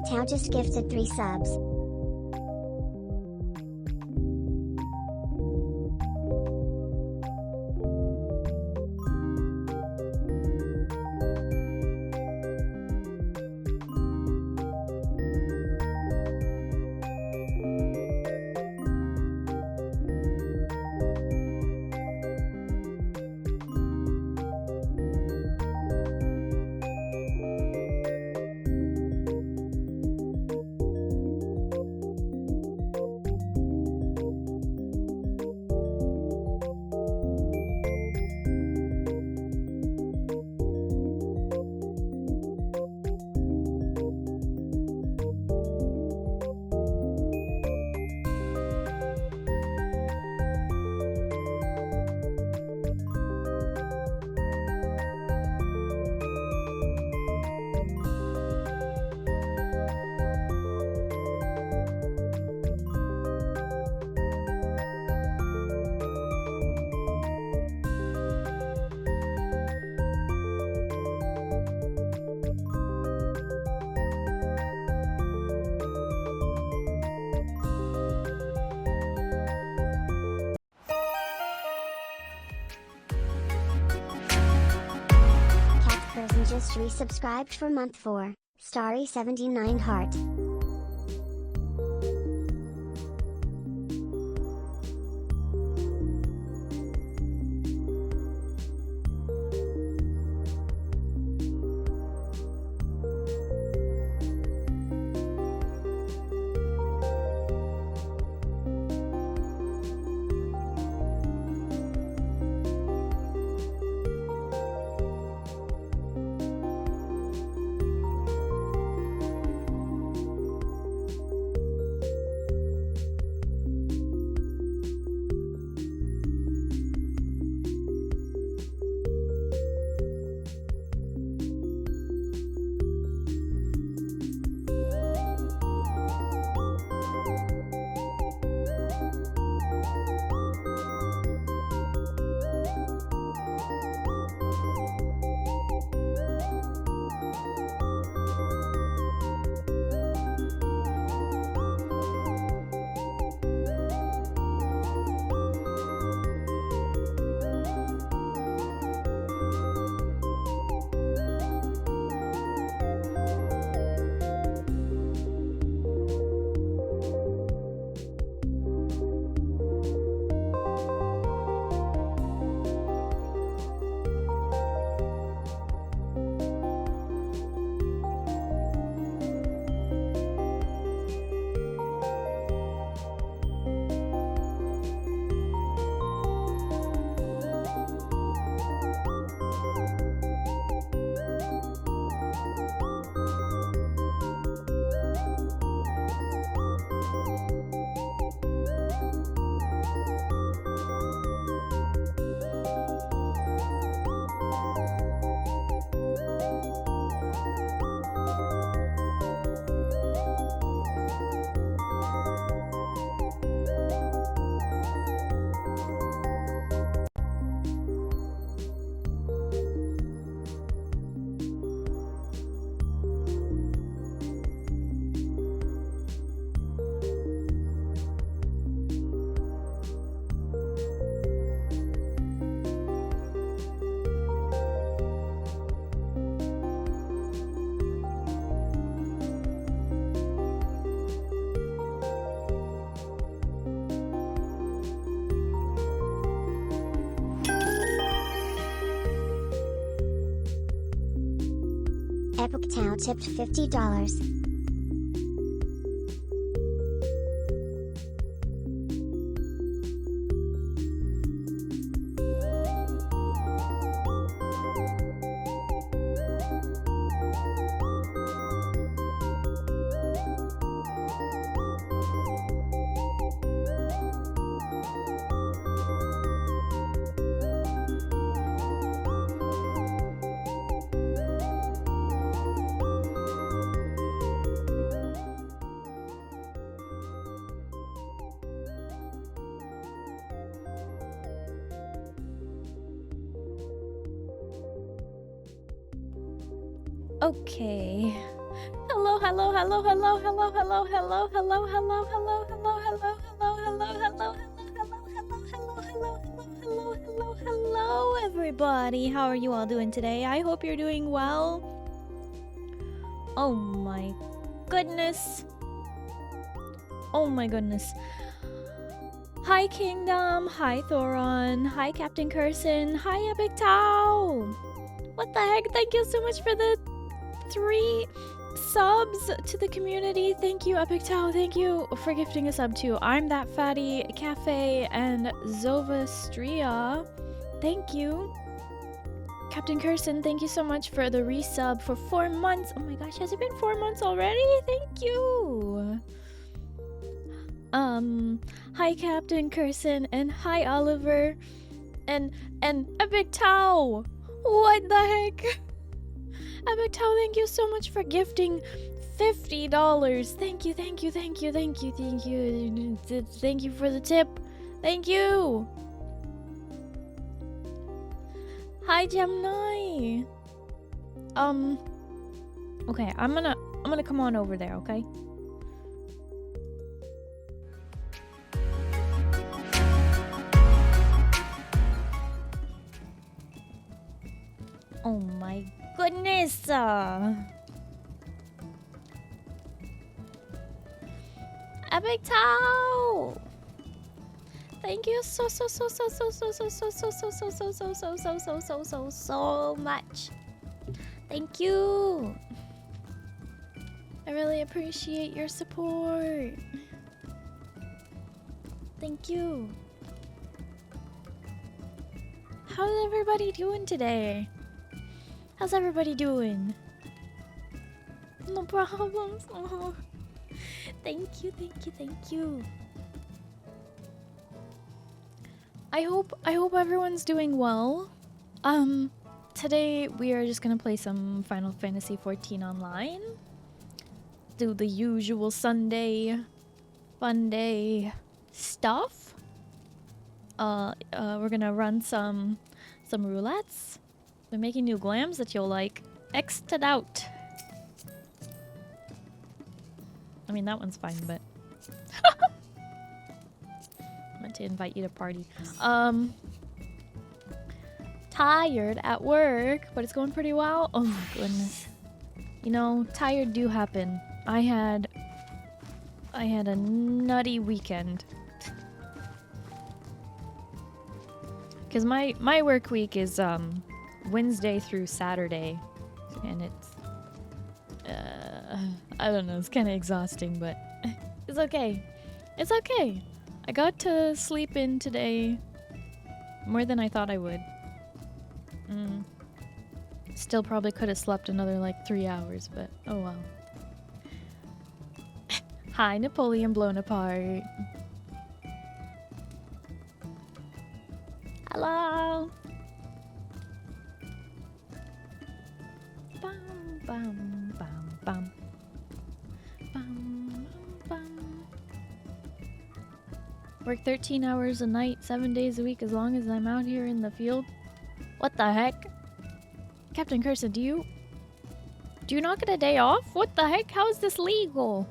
Tao just gifted 3 subs. Just resubscribed for month 4, Starry 79 heart. Epic Tao tipped $50. Okay. Hello, hello, hello, hello, hello, hello, hello, hello, hello, hello, hello, hello, hello, hello, hello, hello, hello, everybody. How are you all doing today? I hope you're doing well. Oh my goodness. Oh my goodness. Hi Kingdom, hi Thoron, hi Captain Curson, hi Epic Tau. What the heck? Thank you so much for the 3 subs to the community. Thank you, Epic Tau. Thank you for gifting a sub too. I'm That Fatty Cafe and Zovastria. Thank you. Captain Curson, thank you so much for the resub for 4 months. Oh my gosh, has it been 4 months already? Thank you. Hi Captain Curson and hi Oliver and Epic Tau. What the heck? Epic Tau, thank you so much for gifting $50. Thank you, thank you, thank you, thank you, thank you. Thank you for the tip. Thank you. Hi Gemini. Okay, I'm gonna come on over there, okay? Oh my goodness! Epic Tau! Thank you so much. Thank you. I really appreciate your support. Thank you. How's everybody doing today? How's everybody doing? No problems. Oh. Thank you, thank you, thank you. I hope everyone's doing well. Today we are just gonna play some Final Fantasy XIV online. Do the usual Sunday fun day stuff. We're gonna run some roulettes. We're making new glams that you'll like. X'd out. I mean, that one's fine, but I meant to invite you to party. Tired at work, but it's going pretty well. Oh my goodness. You know, tired do happen. I had a nutty weekend. Cause my work week is Wednesday through Saturday, and it's I don't know, it's kind of exhausting, but it's okay. It's okay. I got to sleep in today more than I thought I would. Still probably could have slept another like 3 hours, but oh well. Hi, Napoleon blown apart. Hello. Bum bum bum bum. Bum bum. Work 13 hours a night, 7 days a week as long as I'm out here in the field. What the heck? Captain Curson, do you not get a day off? What the heck? How is this legal?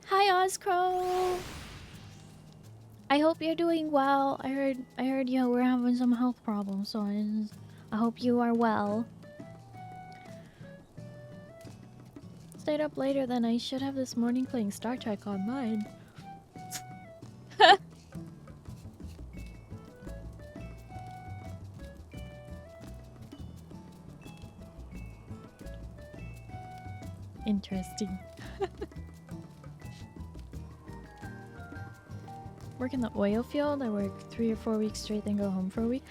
Hi Ozcrow! I hope you're doing well. I heard you were having some health problems, so I hope you are well. Stayed up later than I should have this morning playing Star Trek online. Interesting. Work in the oil field. I work 3 or 4 weeks straight, then go home for a week.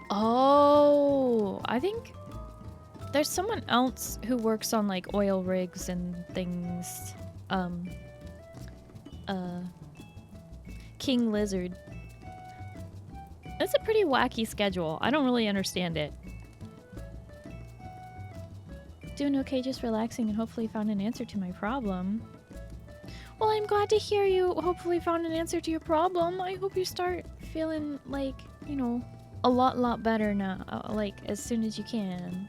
Oh, I think there's someone else who works on like oil rigs and things. King Lizard. That's a pretty wacky schedule. I don't really understand it. Doing okay, just relaxing and hopefully found an answer to my problem. Well, I'm glad to hear you hopefully found an answer to your problem. I hope you start feeling like, you know, a lot better now, like as soon as you can.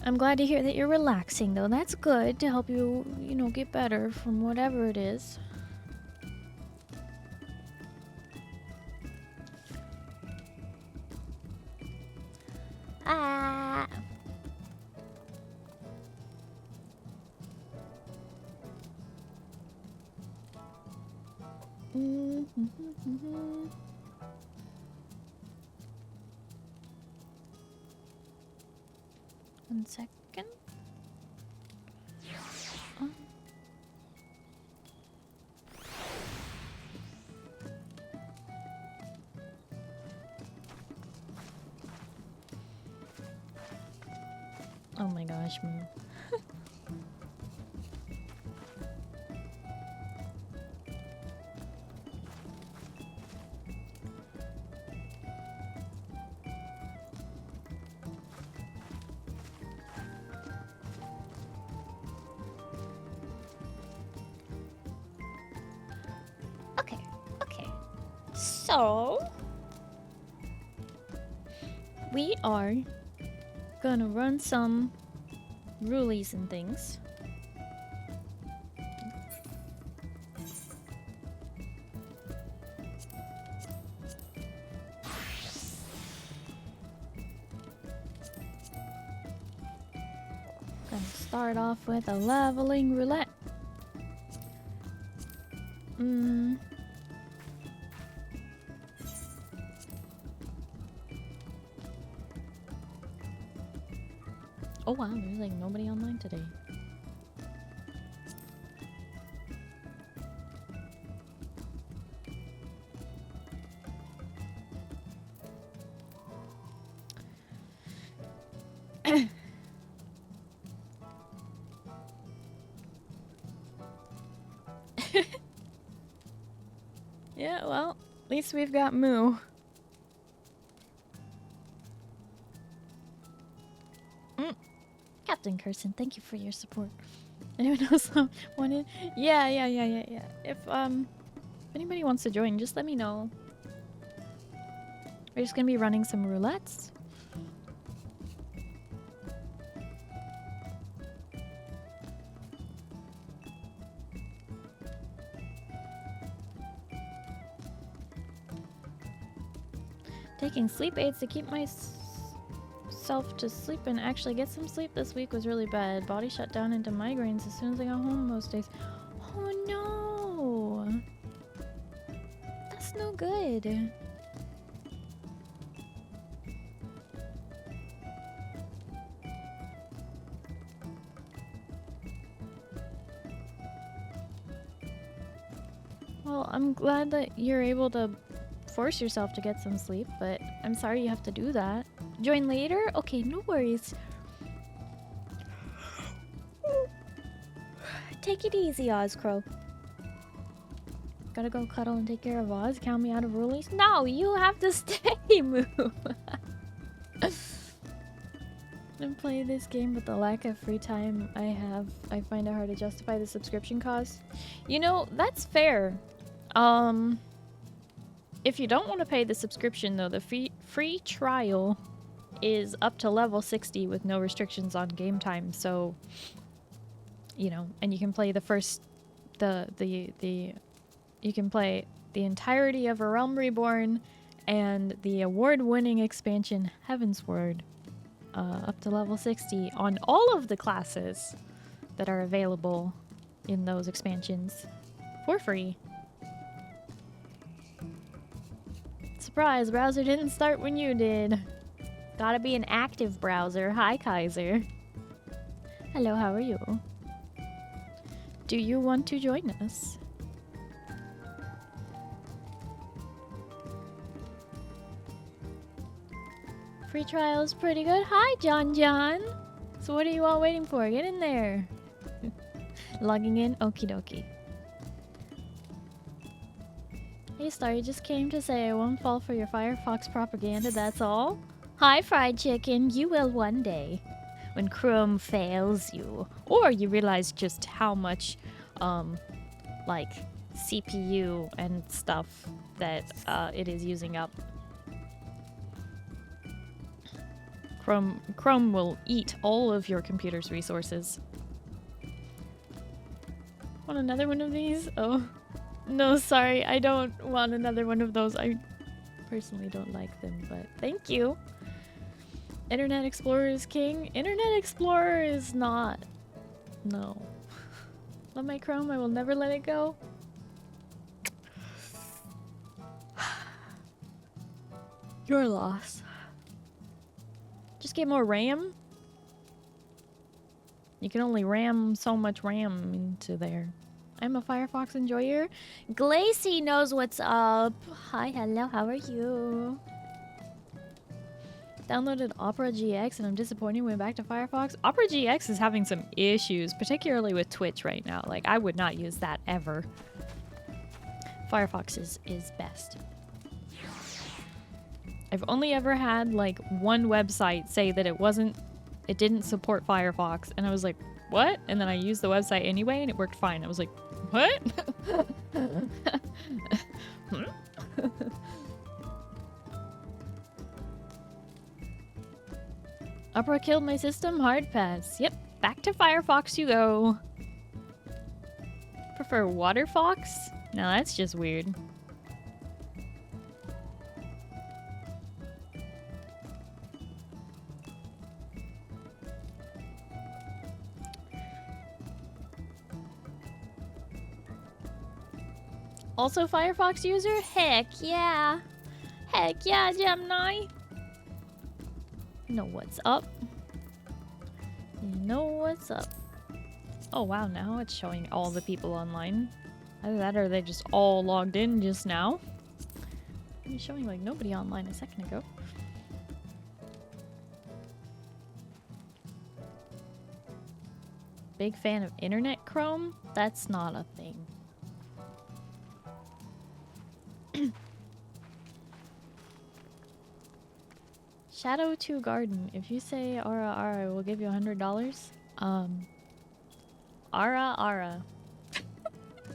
I'm glad to hear that you're relaxing though. That's good to help you, you know, get better from whatever it is. Ah. One second. Oh my gosh, Moo. Okay. So we are gonna run some rulies and things. Gonna start off with a leveling roulette. Oh wow, there's like nobody online today. Yeah, well, at least we've got Moo. Captain Curson, thank you for your support. Anyone else wanted? Yeah. If anybody wants to join, just let me know. We're just gonna be running some roulettes. Taking sleep aids to keep myself to sleep and actually get some sleep this week was really bad. Body shut down into migraines as soon as I got home most days. Oh no! That's no good. Well, I'm glad that you're able to force yourself to get some sleep, but I'm sorry you have to do that. Join later? Okay, no worries. Take it easy, Ozcrow. Gotta go cuddle and take care of Oz? Count me out of rulies? No, you have to stay, Moo! And play this game with the lack of free time I find it hard to justify the subscription cost. You know, that's fair. If you don't want to pay the subscription though, the free trial is up to level 60 with no restrictions on game time, so you know, and you can play the you can play the entirety of A Realm Reborn and the award-winning expansion Heavensward up to level 60 on all of the classes that are available in those expansions for free. Surprise, browser didn't start when you did. Gotta be an active browser. Hi, Kaiser. Hello, how are you? Do you want to join us? Free trial is pretty good. Hi, John. So what are you all waiting for? Get in there. Logging in? Okie dokie. Hey, Starry, just came to say I won't fall for your Firefox propaganda, that's all. Hi, fried chicken. You will one day. when Chrome fails you, or you realize just how much like CPU and stuff that it is using up. Chrome will eat all of your computer's resources. Want another one of these? Oh, no, sorry, I don't want another one of those. I personally don't like them, but thank you. Internet Explorer is king. Internet Explorer is not. No. Love my Chrome, I will never let it go. Your loss. Just get more RAM. You can only ram so much RAM into there. I'm a Firefox enjoyer. Glacy knows what's up. Hi, hello, how are you? Downloaded Opera GX and I'm disappointed when back to Firefox. Opera GX is having some issues, particularly with Twitch right now. Like, I would not use that ever. Firefox is best. I've only ever had like one website say that it didn't support Firefox, and I was like, what? And then I used the website anyway and it worked fine. I was like, what? Opera killed my system, hard pass. Yep, back to Firefox you go. Prefer Waterfox? No, that's just weird. Also Firefox user? Heck yeah. Heck yeah, Gemini. You know what's up. You know what's up. Oh wow, now it's showing all the people online. Either that or they just all logged in just now. It was showing like nobody online a second ago. Big fan of Internet Chrome? That's not a thing. Shadow to Garden. If you say Ara Ara, I will give you $100. Ara Ara.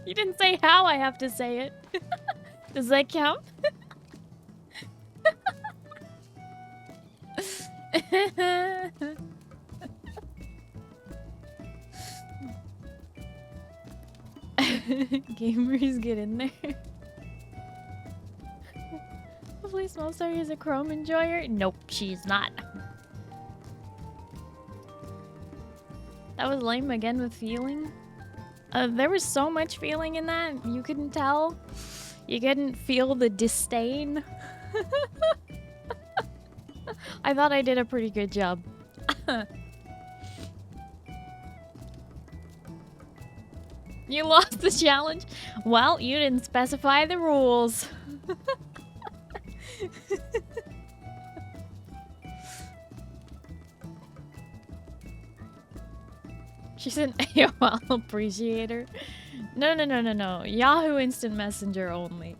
You didn't say how I have to say it. Does that count? Gamers get in there. Hopefully Small Starry is a Chrome enjoyer. Nope, she's not. That was lame again with feeling. There was so much feeling in that. You couldn't tell. You couldn't feel the disdain. I thought I did a pretty good job. You lost the challenge? Well, you didn't specify the rules. She's an AOL appreciator. No. Yahoo Instant Messenger only.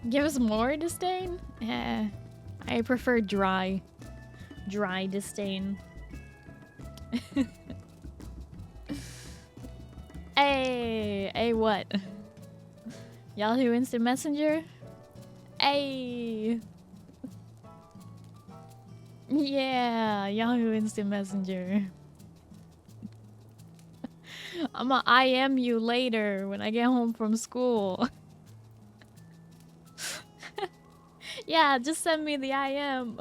Give us more disdain? I prefer dry disdain. Hey, what? Yahoo Instant Messenger? Hey. Yeah, Yahoo Instant Messenger. I'ma IM you later when I get home from school. Yeah, just send me the IM.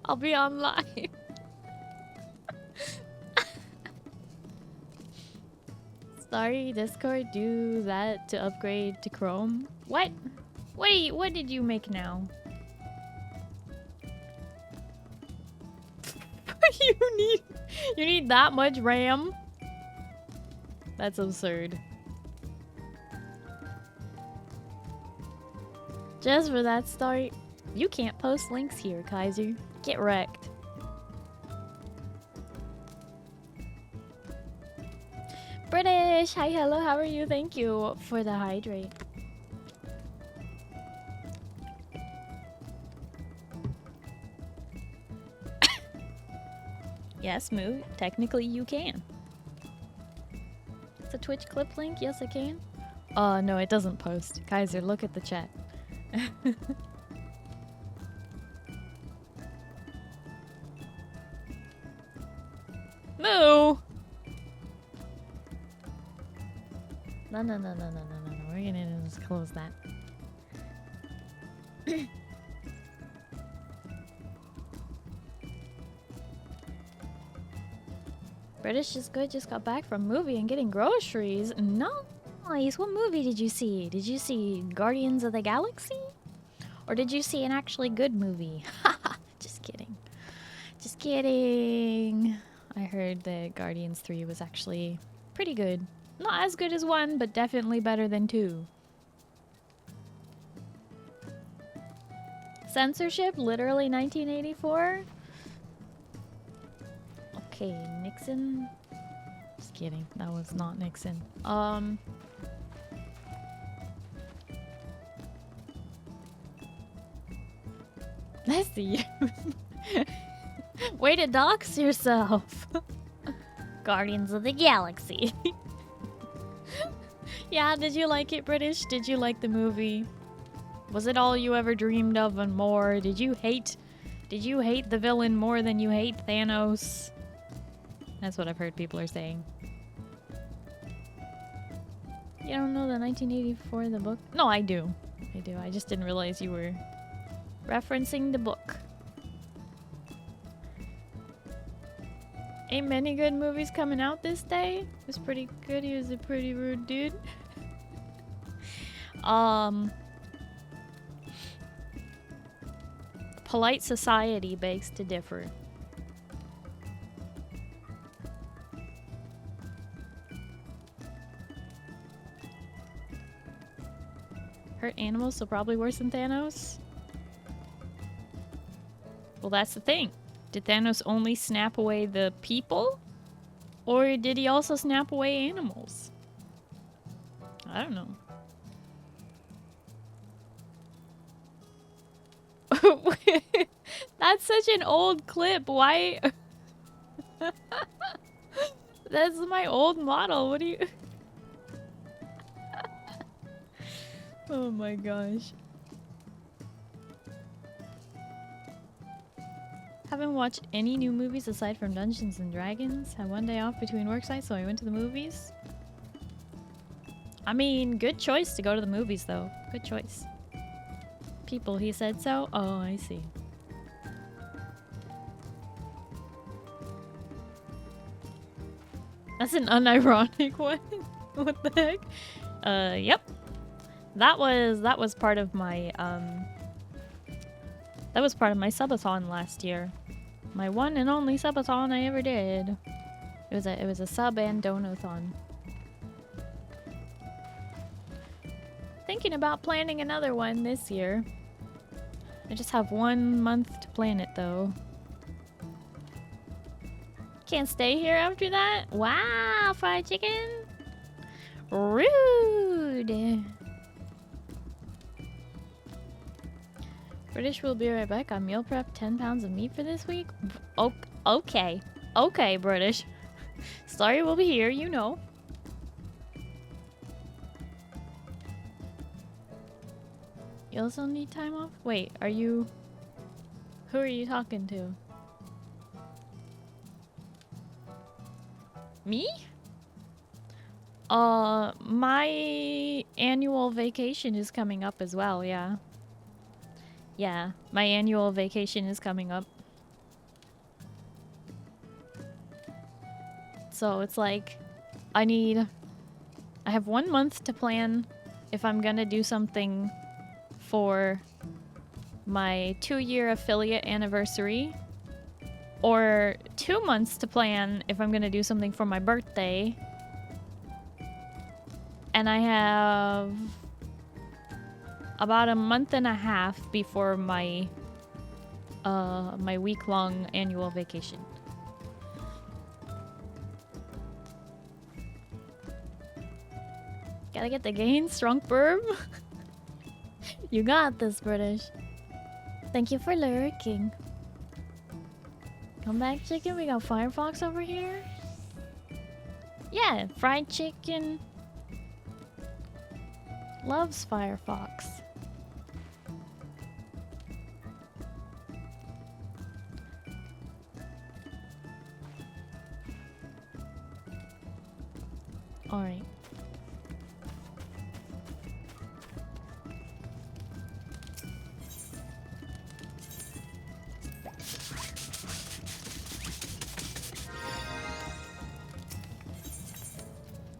I'll be online. Sorry, Discord, do that to upgrade to Chrome. What? Wait, what did you make now? You need that much RAM? That's absurd. Just for that story, you can't post links here, Kaiser. Get wrecked. British! Hi, hello, how are you? Thank you for the hydrate. Yes, Moo. Technically, you can. It's a Twitch clip link. Yes, I can. No, it doesn't post. Kaiser, look at the chat. Moo! No. We're gonna just close that. British is good, just got back from movie and getting groceries. Nice. What movie did you see? Did you see Guardians of the Galaxy? Or did you see an actually good movie? Haha, just kidding. Just kidding. I heard that Guardians 3 was actually pretty good. Not as good as 1, but definitely better than 2. Censorship? Literally 1984? Okay, Nixon. Just kidding. That was not Nixon. Let's see. Way to dox yourself. Guardians of the Galaxy. Yeah, did you like it, British? Did you like the movie? Was it all you ever dreamed of and more? Did you hate the villain more than you hate Thanos? That's what I've heard people are saying. You don't know the 1984 the book? No, I do. I just didn't realize you were referencing the book. Ain't many good movies coming out this day. It was pretty good. He was a pretty rude dude. Polite society begs to differ. Hurt animals, so probably worse than Thanos? Well, that's the thing. Did Thanos only snap away the people? Or did he also snap away animals? I don't know. That's such an old clip. Why? That's my old model. What do you... Oh my gosh. Haven't watched any new movies aside from Dungeons and Dragons. Had one day off between work sites, so I went to the movies. I mean, good choice to go to the movies, though. Good choice. People, he said so? Oh, I see. That's an unironic one. What the heck? Yep. That was part of my that was part of my subathon last year. My one and only subathon I ever did. It was a sub and donathon. Thinking about planning another one this year. I just have 1 month to plan it though. Can't stay here after that? Wow, fried chicken? Rude. British will be right back. I meal prep 10 pounds of meat for this week. Okay. Okay, British. Starry will be here, you know. You also need time off? Wait, are you... Who are you talking to? Me? My annual vacation is coming up as well, yeah. Yeah, my annual vacation is coming up. So it's like, I have 1 month to plan if I'm gonna do something for my 2-year affiliate anniversary, or 2 months to plan if I'm gonna do something for my birthday. And I have about a month and a half before my my week-long annual vacation. Gotta get the gain, strong burb. You got this, British. Thank you for lurking. Come back, chicken. We got Firefox over here. Yeah, fried chicken loves Firefox. All right.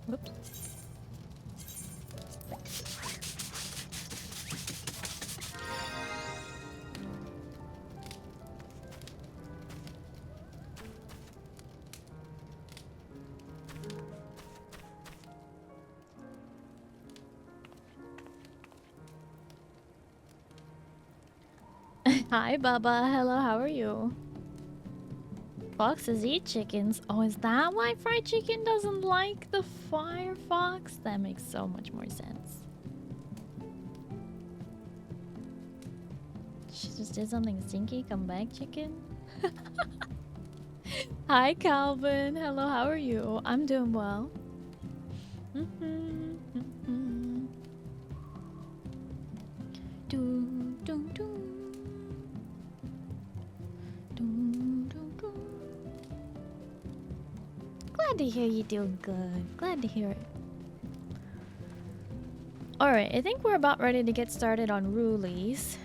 Whoops. Hi, Baba. Hello, how are you? Foxes eat chickens. Oh, is that why fried chicken doesn't like the Firefox? That makes so much more sense. She just did something stinky. Come back, chicken. Hi, Calvin. Hello, how are you? I'm doing well. Do, do, do. Glad to hear you doing good. Glad to hear it. Alright, I think we're about ready to get started on Rulies.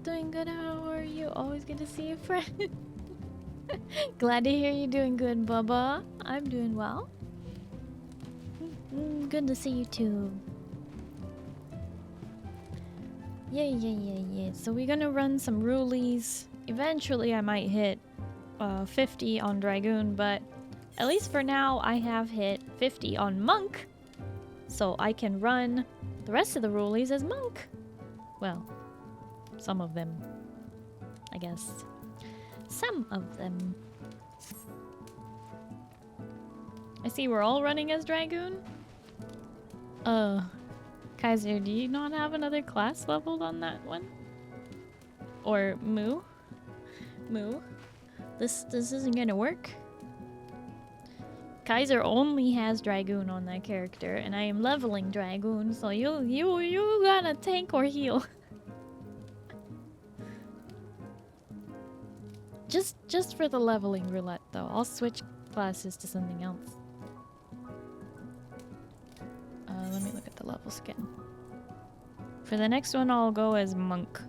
Doing good, how are you? Always good to see you, friend. Glad to hear you doing good, Bubba. I'm doing well. Good to see you too. Yeah. So we're gonna run some Rulies. Eventually I might hit 50 on Dragoon, but at least for now I have hit 50 on Monk. So I can run the rest of the Rulies as Monk. Well, some of them, I guess. Some of them. I see we're all running as Dragoon. Kaiser, do you not have another class leveled on that one? Or Moo? Moo? This isn't gonna work. Kaiser only has Dragoon on that character, and I am leveling Dragoon, so you gotta tank or heal. Just for the leveling roulette though. I'll switch classes to something else. Let me look at the levels again. For the next one, I'll go as Monk.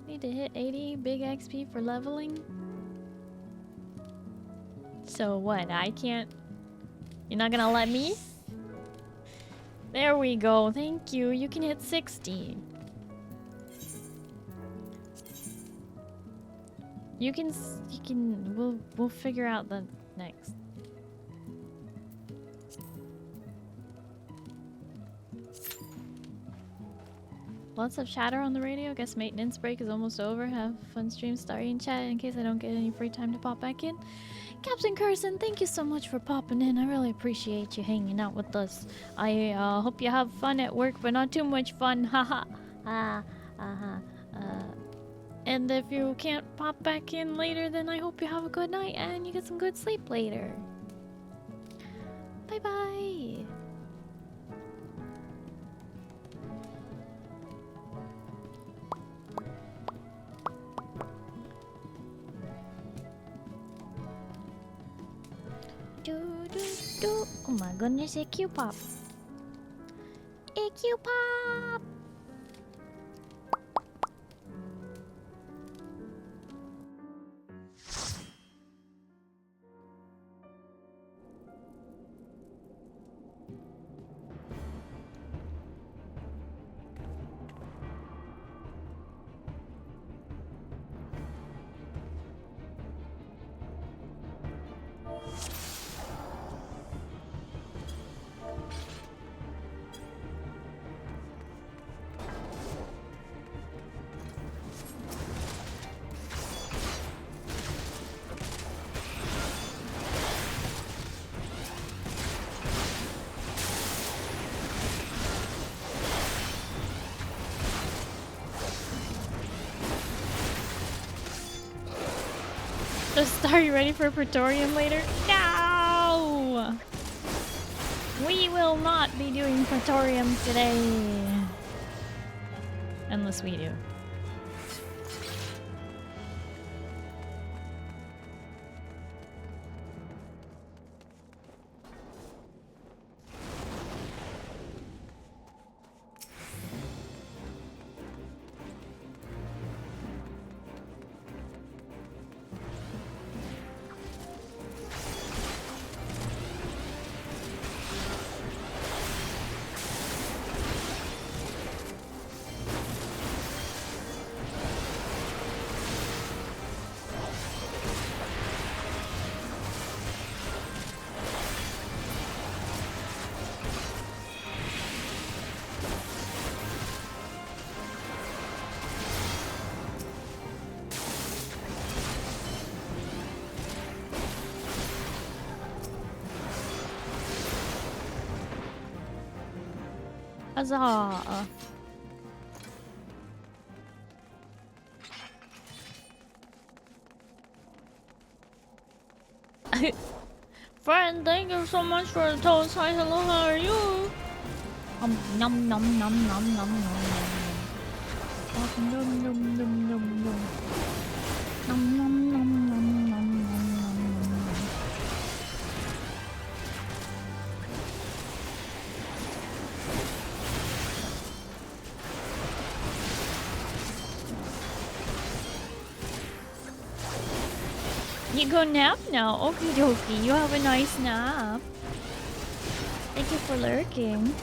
Need to hit 80 big XP for leveling. So what? I can't... You're not gonna let me? There we go. Thank you. You can hit 60. You can... We'll figure out the next. Lots of chatter on the radio. Guess maintenance break is almost over. Have fun stream, Starry in chat in case I don't get any free time to pop back in. Captain Carson, thank you so much for popping in. I really appreciate you hanging out with us. I hope you have fun at work, but not too much fun. Haha. And if you can't pop back in later, then I hope you have a good night and you get some good sleep later. Bye bye. Oh my goodness, a Q-pop. A Q-pop. Is Starry ready for Praetorium later? No! We will not be doing Praetorium today. Unless we do. Huzzah! Friend, thank you so much for the toast. Hi, hello, how are you? Nom nom nom nom nom nom nom nom nom nom nom nom nom nom. Nom nom nom nom nom nom nom nom. You go nap now? Okie dokie, you have a nice nap. Thank you for lurking.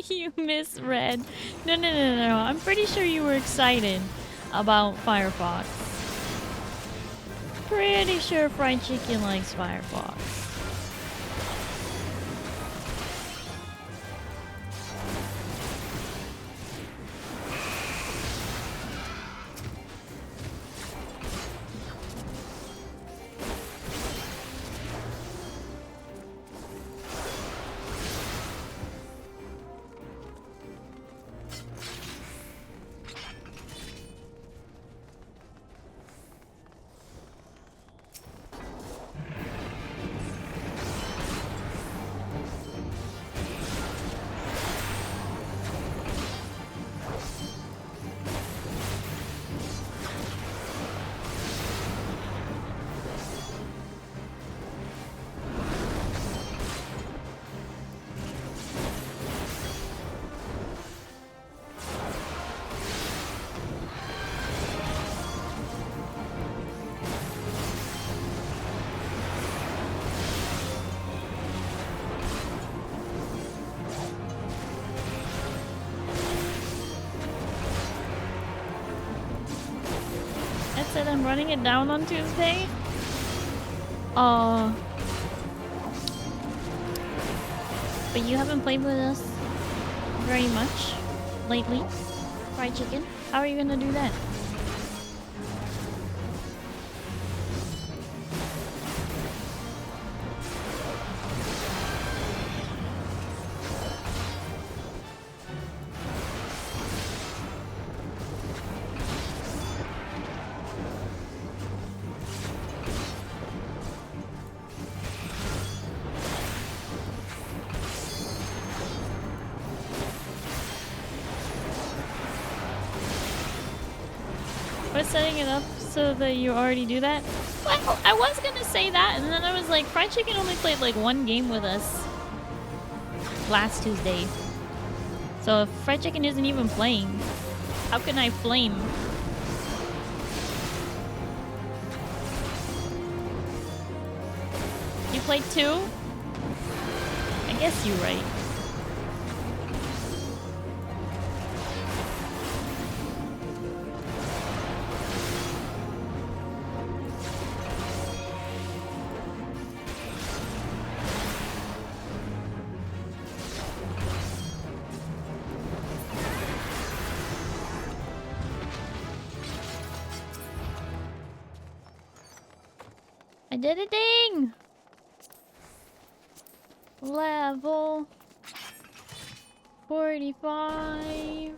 You misread. No. I'm pretty sure you were excited about Firefox. Pretty sure Fried Chicken likes Firefox. Said I'm running it down on Tuesday. But you haven't played with us very much lately. Fried chicken. How are you gonna do that? Setting it up so that you already do that? Well, I was gonna say that, and then I was like, Fried Chicken only played like one game with us last Tuesday. So if Fried Chicken isn't even playing, how can I flame? You played 2? I guess you're right. I did a ding! Level 45.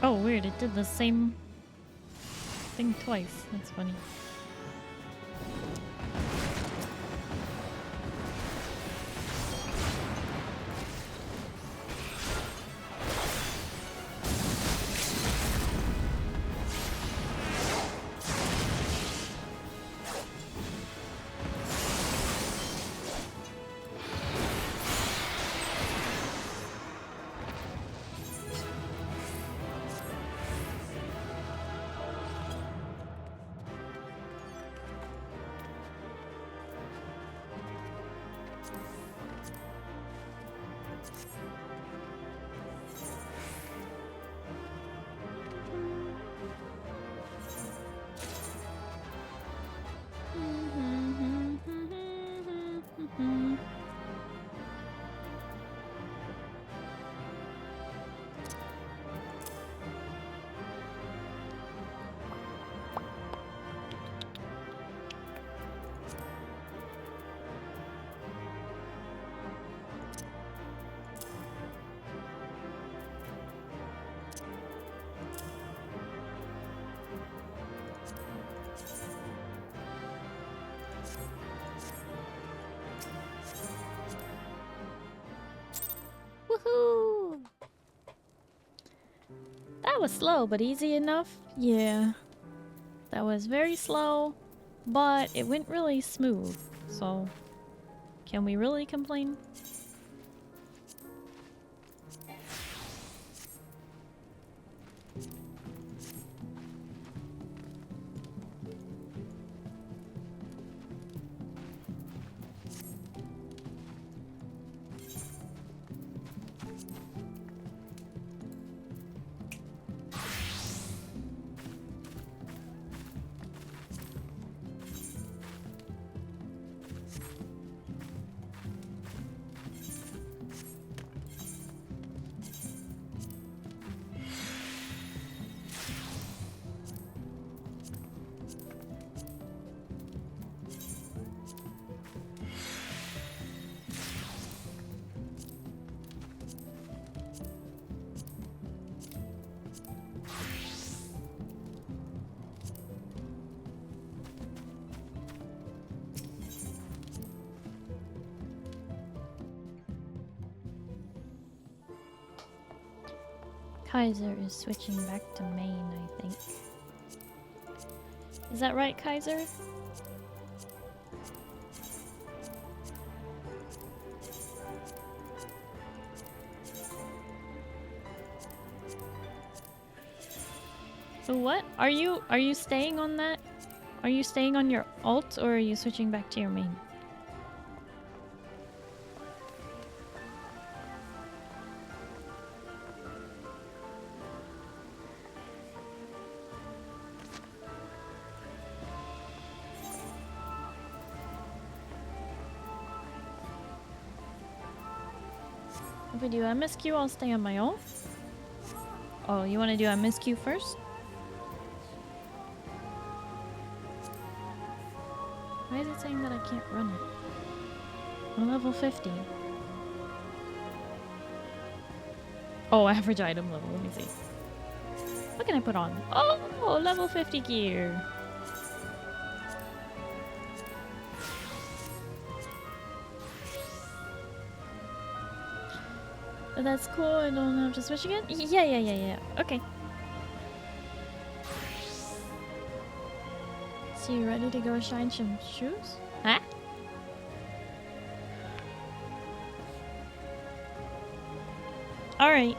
Oh, weird. It did the same thing twice. That's funny. Woohoo! That was slow, but easy enough. Yeah. That was very slow, but it went really smooth. So, can we really complain? Kaiser is switching back to main, I think. Is that right, Kaiser? So what? Are you staying on that? Are you staying on your alt or are you switching back to your main? If we do MSQ, I'll stay on my own. Oh, you want to do MSQ first? Why is it saying that I can't run it? I'm level 50. Oh, average item level. Let me see. What can I put on? Oh, level 50 gear. That's cool. I don't have to switch again? Yeah. Okay. So you ready to go shine some shoes? Huh? Alright.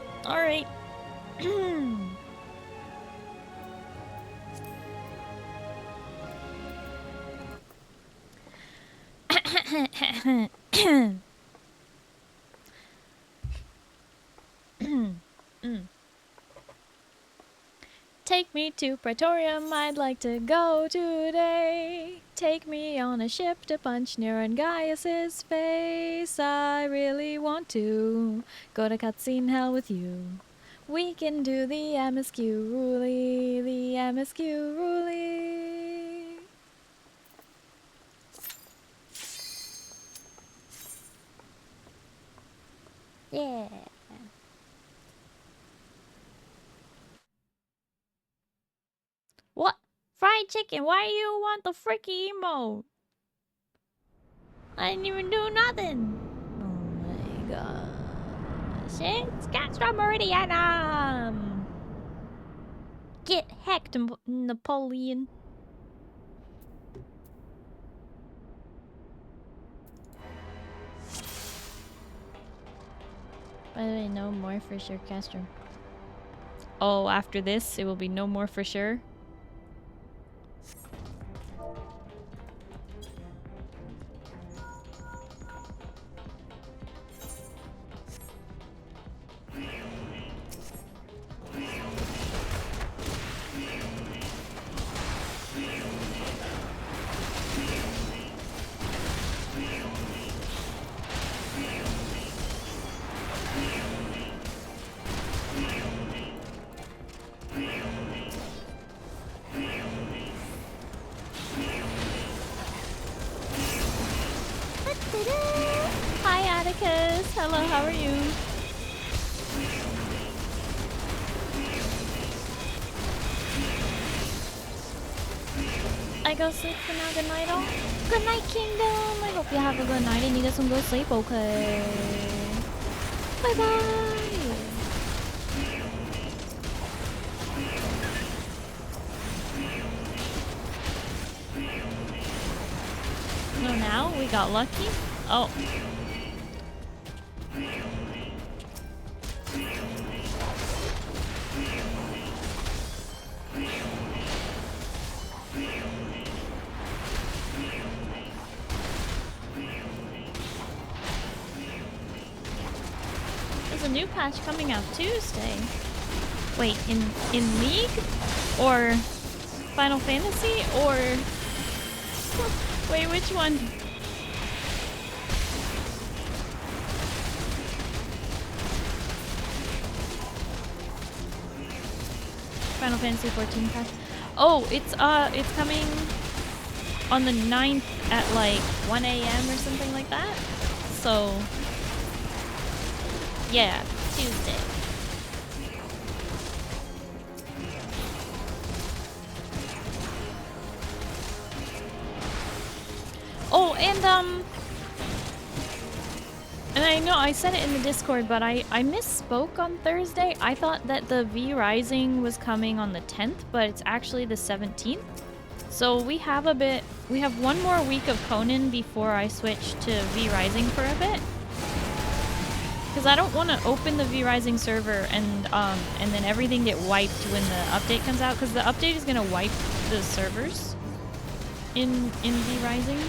Take me to Praetorium, I'd like to go today. Take me on a ship to punch Nero Gaius's face. I really want to go to cutscene hell with you. We can do the MSQ Rooley, the MSQ Rooley. Yeah. chicken, why do you want the freaky emote? I didn't even do nothing. Oh my gosh. It's Castro Meridianum. Get hecked, Napoleon. By the way, no more for sure, Castro. Oh, after this, it will be no more for sure. Hi Atticus, hello, how are you? I go sleep for now, good night all. Good night Kingdom, I hope you have a good night and you get some good sleep, okay? Bye bye! No, now we got lucky. Oh. There's a new patch coming out Tuesday. Wait, in League? Or Final Fantasy? Or... Wait, which one? Final Fantasy XIV patch. Oh, it's coming on the 9th at like 1 AM or something like that. So yeah, Tuesday. Oh, and I know I said it in the Discord, but I misspoke on Thursday. I thought that the V Rising was coming on the 10th, but it's actually the 17th. So we have one more week of Conan before I switch to V Rising for a bit. Because I don't want to open the V Rising server and then everything get wiped when the update comes out, because the update is gonna wipe the servers in V Rising.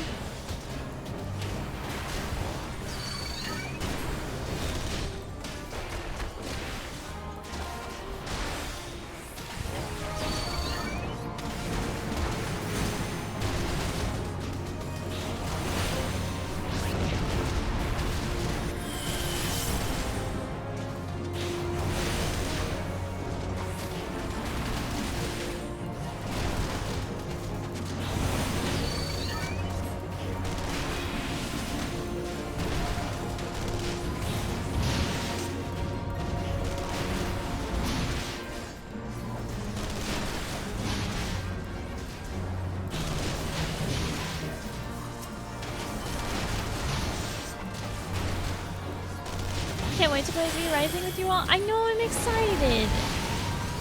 Can't wait to play V Rising with you all. I know, I'm excited.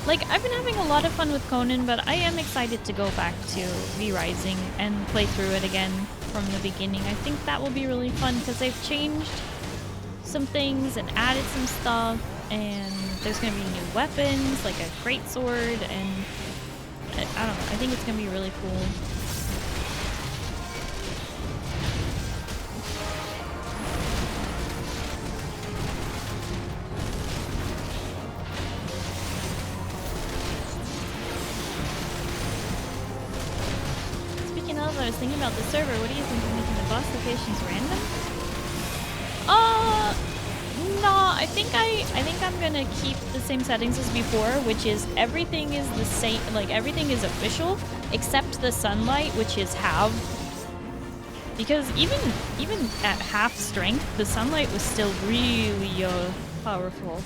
Like, I've been having a lot of fun with Conan, but I am excited to go back to V Rising and play through it again from the beginning. I think that will be really fun because they've changed some things and added some stuff, and there's going to be new weapons, like a greatsword, and I don't know, I think it's going to be really cool. I was thinking about the server. What do you think of making the boss locations random? No, I think I'm gonna keep the same settings as before, which is everything is the same, like everything is official except the sunlight, which is halved. Because even at half strength, the sunlight was still really powerful.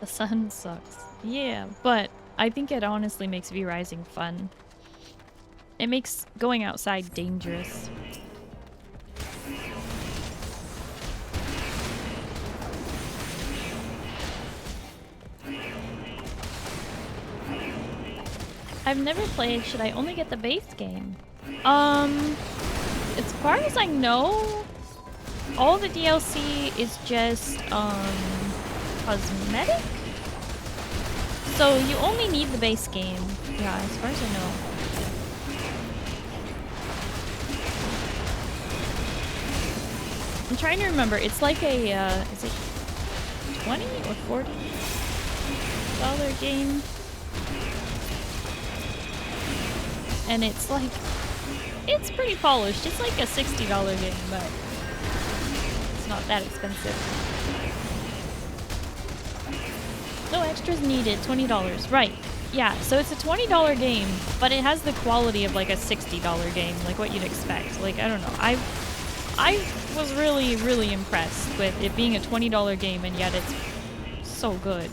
The sun sucks. Yeah, but I think it honestly makes V-Rising fun. It makes going outside dangerous. I've never played. Should I only get the base game? As far as I know, all the DLC is just cosmetic. So you only need the base game. Yeah, as far as I know. I'm trying to remember. It's like a is it $20 or $40 game? And it's like, it's pretty polished. It's like a $60 game, but it's not that expensive. No extras needed, $20. Right. Yeah, so it's a $20 game, but it has the quality of like a $60 game, like what you'd expect. Like, I don't know. I was really, really impressed with it being a $20 game, and yet it's so good.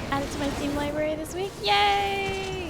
Added to my Steam library this week. Yay!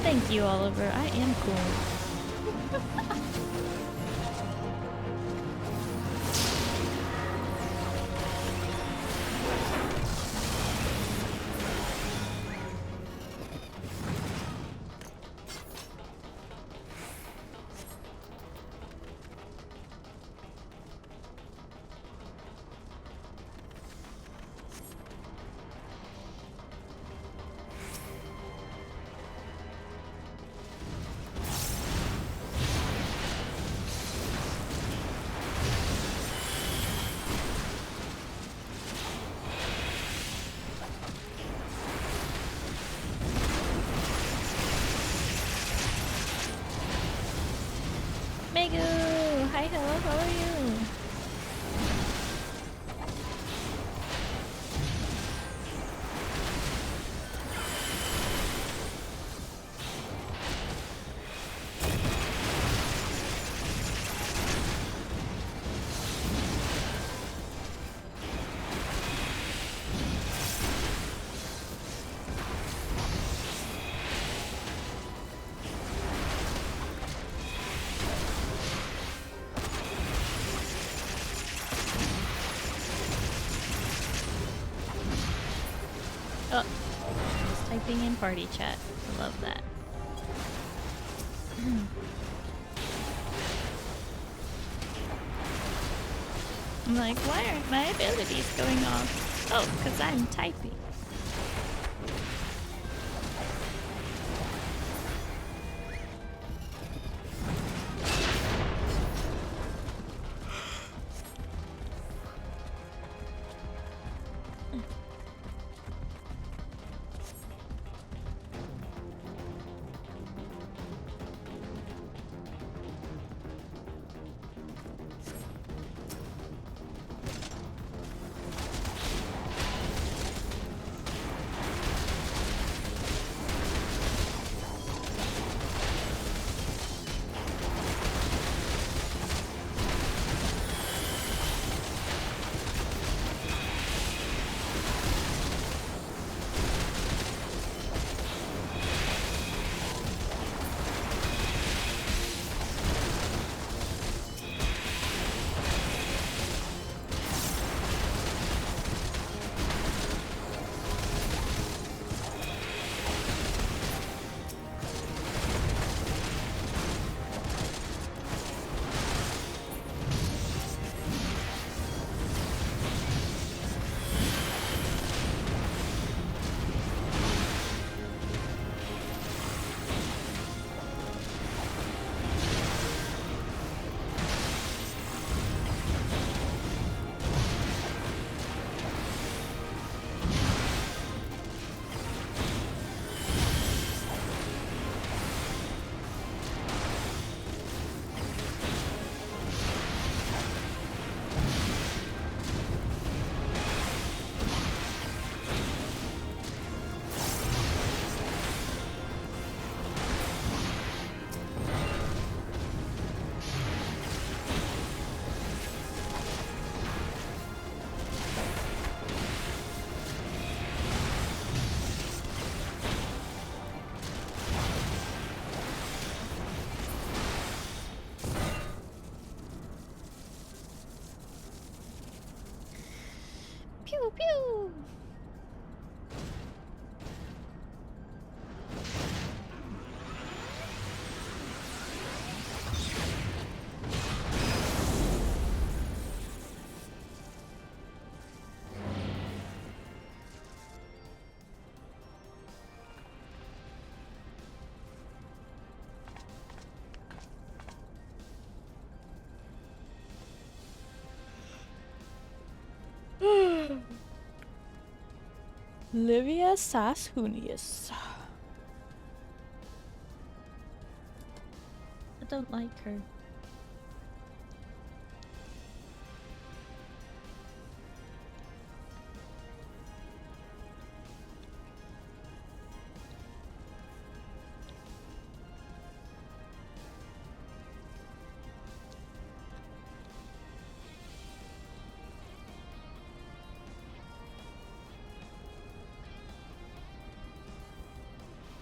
Thank you, Oliver. I am cool. Oh, just typing in party chat. I love that. I'm like, why aren't my abilities going off? Oh, because I'm typing. Pew pew! Livia Sashunius. I don't like her.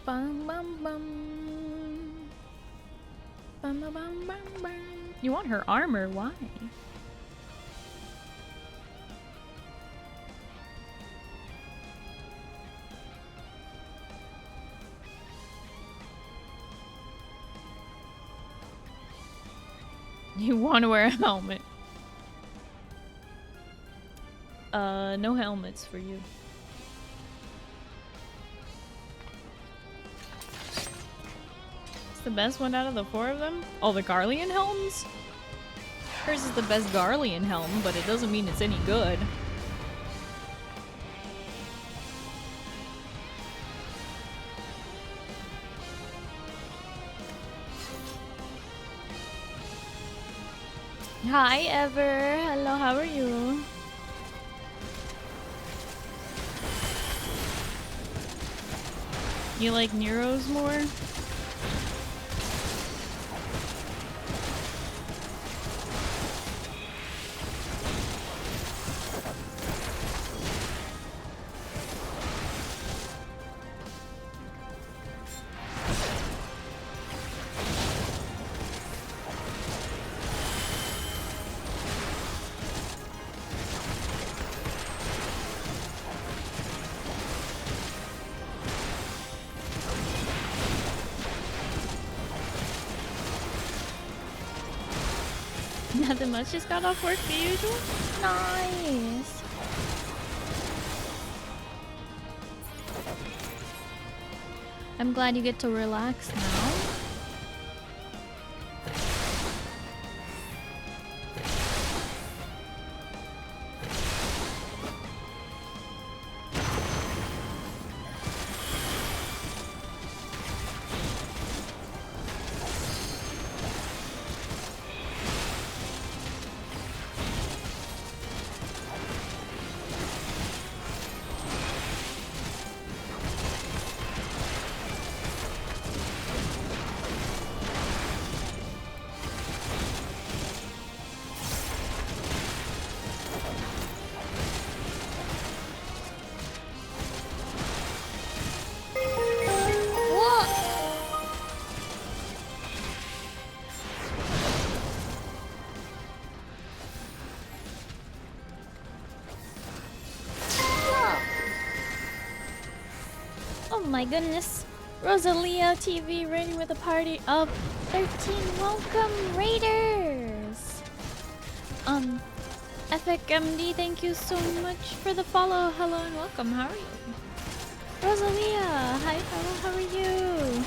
Bum bum bum. Bum bum bum bum bum. You want her armor? Why? You want to wear a helmet? No helmets for you. The best one out of the four of them? Oh, the Garlean helms? Hers is the best Garlean helm, but it doesn't mean it's any good. Hi, Ever. Hello, how are you? You like Nero's more? Nothing much, just got off work the usual. Nice. I'm glad you get to relax now. My goodness. Rosalia TV raiding with a party of 13. Welcome, Raiders! Epic MD, thank you so much for the follow. Hello and welcome. How are you? Rosalia, hi, hello, how are you?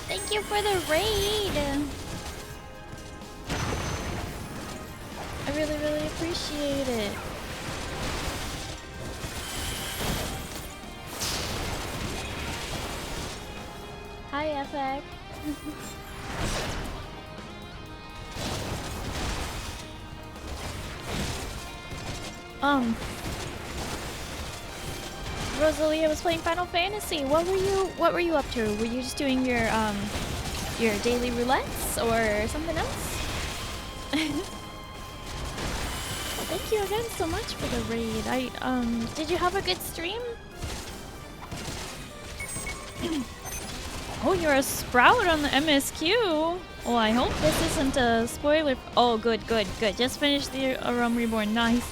Thank you for the raid. I really, really appreciate it. Hi, Epic. Rosalia was playing Final Fantasy. What were you up to? Were you just doing your daily roulettes or something else? Thank you again so much for the raid. Did you have a good stream? Oh, you're a Sprout on the MSQ. Oh, I hope this isn't a spoiler. Oh, good. Just finished the Realm Reborn. Nice.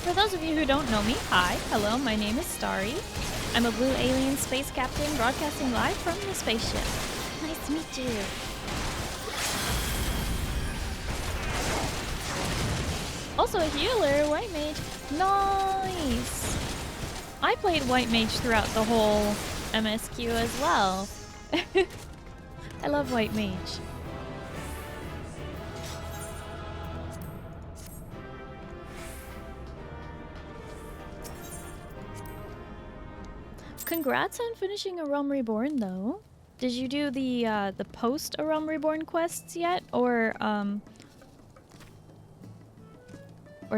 For those of you who don't know me, hi, hello, my name is Starry. I'm a blue alien space captain broadcasting live from the spaceship. Nice to meet you. Also a healer, White Mage. Nice! I played White Mage throughout the whole MSQ as well. I love White Mage. Congrats on finishing A Realm Reborn though. Did you do the post A Realm Reborn quests yet? Or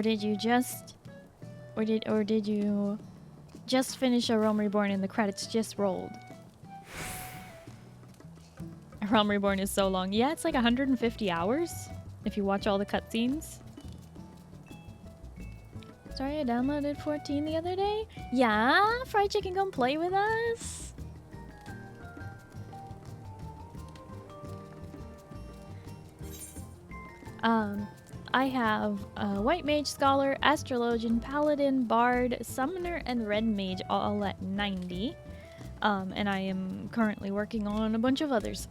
did you just finish A Realm Reborn and the credits just rolled? A Realm Reborn is so long. Yeah, it's like 150 hours if you watch all the cutscenes. Sorry, I downloaded 14 the other day. Yeah, Fried Chicken, come play with us. I have White Mage, Scholar, Astrologian, Paladin, Bard, Summoner, and Red Mage all at 90. And I am currently working on a bunch of others.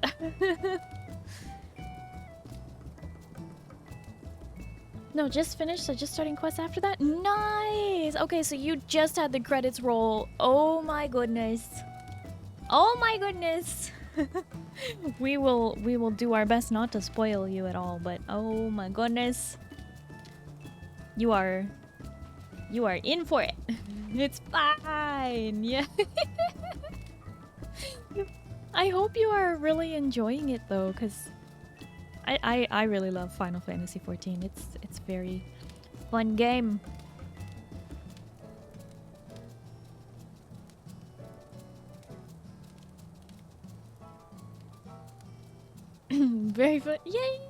No, just finished, so just starting quests after that? Nice! Okay, so you just had the credits roll. Oh my goodness. Oh my goodness! We will do our best not to spoil you at all, but oh my goodness. You are in for it. It's fine. Yeah. I hope you are really enjoying it though, cuz I really love Final Fantasy XIV. It's very fun game. Very fun. Yay!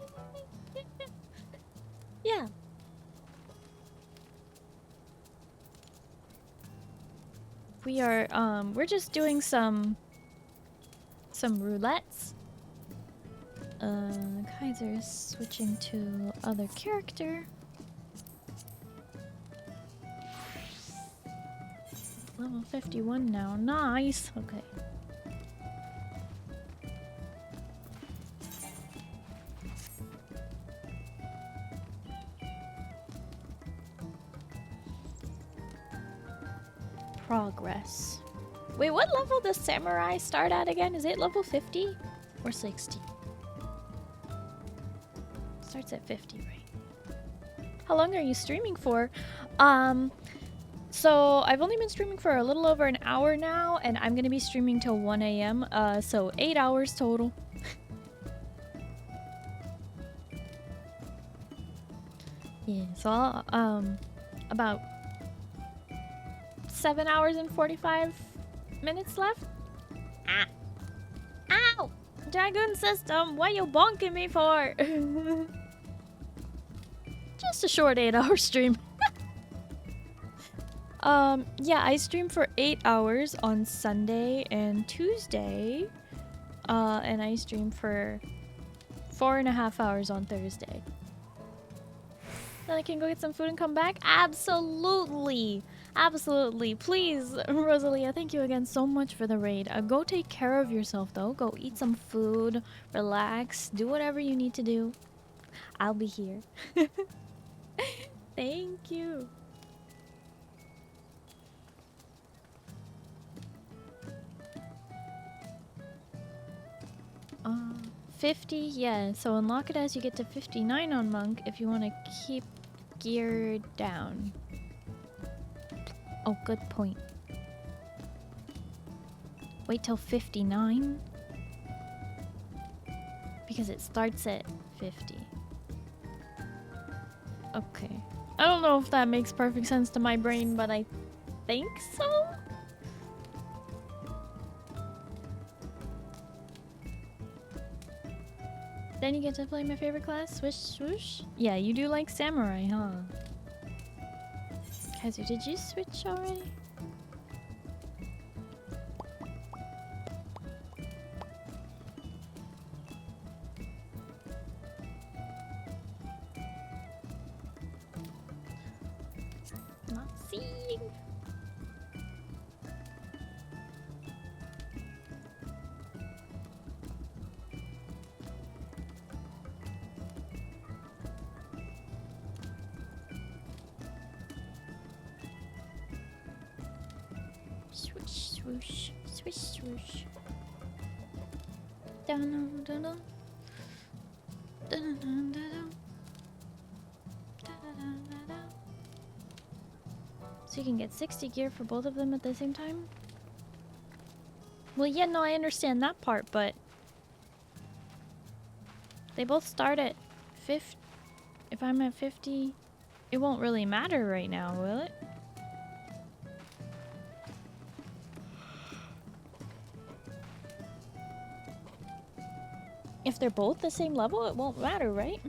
Yeah. We are we're just doing some roulettes. Kaiser's switching to other character. level 51 now. Nice. Okay. Progress. Wait, what level does Samurai start at again? Is it level 50 or 60? Starts at 50, right? How long are you streaming for? So I've only been streaming for a little over an hour now, and I'm gonna be streaming till 1 a.m. So 8 hours total. Yeah, so about 7 hours and 45 minutes left. Ah. Ow! Dragoon system, what you bonking me for? Just a short 8-hour stream. Yeah, I stream for 8 hours on Sunday and Tuesday. And I stream for 4.5 hours on Thursday. Then I can go get some food and come back? Absolutely! Absolutely. Please, Rosalia, thank you again so much for the raid. Go take care of yourself, though. Go eat some food, relax, do whatever you need to do. I'll be here. Thank you. 50, yeah. So unlock it as you get to 59 on Monk if you want to keep gear down. Oh, good point. Wait till 59? Because it starts at 50. Okay. I don't know if that makes perfect sense to my brain, but I think so? Then you get to play my favorite class, Swish Swoosh? Yeah, you do like Samurai, huh? Kaiser, did you switch already? Not seeing. Swish, swoosh, swish, swoosh. Dun dun dun. Dun dun dun dun. So you can get 60 gear for both of them at the same time? Well, yeah, no, I understand that part, but they both start at 50. If I'm at 50, it won't really matter right now, will it? If they're both the same level, it won't matter, right?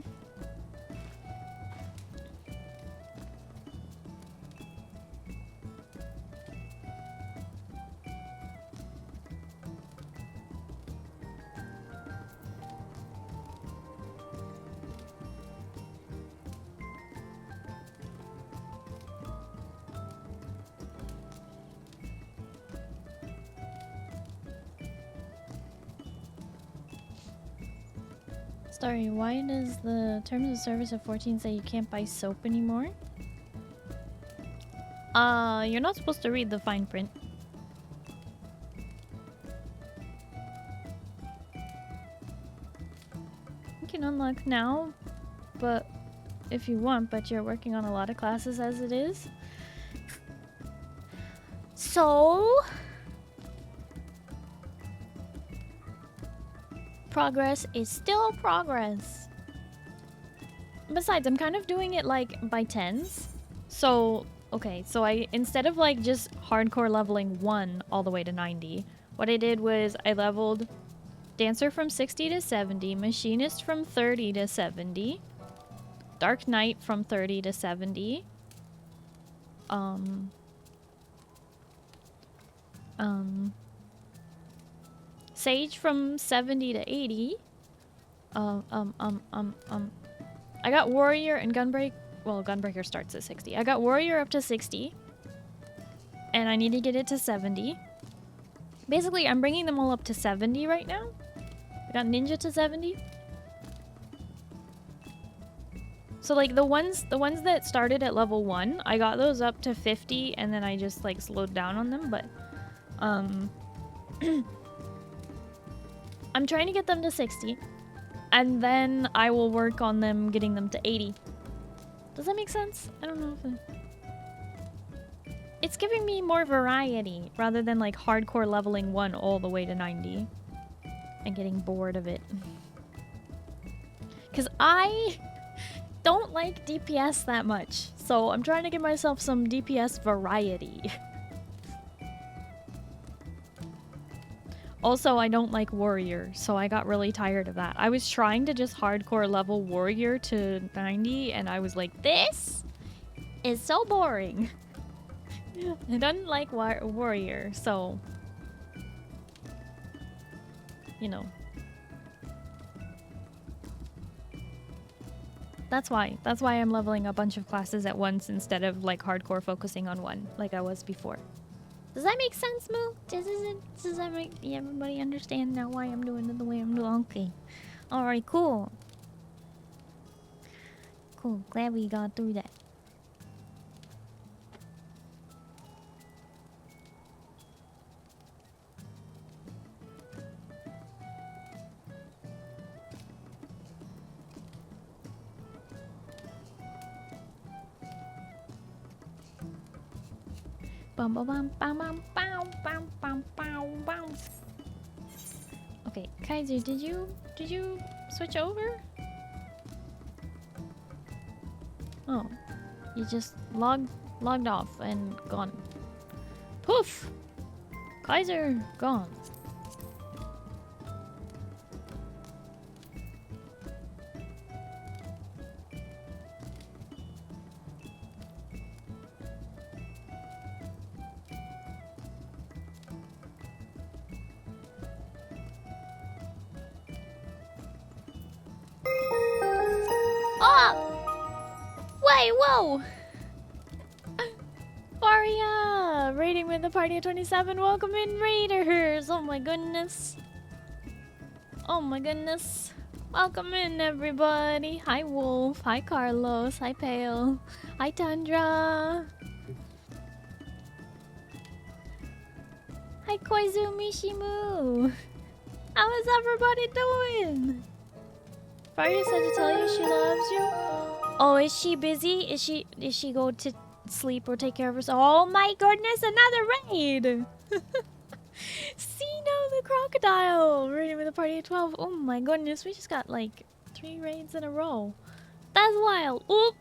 Starry, why does the terms of service of 14 say you can't buy soap anymore? You're not supposed to read the fine print. You can unlock now, but if you want, but you're working on a lot of classes as it is. So progress is still progress. Besides, I'm kind of doing it like by tens. So, okay, so I, instead of like just hardcore leveling 1 all the way to 90, what I did was I leveled Dancer from 60 to 70, Machinist from 30 to 70, Dark Knight from 30 to 70, Sage from 70 to 80. I got Warrior and Gunbreaker. Well, Gunbreaker starts at 60. I got Warrior up to 60. and I need to get it to 70. Basically, I'm bringing them all up to 70 right now. I got Ninja to 70. So like the ones that started at level 1, I got those up to 50 and then I just like slowed down on them, but I'm trying to get them to 60 and then I will work on them getting them to 80. Does that make sense? I don't know if it's giving me more variety rather than like hardcore leveling 1 all the way to 90 and getting bored of it. Because I don't like DPS that much, so I'm trying to give myself some DPS variety. Also, I don't like warrior, so I got really tired of that. I was trying to just hardcore level warrior to 90 and I was like, this is so boring. I don't like warrior, so you know. That's why I'm leveling a bunch of classes at once instead of like hardcore focusing on one like I was before. Does that make sense, Moo? Does that make everybody understand now why I'm doing it the way I'm doing? Okay. Alright, cool. Cool. Glad we got through that. Bum bum bum bum bum bum bum bum bum bum. Okay, Kaiser, did you switch over? Oh, you just logged off and gone. Poof! Kaiser gone. Whoa! Faria! Raiding with the party of 27. Welcome in, Raiders! Oh my goodness. Oh my goodness. Welcome in, everybody. Hi, Wolf. Hi, Carlos. Hi, Pale. Hi, Tundra. Hi, Koizumi Shimu. How is everybody doing? Faria said to tell you she loves you. Oh, is she busy? Is she go to sleep or take care of herself? Oh my goodness, another raid! Sino the crocodile! Raiding with a party of 12. Oh my goodness, we just got like 3 raids in a row. That's wild. Oop!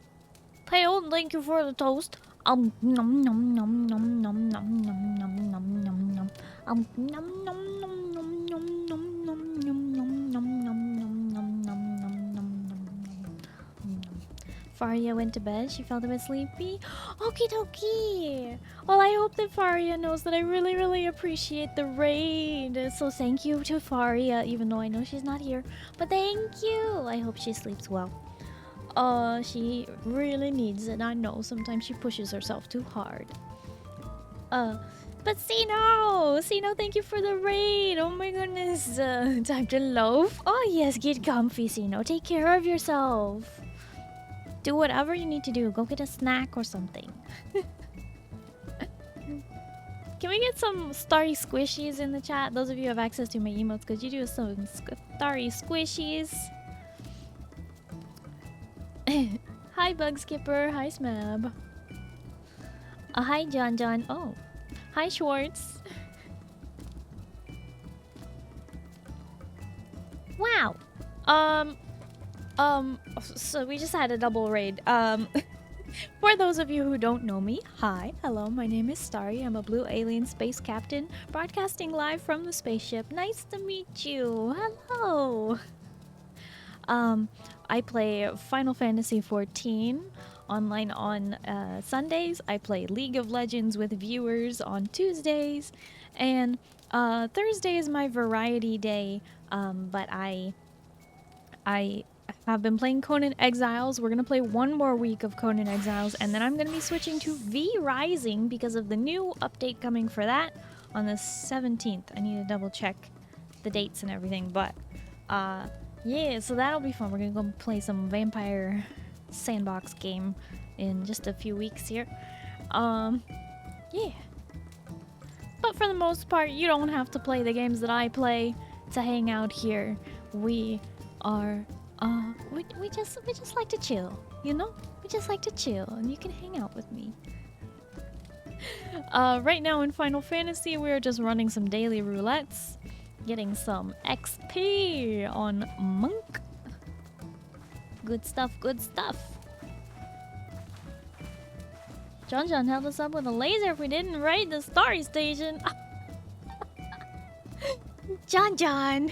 Pale, thank you for the toast. Nom nom nom nom nom nom nom nom nom nom nom nom. Nom nom nom nom nom nom nom nom nom nom nom nom nom nom nom. Faria went to bed. She felt a bit sleepy. Okie dokie. Well, I hope that Faria knows that I really, really appreciate the raid. So thank you to Faria, even though I know she's not here. But thank you. I hope she sleeps well. She really needs it. I know sometimes she pushes herself too hard. But Sino, thank you for the raid. Oh my goodness. Time to loaf. Oh yes, get comfy, Sino. Take care of yourself. Do whatever you need to do. Go get a snack or something. Can we get some Starry squishies in the chat? Those of you who have access to my emotes, could you do some Starry squishies? Hi, Bug Skipper. Hi, Smab. Hi, John. Oh. Hi, Schwartz. Wow. So we just had a double raid. For those of you who don't know me, hi, hello, my name is Starry. I'm a blue alien space captain broadcasting live from the spaceship. Nice to meet you. Hello. I play Final Fantasy XIV online on Sundays. I play League of Legends with viewers on Tuesdays, and Thursday is my variety day. But I have been playing Conan Exiles. We're gonna play one more week of Conan Exiles, and then I'm gonna be switching to V Rising because of the new update coming for that on the 17th. I need to double check the dates and everything, but yeah, so that'll be fun. We're gonna go play some vampire sandbox game in just a few weeks here. Yeah. But for the most part, you don't have to play the games that I play to hang out here. We are we just like to chill, you know? We just like to chill, and you can hang out with me. Right now in Final Fantasy, we're just running some daily roulettes, getting some XP on Monk. Good stuff, good stuff. John held us up with a laser if we didn't raid the Starry station. John.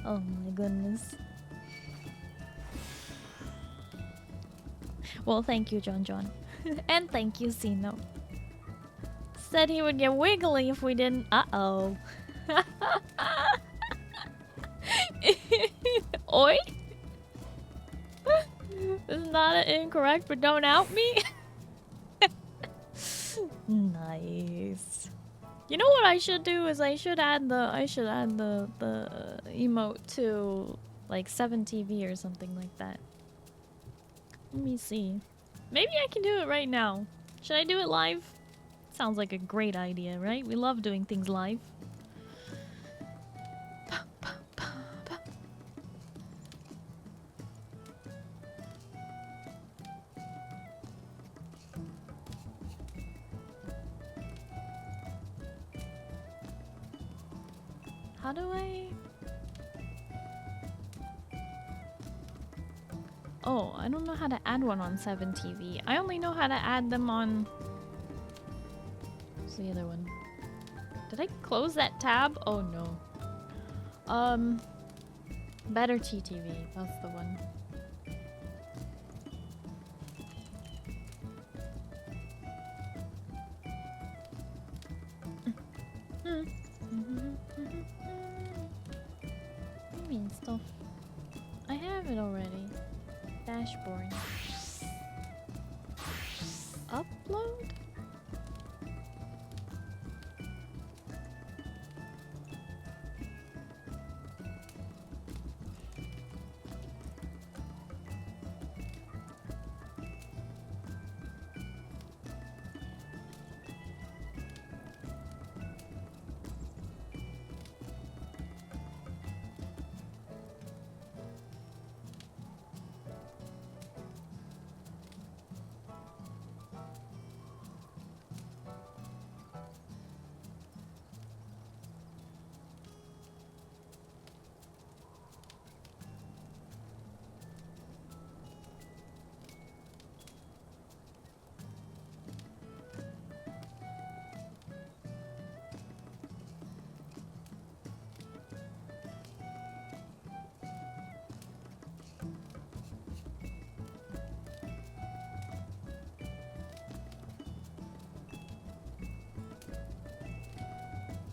Oh my goodness. Well, thank you, John. And thank you, Sino. Said he would get wiggly if we didn't. Uh-oh. Oi? This is not incorrect, but don't out me. Nice. You know what I should do is I should add the emote to like 7TV or something like that. Let me see. Maybe I can do it right now. Should I do it live? Sounds like a great idea, right? We love doing things live. How do I... Oh, I don't know how to add one on 7TV. I only know how to add them on... What's the other one? Did I close that tab? Oh no. Better TTV. That's the one. I mean stuff. I have it already. Dashboard. Upload?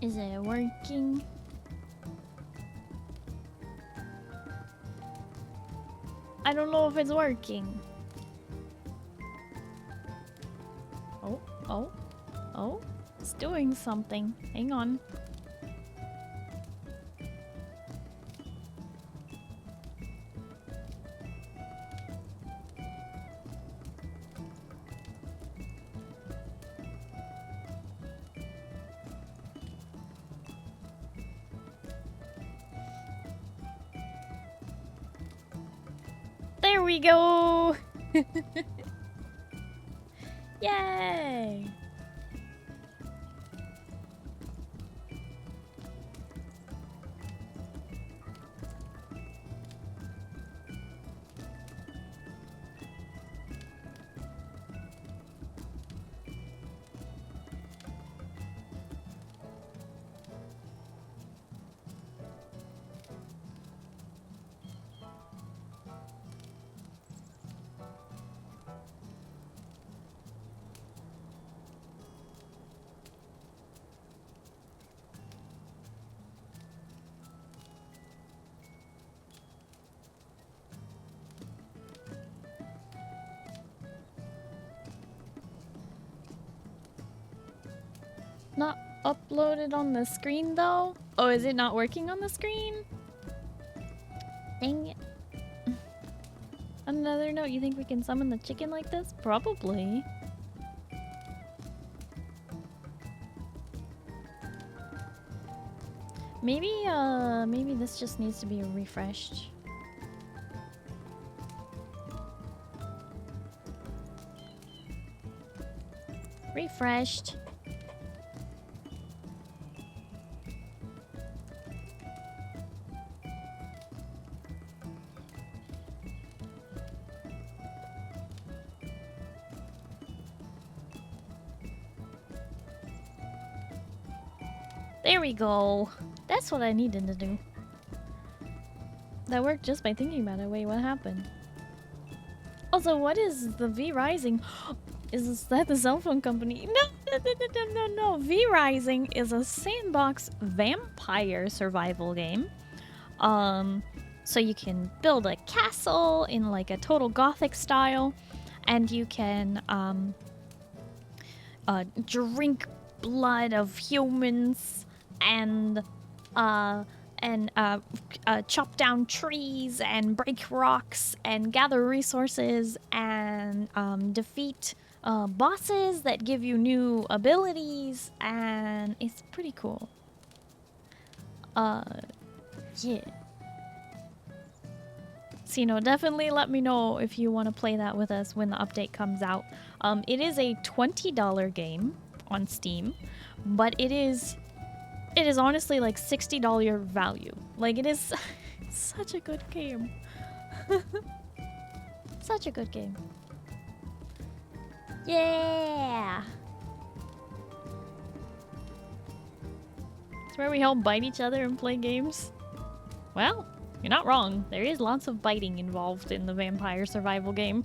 Is it working? I don't know if it's working. Oh, it's doing something. Hang on. There we go! Yay! Not uploaded on the screen though? Oh, is it not working on the screen? Dang it. On another note, you think we can summon the chicken like this? Probably. Maybe this just needs to be refreshed. Refreshed. There we go. That's what I needed to do. That worked just by thinking about it. Wait, what happened? Also, what is the V Rising? Is that the cell phone company? No. V Rising is a sandbox vampire survival game. So you can build a castle in like a total gothic style, and you can drink blood of humans and chop down trees and break rocks and gather resources and defeat bosses that give you new abilities, and it's pretty cool. Yeah. So, you know, definitely let me know if you want to play that with us when the update comes out. It is a $20 game on Steam, but it is honestly like $60 value. Like, it is such a good game. Such a good game. Yeah! It's where we all bite each other and play games. Well, you're not wrong. There is lots of biting involved in the vampire survival game.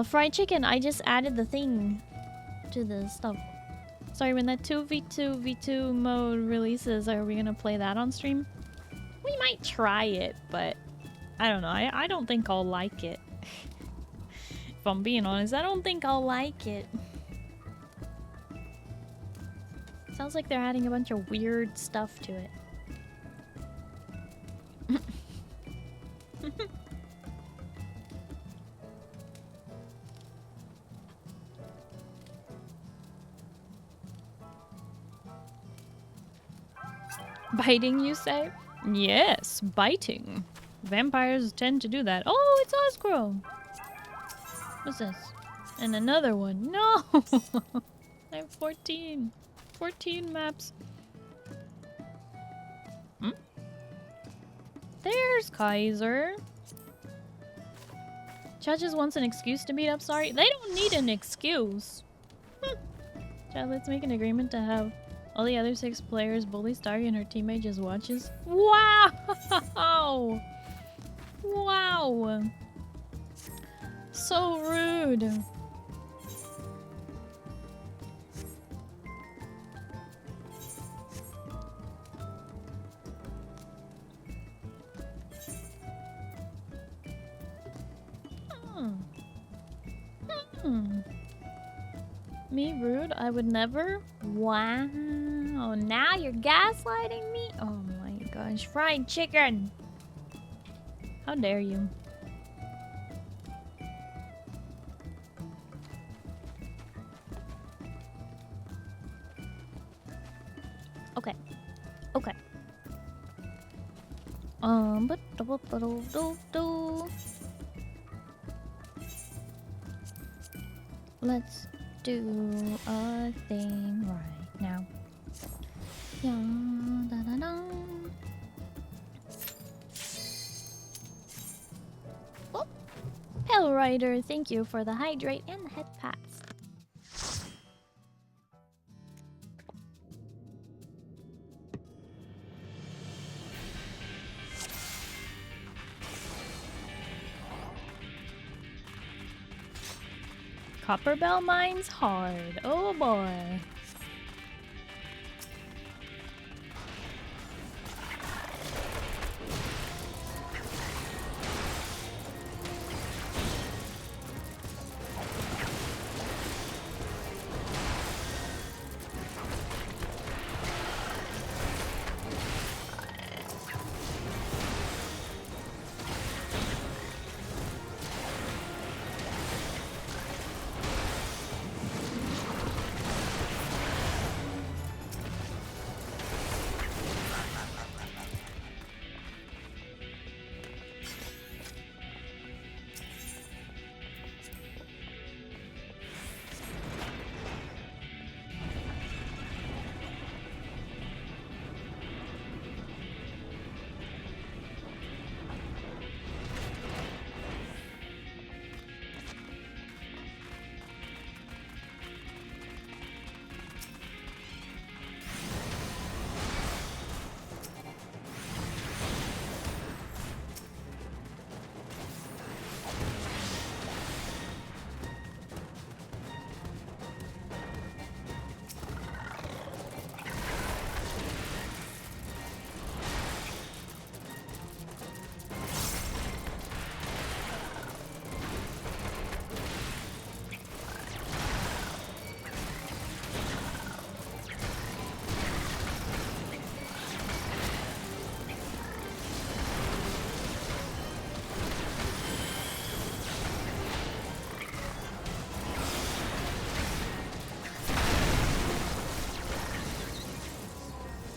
Fried chicken, I just added the thing to the stuff. Sorry, when that 2v2v2 mode releases, are we gonna play that on stream? We might try it, but I don't know. I don't think I'll like it. If I'm being honest, I don't think I'll like it. Sounds like they're adding a bunch of weird stuff to it. Biting, you say? Yes, biting. Vampires tend to do that. Oh, it's Osgro! What's this? And another one. No! I have 14. 14 maps. Hmm? There's Kaiser. Chad just wants an excuse to meet up, sorry. They don't need an excuse. Chad, let's make an agreement to have all the other 6 players bully Starry and her teammate just watches. Wow! Wow! So rude. Me rude? I would never? Wow. Now you're gaslighting me? Oh my gosh. Fried chicken! How dare you? Okay. Okay. Let's do a thing right now. Oh. Hello, Ryder. Thank you for the hydrate and the head pats. Copperbell mine's hard. Oh boy.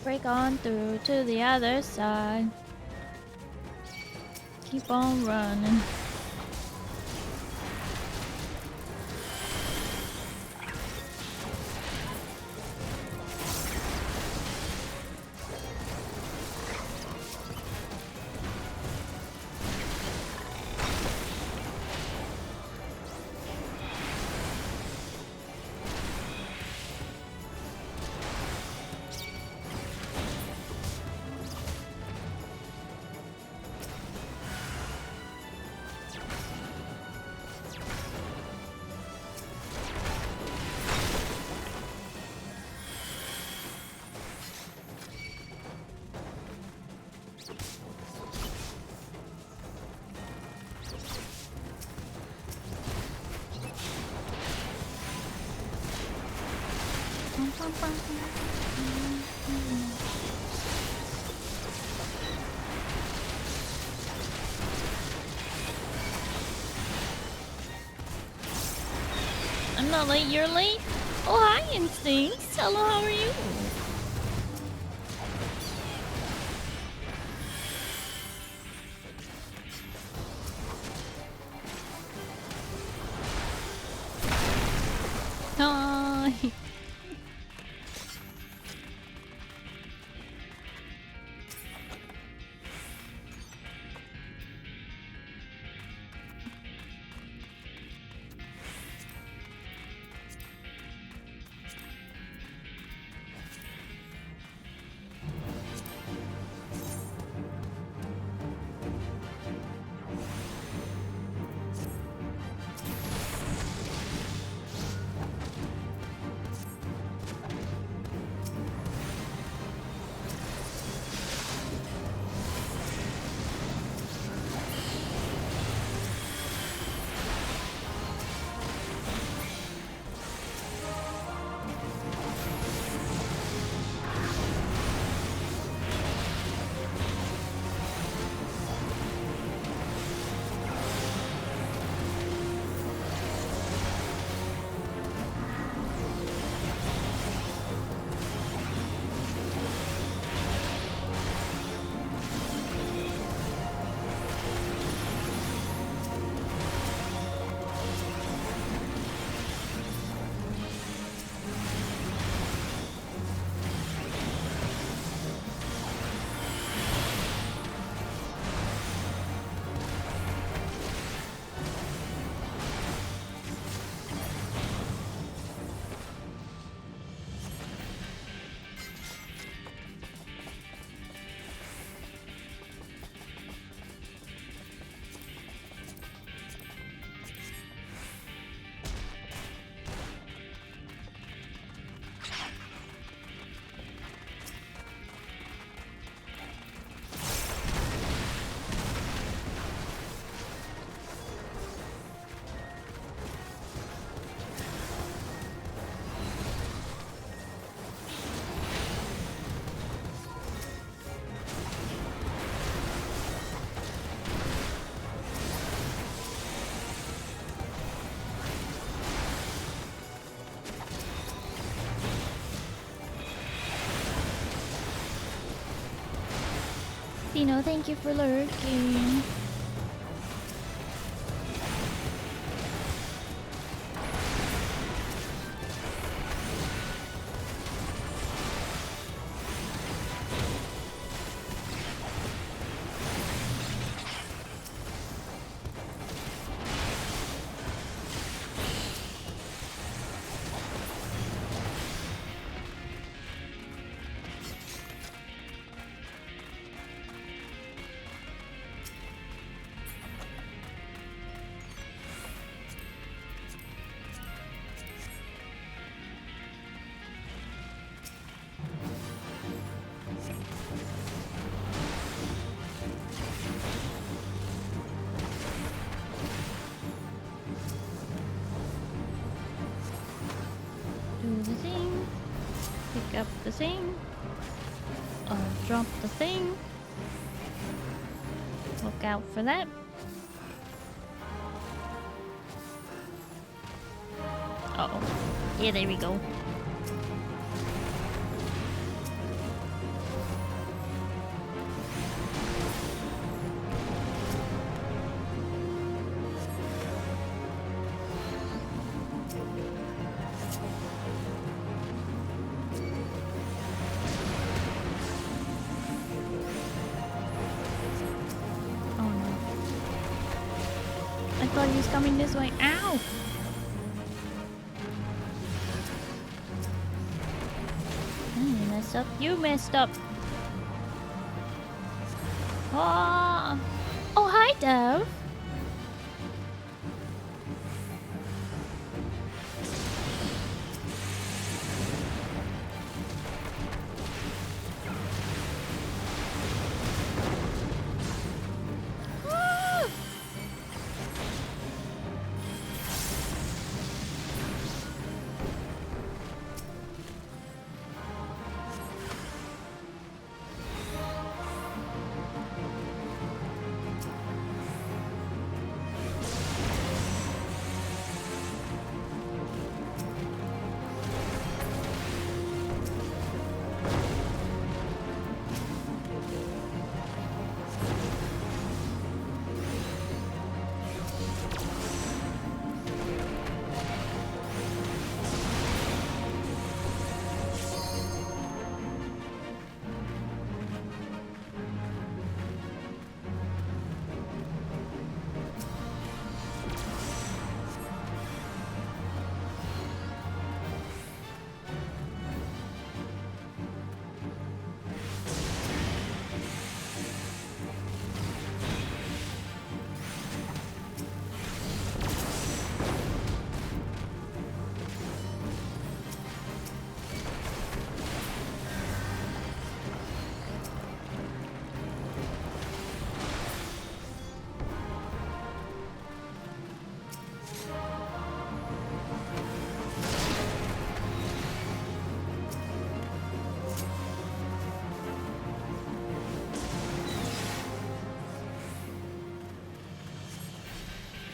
Break on through to the other side. Keep on running. I'm not late, you're late? Oh, hi, Instincts. Hello, how are you? Hi. Tino, thank you for lurking. Do the thing. Pick up the thing. Drop the thing. Look out for that. Uh-oh. Yeah, there we go. thought he was coming this way. Ow! You messed up. You messed up. Oh, oh hi, Dove.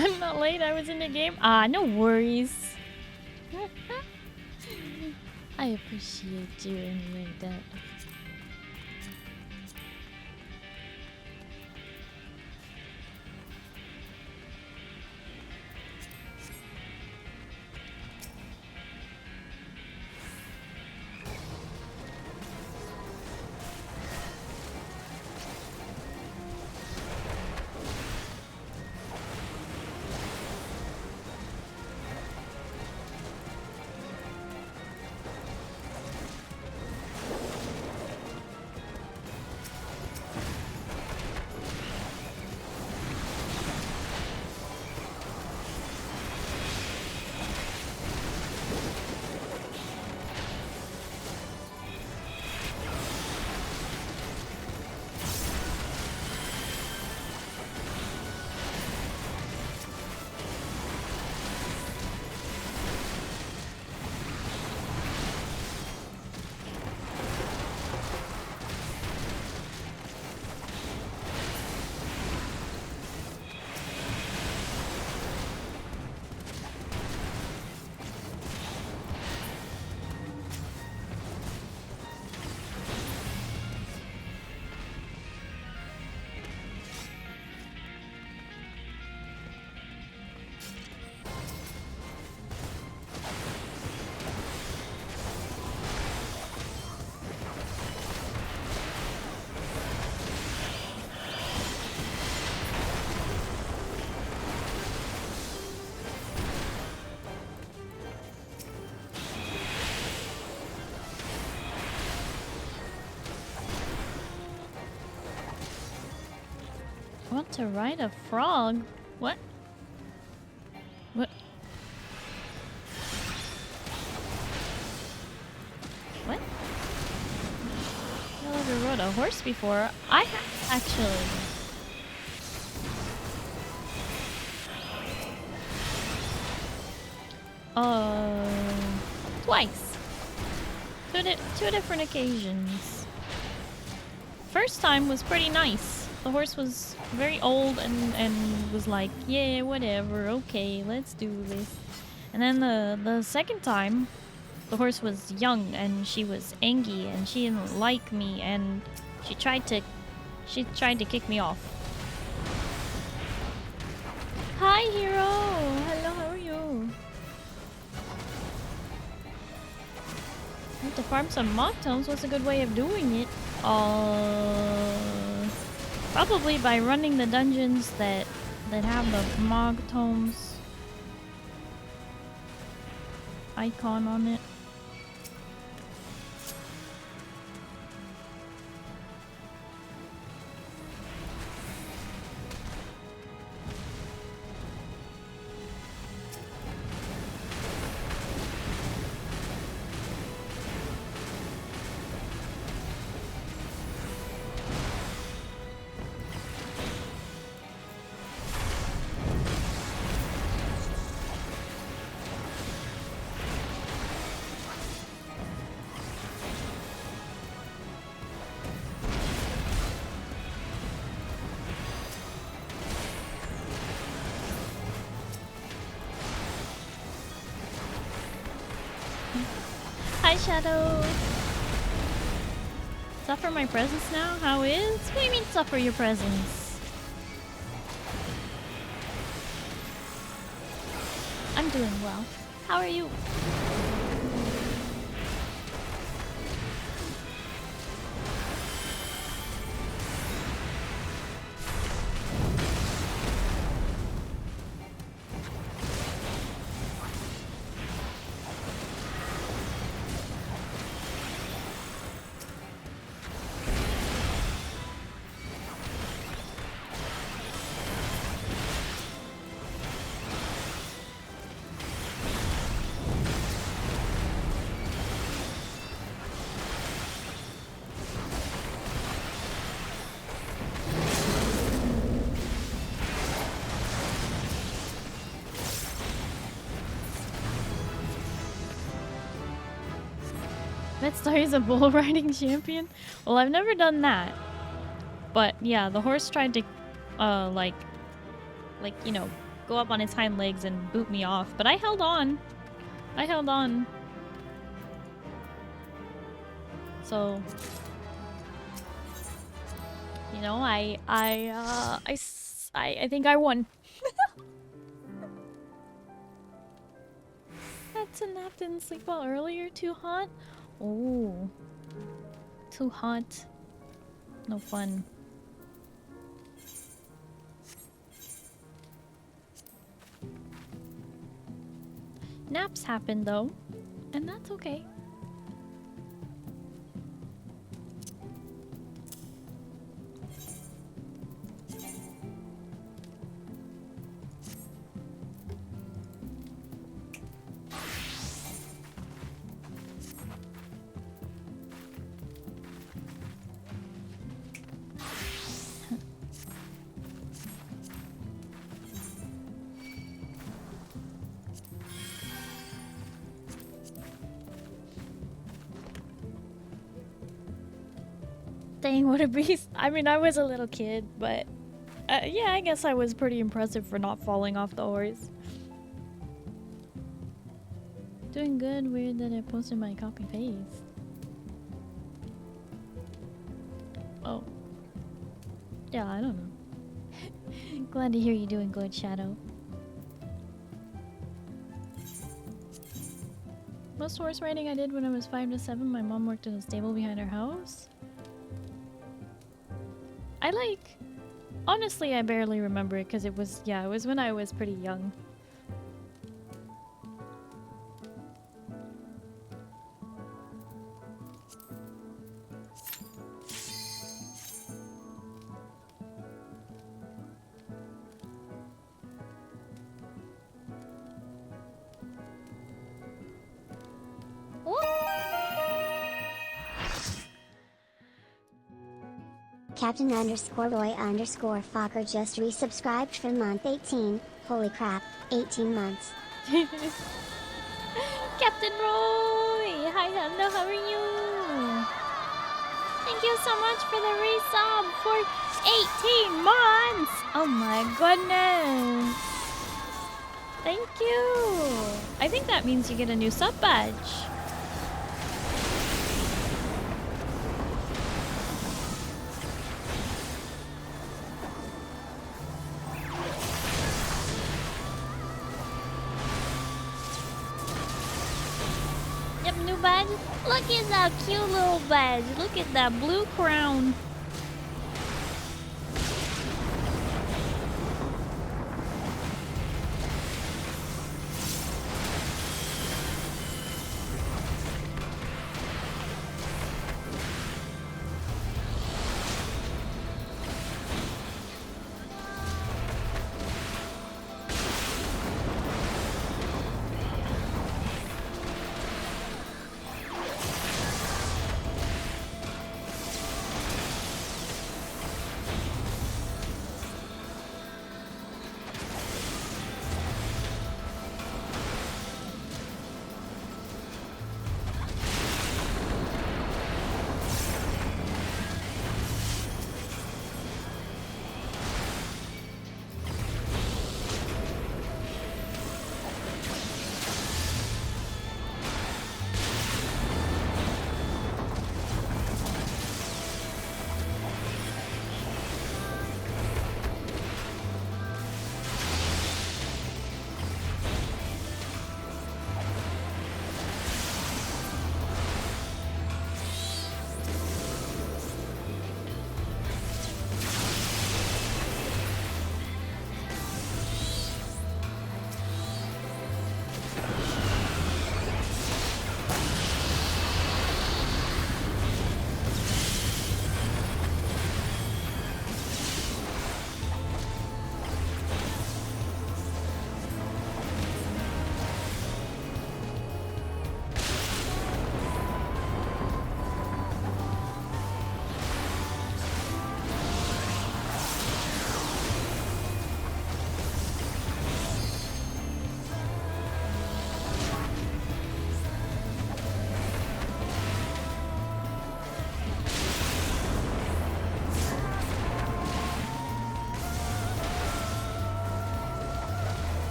I'm not late, I was in the game. Ah, no worries. I appreciate you anyway, Dad. Want to ride a frog? What? What? What? I never rode a horse before. I have actually. Twice. Two different occasions. First time was pretty nice. The horse was very old and was like, yeah, whatever, okay, let's do this. And then the second time, the horse was young and she was angry and she didn't like me and she tried to kick me off. Hi, Hero! Hello, how are you? I have to farm some mocktones. What's a good way of doing it? Probably by running the dungeons that that have the Mogtomes icon on it. Hi, Shadow. Suffer my presence now? How is? What do you mean suffer your presence? I'm doing well. How are you? Starry's a bull riding champion? Well, I've never done that. But yeah, the horse tried to, like, you know, go up on its hind legs and boot me off. But I held on. I held on. So, you know, I think I won. Had to nap, didn't sleep well earlier. Too hot? Oh, too hot. No fun. Naps happen though, and that's okay. Dang, what a beast. I mean, I was a little kid, but yeah, I guess I was pretty impressive for not falling off the horse. Doing good. Weird that I posted my copy paste. Oh. Yeah, I don't know. Glad to hear you doing good, Shadow. Most horse riding I did when I was 5 to 7. My mom worked in a stable behind our house. Honestly, I barely remember it because it was when I was pretty young. Captain_Roy_Fokker just resubscribed for month 18. Holy crap, 18 months. Captain Roy! Hi, hello, how are you? Thank you so much for the resub for 18 months! Oh my goodness! Thank you! I think that means you get a new sub badge. Badge. Look at that cute little badge. Look at that blue crown.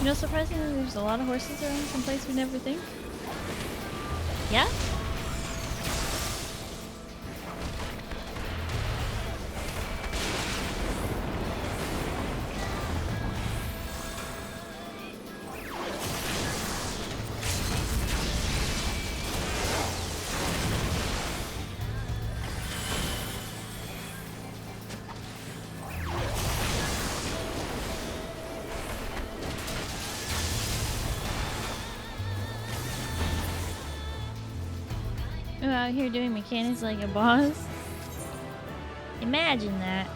You know, surprisingly, there's a lot of horses around someplace we never think. Yeah? I'm out here doing mechanics like a boss. Imagine that.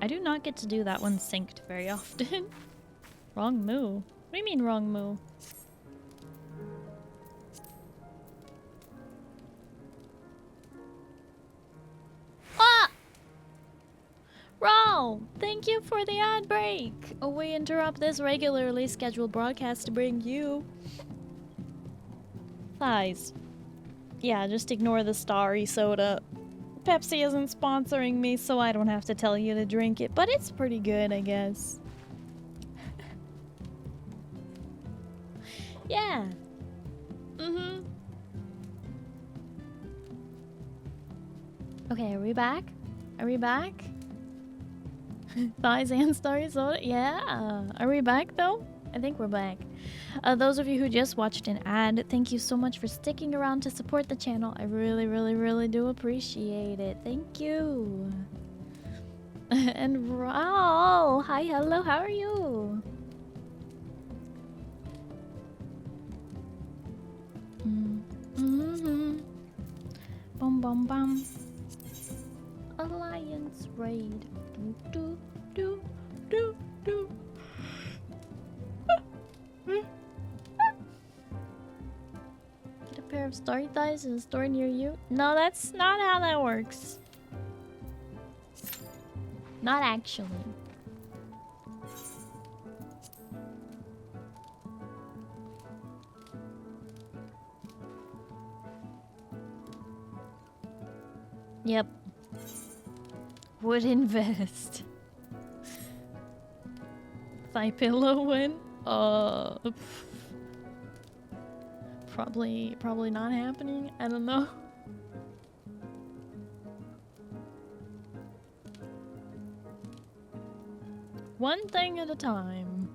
I do not get to do that one synced very often. Wrong moo. What do you mean wrong moo? Ah! Ro! Thank you for the ad break! Oh, we interrupt this regularly scheduled broadcast to bring you thighs. Yeah, just ignore the Starry soda. Pepsi isn't sponsoring me, so I don't have to tell you to drink it, but it's pretty good, I guess. Yeah. Mm-hmm. Okay, are we back? Are we back? Thighs and Starry soda? Yeah. Are we back, though? I think we're back. Those of you who just watched an ad, thank you so much for sticking around to support the channel. I really, really, really do appreciate it. Thank you. And Raul, hi, hello, how are you? Mm-hmm. Bum bum bum. Alliance raid. Do do do do do. Get a pair of Starry thighs in a store near you? No, that's not how that works. Not actually. Yep. Would invest. Thigh pillow win? Probably not happening. I don't know. One thing at a time.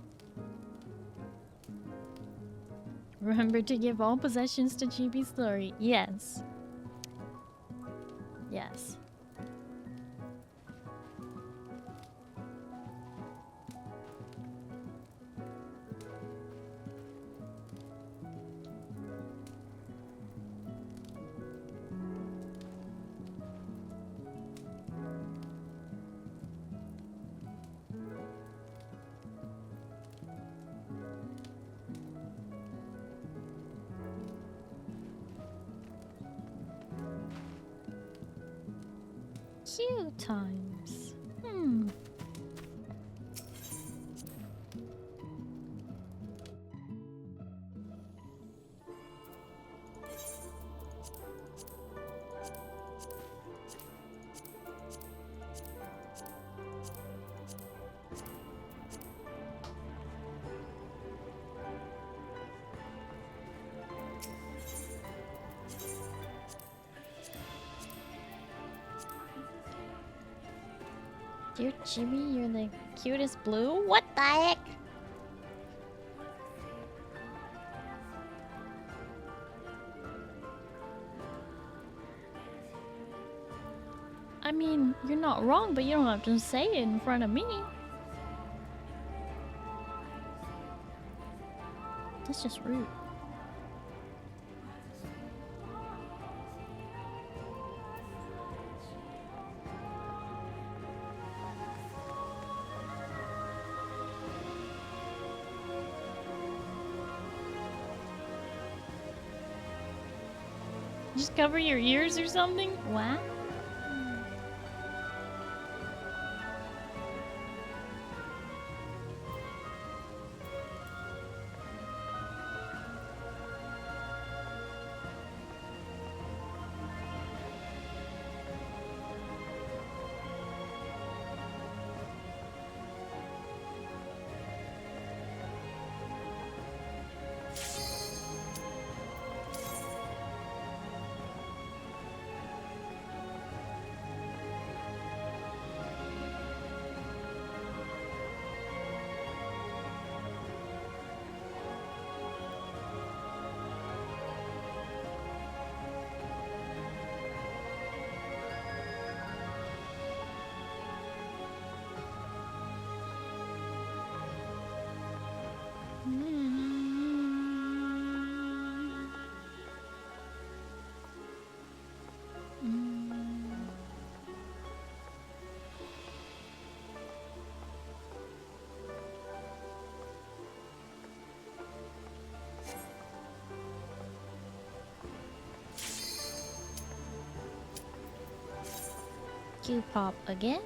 Remember to give all possessions to Chibi Story. Yes. Yes. Queue times. Dear Chibi, you're the cutest blue? What the heck? I mean, you're not wrong, but you don't have to say it in front of me. That's just rude. Just cover your ears or something? What? to pop again.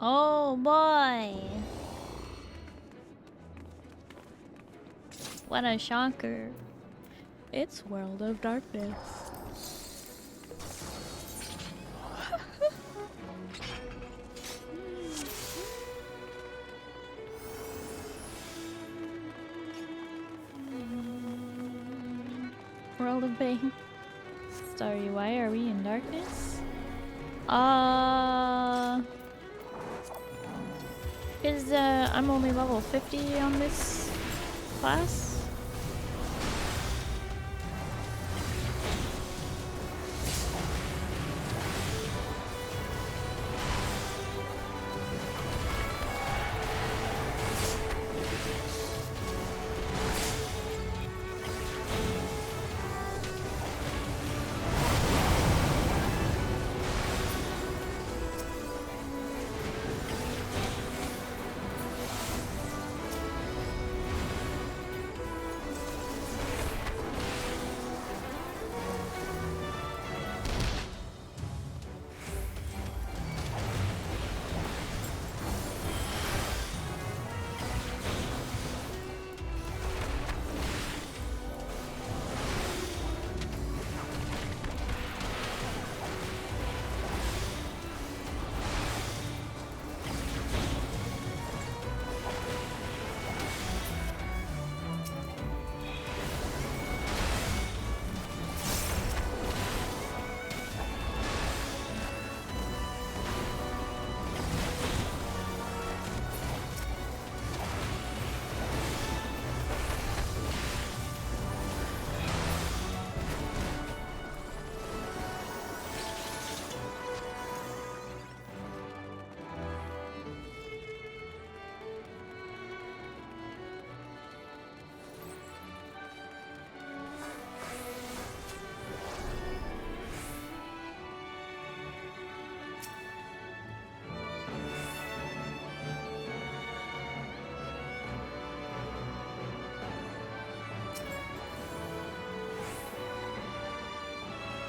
Oh boy. What a shocker. It's World of Darkness. World of Pain. Starry, why are we in darkness? Because I'm only level 50 on this class.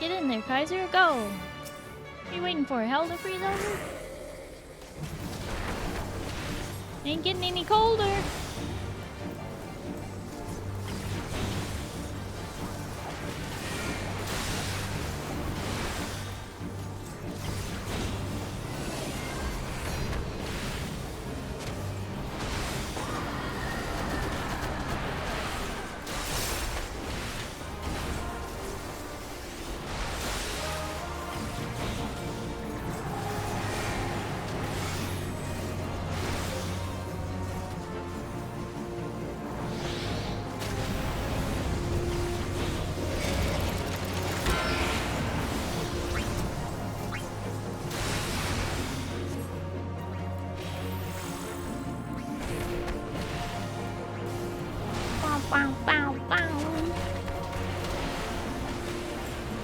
Get in there, Kaiser, go! What are you waiting for? Hell to freeze over? Ain't getting any colder! Bow, bow, bow.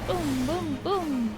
Boom, boom, boom.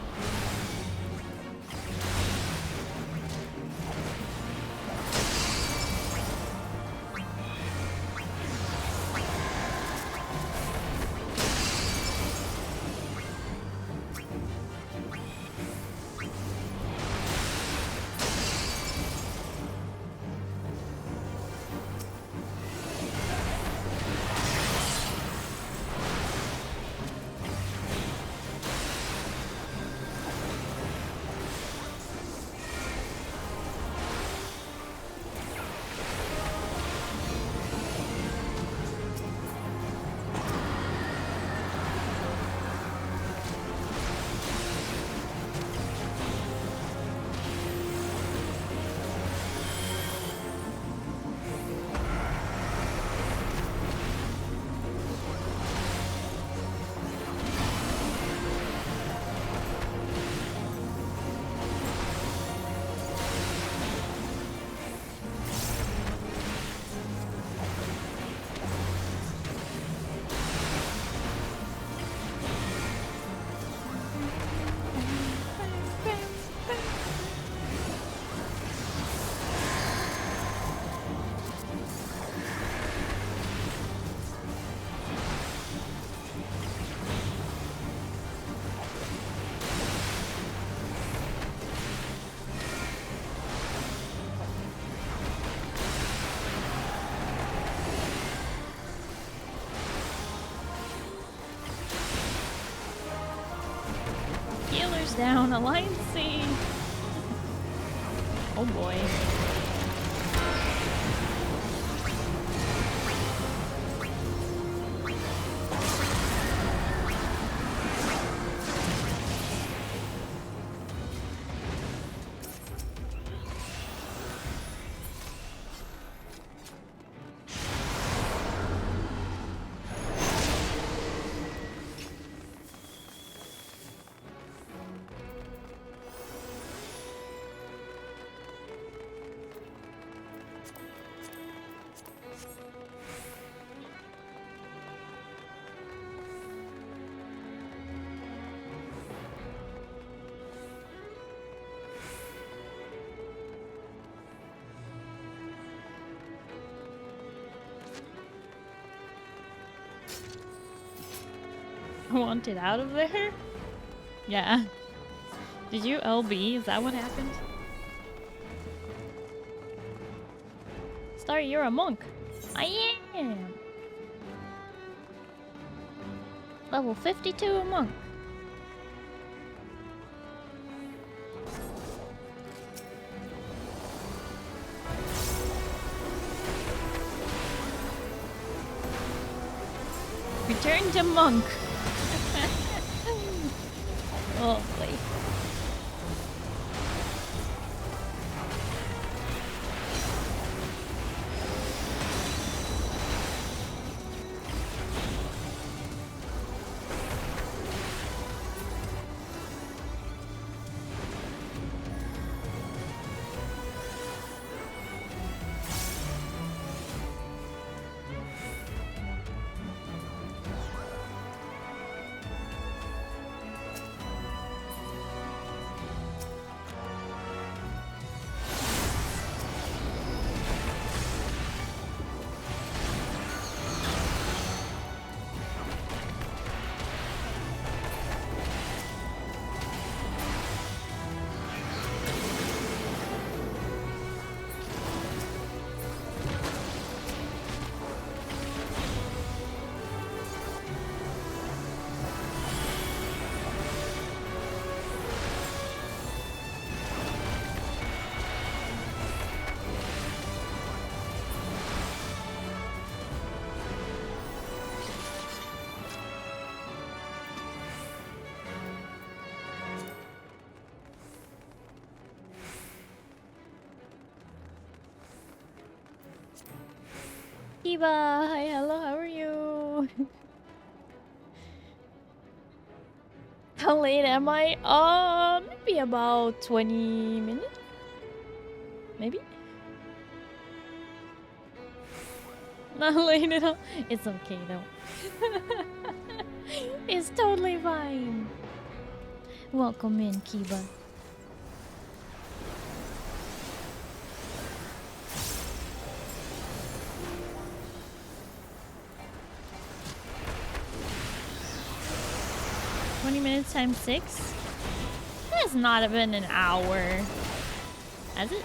down Alliance C. Oh boy. Want it out of there? Yeah. Did you LB? Is that what happened? Starry, you're a monk. I am. Level 52 a monk. Return to monk. Oh boy. キバー Hi, hello, how are you? How late am I? Maybe about 20 minutes? Maybe? Not late at all. It's okay though. It's totally fine. Welcome in, Kiba. Minutes times 6? That's not even an hour. Has it?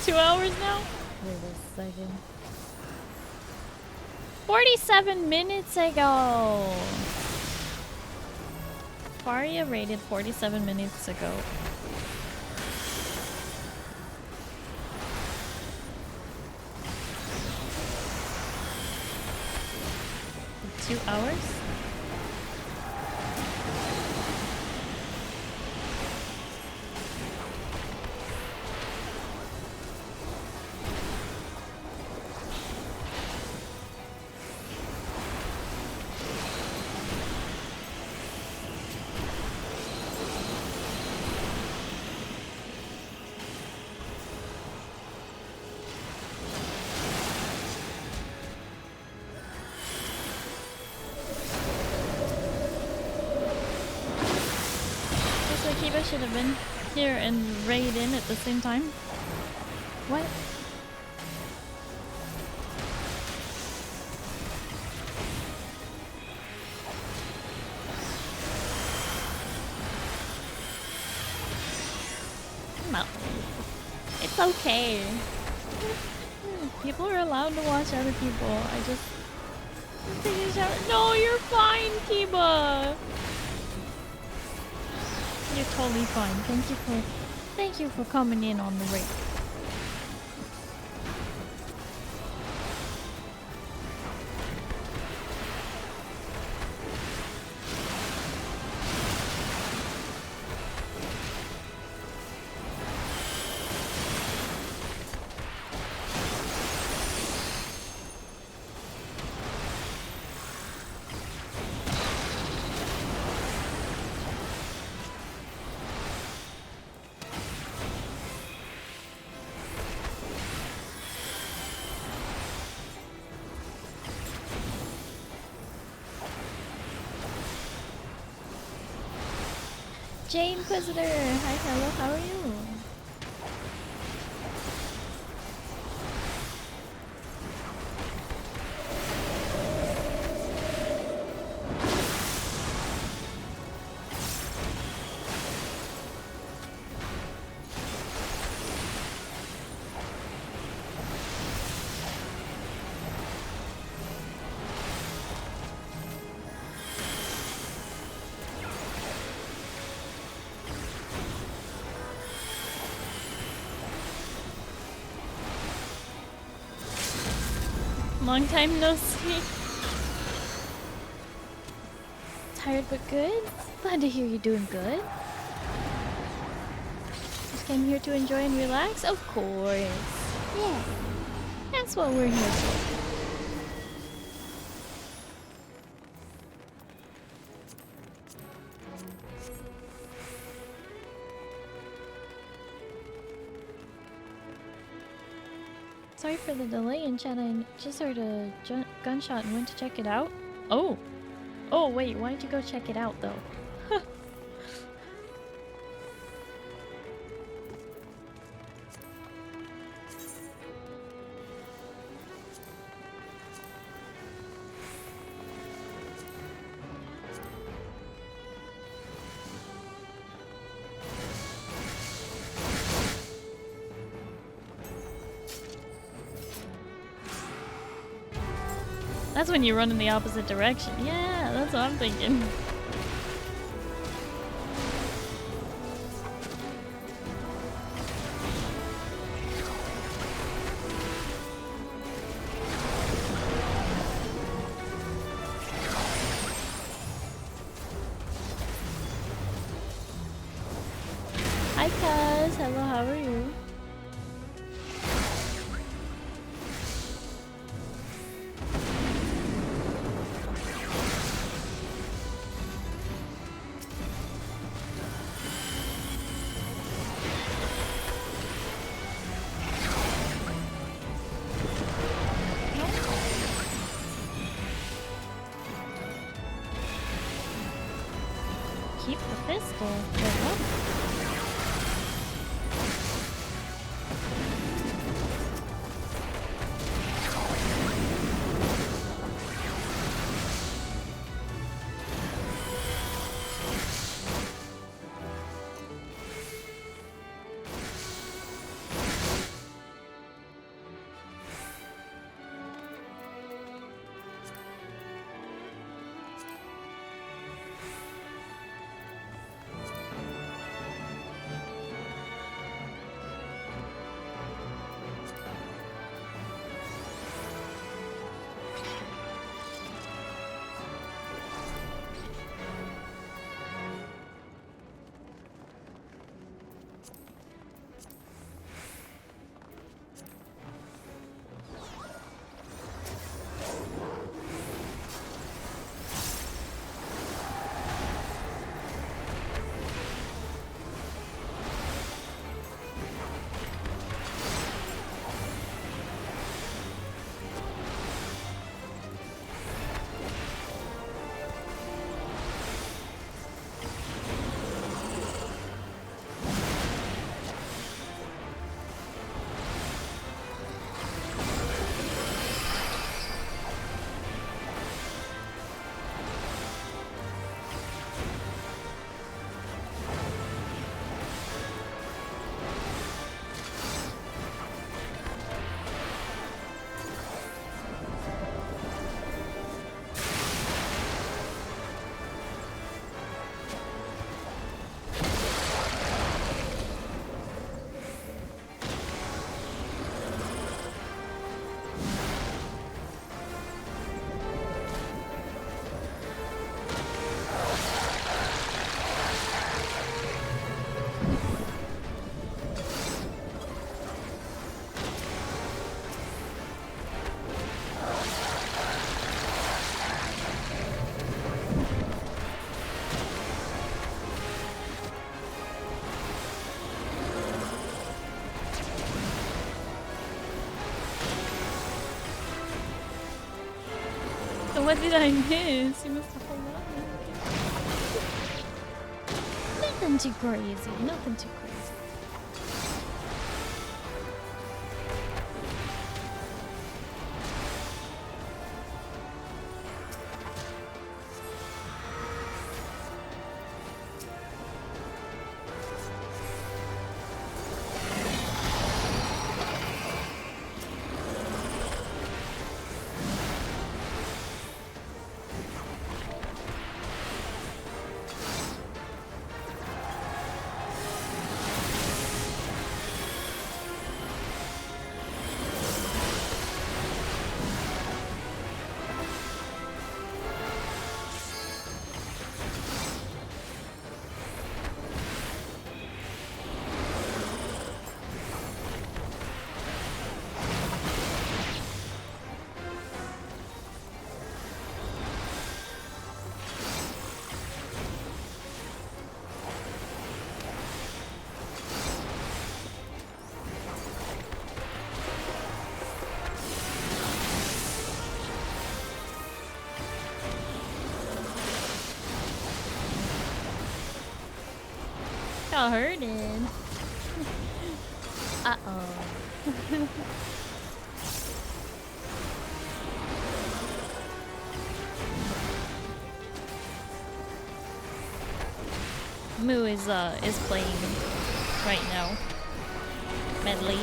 Two hours now? Wait a second. 47 minutes ago! Faria rated 47 minutes ago. 2 hours? Should have been here and raid in at the same time. What? It's okay. People are allowed to watch other people. I just take a shower. No, you're fine, Kiba. You're totally fine. Thank you for coming in on the raid. Jane Inquisitor, hi, hello, how are you? Long time no see. Tired but good? Glad to hear you're doing good. Just came here to enjoy and relax? Of course. Yeah. That's what we're here for. Sorry for the delay in chat. I just heard a gunshot and went to check it out. Oh! Oh, wait, why'd you go check it out, though? That's when you run in the opposite direction. Yeah, that's what I'm thinking. Hi, Kaz. Hello, how are you? Keep the pistol. Wait, what? What did I miss? You must have fallen. Nothing too crazy. Nothing too crazy. Got hurted. Uh-oh. Moo is playing right now. Medley.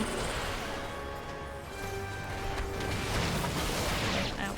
Ouch.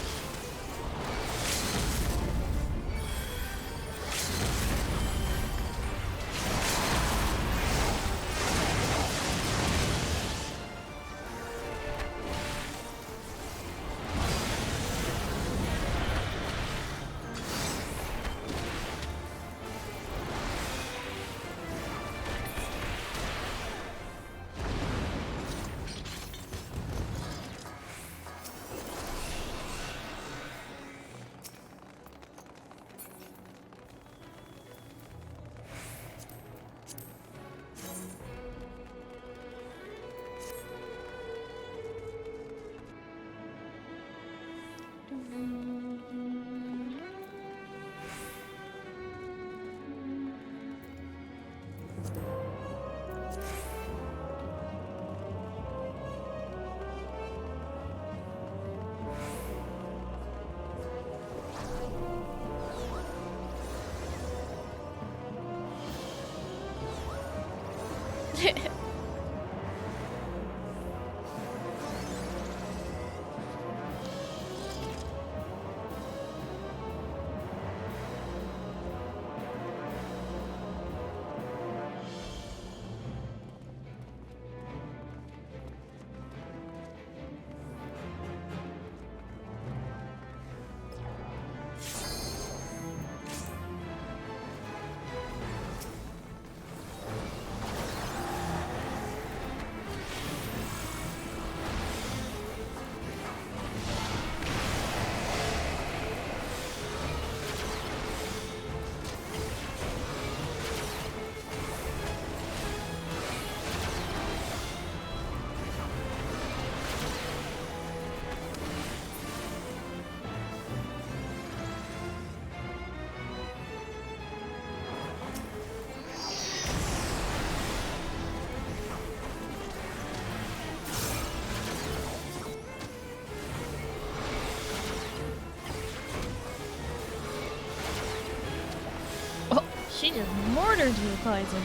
She just mortared you, Kaiser.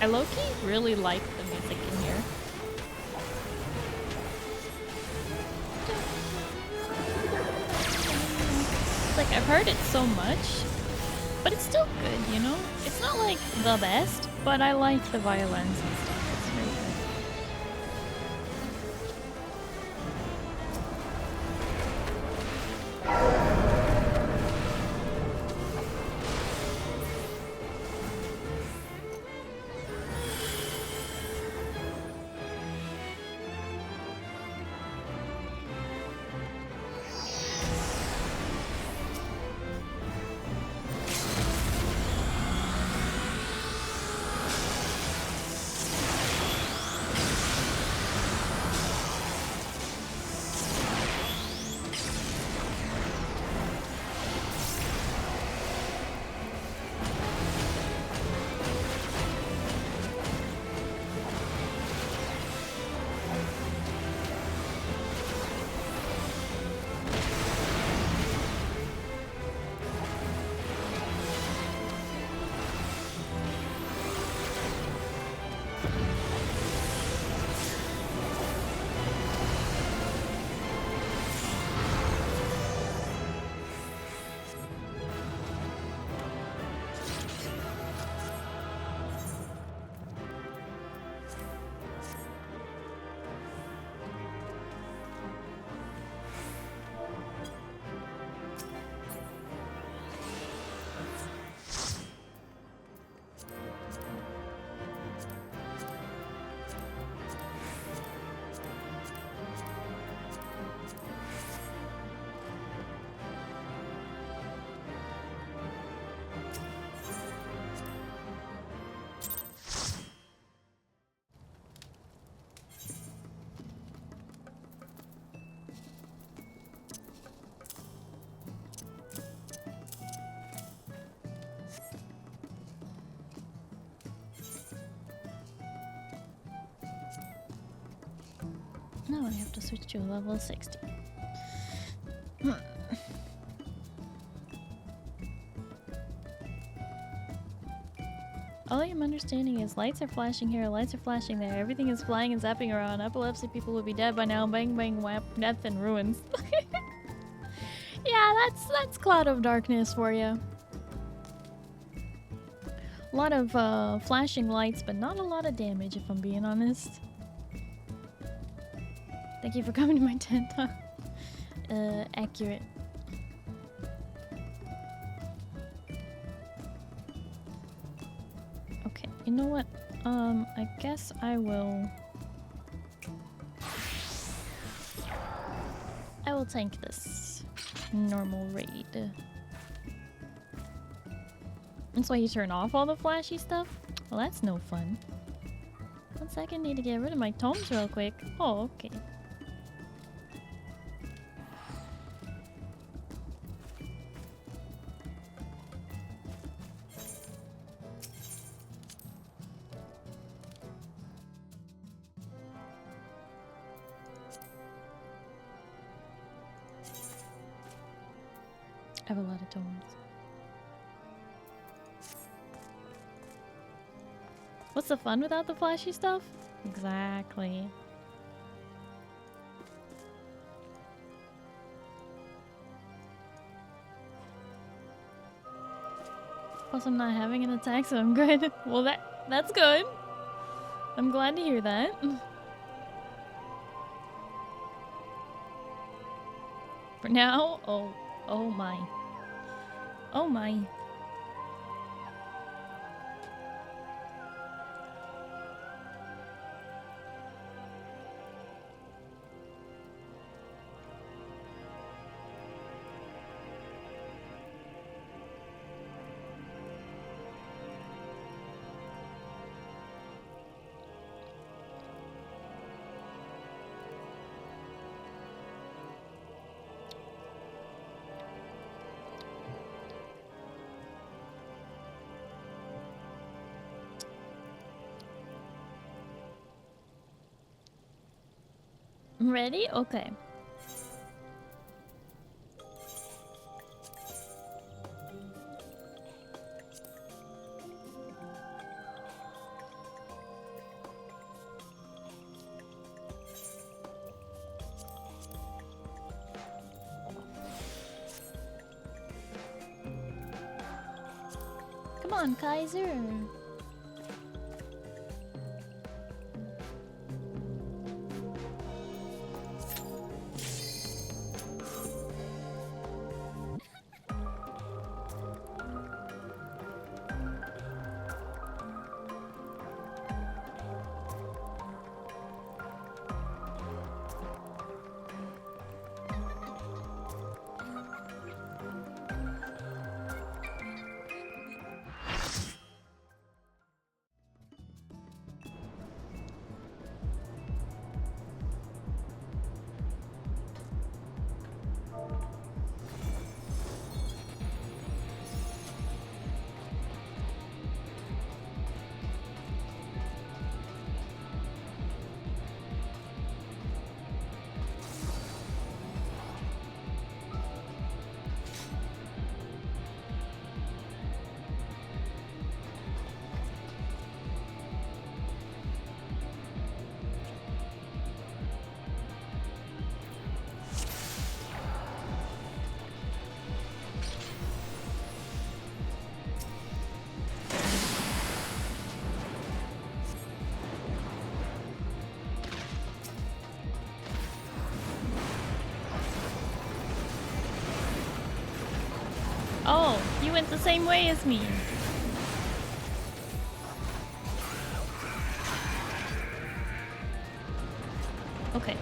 I low-key really like the music in here. Like, I've heard it so much, but it's still good, you know? It's not like the best, but I like the violins and stuff. It's very good. Now I have to switch to level 60. All I am understanding is lights are flashing here, lights are flashing there, everything is flying and zapping around. Epilepsy people would be dead by now. Bang bang whap, death and ruins. Yeah, that's Cloud of Darkness for you. A lot of flashing lights, but not a lot of damage, if I'm being honest. Thank you for coming to my tent. Accurate. Okay, you know what? I guess I will tank this normal raid. That's why you turn off all the flashy stuff? Well, that's no fun. 1 second, need to get rid of my tomes real quick. Oh, okay. I have a lot of tomes. What's the fun without the flashy stuff? Exactly. Plus I'm not having an attack, so I'm good. Well, that's good. I'm glad to hear that. For now, oh my. Oh my. Ready? Okay. on, Kaiser. Oh, you went the same way as me. Okay.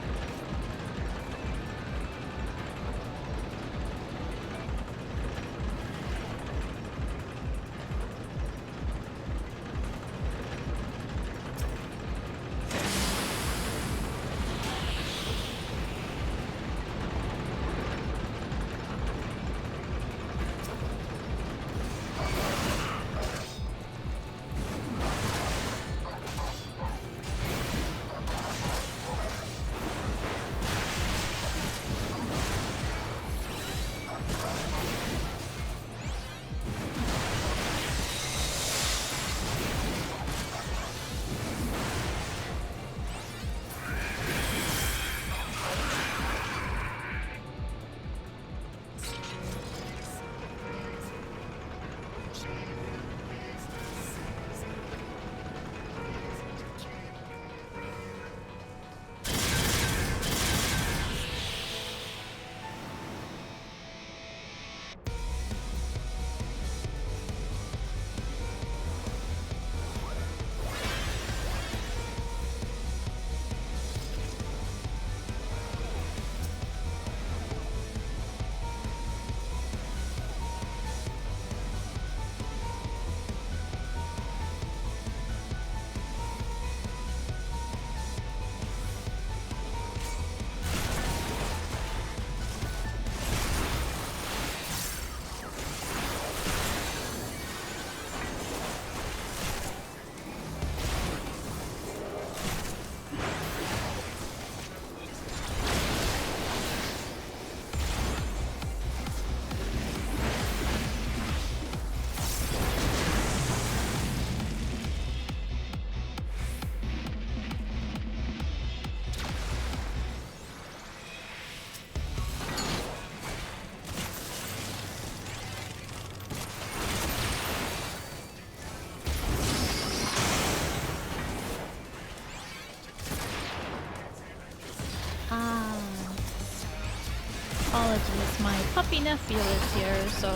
Apologies, my puppy nephew is here, so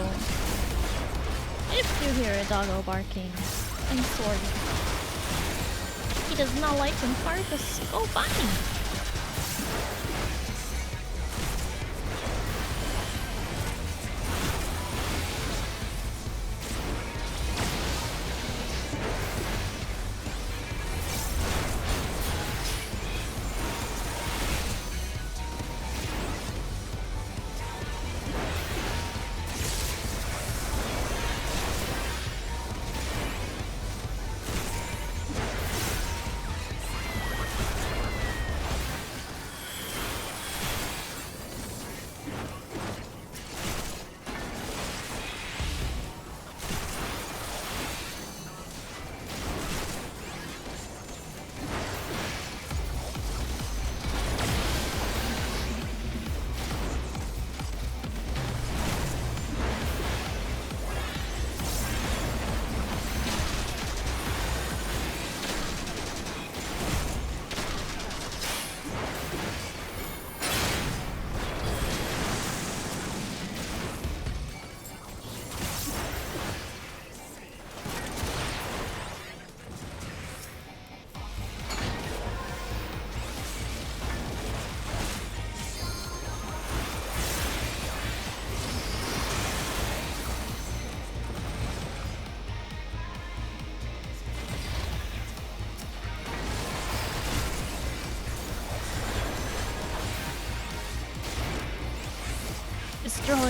if you hear a doggo barking, I'm sorry. He does not like when Farkas go by.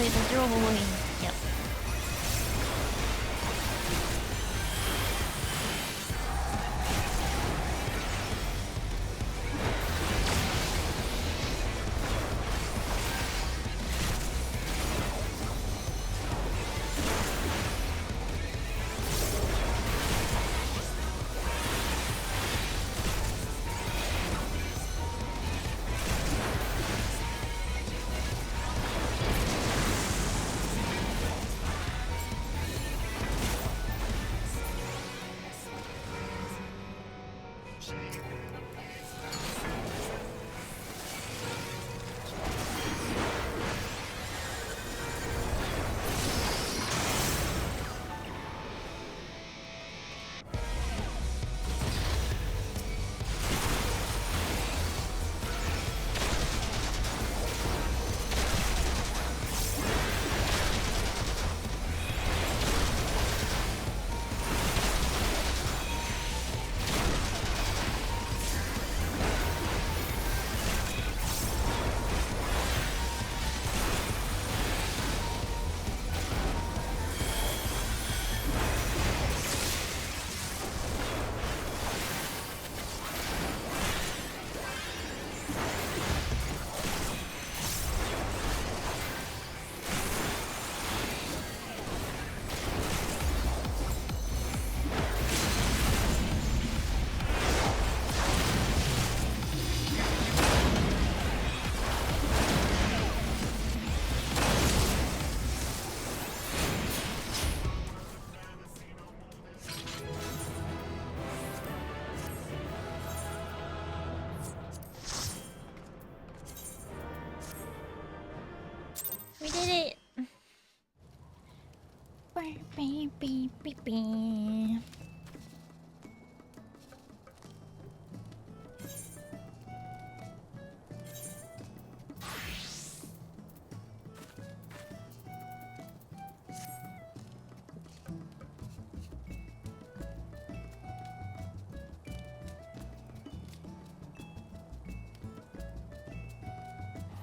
little drawing. Yep. We did it!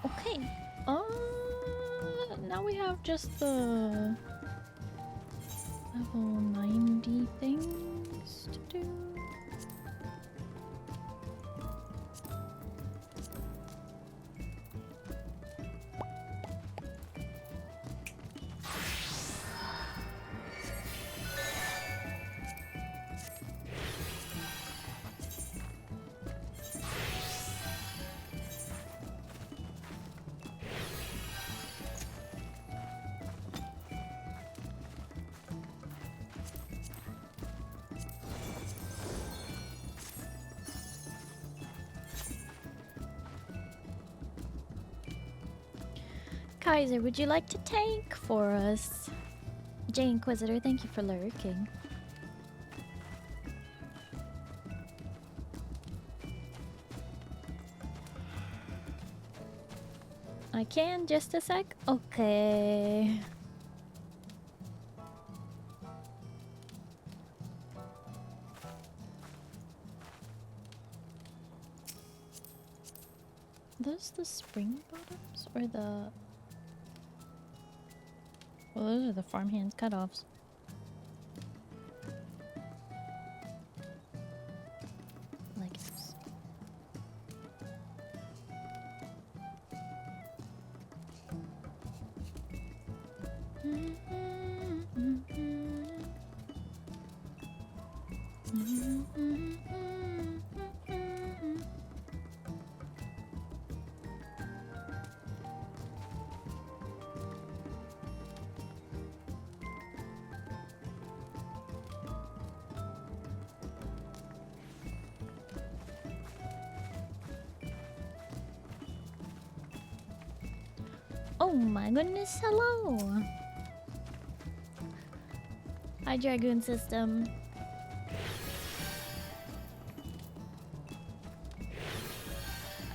Okay. Now we have just the level 90 things to do. Kaiser, would you like to tank for us? J Inquisitor, thank you for lurking. I can, just a sec. Okay. Those the spring bottoms or the... Well, those are the farmhands cutoffs. Leggings. Oh my goodness, hello! Hi, Dragoon System.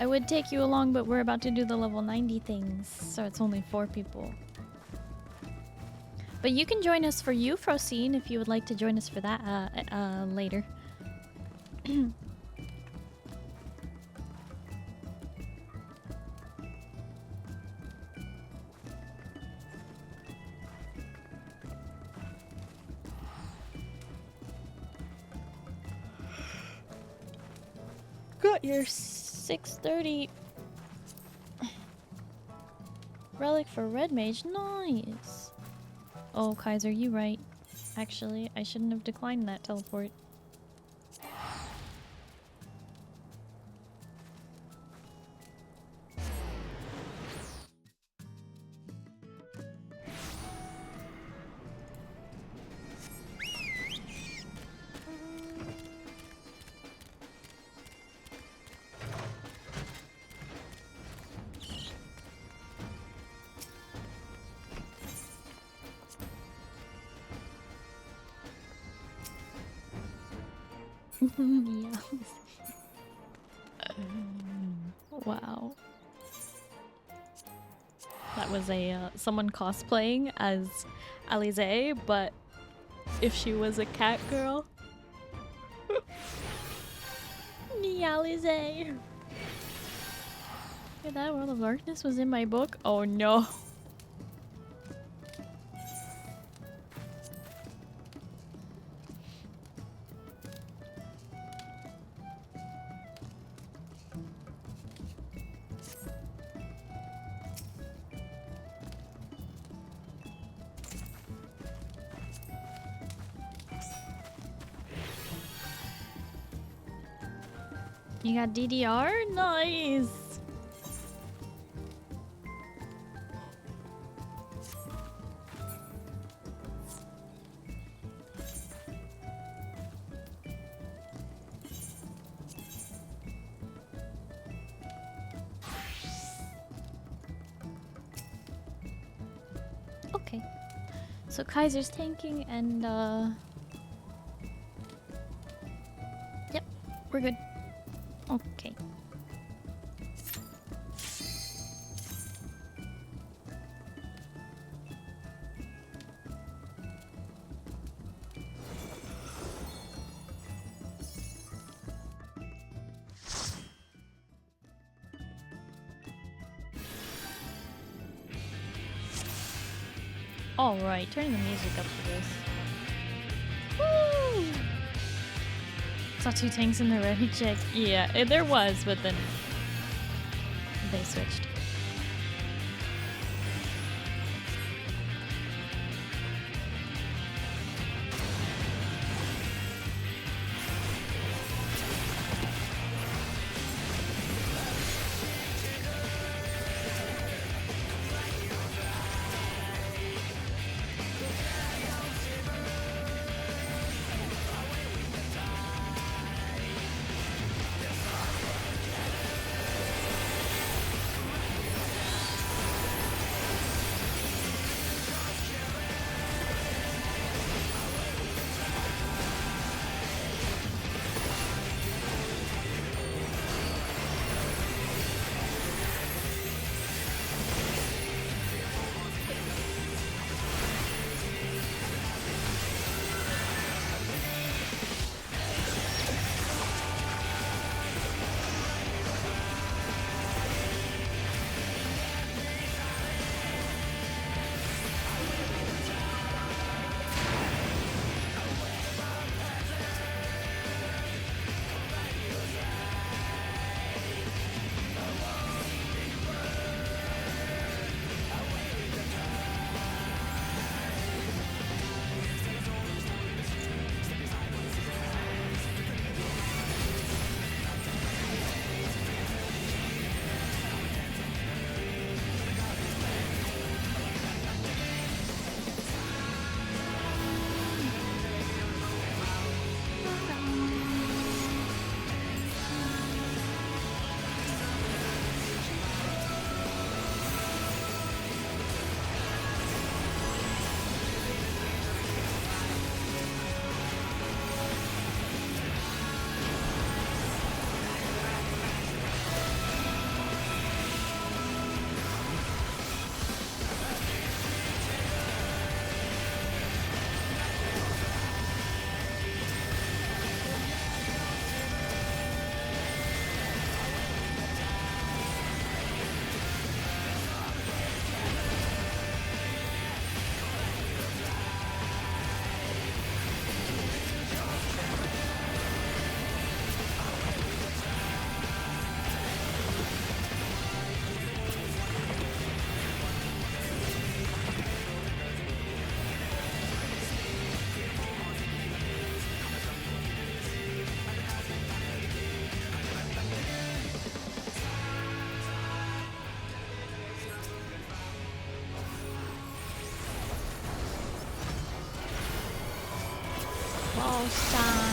I would take you along, but we're about to do the level 90 things, so it's only 4 people. But you can join us for Euphrosyne if you would like to join us for that later. got your 630 relic for Red Mage. Nice. Oh, Kaiser, you right. Actually, I shouldn't have declined that teleport. Yeah. Wow. That was a someone cosplaying as Alize, but if she was a cat girl. Alize. That World of Darkness was in my book? Oh no. You got DDR? Nice! Okay. So Kaiser's tanking and yep, we're good. Okay. Alright, turn the music up for this. Woo! Saw two tanks in the ready check. Yeah, there was, but then they switched. Boss time.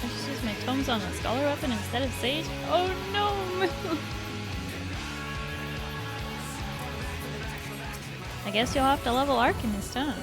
I just used my tomes on a scholar weapon instead of sage. Oh no! I guess you'll have to level Arcanist, huh?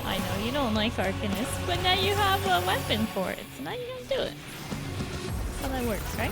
I know you don't like Arcanist, but now you have a weapon for it, so now you can do it. That's how that works, right?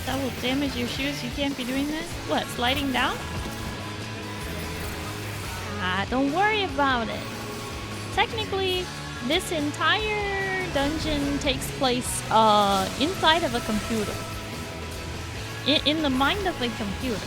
That will damage your shoes. You can't be doing that. What, sliding down? Ah, don't worry about it. Technically, this entire dungeon takes place inside of a computer. In the mind of a computer.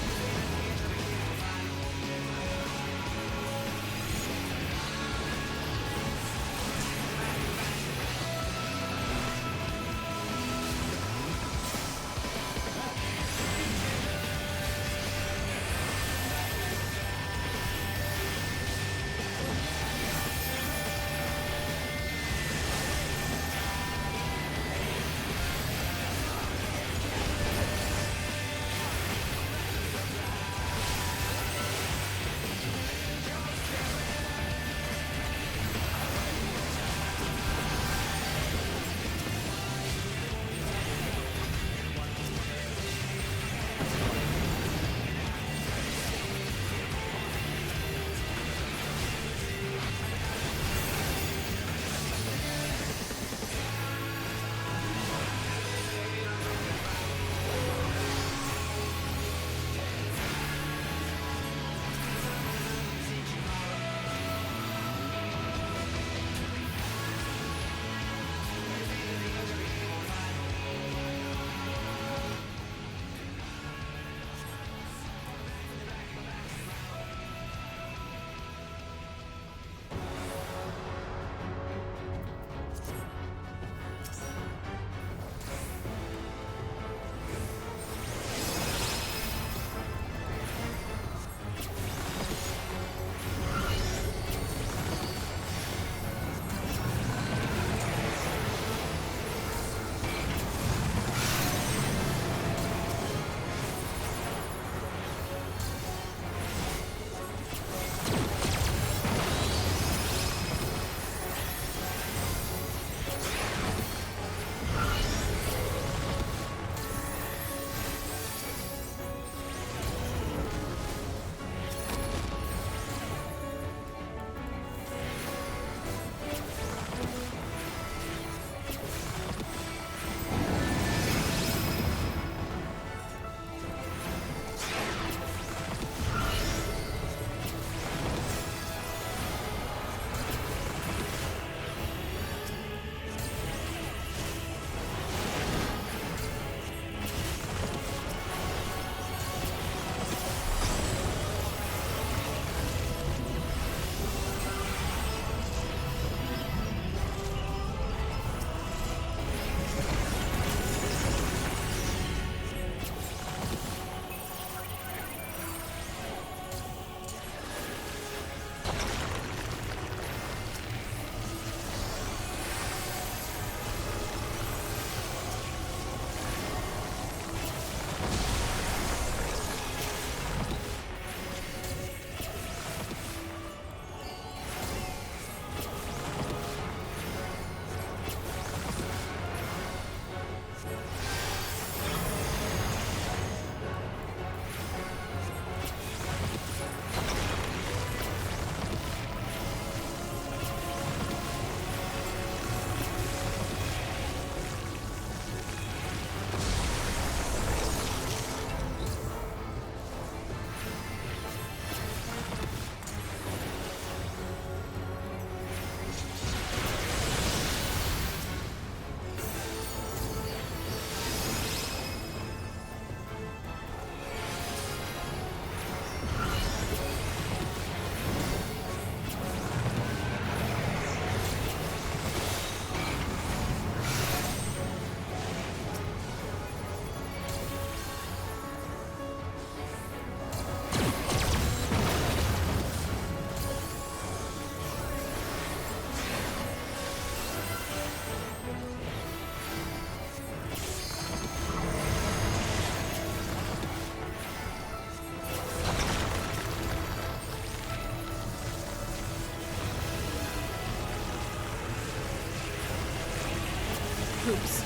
Oops.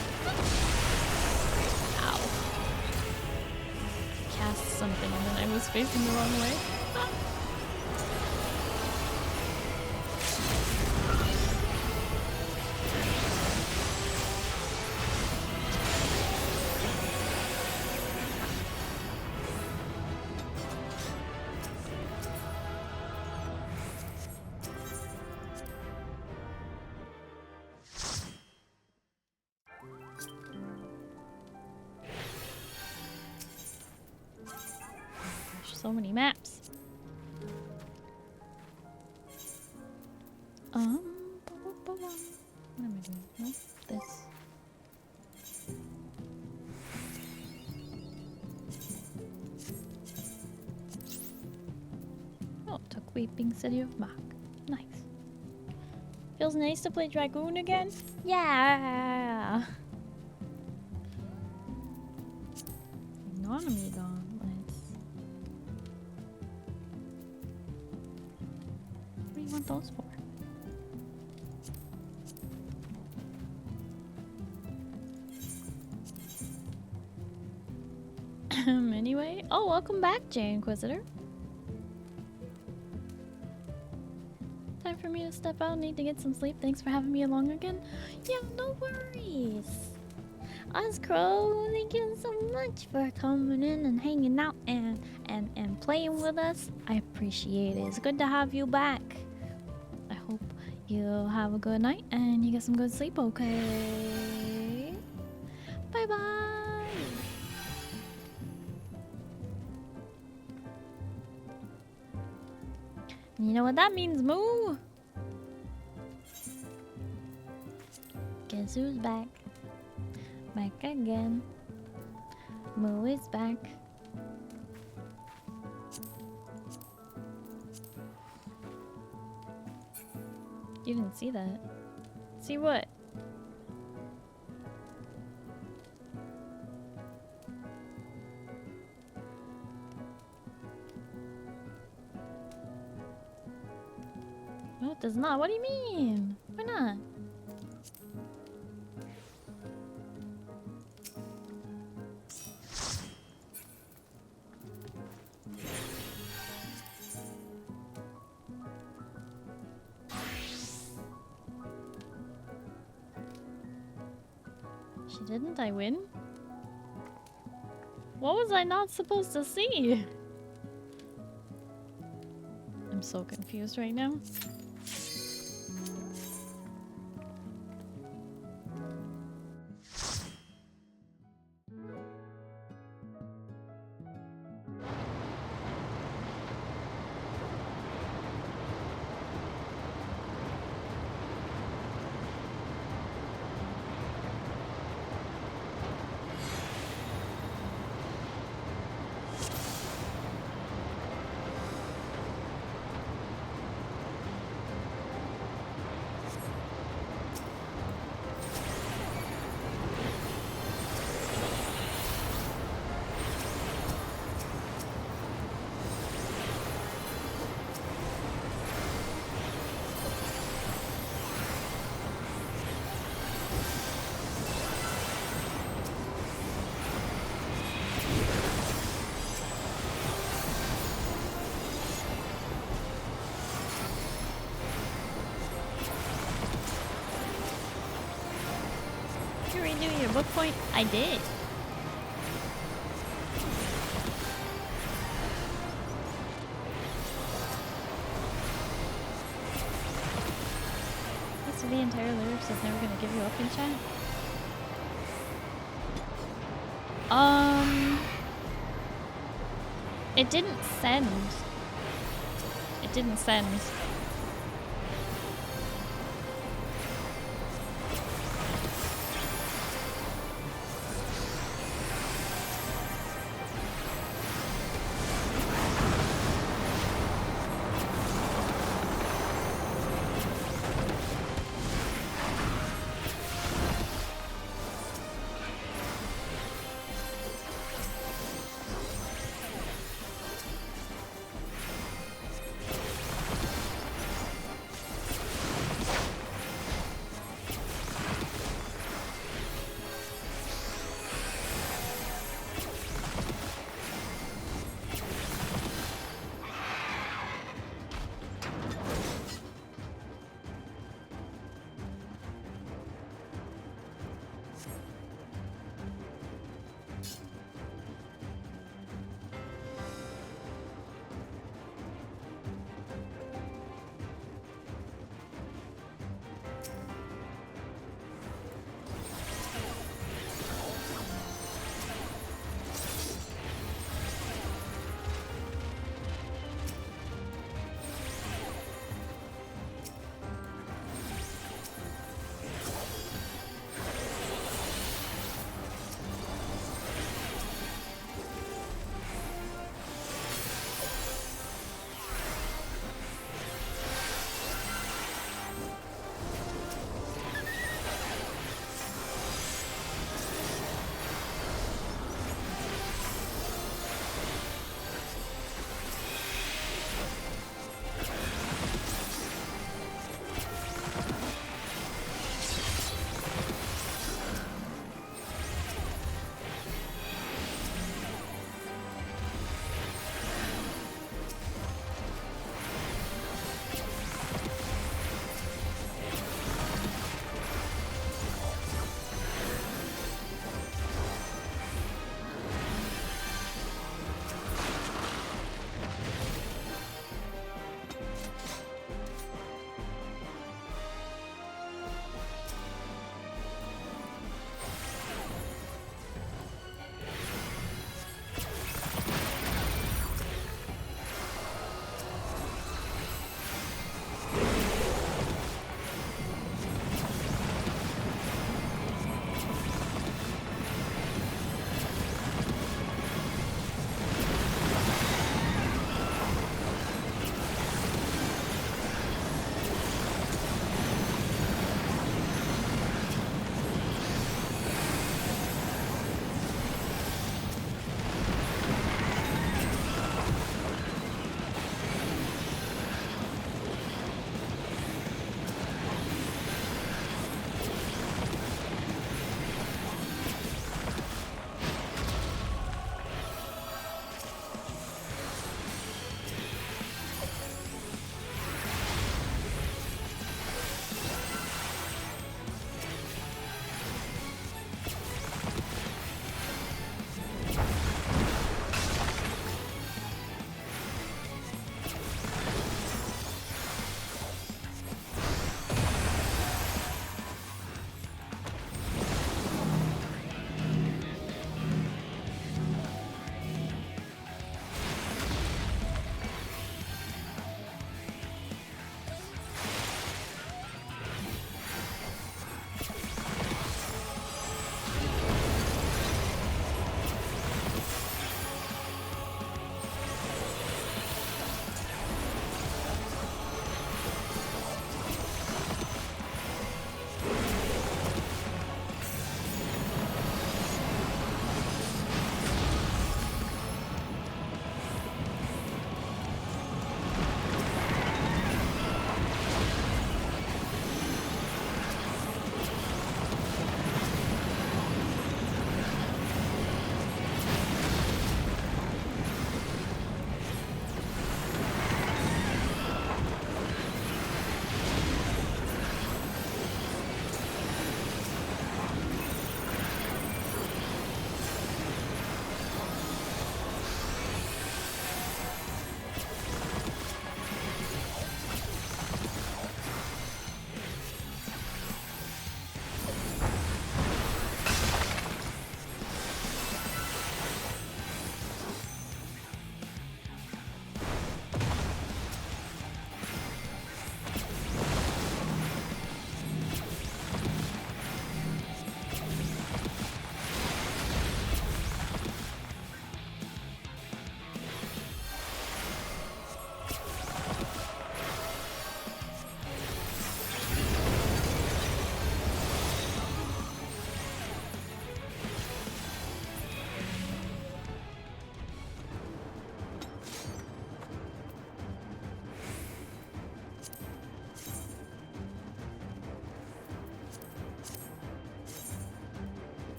Ow. Cast something and then I was facing the wrong way. So many maps. What am I doing? Nope, this. Oh, took Weeping City of Mach. Nice. Feels nice to play Dragoon again? Yeah! Economy gone. What do you want those for? Anyway, oh, welcome back, J Inquisitor. Time for me to step out. Need to get some sleep. Thanks for having me along again. Yeah, no worries. Ozcrow, thank you so much for coming in and hanging out and playing with us. I appreciate it. It's good to have you back. I hope you have a good night and you get some good sleep, okay? Bye-bye. You know what that means, Moo? Guess who's back? Back again. Moo is back. You didn't see that. See what? No, it does not. What do you mean? Why not? Didn't I win? What was I not supposed to see? I'm so confused right now. Redo your book point? I did. That's the entire lyrics is never gonna give you up in chat. It didn't send. It didn't send.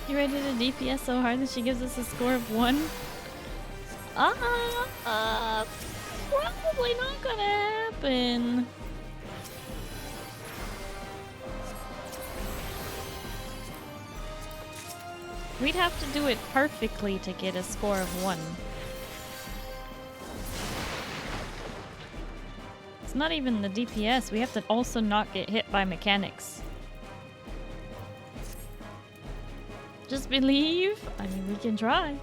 You ready to DPS so hard that she gives us a score of 1? Probably not gonna happen. We'd have to do it perfectly to get a score of 1. It's not even the DPS, we have to also not get hit by mechanics. Just believe? I mean, we can try.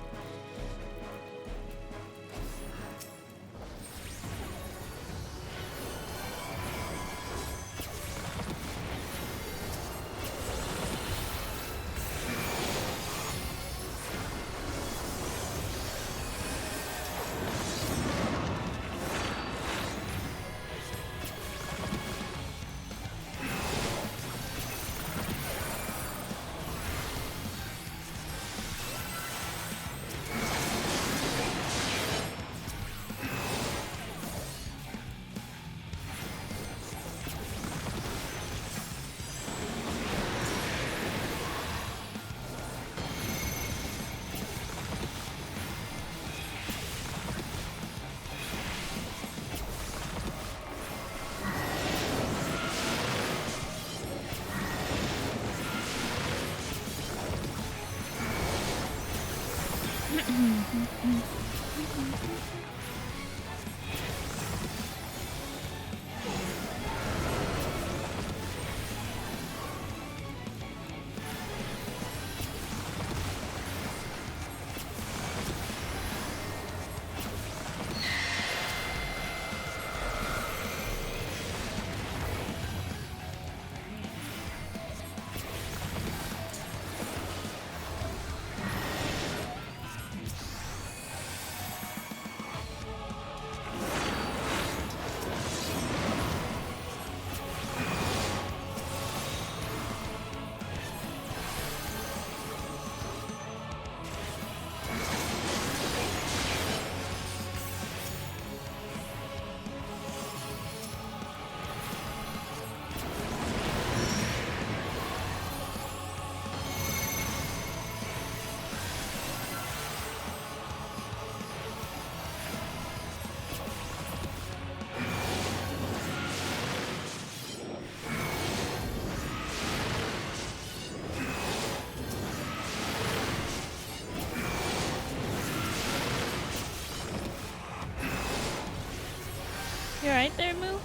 You alright there, Moo?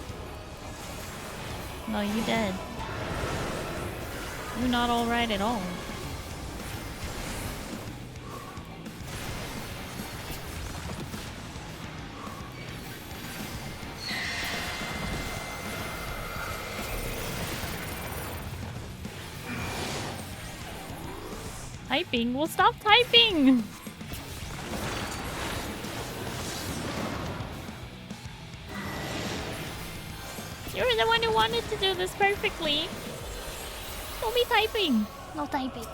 No, you dead. You're not alright at all. Typing? Well, stop typing! You're the one who wanted to do this perfectly. Don't be typing. No typing.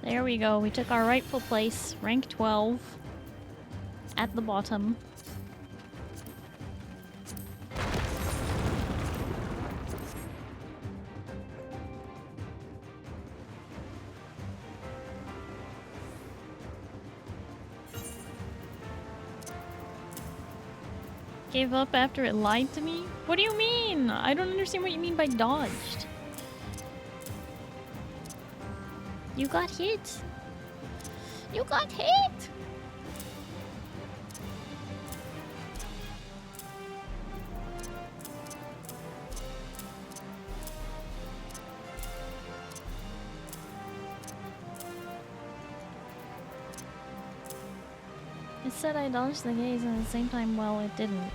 There we go. We took our rightful place, rank 12, at the bottom. Gave up after it lied to me? What do you mean? I don't understand what you mean by dodged. You got hit. You got hit. said I dodged the gaze and at the same time, well, it didn't.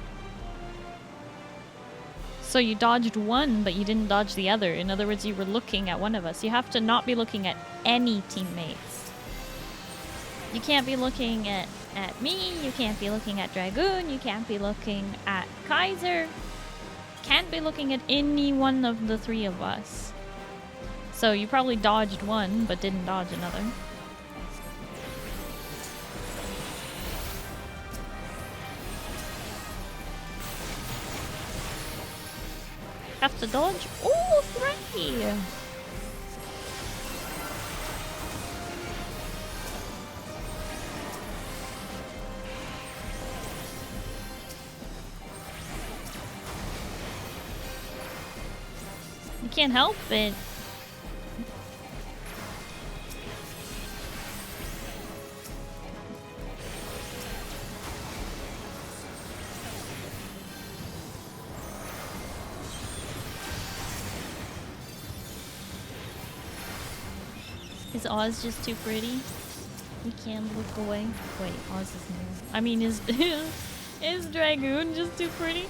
So you dodged one, but you didn't dodge the other. In other words, you were looking at one of us. You have to not be looking at any teammates. You can't be looking at me, you can't be looking at Dragoon, you can't be looking at Kaiser. Can't be looking at any one of the three of us. So you probably dodged one, but didn't dodge another. Have to dodge all three! You can't help it. Is Oz just too pretty? We can't look away. Wait, Oz is new. I mean, is is Dragoon just too pretty?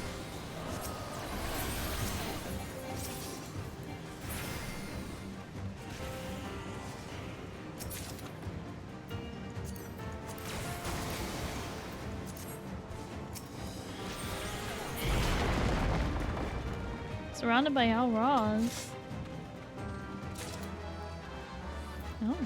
Surrounded by Alraz. Oh.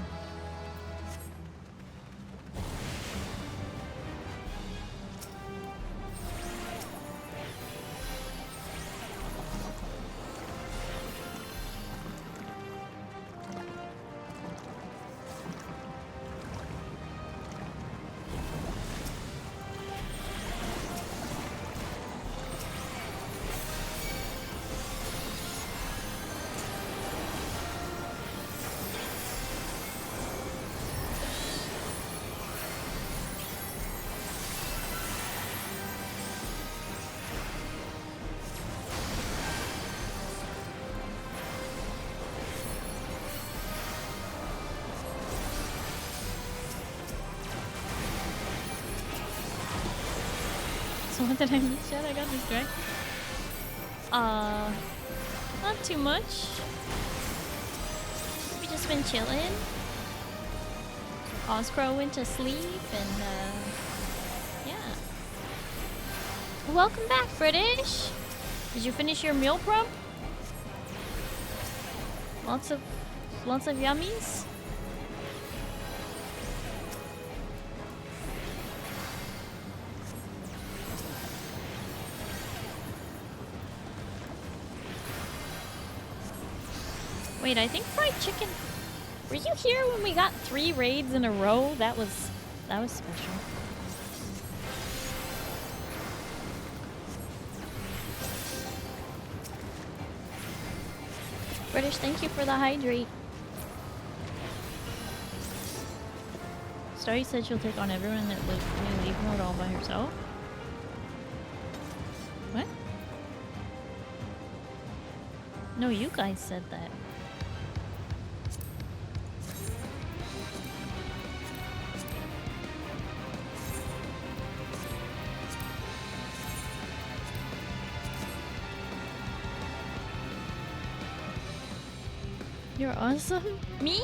So what did I miss yet? I got distracted. Not too much. We just been chilling. Ozcrow went to sleep and yeah. Welcome back, British. Did you finish your meal prep? Lots of yummies? Wait, I think fried chicken. Were you here when we got 3 raids in a row? That was special. British, thank you for the hydrate. Starry said she'll take on everyone that lives in leave mode all by herself. What? No, you guys said that. You're awesome. Me?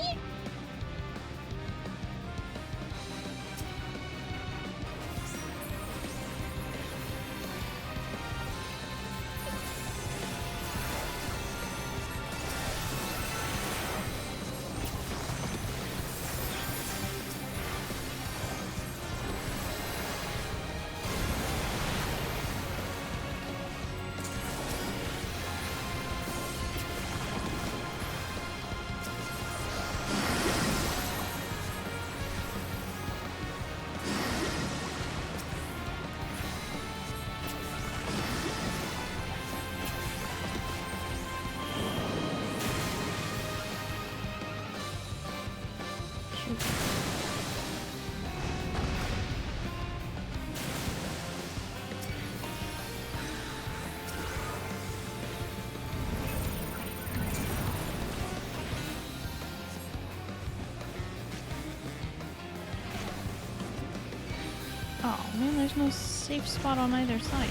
there's no safe spot on either side.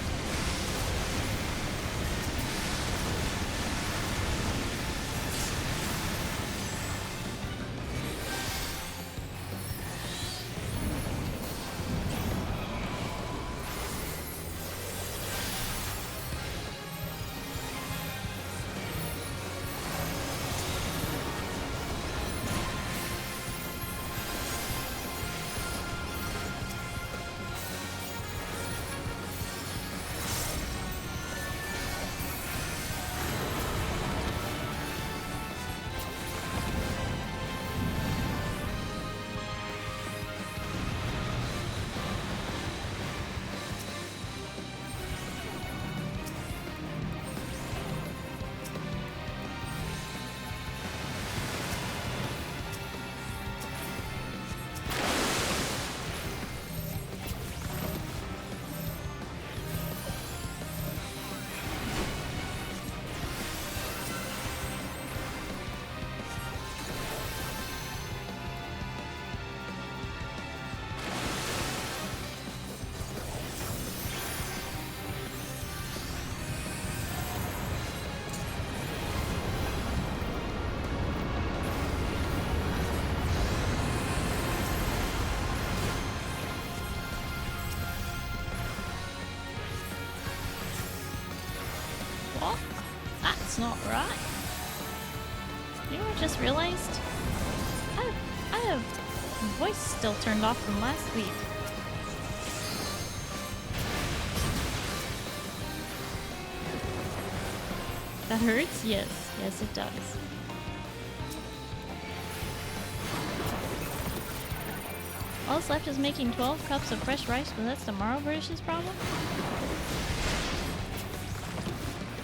What? That's not right. You know what I just realized? I have voice still turned off from last week. That hurts? Yes. Yes, it does. All that's left is making 12 cups of fresh rice, but that's tomorrow British's problem?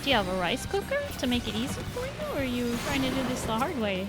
Do you have a rice cooker to make it easy for you, or are you trying to do this the hard way?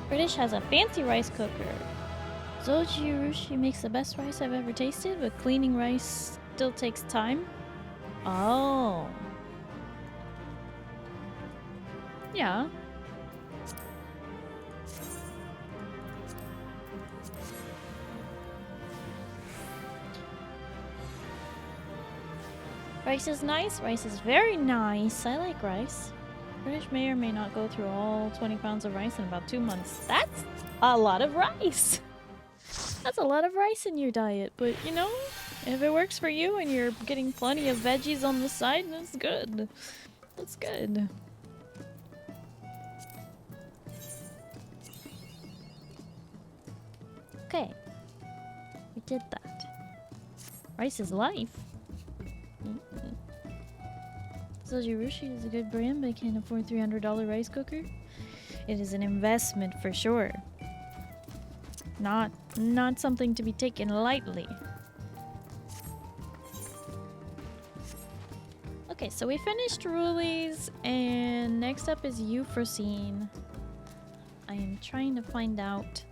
British has a fancy rice cooker. Zojirushi makes the best rice I've ever tasted, but cleaning rice still takes time. Oh. Yeah. Rice is nice. Rice is very nice. I like rice. British may or may not go through all 20 pounds of rice in about 2 months. That's a lot of rice. That's a lot of rice in your diet. But, you know, if it works for you and you're getting plenty of veggies on the side, that's good. That's good. Okay. We did that. Rice is life. Mm-mm. Zojirushi is a good brand, but I can't afford $300 rice cooker. It is an investment for sure. Not something to be taken lightly. Okay, so we finished Rulies, and next up is Euphrosyne. I am trying to find out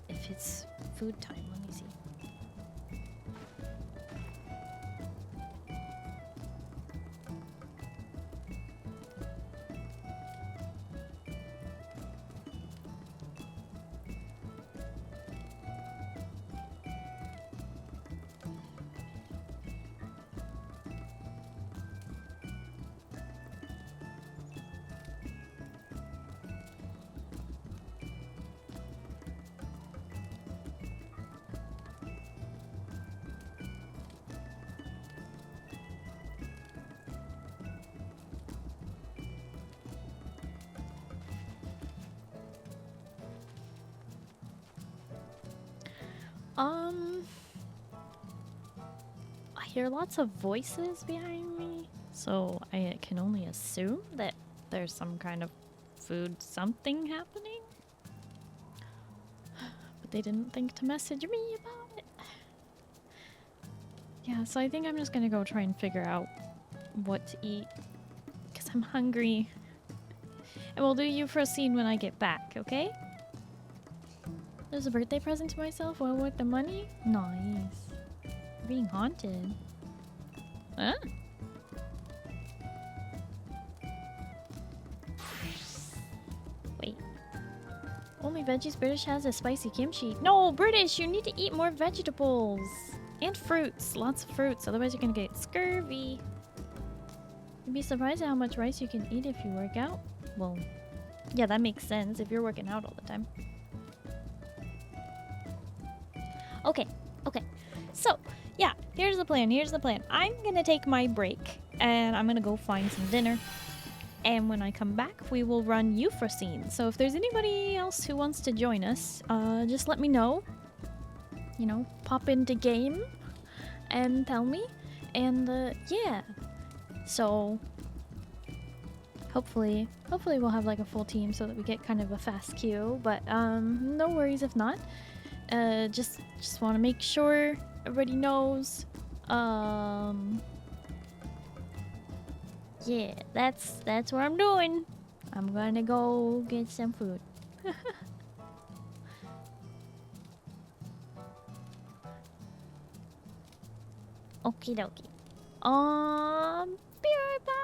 if it's food time. Let me see. I hear lots of voices behind me, so I can only assume that there's some kind of food something happening. But they didn't think to message me about it. Yeah, so I think I'm just gonna go try and figure out what to eat, because I'm hungry. And we'll do Euphrosyne when I get back, okay? There's a birthday present to myself while with the money? Nice. Being haunted. Huh? Wait. Only veggies British has is spicy kimchi. No, British! You need to eat more vegetables! And fruits. Lots of fruits, otherwise you're gonna get scurvy. You'd be surprised at how much rice you can eat if you work out. Well, yeah, that makes sense if you're working out all the time. Okay, okay. So, yeah, here's the plan, I'm gonna take my break, and I'm gonna go find some dinner. And when I come back, we will run Euphrosyne. So if there's anybody else who wants to join us, just let me know. You know, pop into game and tell me. And, yeah. So, hopefully we'll have like a full team so that we get kind of a fast queue. But, no worries if not. Just want to make sure everybody knows. Yeah, that's what I'm doing. I'm gonna go get some food. Okie dokie. Be right back.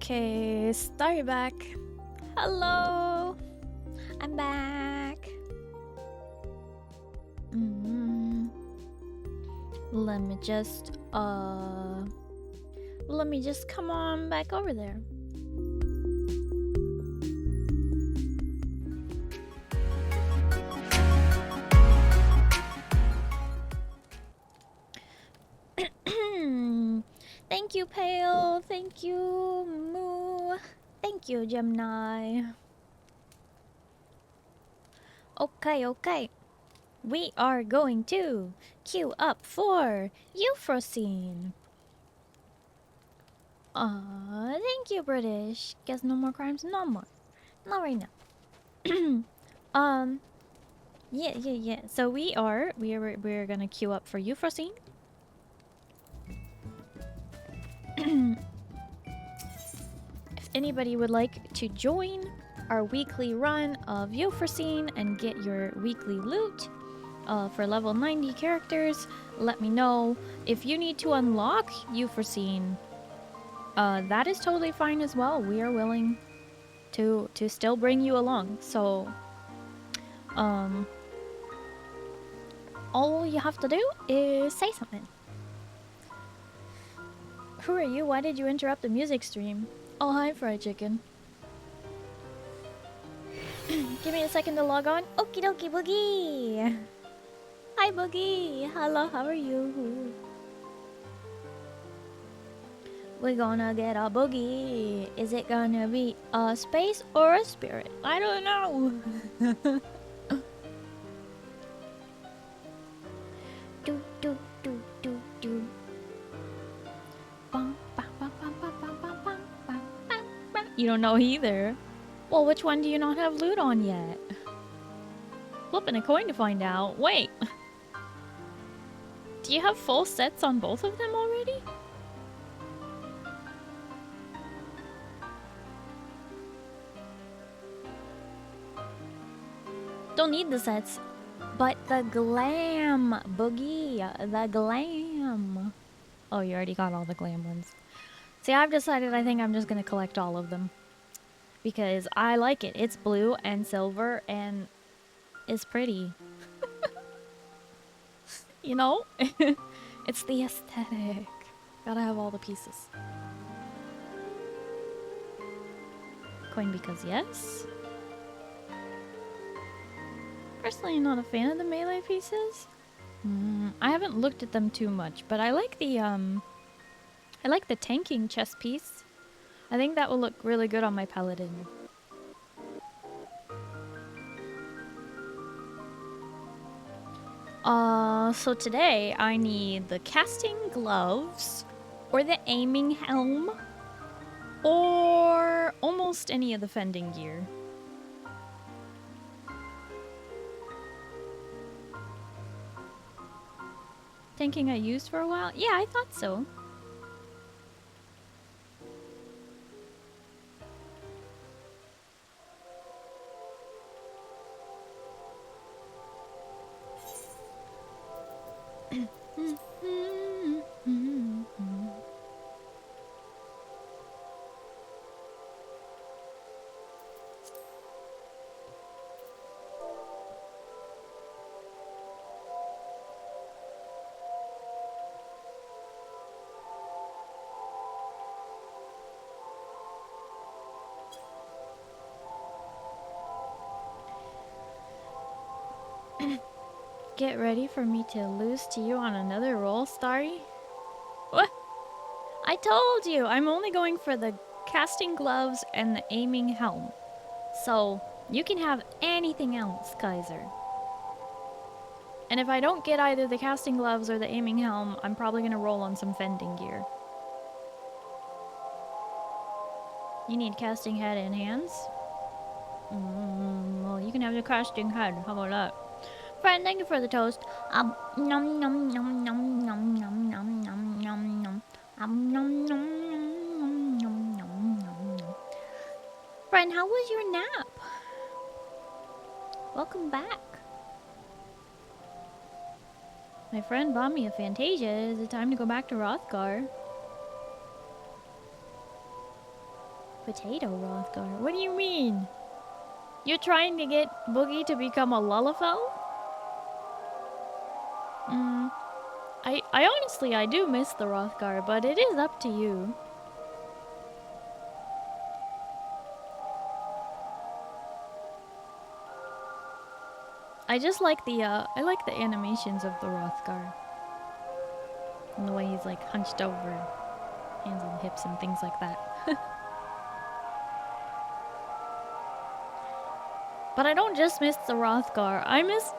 Okay, Starry back. Hello, I'm back. Let me just come on back over there. Thank you, Pale. Thank you, Moo. Thank you, Gemini. Okay. We are going to queue up for Euphrosyne. Thank you, British. Guess no more crimes, no more. Not right now. Yeah. So we're gonna queue up for Euphrosyne. If anybody would like to join our weekly run of Euphrosyne and get your weekly loot for level 90 characters, let me know. If you need to unlock Euphrosyne, that is totally fine as well. We are willing to still bring you along. So, all you have to do is say something. Who are you? Why did you interrupt the music stream? Oh, hi, Fried Chicken. Give me a second to log on. Okie dokie, Boogie! Hi, Boogie! Hello, how are you? We're gonna get a Boogie. Is it gonna be a space or a spirit? I don't know. Do. You don't know either. Well, which one do you not have loot on yet? Flipping a coin to find out. Wait. Do you have full sets on both of them already? Don't need the sets, but the glam, Boogie, the glam. Oh, you already got all the glam ones. See, I've decided I think I'm just gonna collect all of them. Because I like it. It's blue and silver and it's pretty. You know? It's the aesthetic. Gotta have all the pieces. Coin because yes. Personally, I'm not a fan of the melee pieces. I haven't looked at them too much, but I like the tanking chest piece. I think that will look really good on my paladin. So today I need the casting gloves, or the aiming helm, or almost any of the fending gear. Tanking I used for a while? Yeah, I thought so. Get ready for me to lose to you on another roll, Starry? What? I told you! I'm only going for the casting gloves and the aiming helm. So, you can have anything else, Kaiser. And if I don't get either the casting gloves or the aiming helm, I'm probably gonna roll on some fending gear. You need casting head and hands? Well, you can have the casting head. How about that? Friend, thank you for the toast. Nom nom nom nom nom nom nom nom nom nom nom. Nom nom nom nom nom nom. Friend, how was your nap? Welcome back. My friend bought me a Fantasia. Is it time to go back to Rothgar? Potato Rothgar? What do you mean? You're trying to get Boogie to become a Lullafell? I honestly, I do miss the Rothgar, but it is up to you. I just like the, I like the animations of the Rothgar. And the way he's like hunched over, hands on hips and things like that. But I don't just miss the Rothgar. I miss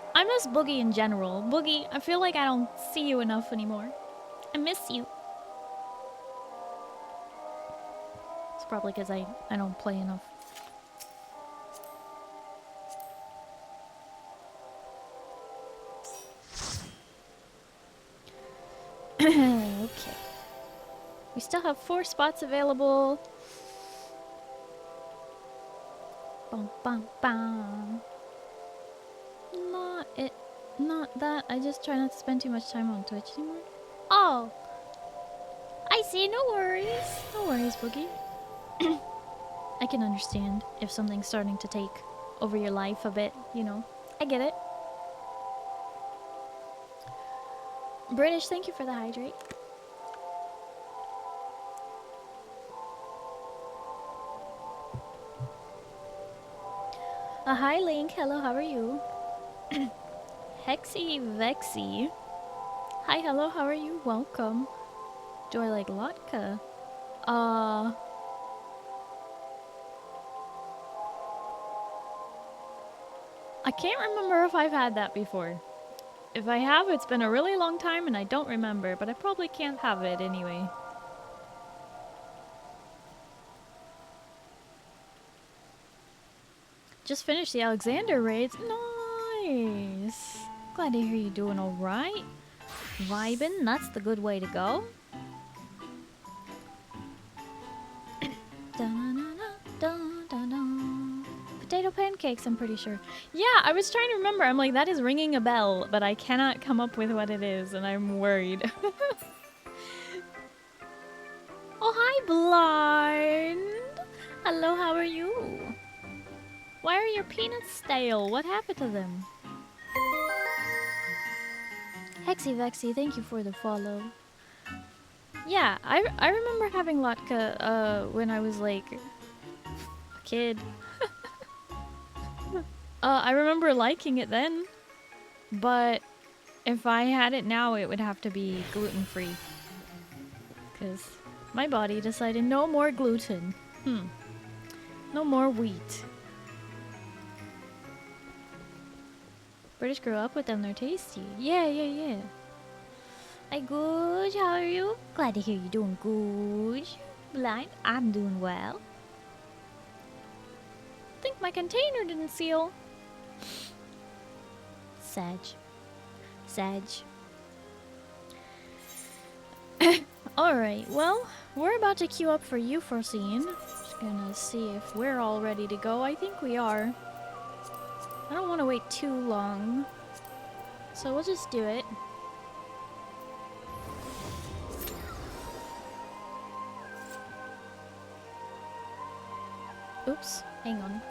Boogie in general. Boogie, I feel like I don't see you enough anymore. I miss you. It's probably because I don't play enough. Okay. We still have 4 spots available. Bum, bum, bum. Not that. I just try not to spend too much time on Twitch anymore. Oh! I see, no worries. No worries, Boogie. I can understand if something's starting to take over your life a bit, you know. I get it. British, thank you for the hydrate. Hi Link, hello, how are you? Hexy Vexy. Hi, hello, how are you? Welcome. Do I like Lotka? I can't remember if I've had that before. If I have, it's been a really long time and I don't remember, but I probably can't have it anyway. Just finished the Alexander raids. Nice. Glad to hear you doing alright. Vibin', that's the good way to go. Potato pancakes, I'm pretty sure. Yeah, I was trying to remember. I'm like, that is ringing a bell, but I cannot come up with what it is, and I'm worried. Oh, hi, Blind. Hello, how are you? Why are your peanuts stale? What happened to them? Hexy Vexy, thank you for the follow. Yeah, I remember having Lotka when I was like a kid. I remember liking it then, but if I had it now, it would have to be gluten-free. Because my body decided no more gluten. No more wheat. British grew up with them, they're tasty. Yeah. Hi, Googe, how are you? Glad to hear you doing good. Blind, I'm doing well. Think my container didn't seal. Sag. Alright, well, we're about to queue up for Euphrosyne. Just gonna see if we're all ready to go. I think we are. I don't want to wait too long. So we'll just do it. Oops, hang on.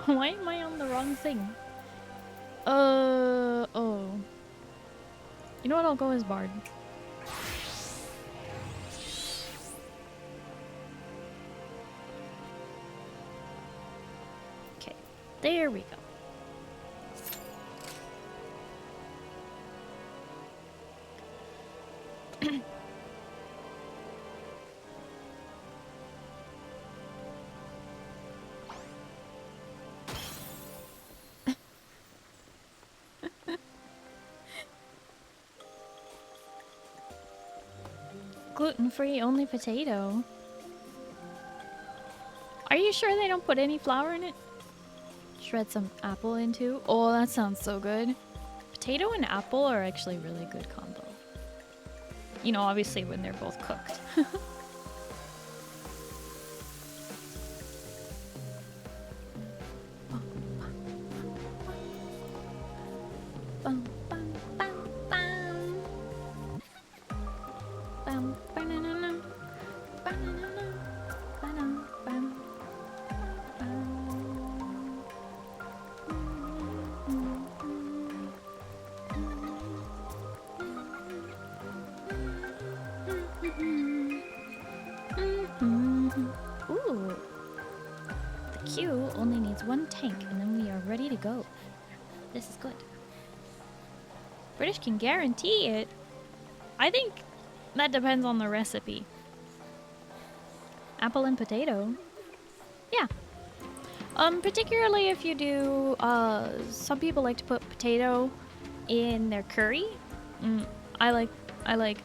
Why am I on the wrong thing? Oh. You know what, I'll go as Bard. Okay, there we go. Gluten-free, only potato. Are you sure they don't put any flour in it? Shred some apple into. Oh, that sounds so good. Potato and apple are actually a really good combo. You know, obviously when they're both cooked. queue only needs 1 tank, and then we are ready to go. This is good. British can guarantee it. I think that depends on the recipe. Apple and potato. Yeah. Particularly if you do, some people like to put potato in their curry. I like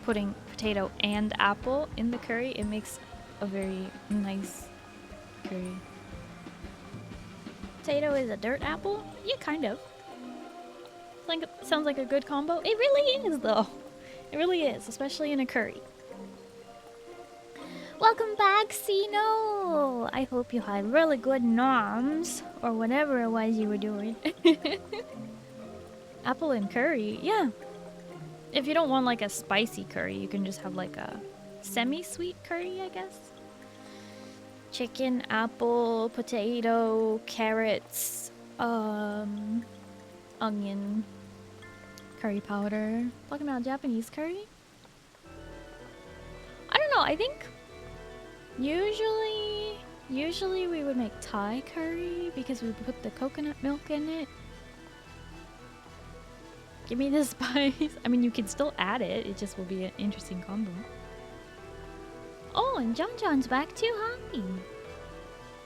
putting potato and apple in the curry. It makes a very nice curry. Potato is a dirt apple? Yeah, kind of. Sounds like a good combo. It really is, though. It really is, especially in a curry. Welcome back, Sino! I hope you had really good noms, or whatever it was you were doing. Apple and curry, yeah. If you don't want like a spicy curry, you can just have like a semi-sweet curry, I guess. Chicken, apple, potato, carrots, onion, curry powder. Talking about Japanese curry? I don't know, I think usually we would make Thai curry because we put the coconut milk in it. Give me the spice. I mean, you can still add it. It just will be an interesting combo. Oh, and John John's back too. Hi.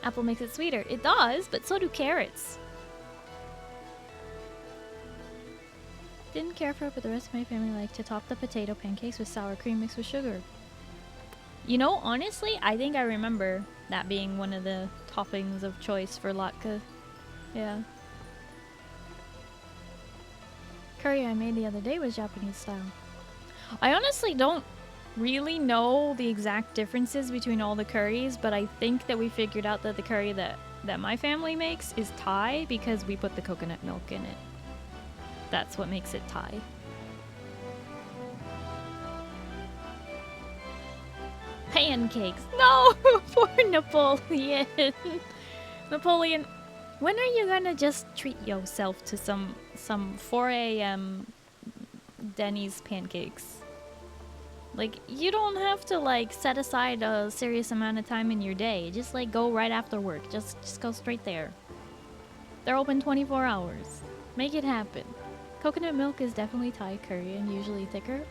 Apple makes it sweeter. It does, but so do carrots. Didn't care for it, but the rest of my family like to top the potato pancakes with sour cream mixed with sugar. You know, honestly, I think I remember that being one of the toppings of choice for latke. Yeah. Curry I made the other day was Japanese style. I honestly don't really know the exact differences between all the curries, but I think that we figured out that the curry that my family makes is Thai because we put the coconut milk in it. That's what makes it Thai. Pancakes. No! Poor Napoleon. Napoleon, when are you gonna just treat yourself to some 4 a.m. Denny's pancakes? Like, you don't have to like set aside a serious amount of time in your day. Just like go right after work. Just go straight there. They're open 24 hours. Make it happen. Coconut milk is definitely Thai curry and usually thicker.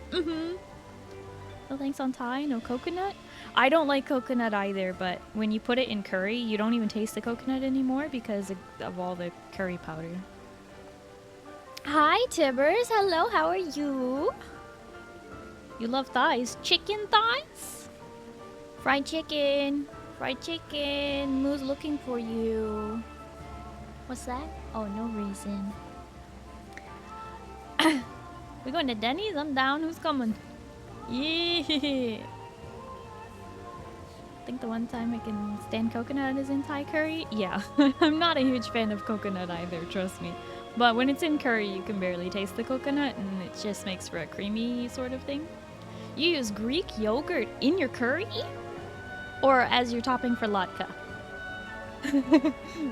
No thanks on Thai, no coconut. I don't like coconut either, but when you put it in curry, you don't even taste the coconut anymore because of all the curry powder. Hi, Tibbers. Hello, how are you? You love thighs. Chicken thighs? Fried chicken. Fried chicken. Moo's looking for you. What's that? Oh, no reason. We going to Denny's? I'm down. Who's coming? Yeah. I think the one time I can stand coconut is in Thai curry. Yeah, I'm not a huge fan of coconut either, trust me. But when it's in curry, you can barely taste the coconut and it just makes for a creamy sort of thing. You use Greek yogurt in your curry? Or as your topping for latke?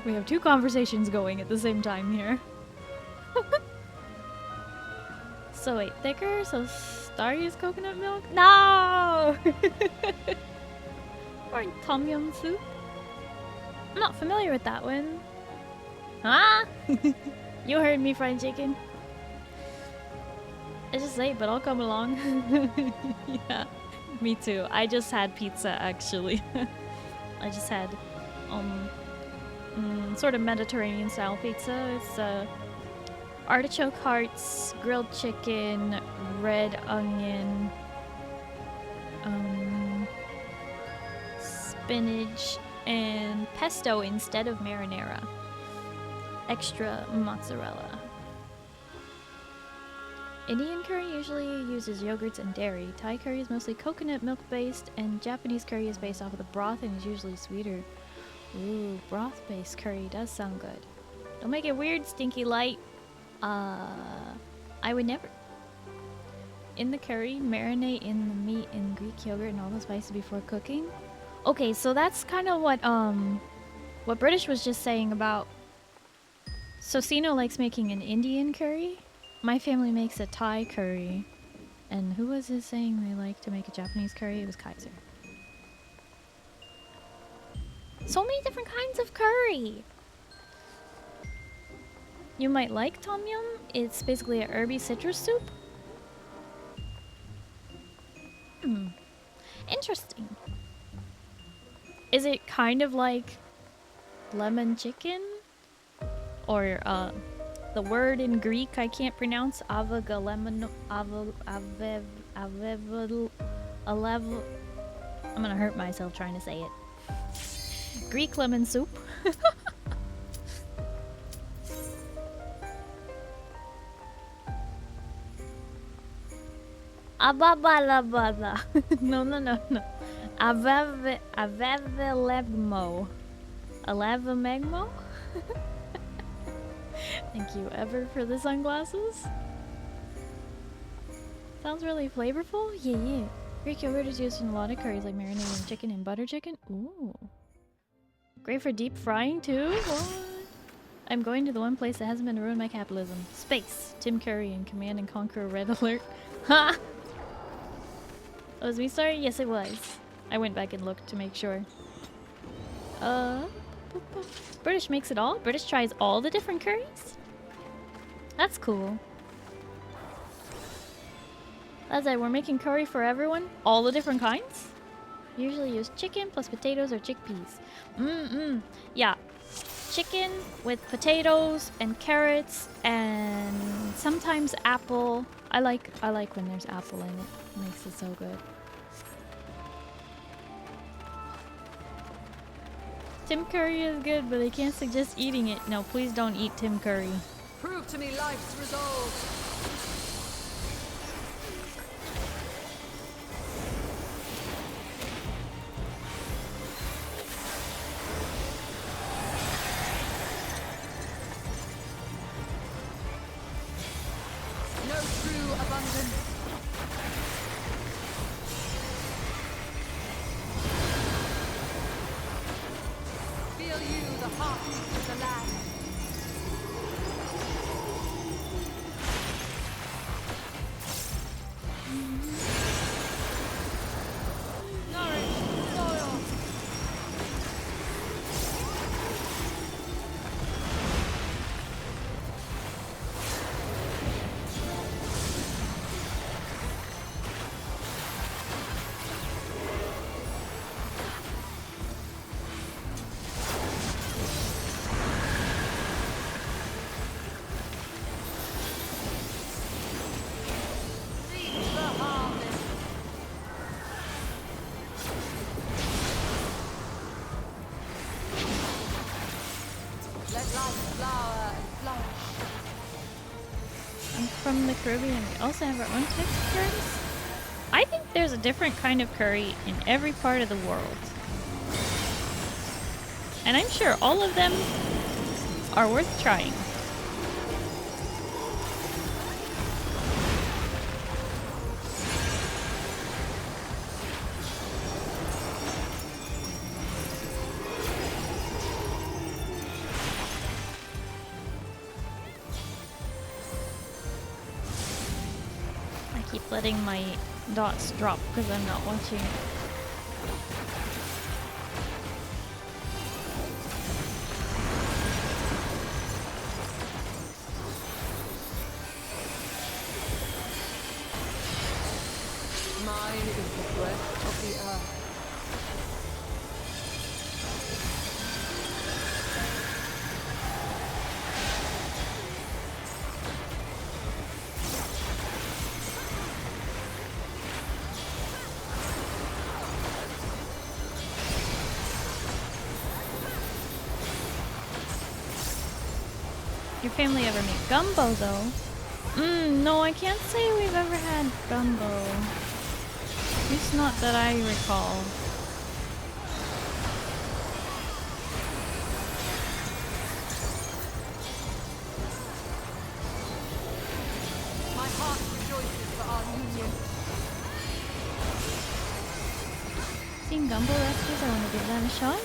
We have two conversations going at the same time here. So wait, thicker? So Starry is coconut milk? No! Or tom yum soup? I'm not familiar with that one. Huh? You heard me, fried chicken. It's just late, but I'll come along. Yeah, me too. I just had pizza, actually. I just had, sort of Mediterranean style pizza. It's, artichoke hearts, grilled chicken, red onion, spinach, and pesto instead of marinara. Extra mozzarella. Indian curry usually uses yogurts and dairy. Thai curry is mostly coconut milk based, and Japanese curry is based off of the broth and is usually sweeter. Ooh, broth based curry does sound good. Don't make it weird, Stinky Light. I would never. In the curry, marinate in the meat in Greek yogurt and all the spices before cooking. Okay, so that's kind of what British was just saying about. So Sino likes making an Indian curry. My family makes a Thai curry. And who was it saying they like to make a Japanese curry? It was Kaiser. So many different kinds of curry. You might like tom yum. It's basically a herby citrus soup. Interesting. Is it kind of like lemon chicken? Or the word in Greek I can't pronounce, avagalemon, I'm gonna hurt myself trying to say it. Greek lemon soup. Ababalabala. No. Avevelegmo. Alavamegmo? Thank you, Ever, for the sunglasses. Sounds really flavorful. Yeah. Greek yogurt is used in a lot of curries, like marinating chicken and butter chicken. Ooh. Great for deep frying, too? What? I'm going to the one place that hasn't been ruined by capitalism. Space. Tim Curry and Command and Conquer Red Alert. Ha! That was me, sorry? Yes, it was. I went back and looked to make sure. British makes it all? British tries all the different curries? That's cool. That's it, we're making curry for everyone? All the different kinds? Usually use chicken plus potatoes or chickpeas. Yeah. Chicken with potatoes and carrots and sometimes apple. I like when there's apple in it. It makes it so good. Tim Curry is good, but I can't suggest eating it. No, please don't eat Tim Curry. Prove to me life's resolve. No true abundance. Feel you the heartbeat of the land. From the Caribbean, we also have our own types of curries. I think there's a different kind of curry in every part of the world. And I'm sure all of them are worth trying. Letting my dots drop because I'm not watching. Mine is the breath of the earth. Your family ever make gumbo though? No, I can't say we've ever had gumbo. At least not that I recall. My heart rejoices for our union. Seen gumbo recipes, I want to give that a shot.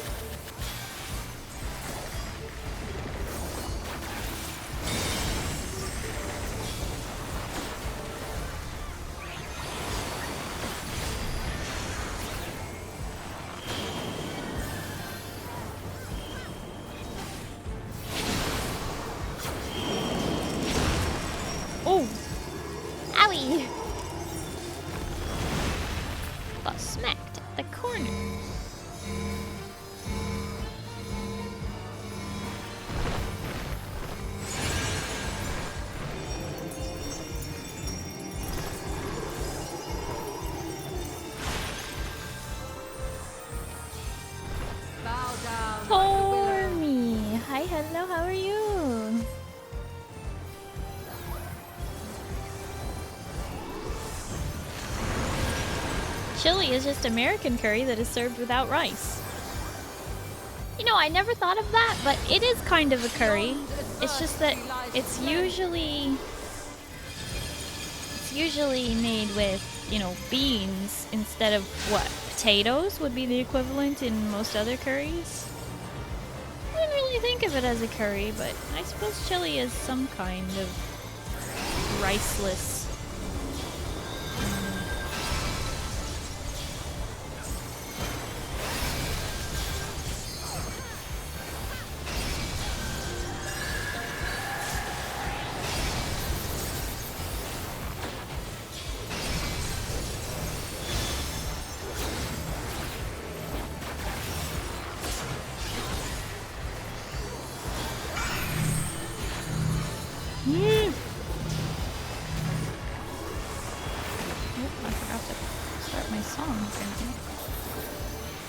Chili is just American curry that is served without rice. You know, I never thought of that, but it is kind of a curry. It's just that it's usually made with, you know, beans instead of what? Potatoes would be the equivalent in most other curries. I didn't really think of it as a curry, but I suppose chili is some kind of riceless.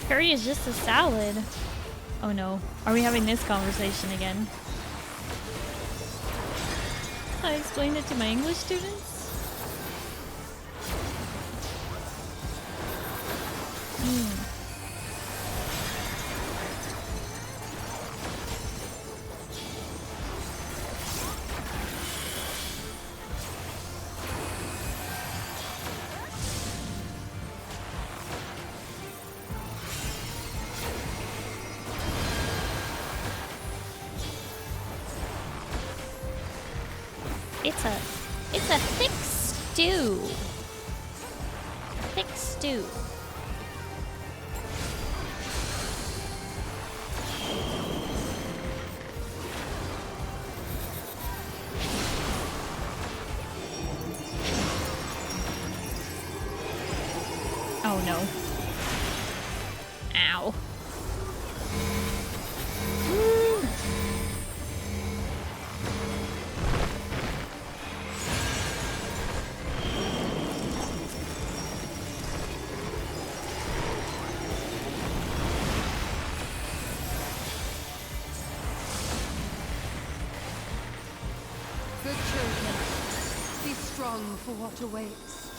Curry is just a salad. Oh no. Are we having this conversation again? I explained it to my English students. It's a thick stew. Thick stew. Oh no. Ow. For what awaits.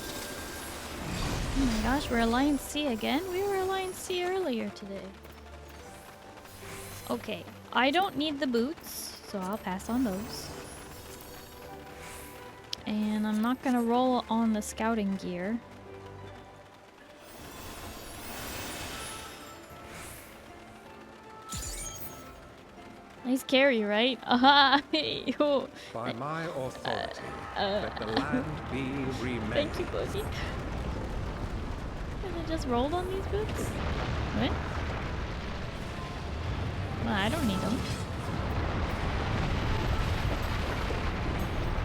Oh my gosh, we're Alliance C again? We were Alliance C earlier today. Okay, I don't need the boots, so I'll pass on those. And I'm not gonna roll on the scouting gear. Nice carry, right? Aha! By my authority, let the land be remade. Thank you, Boogie. And I just rolled on these boots? What? Well, I don't need them.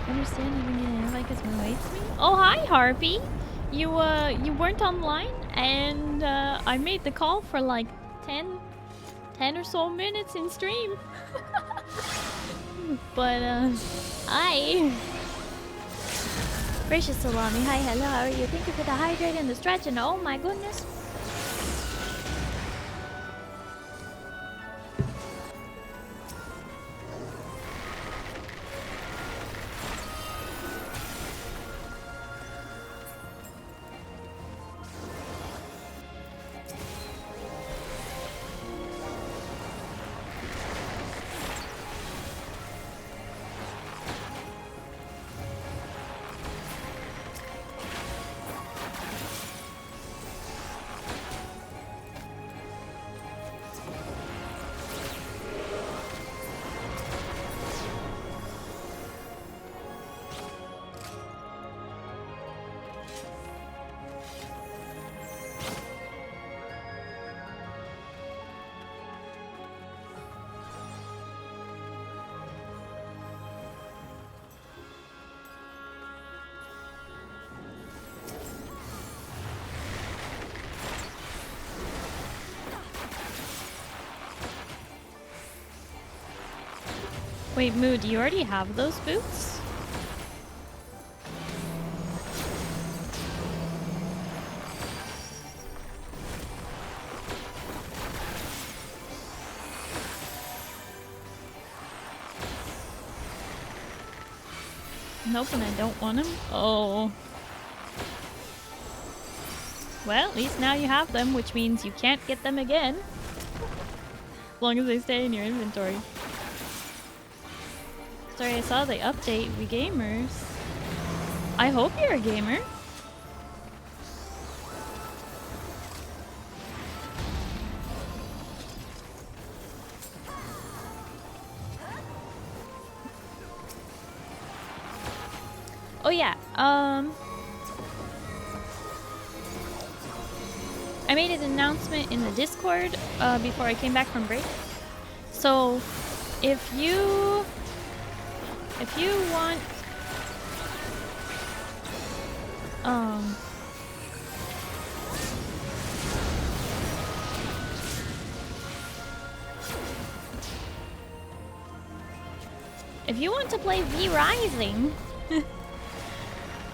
Understand you need an invite because moon waits me? Oh, hi, Harpy! You weren't online, and I made the call for like 10 or so minutes in stream. But hi. Gracious Salami, hi, hello, how are you? Thank you for the hydrate and the stretch, and oh my goodness. Wait, Moo, do you already have those boots? Nope, and I don't want them. Oh. Well, at least now you have them, which means you can't get them again. As long as they stay in your inventory. Sorry, I saw the update. We gamers. I hope you're a gamer. Oh yeah, I made an announcement in the Discord before I came back from break. So if you want if you want to play V Rising,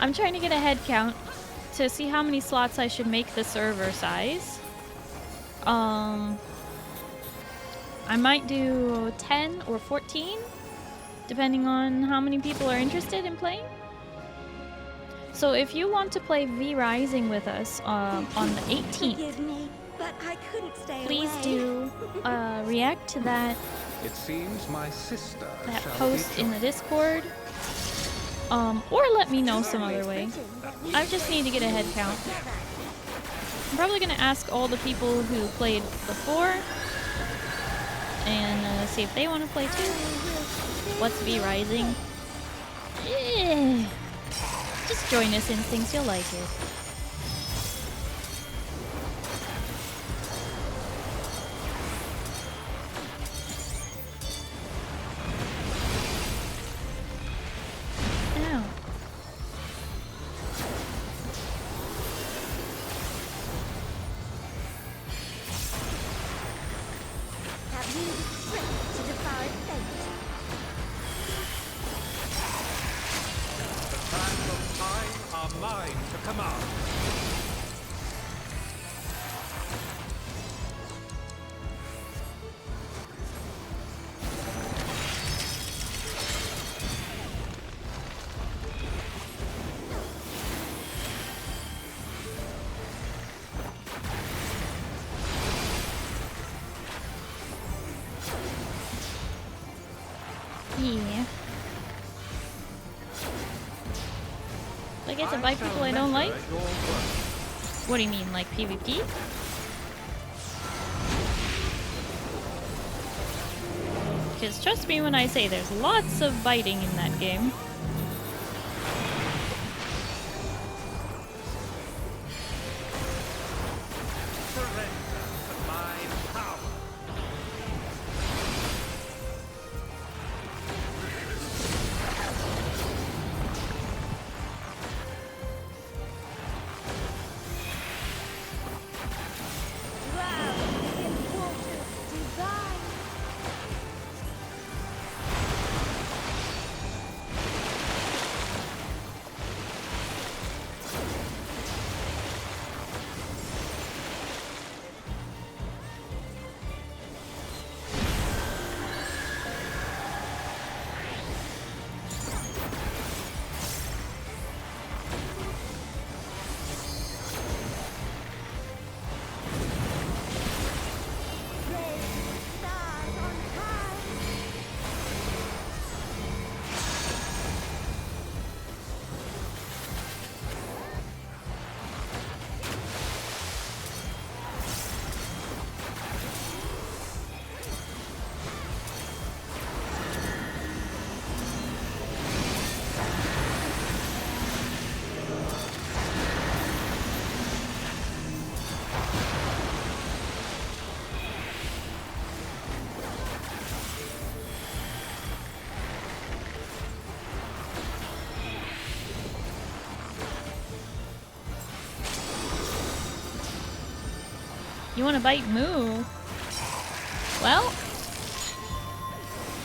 I'm trying to get a head count to see how many slots I should make the server size. I might do 10 or 14, depending on how many people are interested in playing. So if you want to play V Rising with us on the 18th, please do react to that It seems my sister shall post be in the Discord. Or let me know some other way. I just need to get a head count. I'm probably gonna ask all the people who played before and see if they want to play too. What's V Rising? Just join us, Instincts, you'll like it. Yeah. I get to bite people I don't like? What do you mean, like PvP? Because trust me when I say there's lots of biting in that game. You want to bite Moo? Well,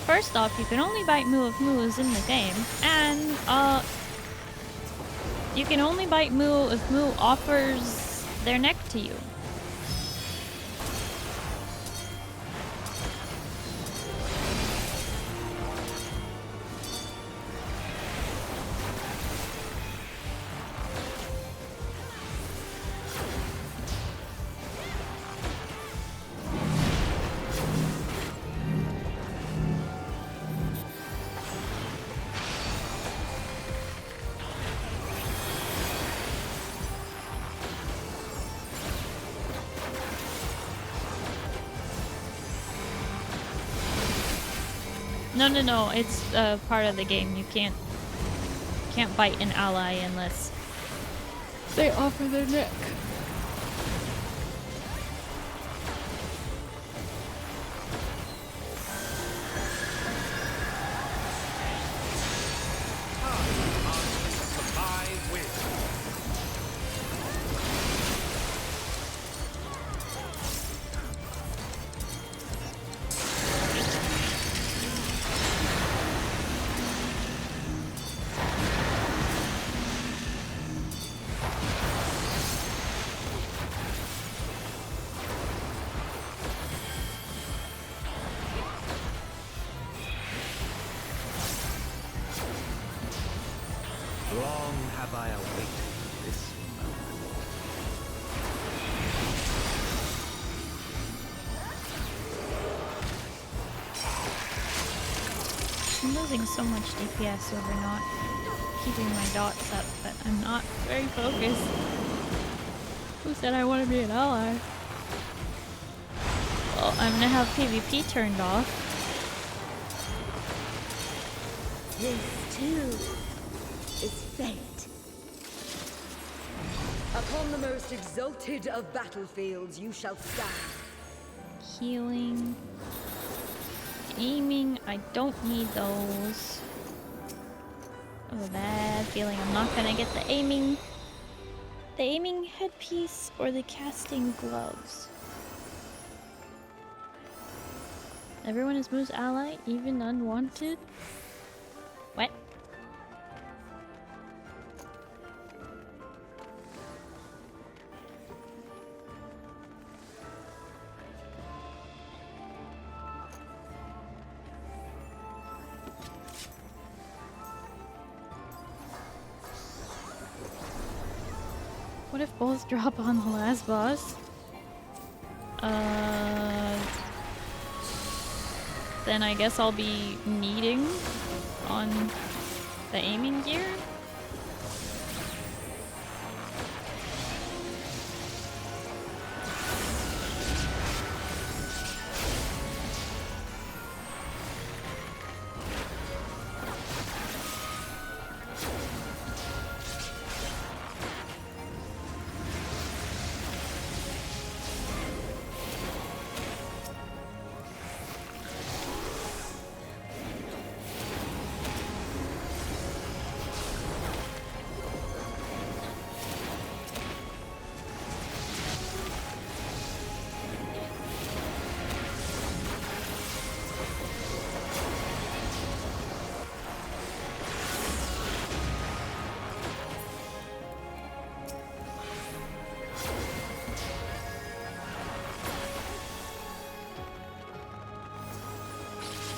first off, you can only bite Moo if Moo is in the game, and you can only bite Moo if Moo offers their neck to you. No. It's part of the game. You can't bite an ally unless they offer their neck. Long have I awaited this moment. I'm losing so much DPS over not keeping my dots up, but I'm not very focused. Who said I want to be an ally? Well, I'm gonna have PvP turned off. This too is fate. Upon the most exalted of battlefields you shall stand. Healing. Aiming, I don't need those. I have a bad feeling I'm not gonna get the aiming headpiece or the casting gloves. Everyone is Moo's ally, even unwanted? What? What if both drop on the last boss? Then I guess I'll be needing on the aiming gear.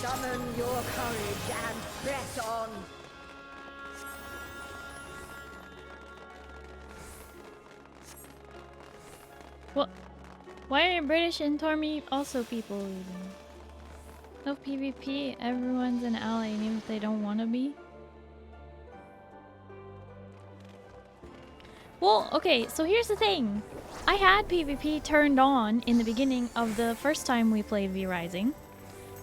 Summon your courage and press on. What? Why are British and Tormy also people leaving? No PvP, everyone's an ally even if they don't want to be. Well, okay, so here's the thing. I had PvP turned on in the beginning of the first time we played V-Rising.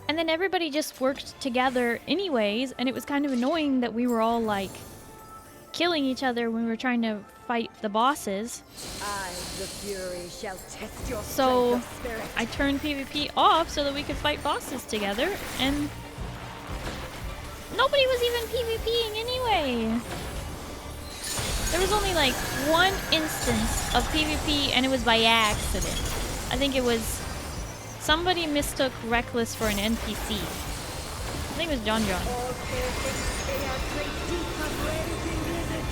And then everybody just worked together anyways, and it was kind of annoying that we were all like killing each other when we were trying to fight the bosses. I, the Fury, shall test your So strength of spirit. I turned PvP off so that we could fight bosses together, and nobody was even PvPing anyway. There was only like one instance of PvP, and it was by accident. I think it was somebody mistook Reckless for an NPC. I think it was John. All perfect, they are great deep of raging blizzard.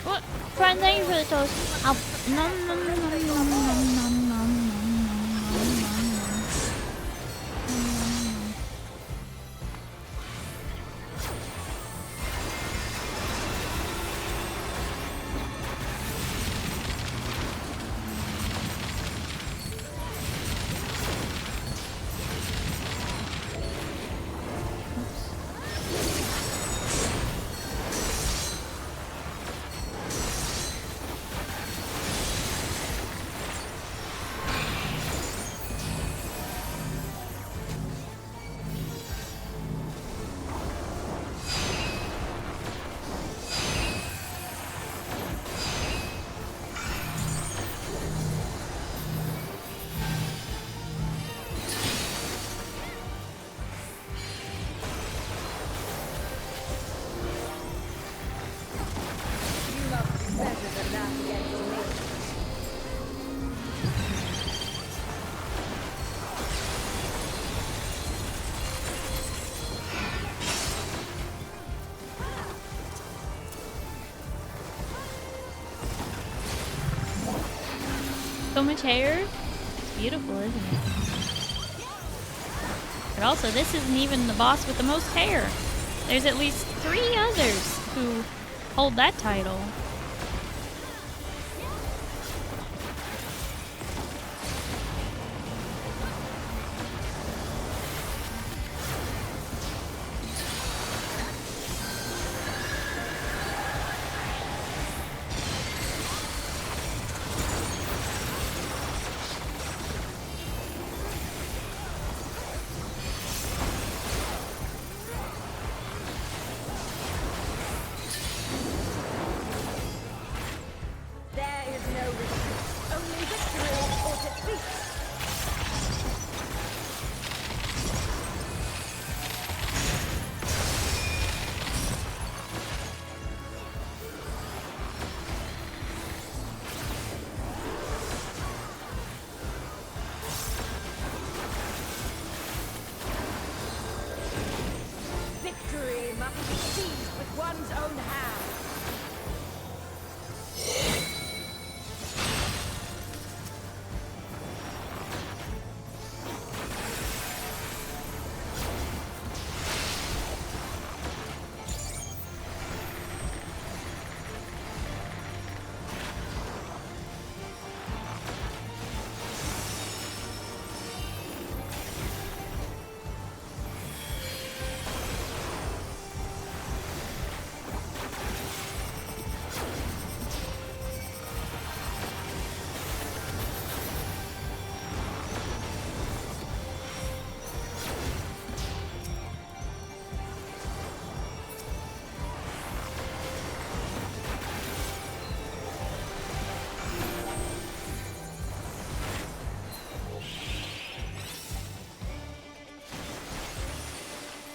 What? Friend, thank you for the toast. Nom nom nom nom nom nom nom nom nom. Better than that against me. So much hair. It's beautiful, isn't it? But also, this isn't even the boss with the most hair. There's at least 3 others who hold that title. Victory must be seized with one's own hand.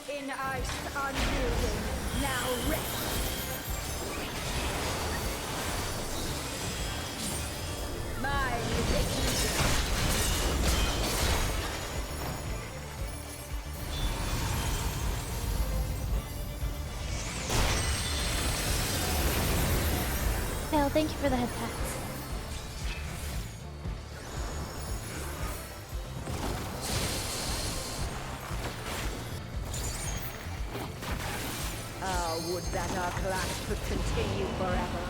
In ice unyielding, now rest. Mine is the kingdom. Hell, thank you for the head pats. Would that our clash could continue forever.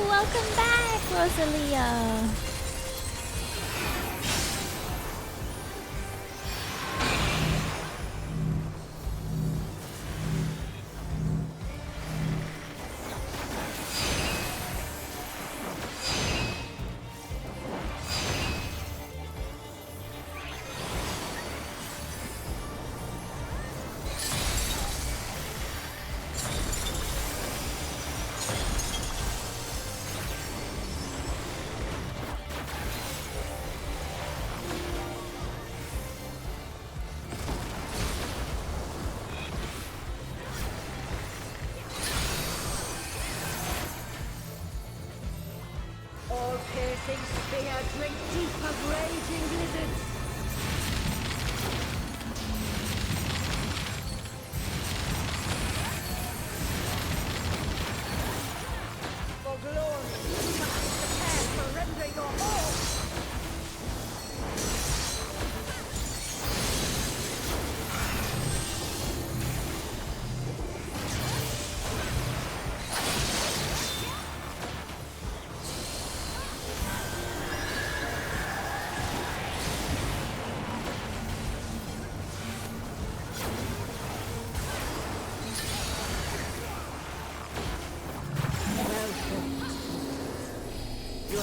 Welcome back, Rosalia.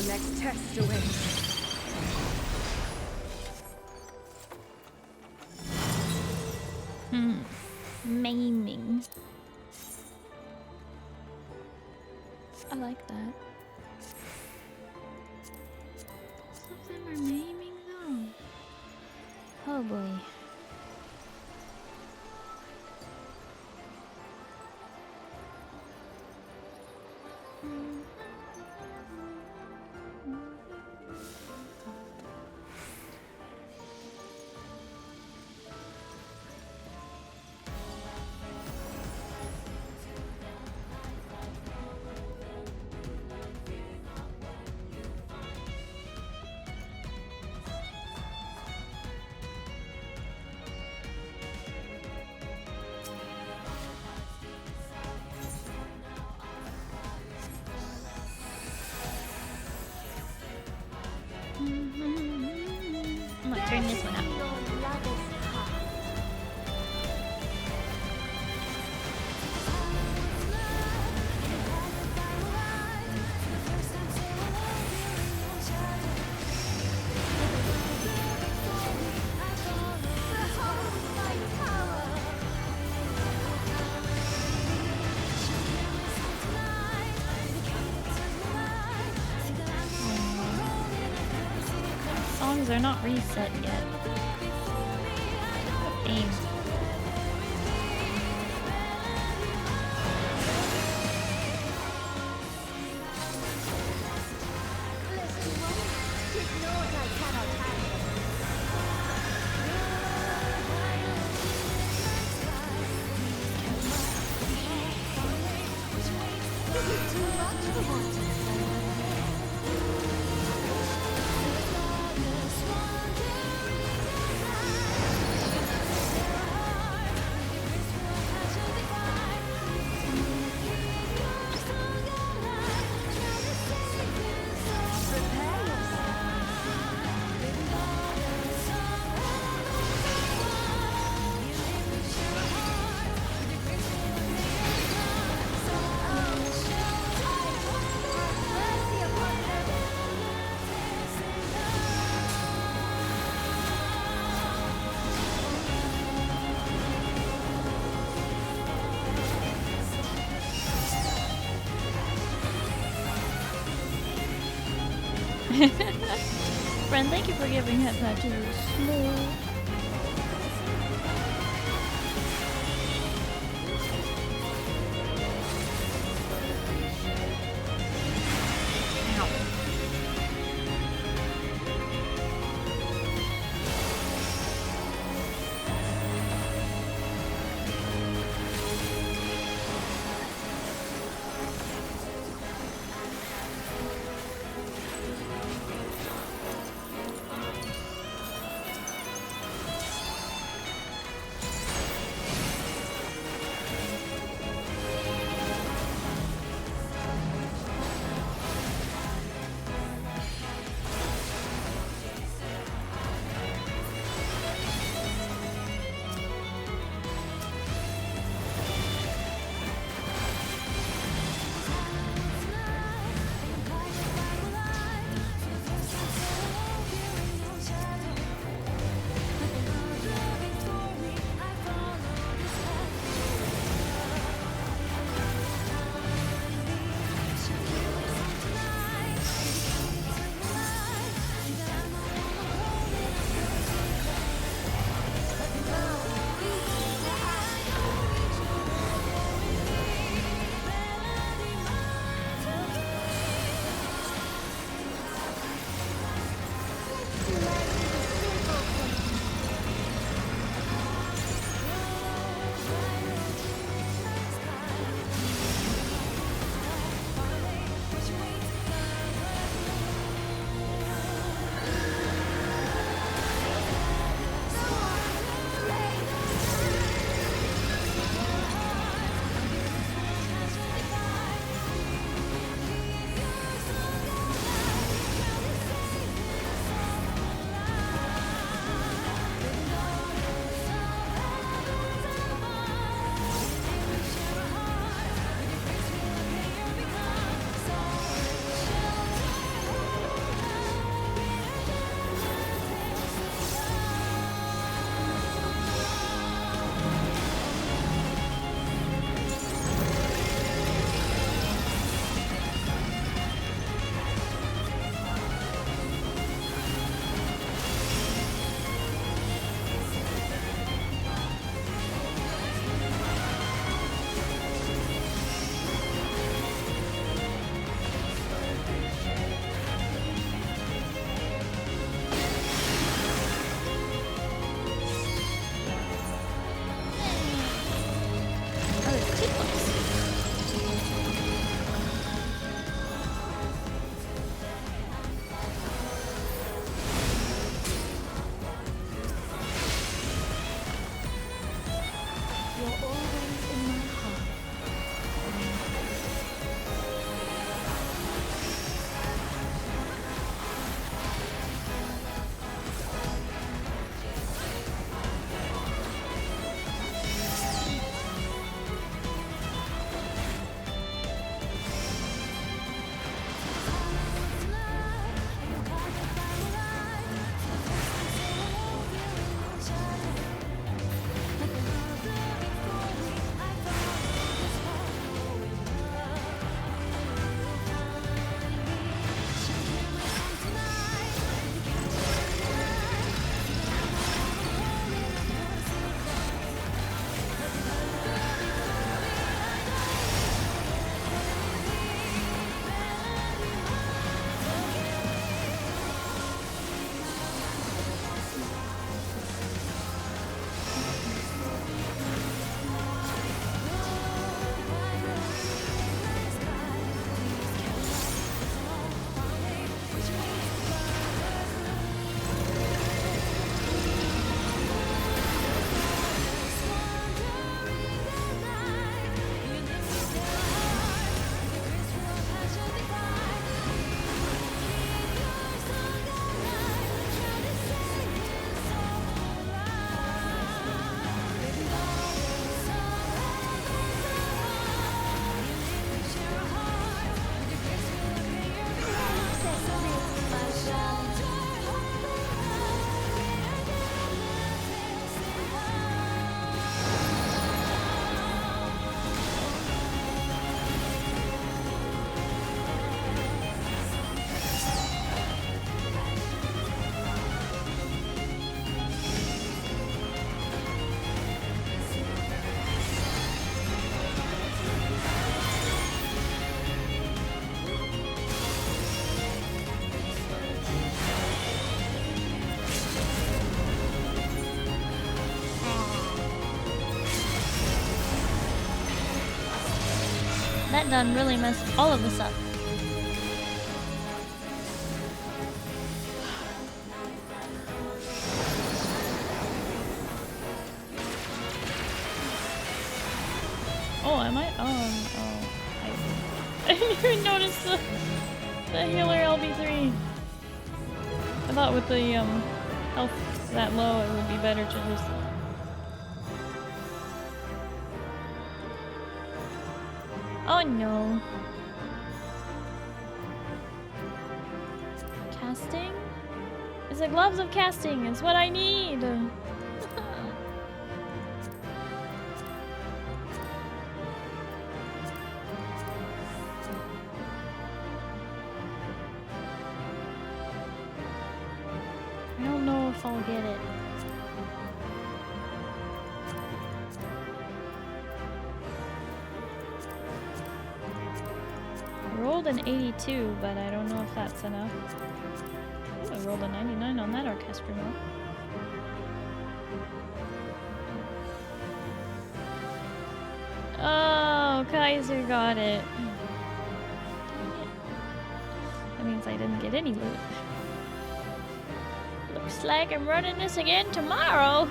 next test awaits. Maiming. I like that. Some of them are maiming though. Oh boy. I'm gonna turn this one up. Songs are not reset yet. Dang. Friend, thank you for giving head patches. Slow. That done really messed all of this up. Oh, am I? Oh, I see. I didn't even notice the healer LB3. I thought with the health that low, it would be better to just. Oh no. Casting? It's the gloves of casting. It's what I need. I don't know if I'll get it. I rolled an 82, but I don't know if that's enough. Ooh, I rolled a 99 on that orchestra note. Oh, Kaiser got it. That means I didn't get any loot. Looks like I'm running this again tomorrow.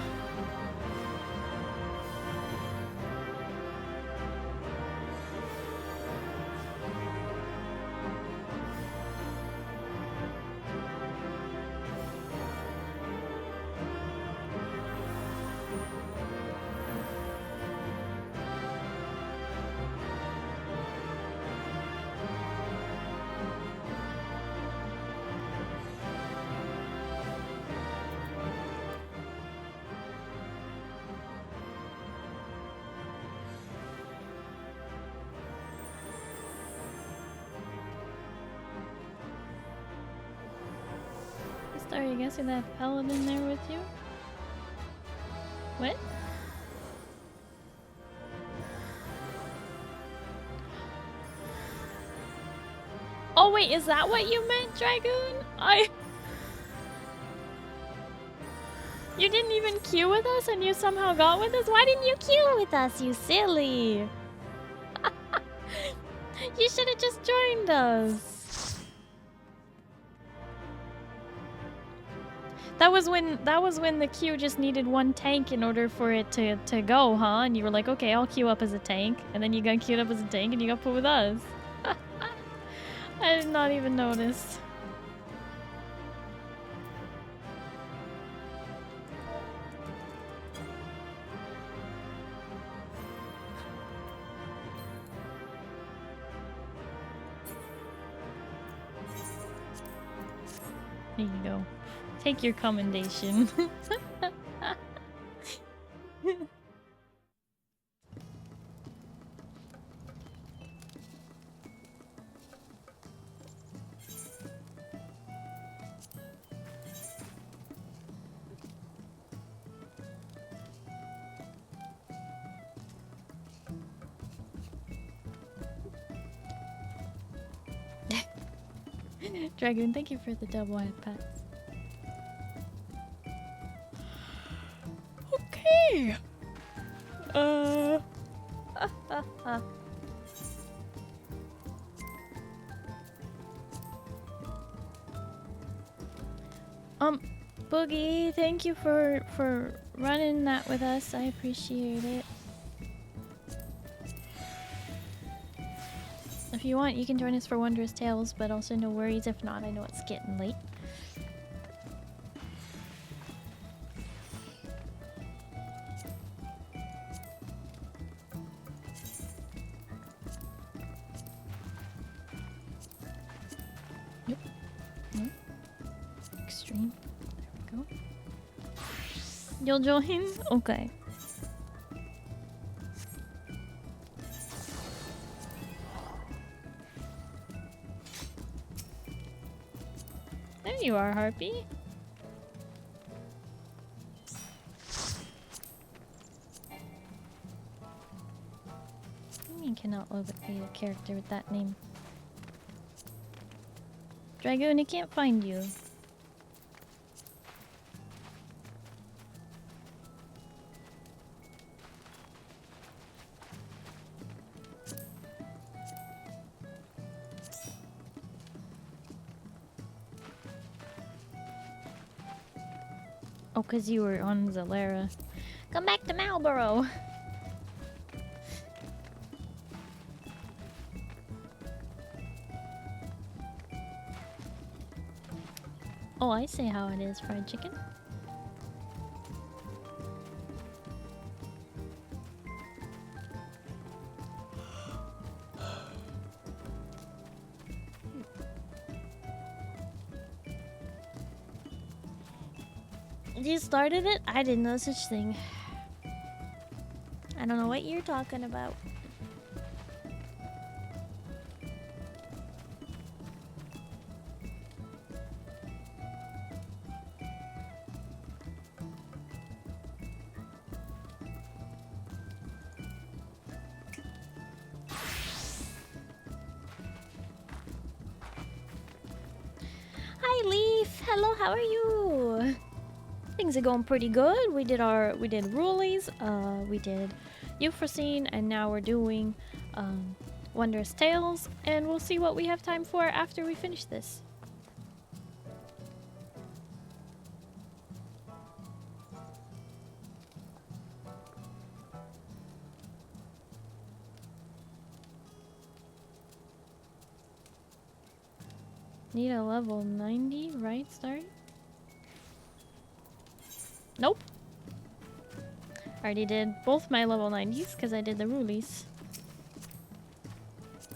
Starry, you guessing that paladin there with you? What? Oh wait, is that what you meant, Dragoon? You didn't even queue with us and you somehow got with us? Why didn't you queue with us, you silly? You should have just joined us. That was when the queue just needed one tank in order for it to go, huh? And you were like, okay, I'll queue up as a tank. And then you got queued up as a tank and you got put with us. I did not even notice. There you go. Take your commendation. Dragoon, thank you for the double head pats. Okay. Boogie, thank you for running that with us. I appreciate it. If you want, you can join us for Wondrous Tales, but also no worries if not. I know it's getting late. Yep. Nope. Extreme. There we go. You'll join? Okay. There you are, Harpy. You cannot locate a character with that name. Dragoon, I can't find you. Oh, because you were on Zalera. Come back to Marlboro. Oh, I see how it is, fried chicken. You started it? I didn't know such thing. I don't know what you're talking about. Hi Leaf, hello, how are you? Things are going pretty good. We did Rulies, we did Euphrosyne, and now we're doing Wondrous Tales, and we'll see what we have time for after we finish this. Need a level 90, right, Starry? Nope. I already did both my level 90s because I did the Rulies.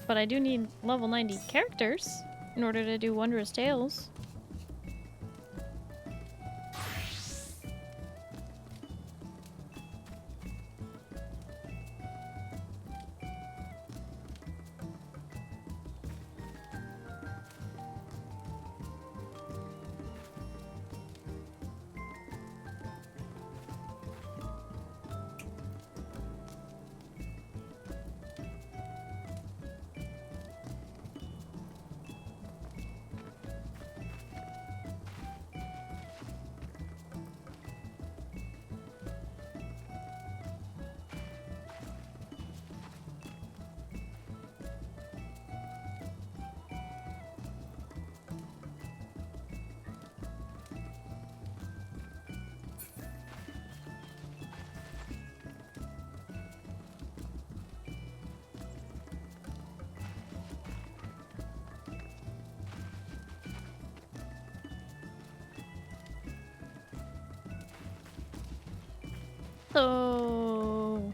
But I do need level 90 characters in order to do Wondrous Tales. So,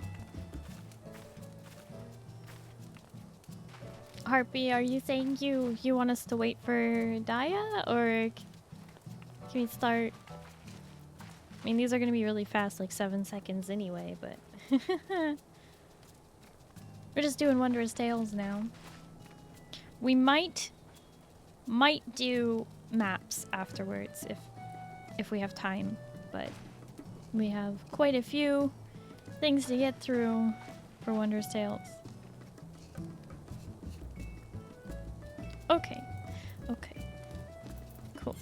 Harpy, are you saying you want us to wait for Daya, or can we start? I mean, these are gonna be really fast, like 7 seconds anyway, but we're just doing Wondrous Tales now. We might do maps afterwards if we have time, but we have quite a few things to get through for Wondrous Tales. Okay. Okay. Cool.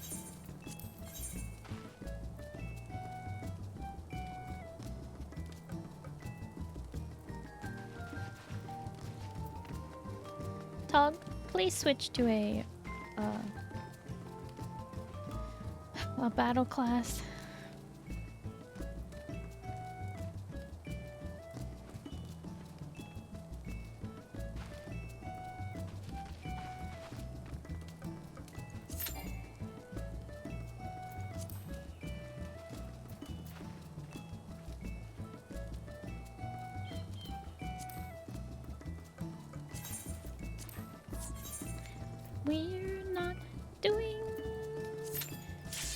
Tog, please switch to a battle class. We're not doing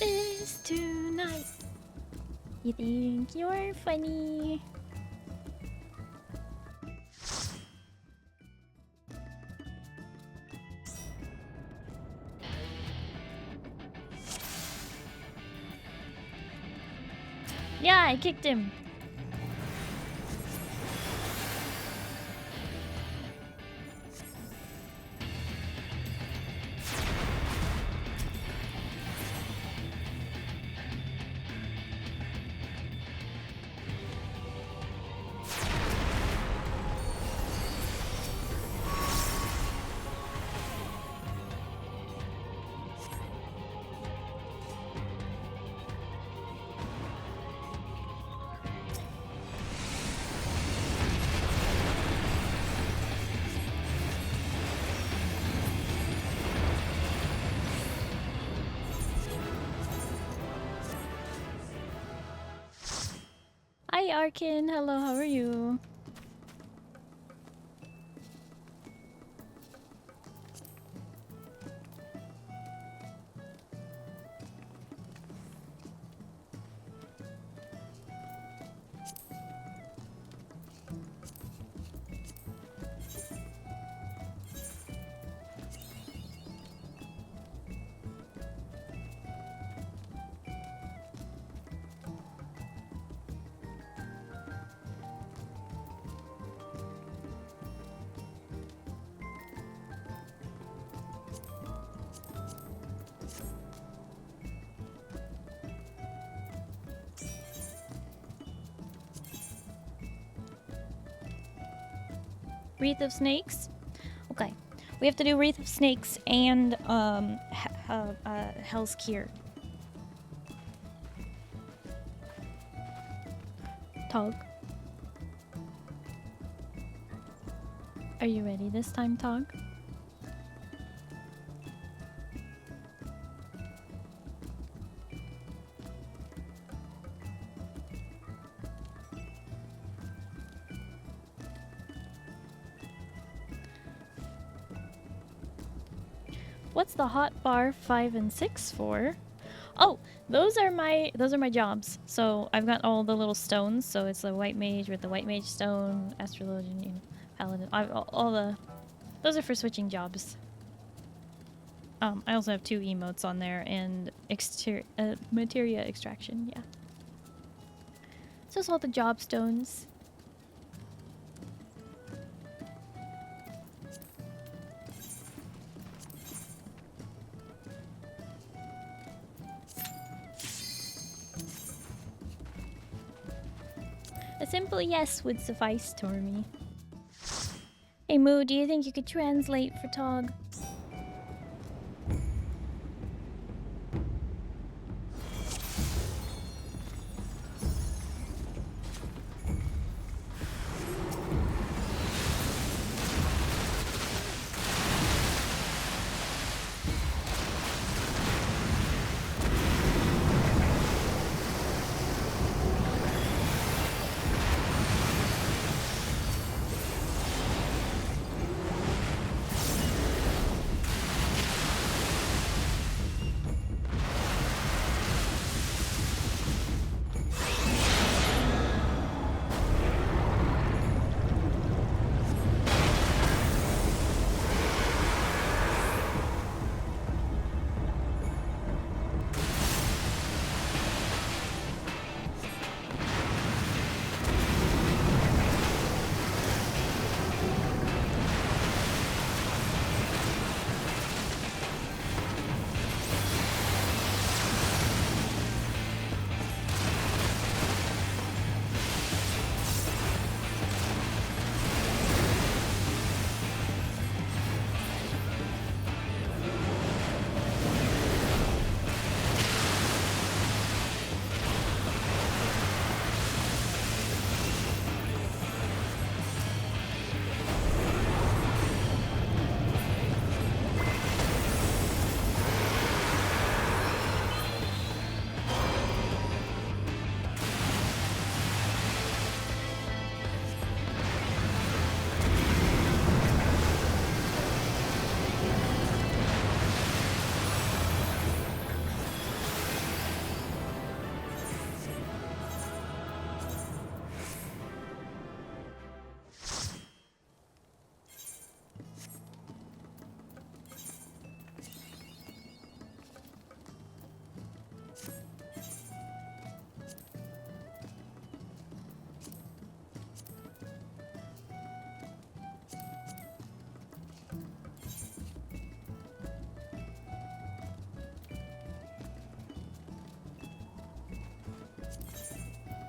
this tonight. You think you're funny? Yeah, I kicked him. Hey Arkin, hello, how are you? Wreath of Snakes? Okay. We have to do Wreath of Snakes and Hell's Cure. Tog. Are you ready this time, Tog? What's the hot bar 5 and 6 for? Oh, those are my jobs. So I've got all the little stones. So it's the white mage with the white mage stone, astrologian, you know, paladin. Those are for switching jobs. I also have 2 emotes on there and materia extraction. Yeah. So it's all the job stones. A simple yes would suffice, Tormy. Hey Moo, do you think you could translate for Tog?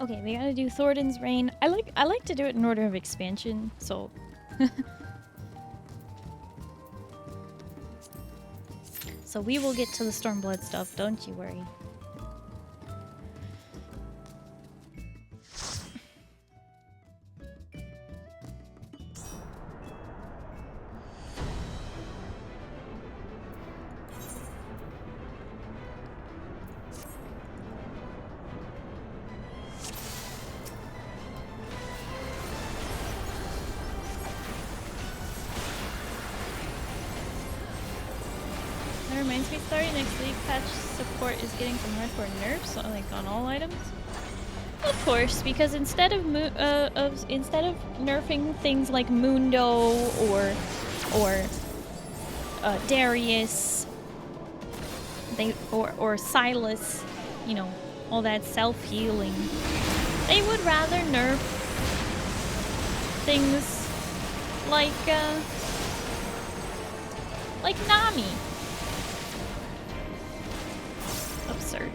Okay, we gotta do Thornton's Reign. I like to do it in order of expansion, so so we will get to the Stormblood stuff, don't you worry. reminds me, Starry, next week patch support is getting some hardcore nerfs, like on all items. Of course, because instead of nerfing things like Mundo or Darius, or Silas, you know, all that self-healing, they would rather nerf things like Nami. Absurd.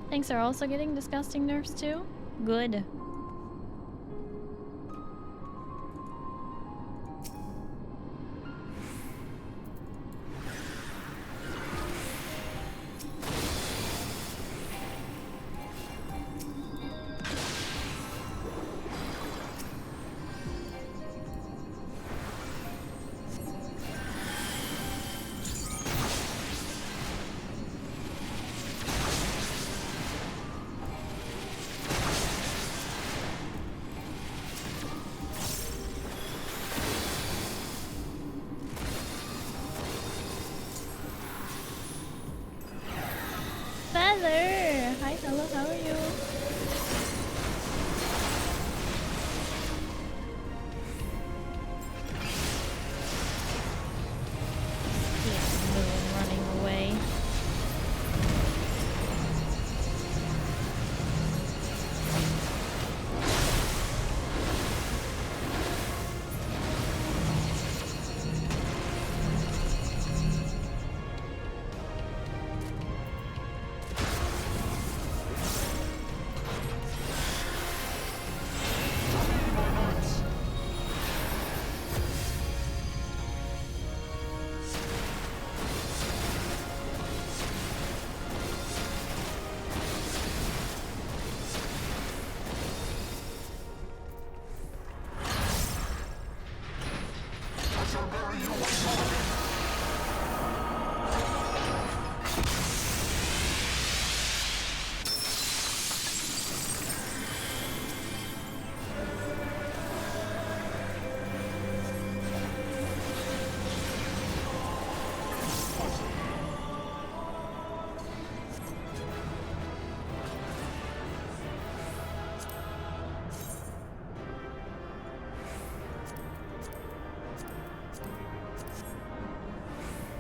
Things are also getting disgusting nerfs too? Good.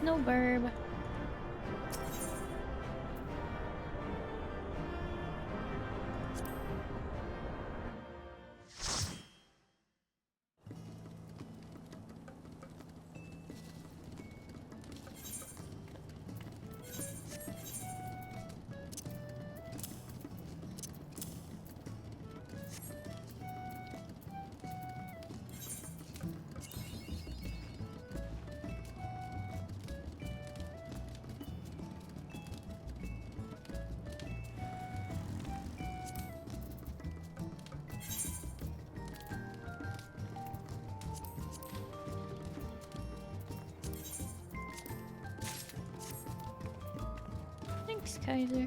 No burb. Thanks, Kaiser.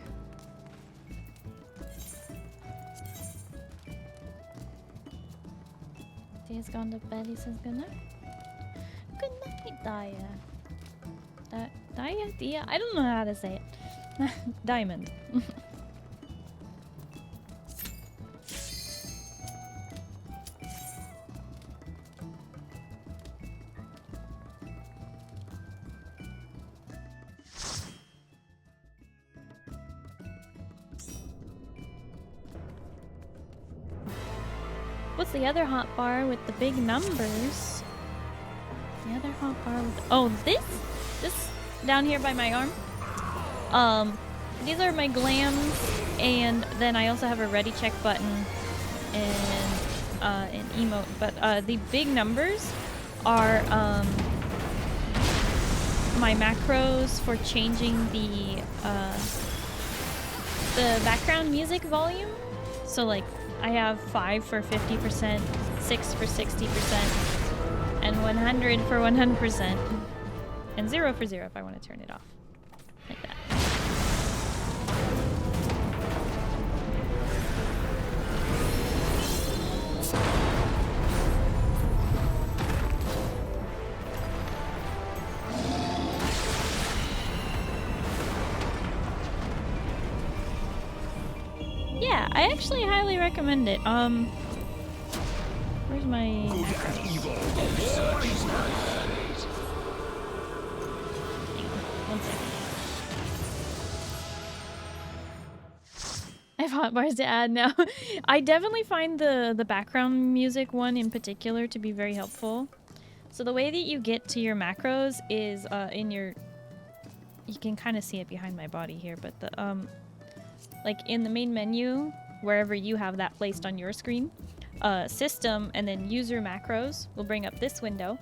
Dia's gone to bed. He says good night. Good night, Dia. Dia? I don't know how to say it. Diamond. What's the other hot bar with the big numbers? The other hot bar with... Oh, this down here by my arm. These are my glams, and then I also have a ready check button and an emote. But the big numbers are my macros for changing the background music volume. So like I have 5 for 50%, 6 for 60%, and 100 for 100%, and 0 for 0 if I want to turn it off. Like that. Yeah, I actually highly recommend it. Where's my macros? One second. I have hotbars to add now. I definitely find the background music one in particular to be very helpful. So the way that you get to your macros is in your... You can kind of see it behind my body here, but the like in the main menu, wherever you have that placed on your screen, system and then user macros will bring up this window.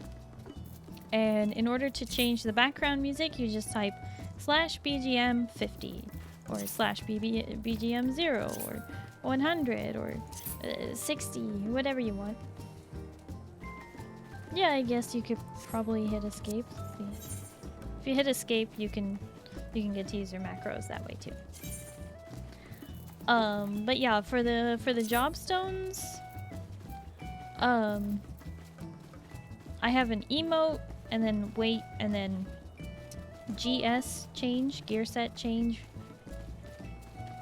And in order to change the background music, you just type /BGM 50 or /BGM 0 or 100 or 60, whatever you want. Yeah, I guess you could probably hit escape. Let's see. If you hit escape, you can get to use your macros that way too. But yeah, for the job stones, I have an emote and then wait and then GS change, gear set change,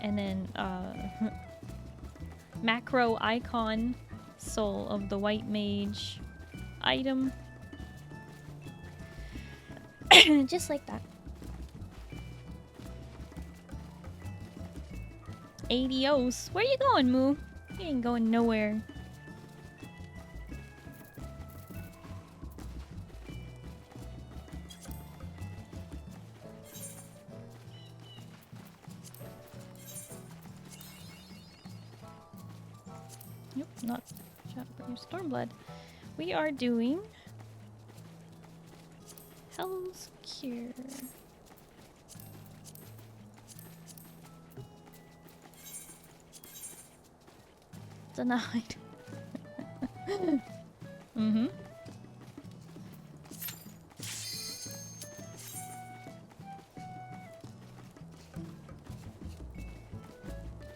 and then macro icon, soul of the white mage item. Just like that. Adios. Where you going, Moo? You ain't going nowhere. Nope, not shot for your Stormblood. We are doing Hell's Cure. Denied. Mm-hmm.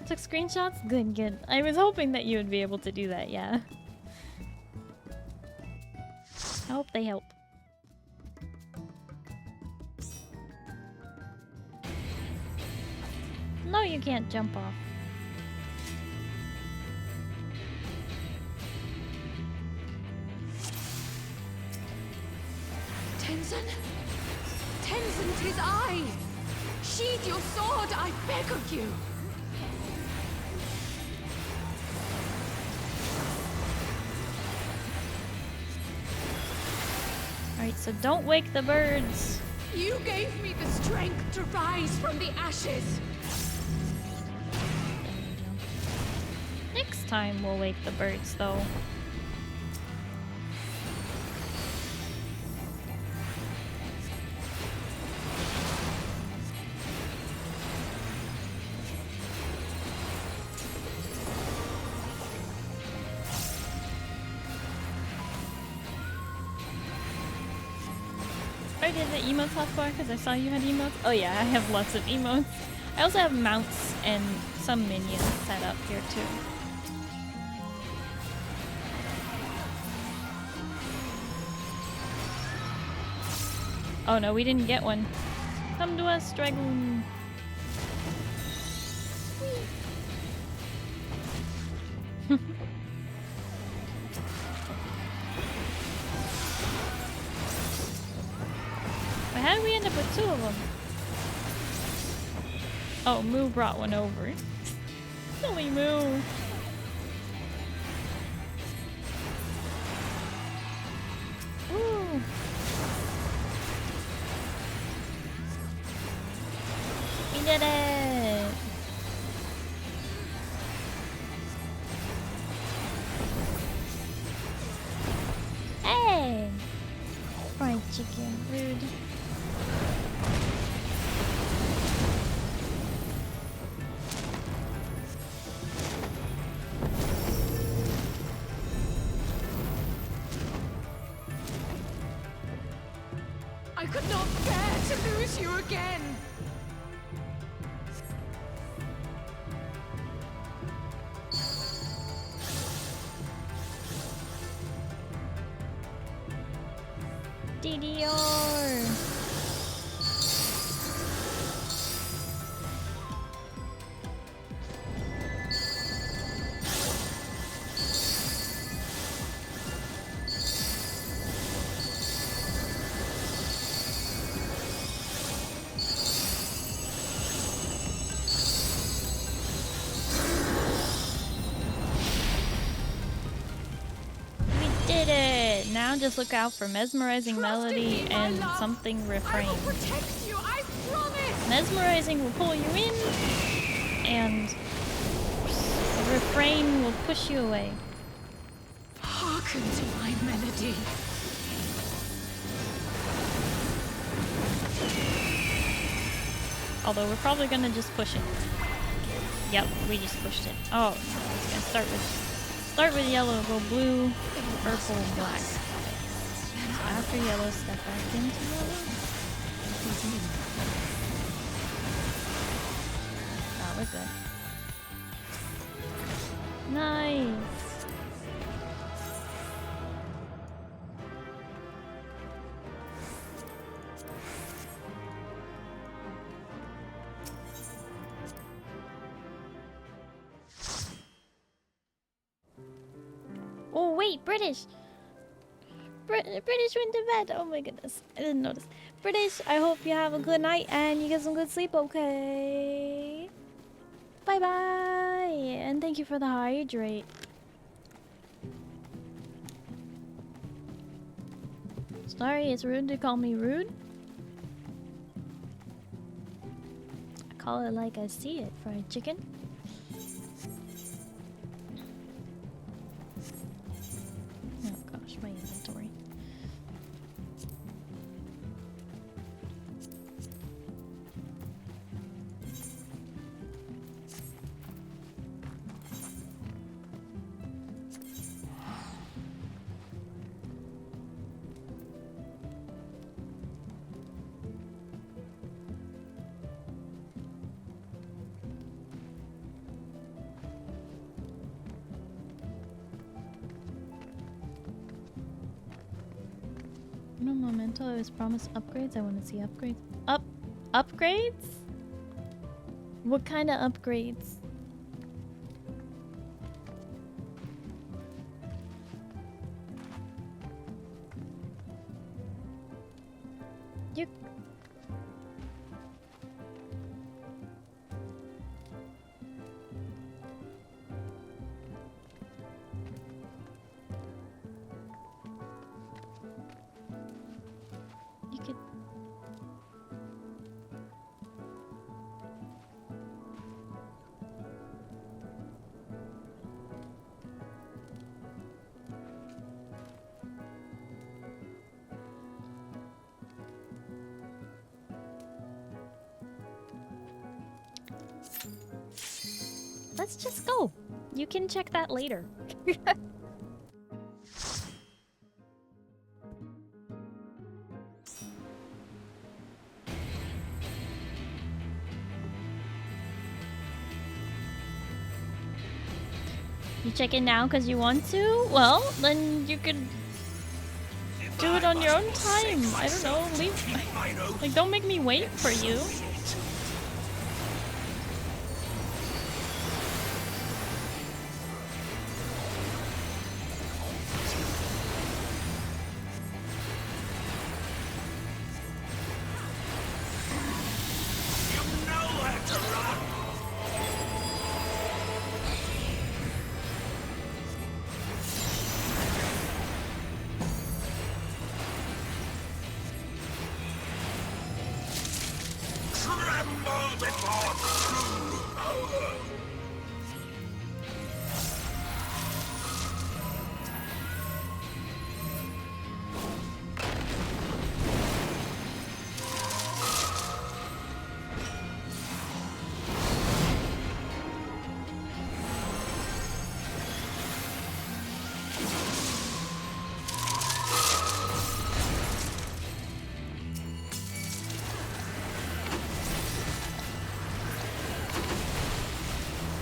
Took screenshots? Good, good. I was hoping that you would be able to do that, yeah. I hope they help. No, you can't jump off. Tenzin? Tenzin, 'tis I! Sheathe your sword, I beg of you! Alright, so don't wake the birds. You gave me the strength to rise from the ashes! Next time we'll wake the birds, though. I did the emotes off bar because I saw you had emotes. Oh yeah, I have lots of emotes. I also have mounts and some minions set up here too. Oh no, we didn't get one. Come to us, Dragoon. But how did we end up with 2 of them? Oh, Moo brought one over. Silly Moo. Woo. We did it! could not bear to lose you again. DDR. Now just look out for mesmerizing melody and something refrain. I will protect you, I promise. Mesmerizing will pull you in, and refrain will push you away. Hearken to my melody. Although we're probably gonna just push it. Yep, we just pushed it. Oh, it's gonna start with yellow, go blue, purple, black. So after yellow, step back into yellow. Oh, we're good. Nice. Oh wait, British! British went to bed! Oh my goodness, I didn't notice. British, I hope you have a good night and you get some good sleep, okay? Bye bye! And thank you for the hydrate. Sorry, it's rude to call me rude. I call it like I see it, fried chicken. My inventory. No momento, I was promised upgrades. I want to see upgrades. Upgrades? What kind of upgrades? You... You could... Let's just go. You can check that later. You check it now because you want to? Well, then you could do it on your own time. I don't know. Leave. Like, don't make me wait for you.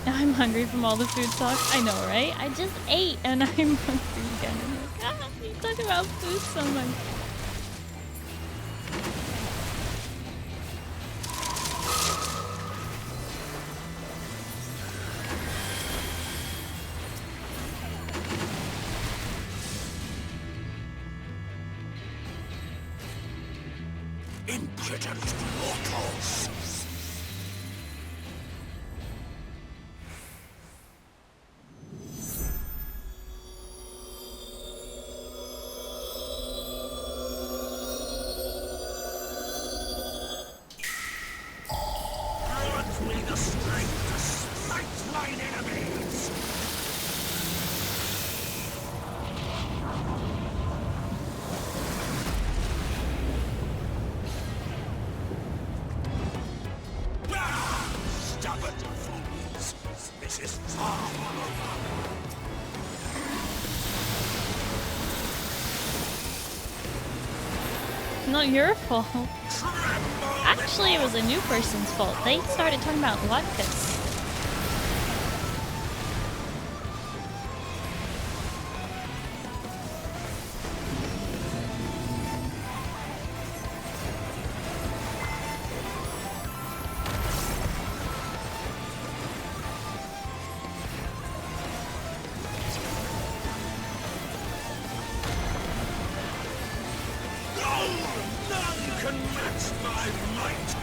I'm hungry from all the food talk. I know, right? I just ate and I'm hungry again. I'm like, ah, you talk about food so much. Impudent mortals! Grant me the strength to smite mine enemies! Stubborn fools! This is far from over! Not your fault. Actually, it was a new person's fault. They started talking about latkes. None can match my might!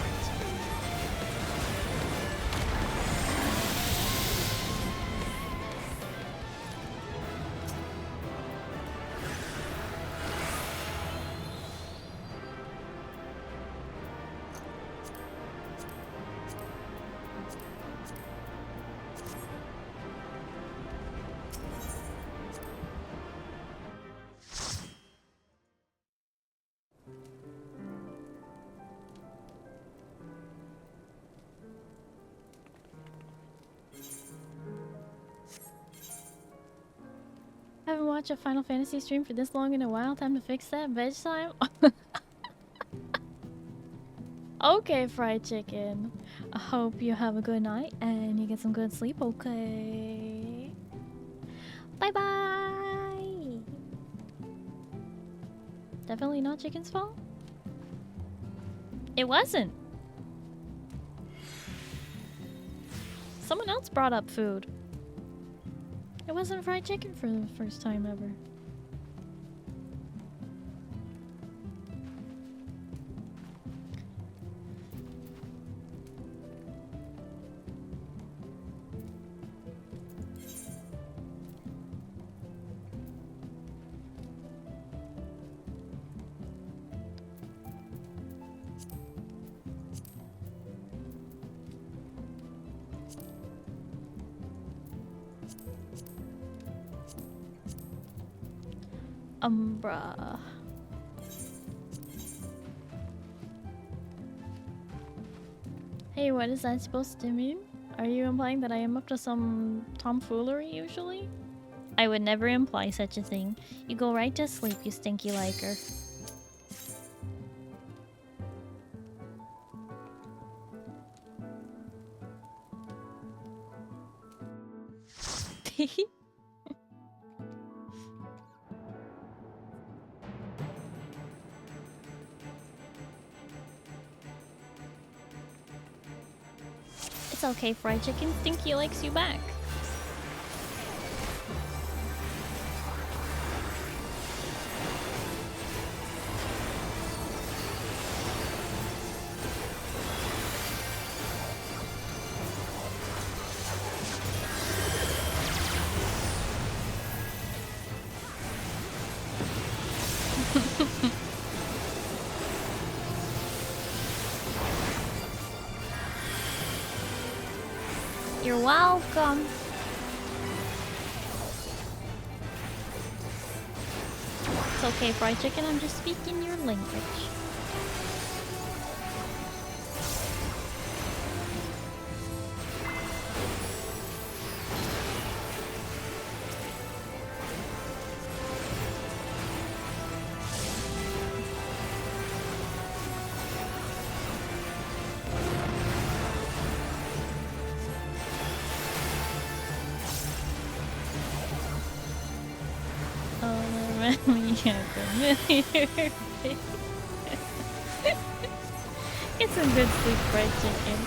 Haven't watched a Final Fantasy stream for this long in a while. Time to fix that. Veg time. Okay, fried chicken. I hope you have a good night and you get some good sleep. Okay. Bye bye. Definitely not chicken's fault. It wasn't. Someone else brought up food. It wasn't fried chicken for the first time ever. Bruh. Hey, what is that supposed to mean? Are you implying that I am up to some tomfoolery usually? I would never imply such a thing. You go right to sleep, you stinky liker. It's okay, fried chicken. Stinky likes you back. You're welcome. It's okay, fried chicken. I'm just speaking your language. familiar. Get some good sleep, fried chicken.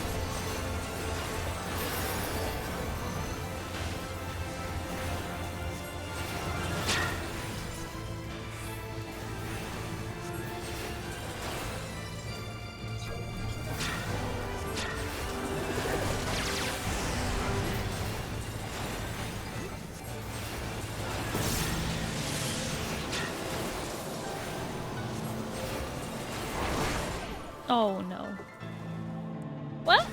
Oh no. Well,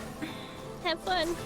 have fun.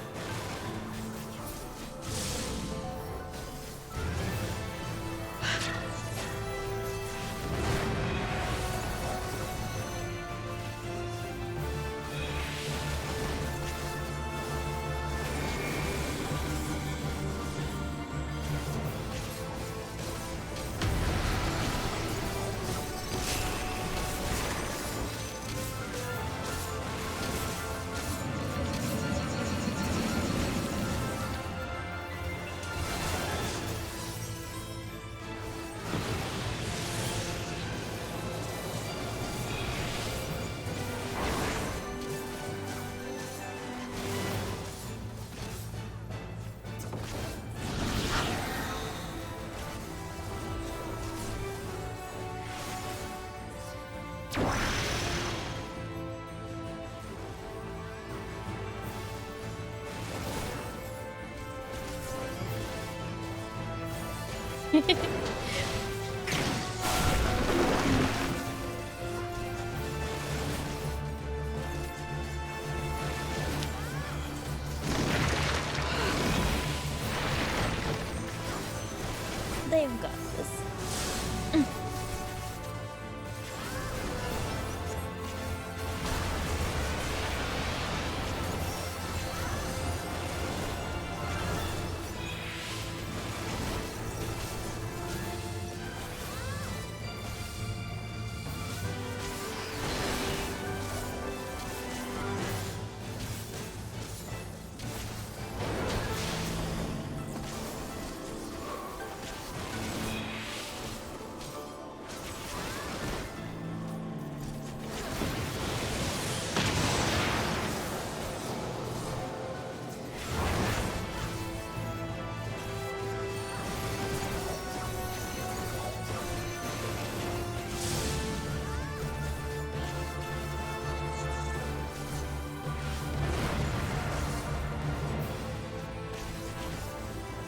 They've got this.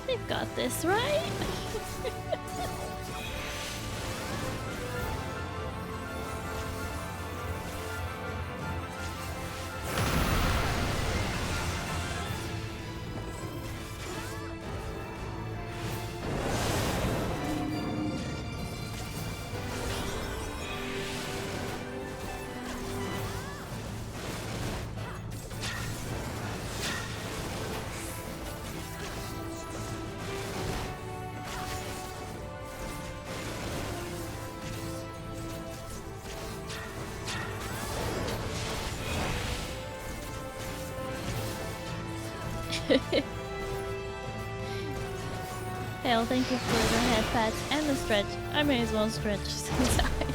They've got this, right? Hell, thank you for the head pats and the stretch. I may as well stretch since I'm dead.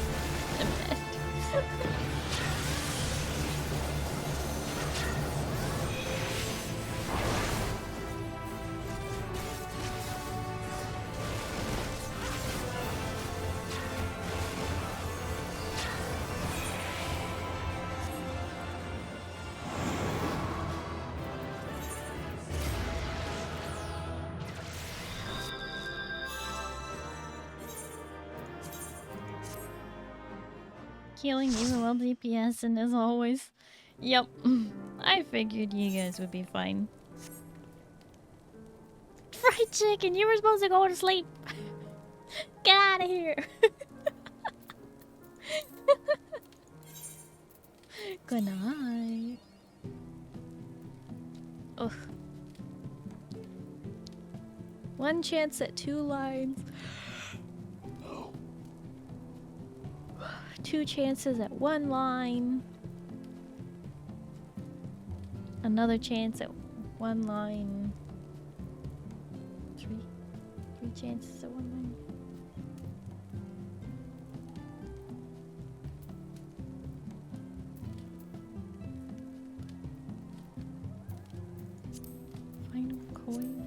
Killing even while DPS and as always. Yep. I figured you guys would be fine. Fried chicken, you were supposed to go to sleep. Get out of here. Good night. Ugh. One chance at 2 lines. 2 chances at 1 line. Another chance at 1 line. 3 chances at 1 line. coin.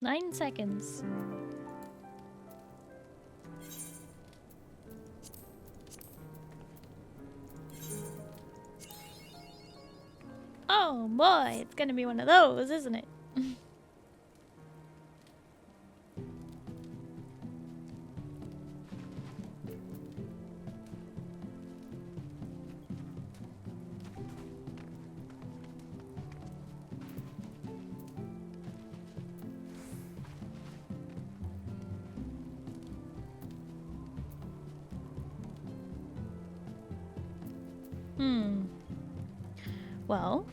Nine seconds. Oh boy, it's gonna be one of those, isn't it? Well,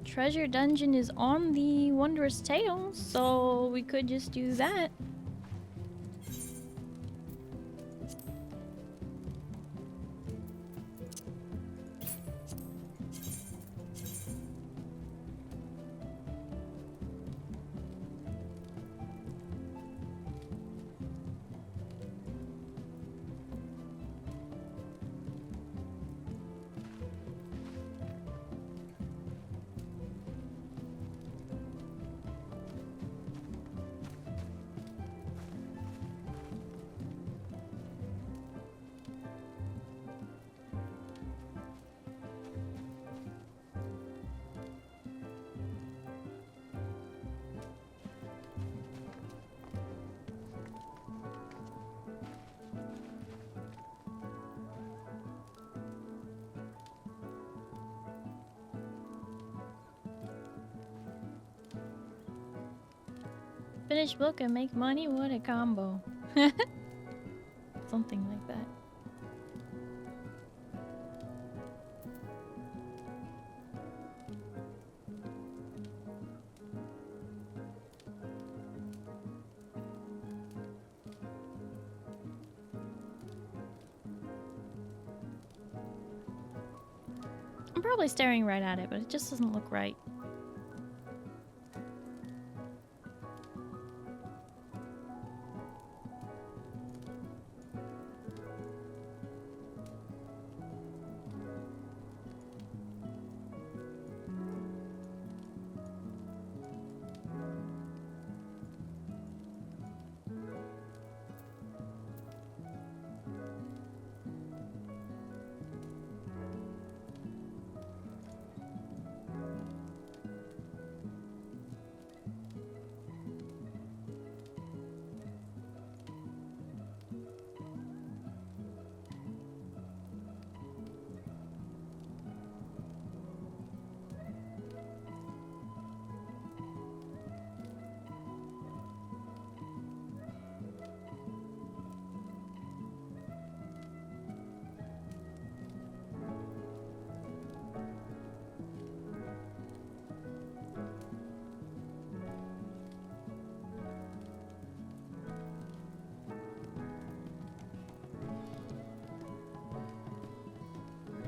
treasure dungeon is on the Wondrous Tale, so we could just do that. Finish book and make money? What a combo. Something like that. I'm probably staring right at it, but it just doesn't look right.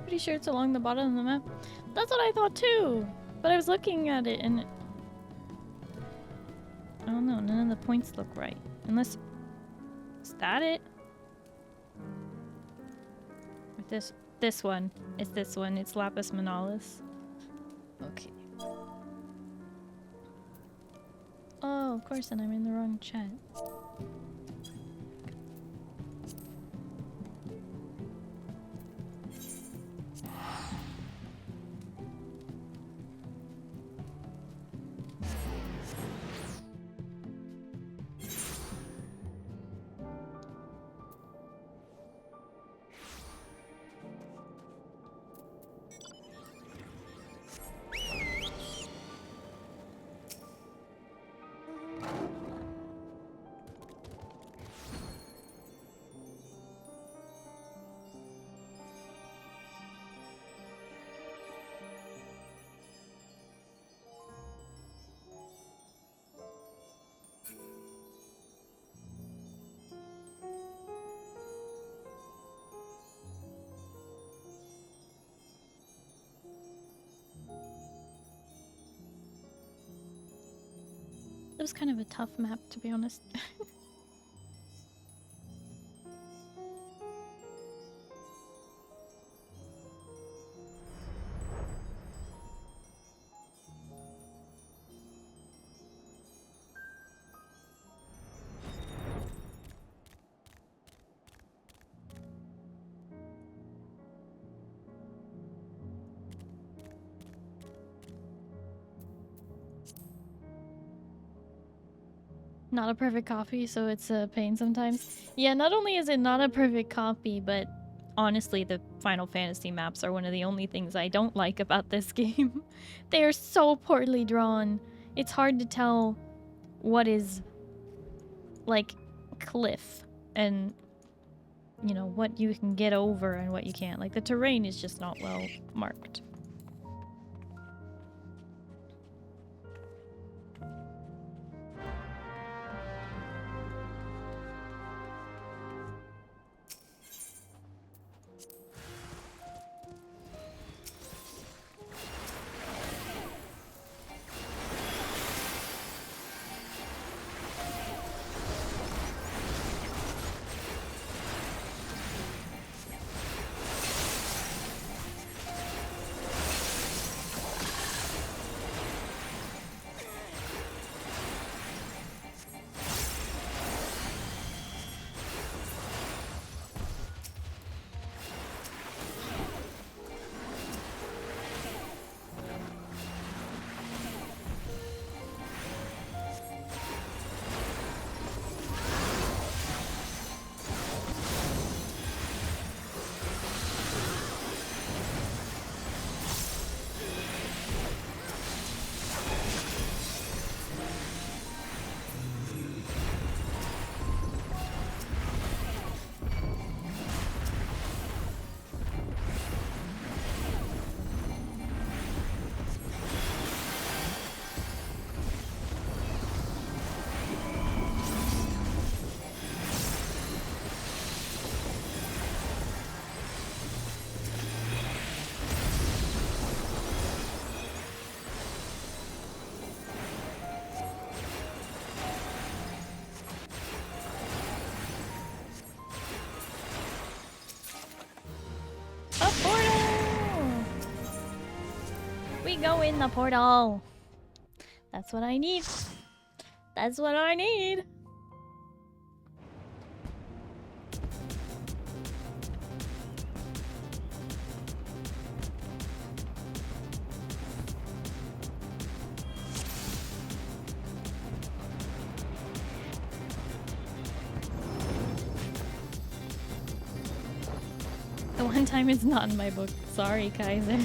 Pretty sure it's along the bottom of the map. That's what I thought too. But I was looking at it and I don't know, none of the points look right. Unless is that it? Or this one. It's this one. It's Lapis Manalis. Okay. Oh, of course, then I'm in the wrong chat. was kind of a tough map, to be honest. Not a perfect copy, so it's a pain sometimes. Yeah, not only is it not a perfect copy, but honestly, the Final Fantasy maps are one of the only things I don't like about this game. They are so poorly drawn. It's hard to tell what is, like, cliff and, you know, what you can get over and what you can't. Like, the terrain is just not well marked. Go in the portal. That's what I need. That's what I need. The one time it's not in my book. Sorry, Kaiser.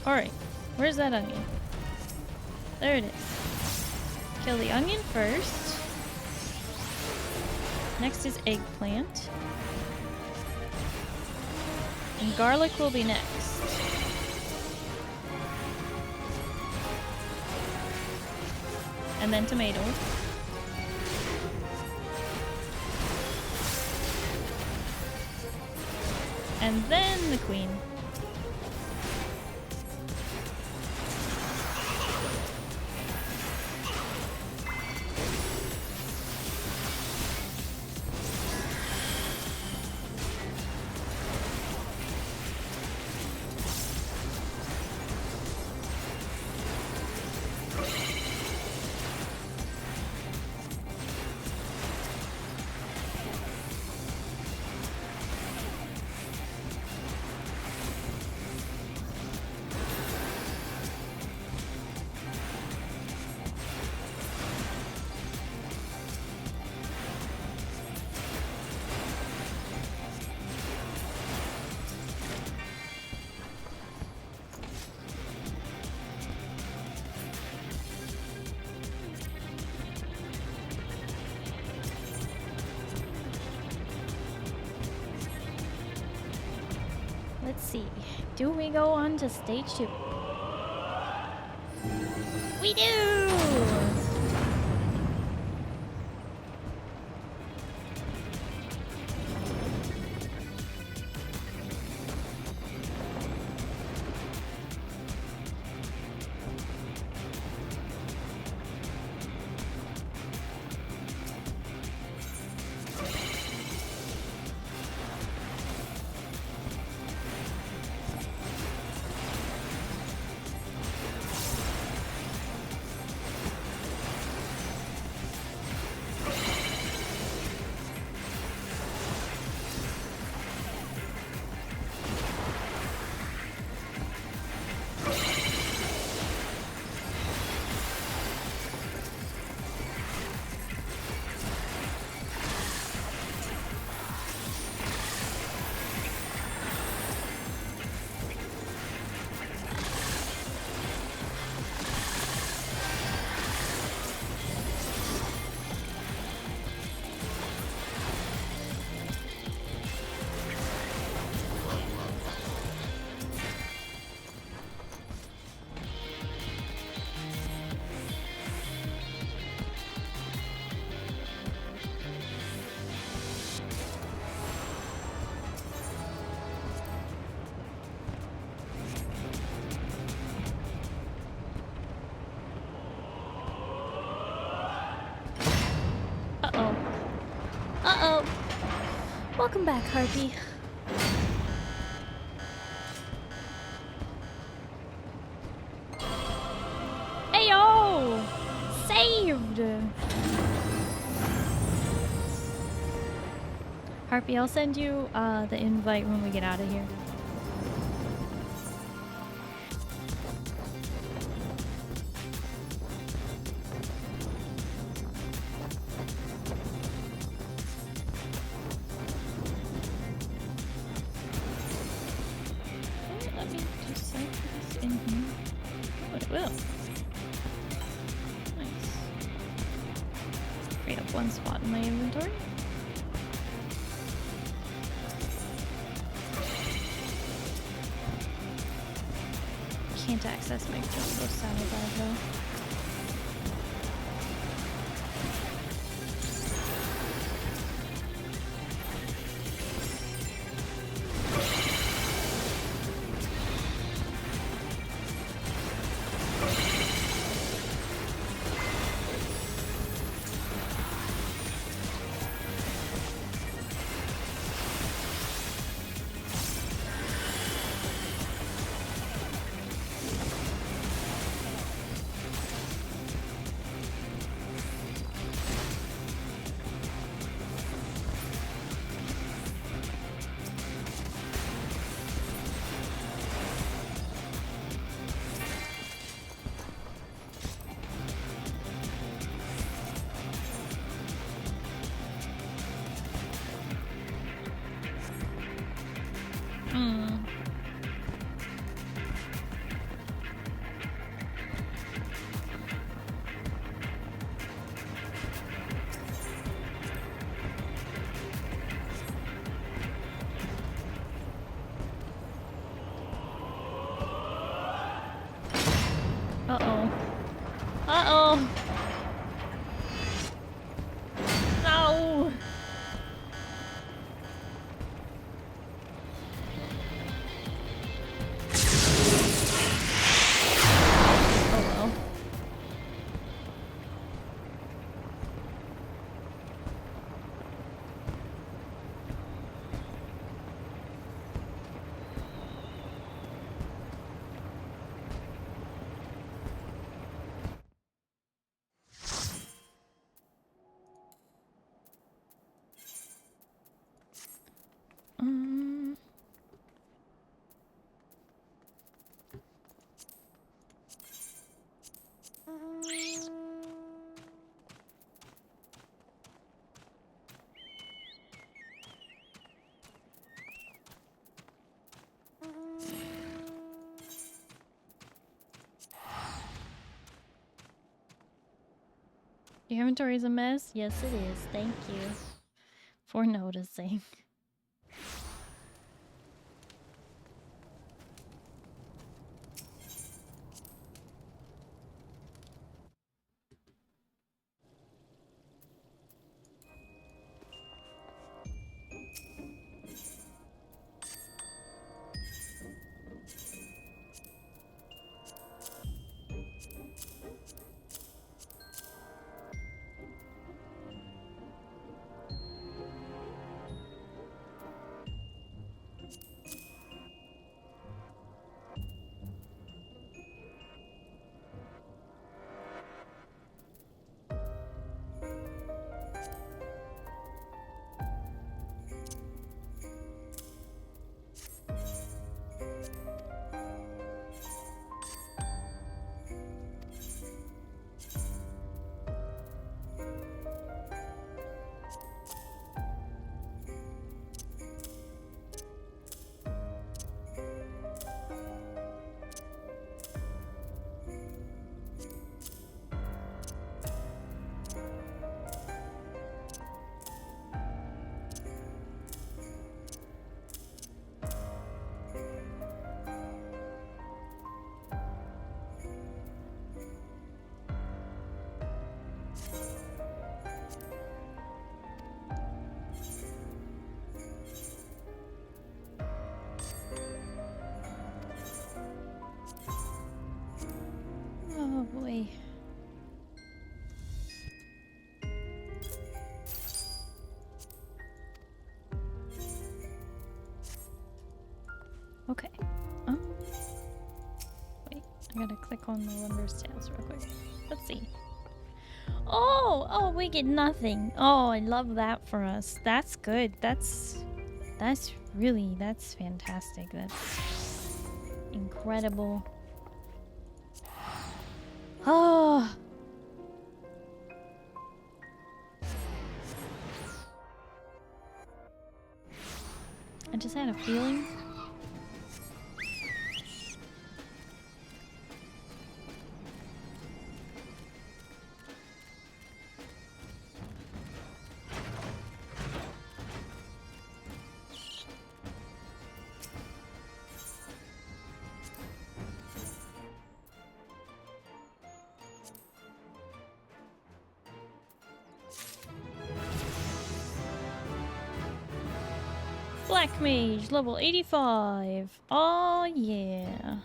Alright, where's that onion? There it is. Kill the onion first. Next is eggplant. And garlic will be next. And then tomato. And then the queen. Let's see. Do we go on to stage 2? We do! Welcome back, Harpy. Ayo! Saved! Harpy, I'll send you the invite when we get out of here. Access my jungle saddlebag though. Uh-oh. Uh-oh! No! Oh well. Your inventory is a mess? Yes, it is. Thank you for noticing. I'm gonna click on the Lumber's Tales real quick. Let's see. Oh, we get nothing. Oh, I love that for us. That's good. That's fantastic. That's incredible. Oh. I just had a feeling. Black Mage, level 85. Oh, yeah.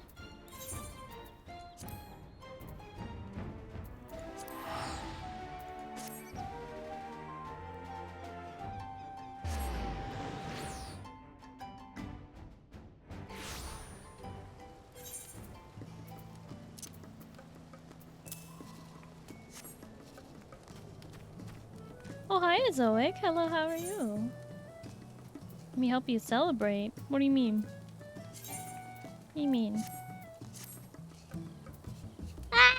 Oh, hi, Zoic. Hello, how are you? Let me help you celebrate. What do you mean? What do you mean? Ah!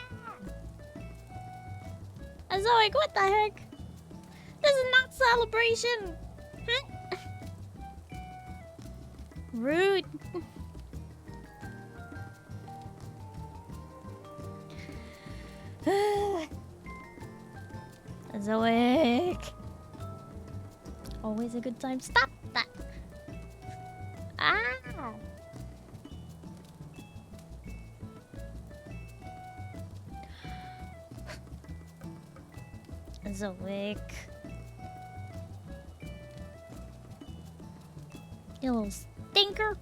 Zoic, what the heck? This is not celebration! Rude. Zoic. Always a good time. Stop that. Ah. Zoic. You little stinker.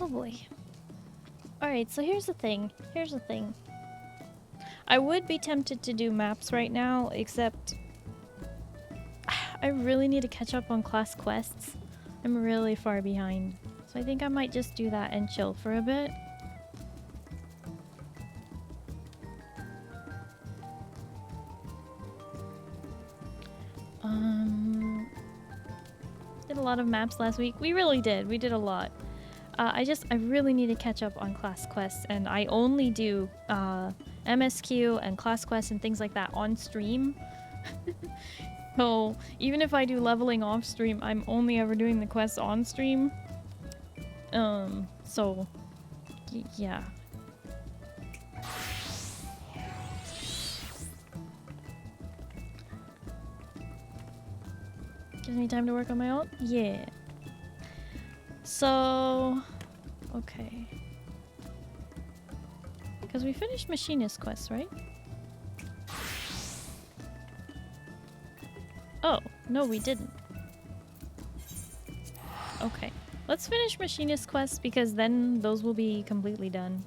Oh boy. Alright, so here's the thing. I would be tempted to do maps right now, except I really need to catch up on class quests. I'm really far behind. So I think I might just do that and chill for a bit. Did a lot of maps last week. We really did. We did a lot. I really need to catch up on class quests, and I only do MSQ and class quests and things like that on stream. So even if I do leveling off stream, I'm only ever doing the quests on stream. So yeah. Gives me time to work on my own? Yeah. So, okay. Because we finished Machinist Quest, right? Oh, no we didn't. Okay. Let's finish Machinist Quest because then those will be completely done.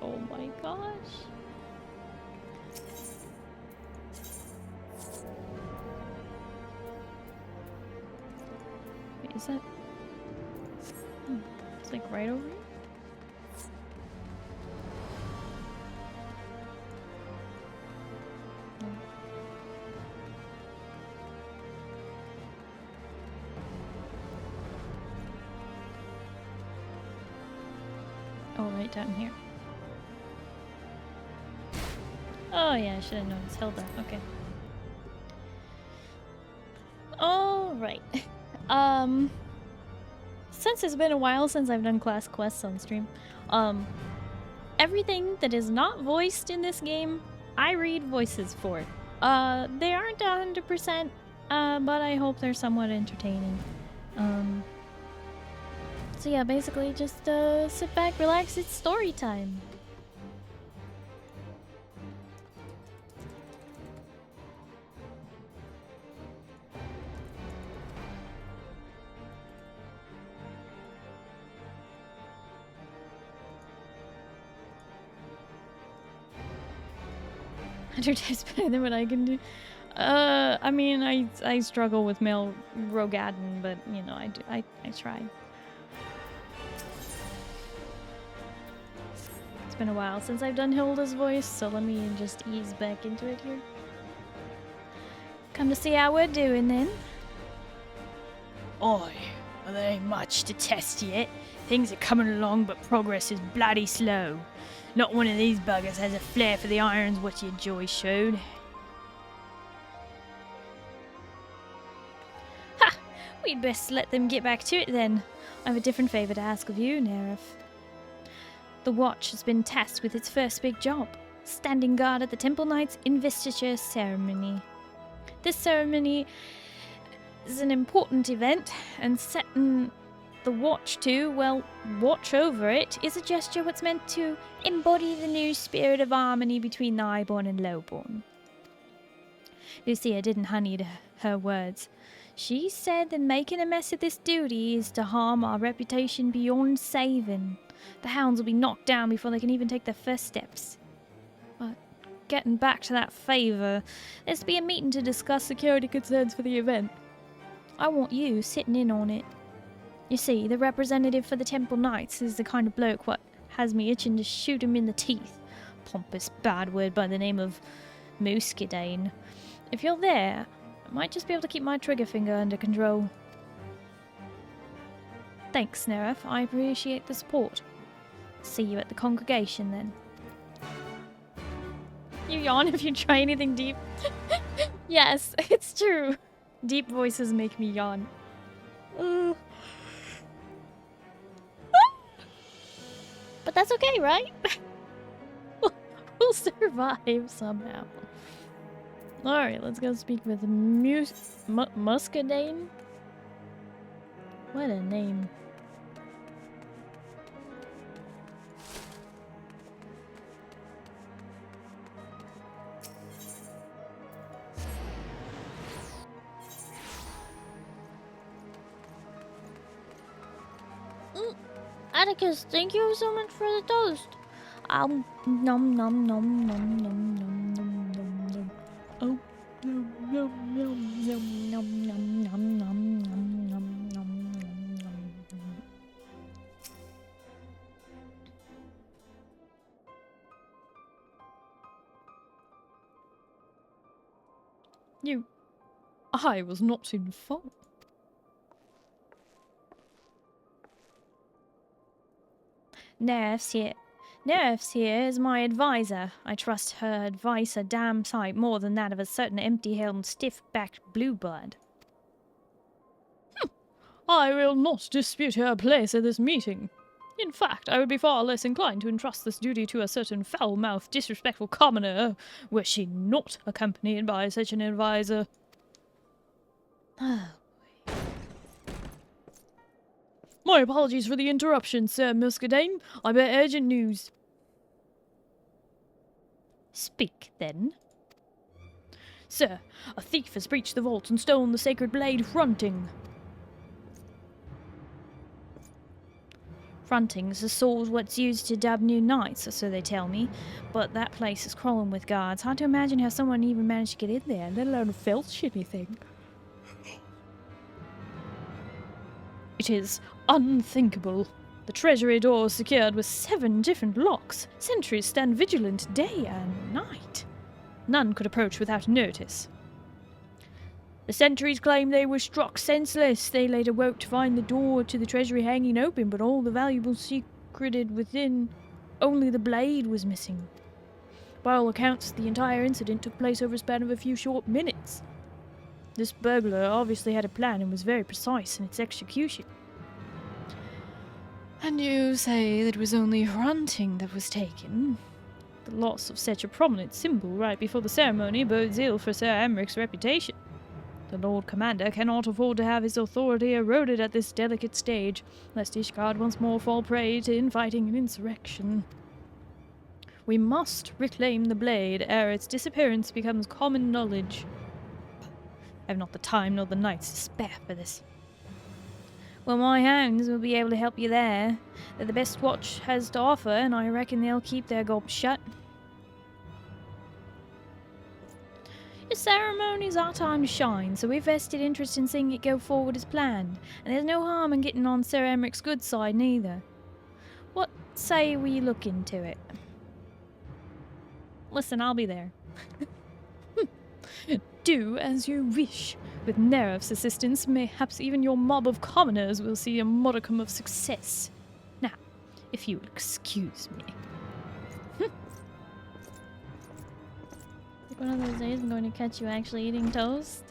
Oh my gosh. Wait, is that? It's like right over here? right down here. Oh yeah, I should have noticed Hilda. Okay. Alright. Since it's been a while since I've done class quests on stream, everything that is not voiced in this game, I read voices for. They aren't 100%, but I hope they're somewhat entertaining. So yeah, basically just sit back, relax, it's story time. Times better than what I can do. I mean, I struggle with male Rogadin, but you know, I try. It's been a while since I've done Hilda's voice, so let me just ease back into it here. Come to see how we're doing then. Oi, well, there ain't much to test yet. Things are coming along, but progress is bloody slow. Not one of these buggers has a flair for the irons what your Joy showed. Ha! We'd best let them get back to it then. I have a different favour to ask of you, Nerif. The Watch has been tasked with its first big job, standing guard at the Temple Knight's investiture ceremony. This ceremony is an important event, and setting the Watch to, well, watch over it, is a gesture what's meant to embody the new spirit of harmony between the highborn and lowborn. Lucia didn't honey her words. She said that making a mess of this duty is to harm our reputation beyond saving. The hounds will be knocked down before they can even take their first steps. But getting back to that favour, there's to be a meeting to discuss security concerns for the event. I want you sitting in on it. You see, the representative for the Temple Knights is the kind of bloke what has me itching to shoot him in the teeth. Pompous bad word by the name of Muscadine. If you're there, I might just be able to keep my trigger finger under control. Thanks, Nerif. I appreciate the support. See you at the congregation then. You yawn if you try anything deep. Yes, it's true. Deep voices make me yawn. But that's okay, right? We'll survive somehow. Alright, let's go speak with Muscadine. What a name. Atticus, thank you so much for the toast. Nom nom nom nom nom nom nom nom nom. Oh, nom nom nom nom nom nom nom nom nom nom nom. I was not in fault. Nerf's here is my advisor. I trust her advice a damn sight more than that of a certain empty-helmed, stiff-backed blueblood. I will not dispute her place at this meeting. In fact, I would be far less inclined to entrust this duty to a certain foul-mouthed, disrespectful commoner, were she not accompanied by such an advisor. My apologies for the interruption, Sir Muscadine. I bear urgent news. Speak, then. Sir, a thief has breached the vault and stolen the sacred blade Fronting. Fronting's the sword what's used to dub new knights, or so they tell me. But that place is crawling with guards. Hard to imagine how someone even managed to get in there, let alone filch anything. It is unthinkable. The treasury door is secured with 7 different locks. Sentries stand vigilant day and night. None could approach without notice. The sentries claim they were struck senseless. They later woke to find the door to the treasury hanging open, but all the valuables secreted within Only the blade was missing. By all accounts, the entire incident took place over a span of a few short minutes. This burglar obviously had a plan and was very precise in its execution. And you say that it was only hunting that was taken? The loss of such a prominent symbol right before the ceremony bodes ill for Sir Emmeric's reputation. The Lord Commander cannot afford to have his authority eroded at this delicate stage, lest Ishgard once more fall prey to infighting and insurrection. We must reclaim the blade ere its disappearance becomes common knowledge. I have not the time nor the nights to spare for this. Well, my hounds will be able to help you there. They're the best Watch has to offer, and I reckon they'll keep their gobs shut. The ceremony's our time to shine, so we've vested interest in seeing it go forward as planned, and there's no harm in getting on Sir Emmeric's good side neither. What say we look into it? Listen, I'll be there. Do as you wish. With Neref's assistance, mayhaps even your mob of commoners will see a modicum of success. Now, if you'll excuse me. Like one of those days I'm going to catch you actually eating toast?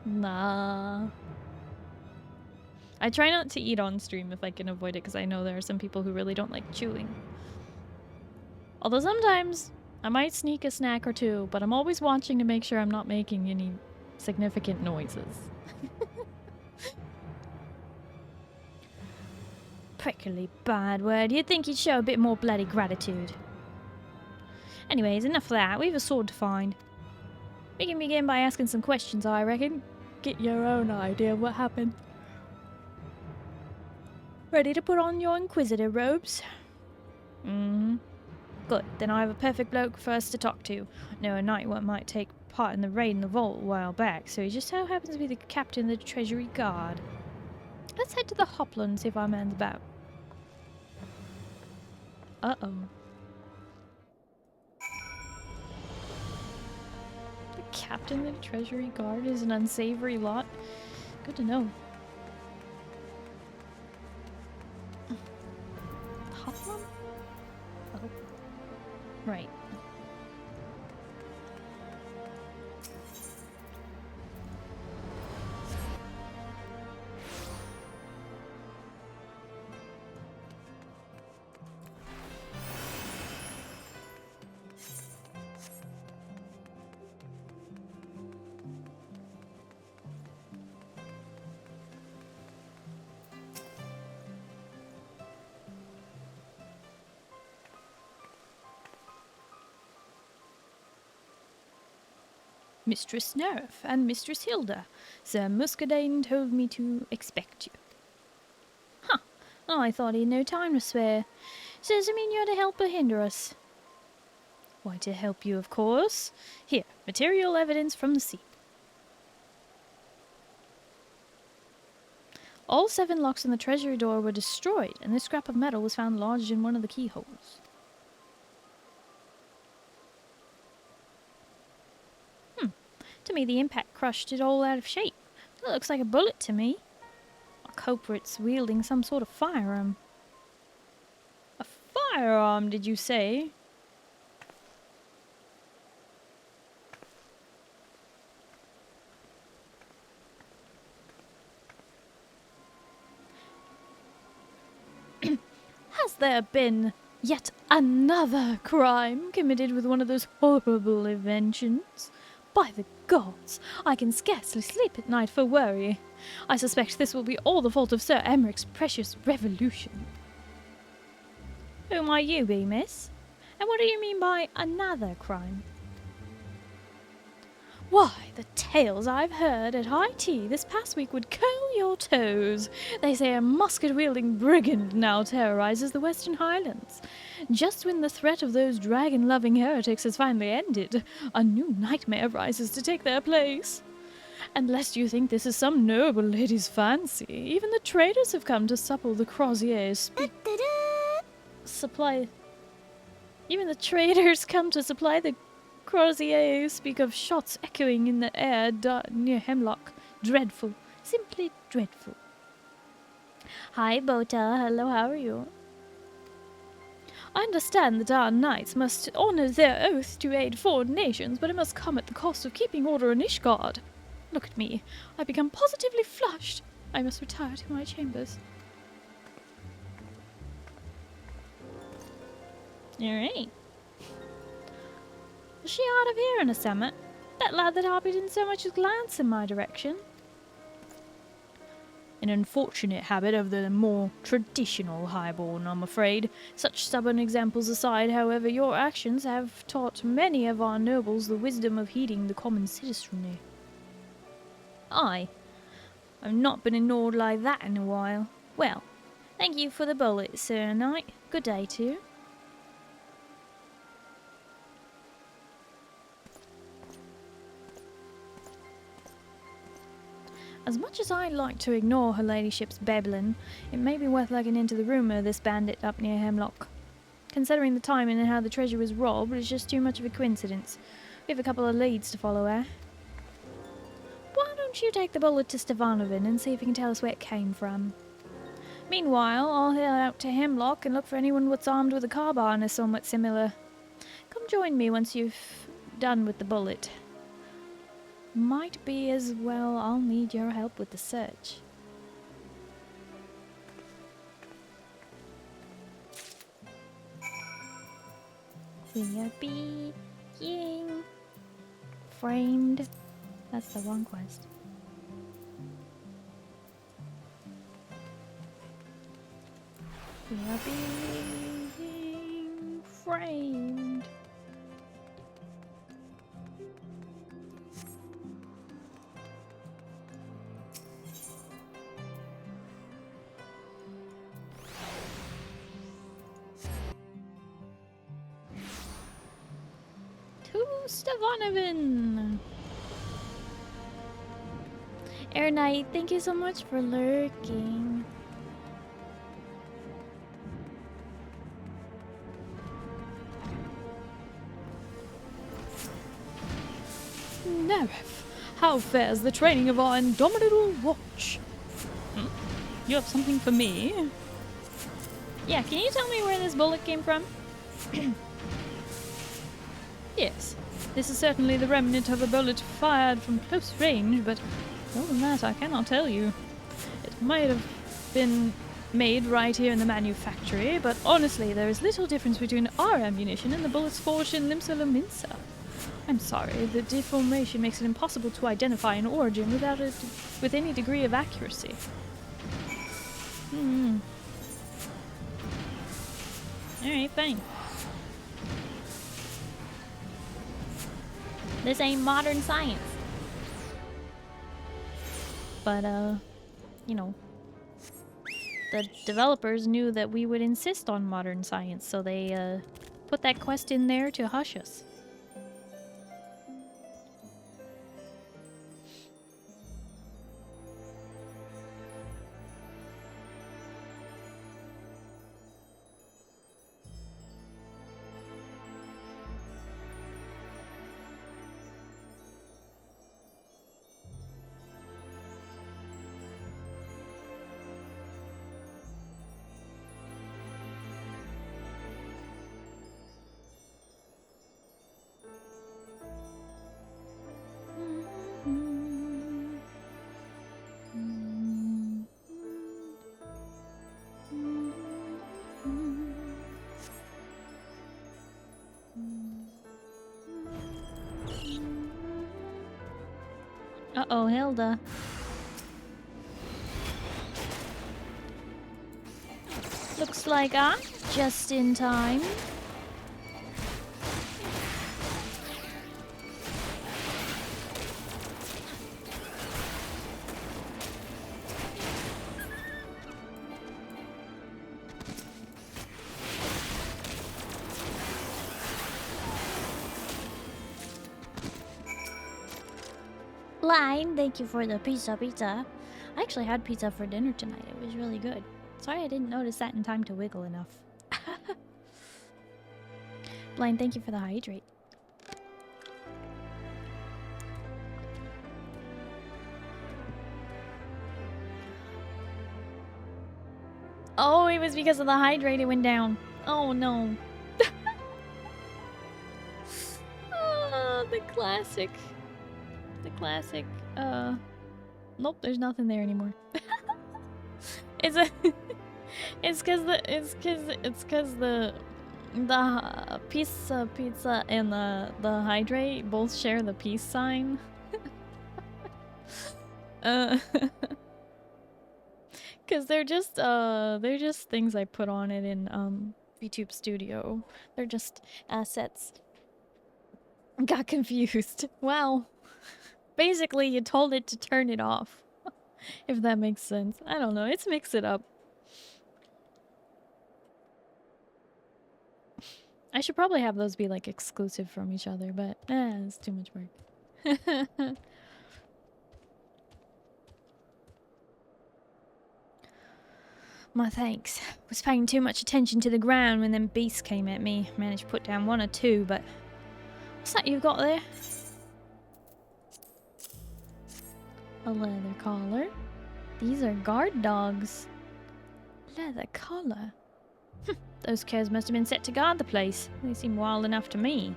Nah. I try not to eat on stream if I can avoid it, because I know there are some people who really don't like chewing. Although sometimes I might sneak a snack or two, but I'm always watching to make sure I'm not making any significant noises. Prickly bad word. You'd think you'd show a bit more bloody gratitude. Anyways, enough of that. We have a sword to find. We can begin by asking some questions, I reckon. Get your own idea of what happened. Ready to put on your Inquisitor robes? Mm-hmm. Good, then I have a perfect bloke for us to talk to. I know a knight what might take part in the raid in the vault a while back, so he just so happens to be the captain of the Treasury Guard. Let's head to the Hopland and see if our man's about. Uh-oh. The captain of the Treasury Guard is an unsavory lot. Good to know. Hopland? Oh. Right. Mistress Nerf and Mistress Hilda. Sir Muscadine told me to expect you. Huh. Oh, I thought he'd no time to spare. So does it mean you're to help or hinder us? Why, to help you, of course. Here, material evidence from the sea. All 7 locks on the treasury door were destroyed, and this scrap of metal was found lodged in one of the keyholes. To me, the impact crushed it all out of shape. It looks like a bullet to me. A culprit's wielding some sort of firearm. A firearm, did you say? Has there been yet another crime committed with one of those horrible inventions? By the gods, I can scarcely sleep at night for worry. I suspect this will be all the fault of Sir Emmeric's precious revolution. Who might you be, miss? And what do you mean by another crime? Why, the tales I've heard at high tea this past week would curl your toes. They say a musket-wielding brigand now terrorizes the Western Highlands. Just when the threat of those dragon-loving heretics has finally ended, a new nightmare rises to take their place. And lest you think this is some noble lady's fancy, even the traders have come to supple the croziers Even the traders come to supply the croziers speak of shots echoing in the air near Hemlock. Dreadful. Simply dreadful. Hi, Bota. Hello, how are you? I understand that our knights must honor their oath to aid foreign nations, but it must come at the cost of keeping order in Ishgard. Look at me. I've become positively flushed. I must retire to my chambers. Alright. Was she out of here in a summit? That lad that Harpy didn't so much as glance in my direction. An unfortunate habit of the more traditional highborn, I'm afraid. Such stubborn examples aside, however, your actions have taught many of our nobles the wisdom of heeding the common citizenry. I've not been ignored like that in a while. Well, thank you for the bullet, Sir Knight. Good day to you. As much as I'd like to ignore her ladyship's babbling, it may be worth looking into the rumour of this bandit up near Hemlock. Considering the timing and how the treasure was robbed, it's just too much of a coincidence. We have a couple of leads to follow, eh? Why don't you take the bullet to Stefanovan and see if he can tell us where it came from? Meanwhile, I'll head out to Hemlock and look for anyone what's armed with a carbine or somewhat similar. Come join me once you've done with the bullet. Might be as well I'll need your help with the search. We are being framed. That's the wrong quest. We are being framed. Stefanovan! Air Knight, thank you so much for lurking. Neref, how fares the training of our indomitable watch? You have something for me? Yeah, can you tell me where this bullet came from? Yes, this is certainly the remnant of a bullet fired from close range, but more than that I cannot tell you. It might have been made right here in the manufactory, but honestly there is little difference between our ammunition and the bullets forged in Limsa Lominsa. I'm sorry, the deformation makes it impossible to identify an origin without it with any degree of accuracy. Alright, fine. This ain't modern science. But, you know, the developers knew that we would insist on modern science, so they, put that quest in there to hush us. Uh-oh, Hilda. Looks like I'm just in time. Line, thank you for the pizza. I actually had pizza for dinner tonight. It was really good. Sorry I didn't notice that in time to wiggle enough. Blind, thank you for the hydrate. Oh, it was because of the hydrate it went down. Oh no. Oh, the classic. The classic. Nope, there's nothing there anymore. It's a it's cause the pizza and the hydrate both share the peace sign. Cause they're just things I put on it in VTube Studio. They're just assets. Got confused. Wow. Basically, you told it to turn it off. If that makes sense. I don't know. It's mix it up. I should probably have those be like exclusive from each other, but it's too much work. My thanks. Was paying too much attention to the ground when them beasts came at me. Managed to put down one or two, but... What's that you've got there? A leather collar. These are guard dogs. Leather collar? Those curs must have been set to guard the place. They seem wild enough to me.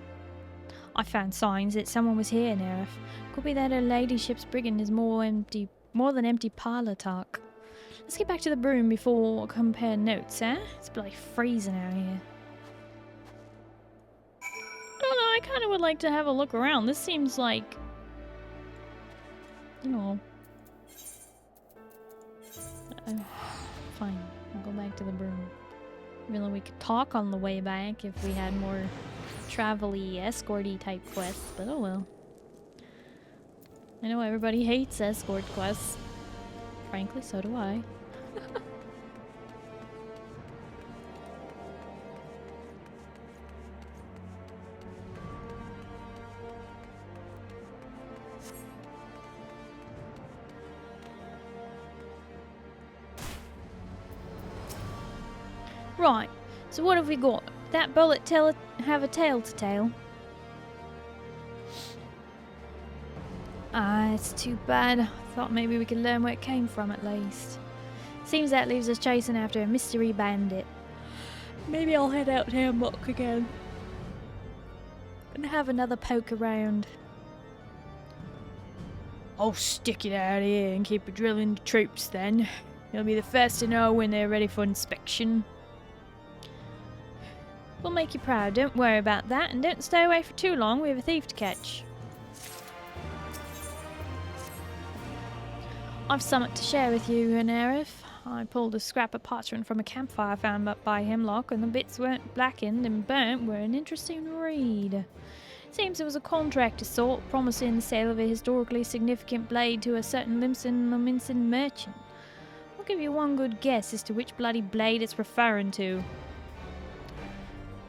I found signs that someone was here, Nerif. Could be that her ladyship's brigand is more than empty parlor talk. Let's get back to the broom before we compare notes, eh? It's bloody freezing out here. I don't know, I kind of would like to have a look around. This seems like... You know... fine, I'll go back to the broom. Even though we could talk on the way back if we had more travel-y, escort-y type quests, but oh well. I know everybody hates escort quests. Frankly, so do I. Right, so what have we got? That bullet have a tale to tell. Ah, it's too bad. Thought maybe we could learn where it came from at least. Seems that leaves us chasing after a mystery bandit. Maybe I'll head out to Arbakek again. And have another poke around. I'll stick it out here and keep drilling the troops then. You'll be the first to know when they're ready for inspection. We'll make you proud, don't worry about that, and don't stay away for too long, we have a thief to catch. I've something to share with you, Nerif. I pulled a scrap of parchment from a campfire found up by Hemlock, and the bits weren't blackened and burnt were an interesting read. Seems it was a contract of sort, promising the sale of a historically significant blade to a certain Limson merchant. I'll give you one good guess as to which bloody blade it's referring to.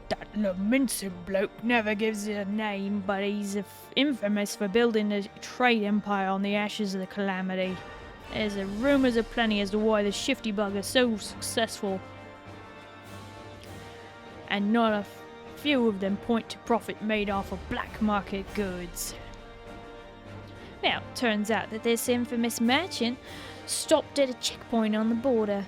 That Limson bloke never gives it a name, but he's infamous for building a trade empire on the ashes of the Calamity. There's rumours aplenty as to why the shifty bugger's so successful. And not a few of them point to profit made off of black market goods. Now, it turns out that this infamous merchant stopped at a checkpoint on the border.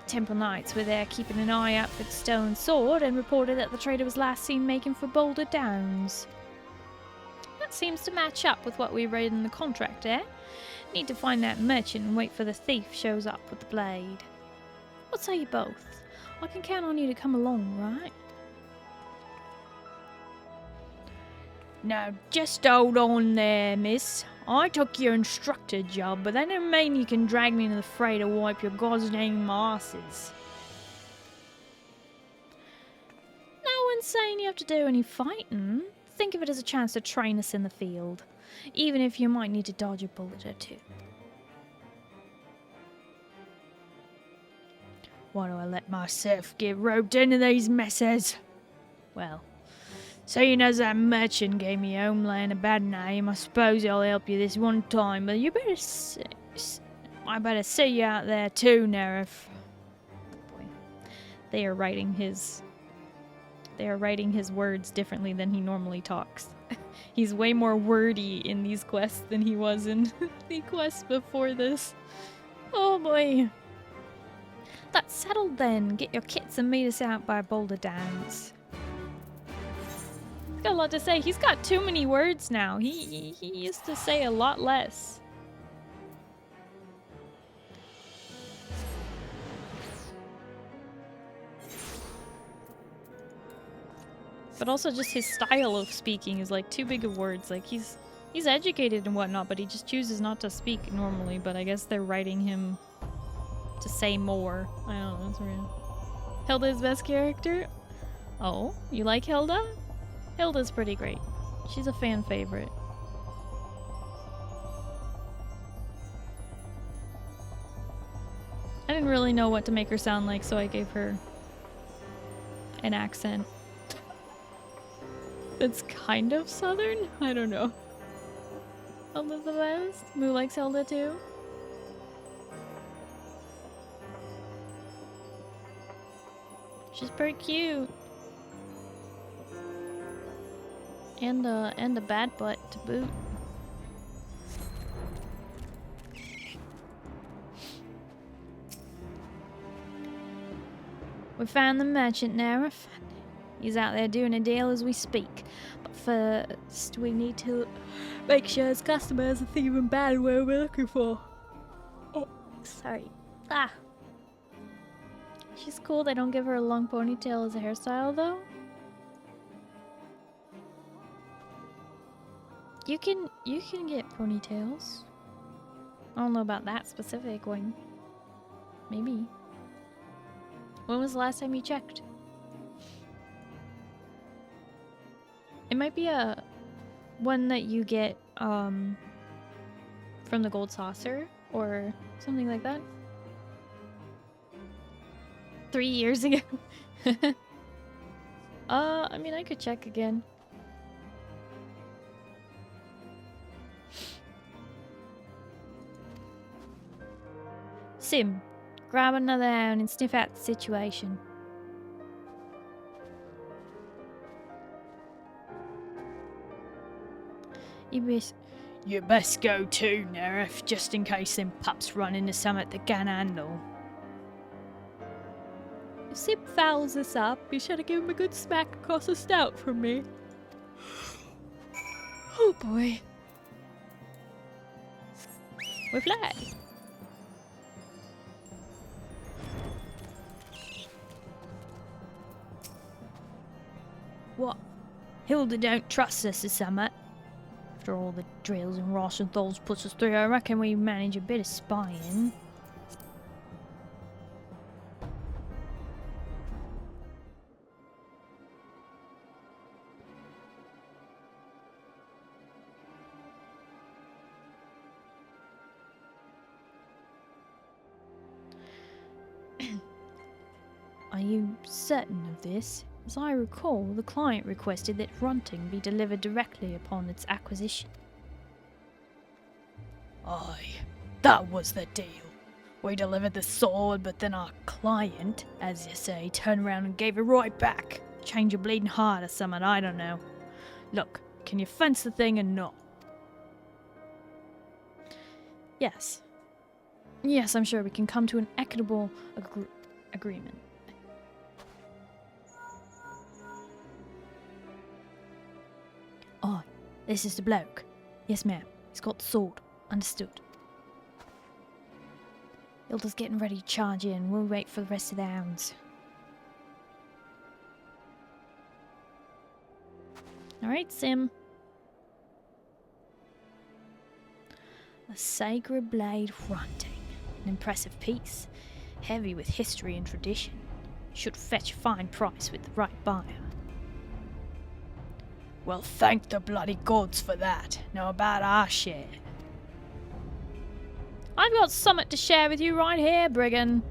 Temple Knights were there keeping an eye out for the stolen sword and reported that the trader was last seen making for Boulder Downs. That seems to match up with what we read in the contract, eh? Need to find that merchant and wait for the thief shows up with the blade. What say you both? I can count on you to come along, right? Now, just hold on there, miss. I took your instructor job, but that don't mean you can drag me into the fray to wipe your God's name asses. No one's saying you have to do any fighting. Think of it as a chance to train us in the field, even if you might need to dodge a bullet or two. Why do I let myself get roped into these messes? Well, seeing as that merchant gave me homeland a bad name, I suppose I'll help you this one time, but you better I better see you out there too, Nerif. Boy, they are writing his words differently than he normally talks. He's way more wordy in these quests than he was in the quests before this. Oh boy. Get that settled then. Get your kits and meet us out by Boulder Downs. He's got a lot to say. He's got too many words now. He used to say a lot less. But also just his style of speaking is like too big of words. Like he's educated and whatnot, but he just chooses not to speak normally. But I guess they're writing him to say more. I don't know, it's weird. Hilda's best character? Oh, you like Hilda? Hilda's pretty great. She's a fan favorite. I didn't really know what to make her sound like, so I gave her an accent that's kind of southern? I don't know. Hilda's the best. Moo likes Hilda too. She's pretty cute. And a bad butt to boot. We found the merchant now. He's out there doing a deal as we speak. But first, we need to make sure his customers are thieving bad where we're looking for. Oh, sorry. Ah. She's cool. They don't give her a long ponytail as a hairstyle, though. You can get ponytails. I don't know about that specific one. Maybe. When was the last time you checked? It might be a one that you get from the gold saucer or something like that. 3 years ago. I mean, I could check again. Sim, grab another hound and sniff out the situation. You best go too, Nerif, just in case them pups run into some at the gun handle. If Sim fouls us up, be sure to give him a good smack across the snout from me. Oh boy. We fly. What? Hilda don't trust us or something? After all the drills and Roshenthal's puts us through, I reckon we manage a bit of spying. Are you certain of this? As I recall, the client requested that runting be delivered directly upon its acquisition. Aye, that was the deal. We delivered the sword, but then our client, as you say, turned around and gave it right back. Change your bleeding heart or something, I don't know. Look, can you fence the thing or not? Yes. Yes, I'm sure we can come to an equitable agreement. Oh, this is the bloke. Yes, ma'am. He's got the sword. Understood. Hilda's getting ready to charge in. We'll wait for the rest of the hounds. Alright, Sim. The Sacred Blade Fronting. An impressive piece. Heavy with history and tradition. Should fetch a fine price with the right buyer. Well, thank the bloody gods for that. Now about our share. I've got something to share with you right here, Brigand.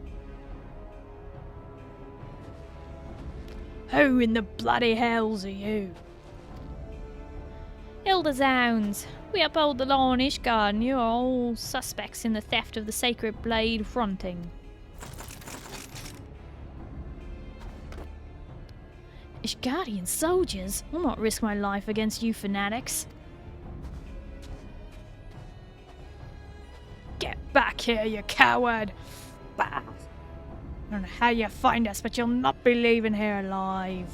Who in the bloody hells are you? Hilda's hounds. We uphold the law in Ishgard, and you are all suspects in the theft of the Sacred Blade Fronting. Ishgardian soldiers? I'll not risk my life against you fanatics. Get back here, you coward! Bah. I don't know how you find us, but you'll not be leaving here alive.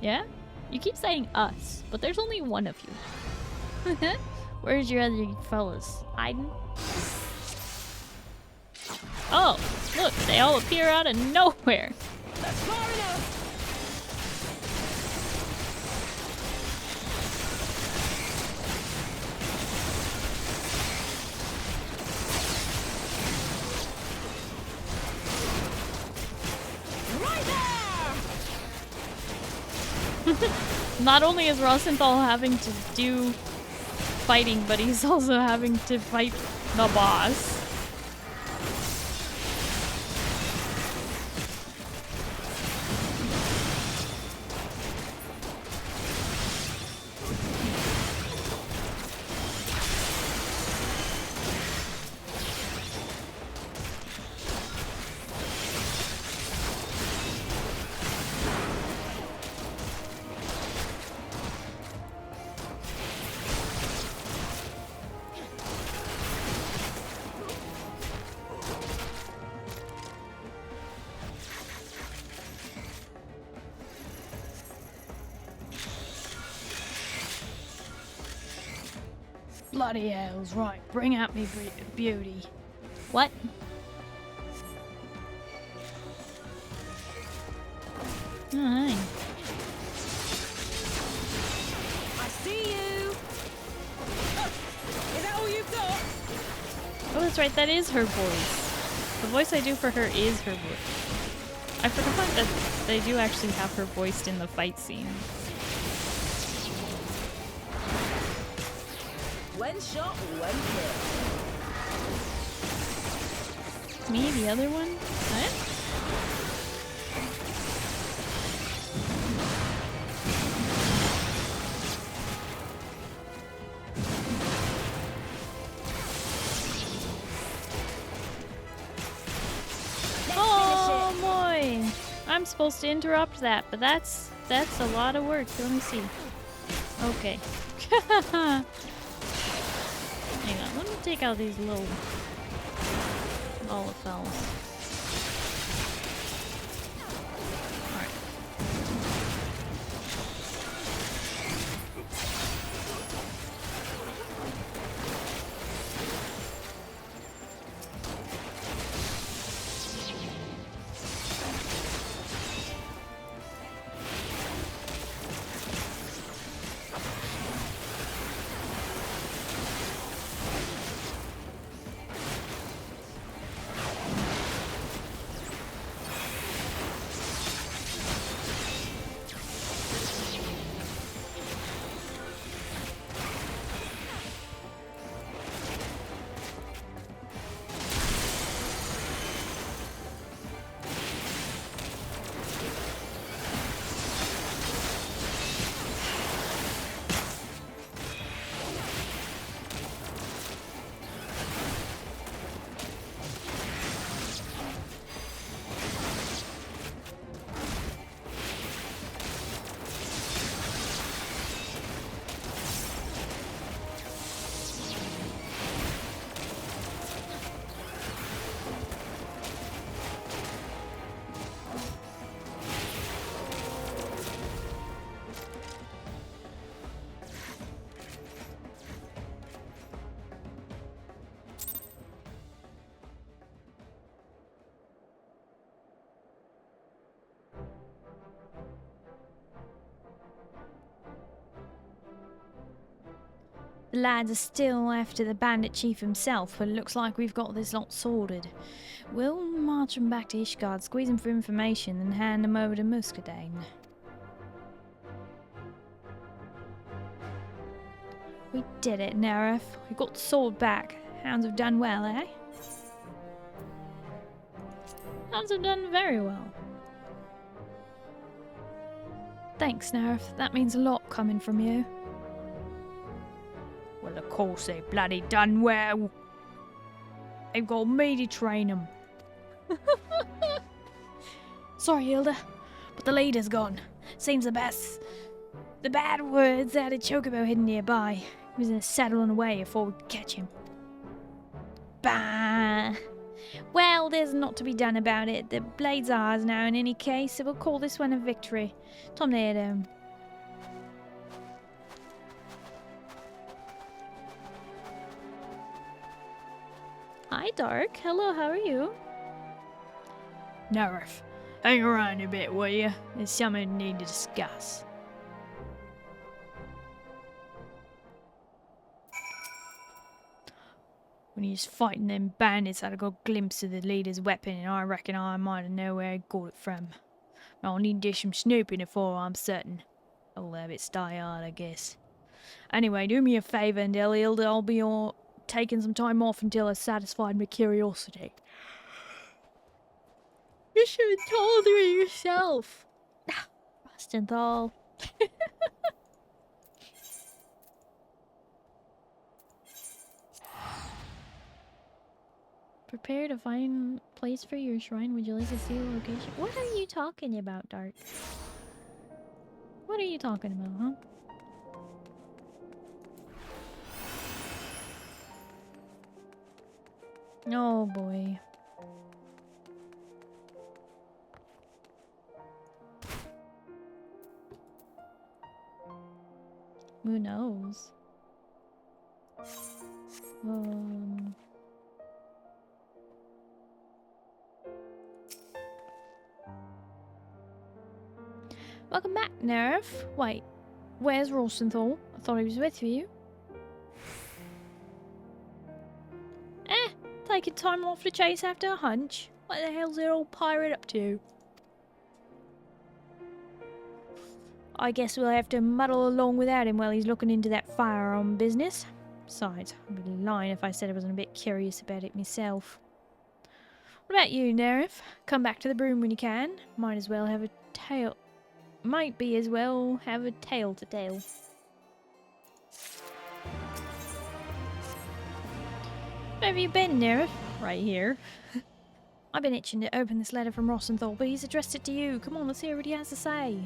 Yeah? You keep saying us, but there's only one of you. Where's your other fellas? Hiding? Oh, look, they all appear out of nowhere. That's far enough. Not only is Rosenthal having to do fighting, but he's also having to fight the boss. Bloody hells, right. Bring out me beauty. What? Hi. I see you. Is that all you've got? Oh, that's right, that is her voice. The voice I do for her is her voice. I forgot that they do actually have her voiced in the fight scene. One shot, one kill. Me, the other one? What? Oh boy! I'm supposed to interrupt that, but that's a lot of work. Let me see. Okay. Hang on, let me take out these little Olafels. Alright. The lads are still after the bandit chief himself, but it looks like we've got this lot sorted. We'll march them back to Ishgard, squeeze them for information, and hand them over to Muscadine. We did it, Nerif. We got the sword back. Hounds have done well, eh? Hounds have done very well. Thanks, Nerif. That means a lot coming from you. Well, of course they bloody done well. They've got me to train them. Sorry, Hilda, but the leader's gone. Seems the bad words had a chocobo hidden nearby. He was in a saddle and away before we could catch him. Bah! Well, there's not to be done about it. The blade's ours now in any case, so we'll call this one a victory. Tom there, down. Hi, Dark. Hello, how are you? Nerf. Hang around a bit, will you? There's something we need to discuss. When he was fighting them bandits, I had a good glimpse of the leader's weapon, and I reckon I might have known where he got it from. I'll need to do some snooping before I'm certain. I'll have it die hard, I guess. Anyway, do me a favour, and Hilda, I'll be taking some time off until I've satisfied my curiosity. You should have told her yourself. Rostenthal. Prepare to find place for your shrine. Would you like to see the location? What are you talking about, Dark? What are you talking about, huh? Oh boy. Who knows? Welcome back, Nerf. Wait, where's Rosenthal? I thought he was with you. Taking time off to chase after a hunch? What the hell's that old pirate up to? I guess we'll have to muddle along without him while he's looking into that firearm business. Besides, I'd be lying if I said I wasn't a bit curious about it myself. What about you, Nerf? Come back to the broom when you can. Might as well have a tale. Might be as well have a tale to tell. Where have you been, Nerf? Right here. I've been itching to open this letter from Rosenthal, but he's addressed it to you. Come on, let's hear what he has to say.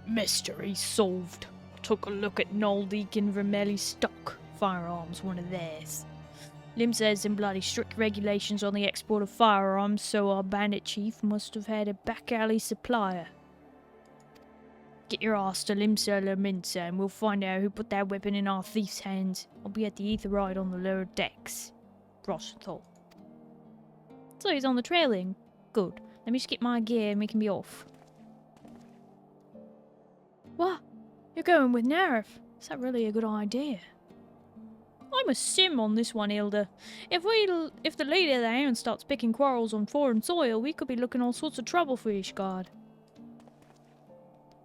Mystery solved. Took a look at Noldeek and Vermelli's stock. Firearms, one of theirs. Lim says some bloody strict regulations on the export of firearms, so our bandit chief must have had a back alley supplier. Get your ass to Limsa Laminsa and we'll find out who put that weapon in our thief's hands. I'll be at the ether ride on the lower decks. Rosenthal. So he's on the trailing. Good. Let me just get my gear and we can be off. What? You're going with Nerf? Is that really a good idea? I'm a sim on this one, Hilda. If the leader of the hound starts picking quarrels on foreign soil, we could be looking all sorts of trouble for Ishgard.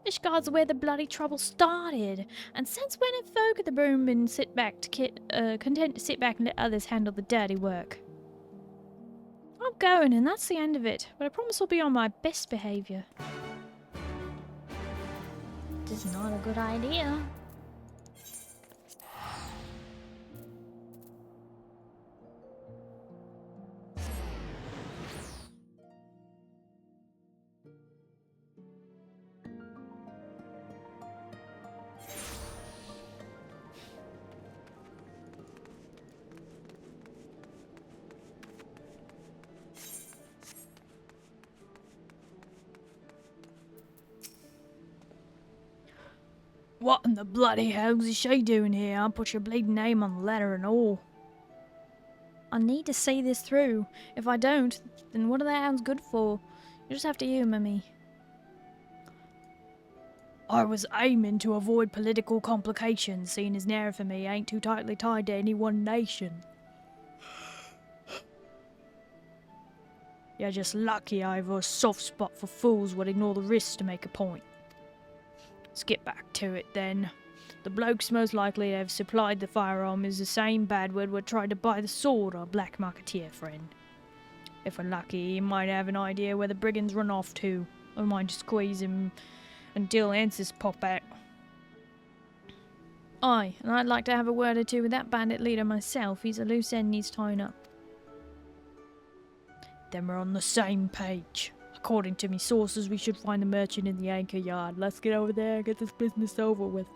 Ishgard's where the bloody trouble started, and since when have folk at the broom been content to sit back and let others handle the dirty work? I'm going, and that's the end of it, but I promise I'll be on my best behaviour. This is not a good idea. What in the bloody hell is she doing here? I'll put your bleeding name on the letter and all. I need to see this through. If I don't, then what are the hounds good for? You just have to humour me. I was aiming to avoid political complications, seeing as Nair for me ain't too tightly tied to any one nation. You're just lucky I have a soft spot for fools would ignore the risks to make a point. Let's get back to it then. The blokes most likely to have supplied the firearm is the same badward what tried to buy the sword our black marketeer friend. If we're lucky, he might have an idea where the brigands run off to. I might squeeze him until answers pop out. Aye, and I'd like to have a word or two with that bandit leader myself. He's a loose end needs tying up. Then we're on the same page. According to me sources, we should find the merchant in the anchor yard. Let's get over there and get this business over with.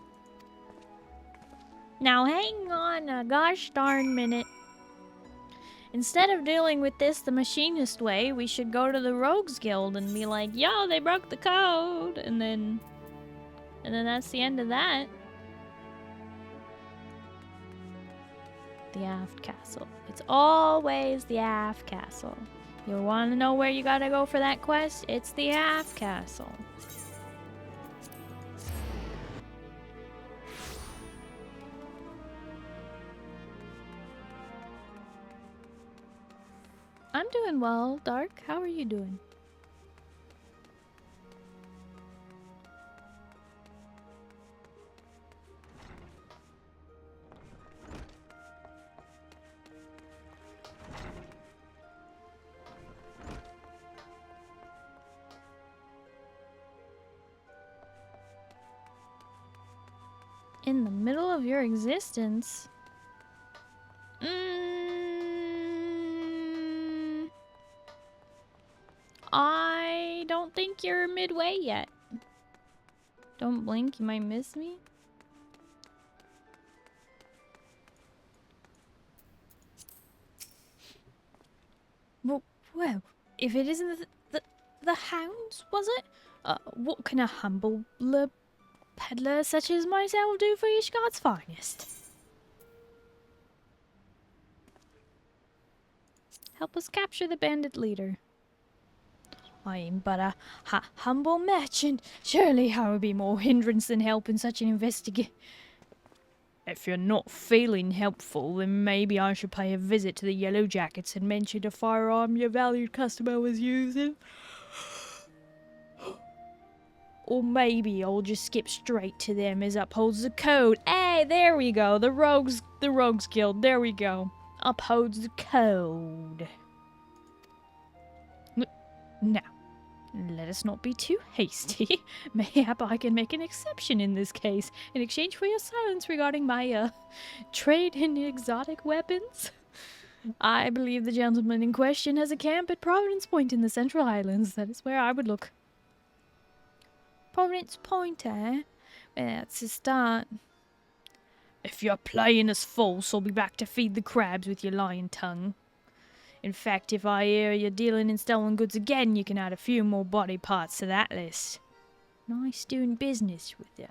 Now hang on a gosh darn minute. Instead of dealing with this the machinist way, we should go to the Rogues Guild and be like, yo, they broke the code, and then that's the end of that. The Aft Castle. It's always the Aft Castle. You want to know where you gotta go for that quest? It's the Aft Castle. I'm doing well, Dark. How are you doing? In the middle of your existence? I don't think you're midway yet. Don't blink, you might miss me. Well, if it isn't the hounds, was it? What can a humble peddler such as myself do for Ishgard's finest? Help us capture the bandit leader. I am but a humble merchant. Surely I would be more hindrance than help in such an investigation. If you're not feeling helpful, then maybe I should pay a visit to the Yellow Jackets and mention a firearm your valued customer was using. Or maybe I'll just skip straight to them as upholds the code. Hey, there we go. The Rogues Guild. There we go. Upholds the code. Now, let us not be too hasty. Mayhap I can make an exception in this case, in exchange for your silence regarding my, trade in exotic weapons. I believe the gentleman in question has a camp at Providence Point in the Central Highlands. That is where I would look. Providence Point, eh? Well, that's a start. If you're playing us false, I'll be back to feed the crabs with your lying tongue. In fact, if I hear you're dealing in stolen goods again, you can add a few more body parts to that list. Nice doing business with you.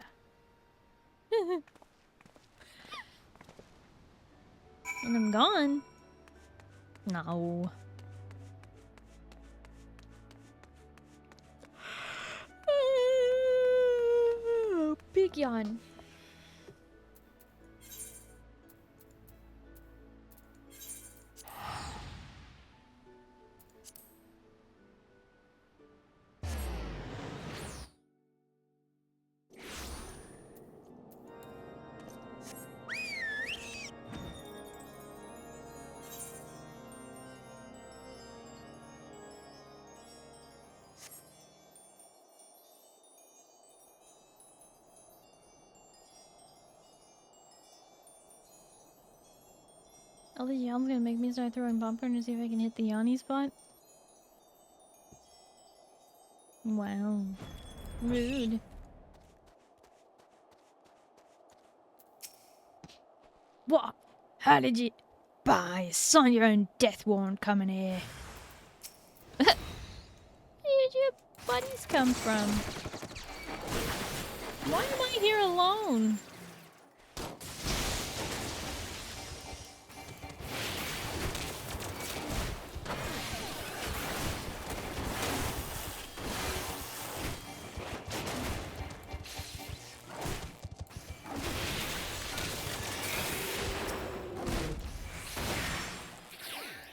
And I'm gone. No. Big yawn. All these yawns gonna make me start throwing popcorn to see if I can hit the yawny spot? Wow. Rude. What? How did you... Bah, you signed your own death warrant coming here. Where did your buddies come from? Why am I here alone?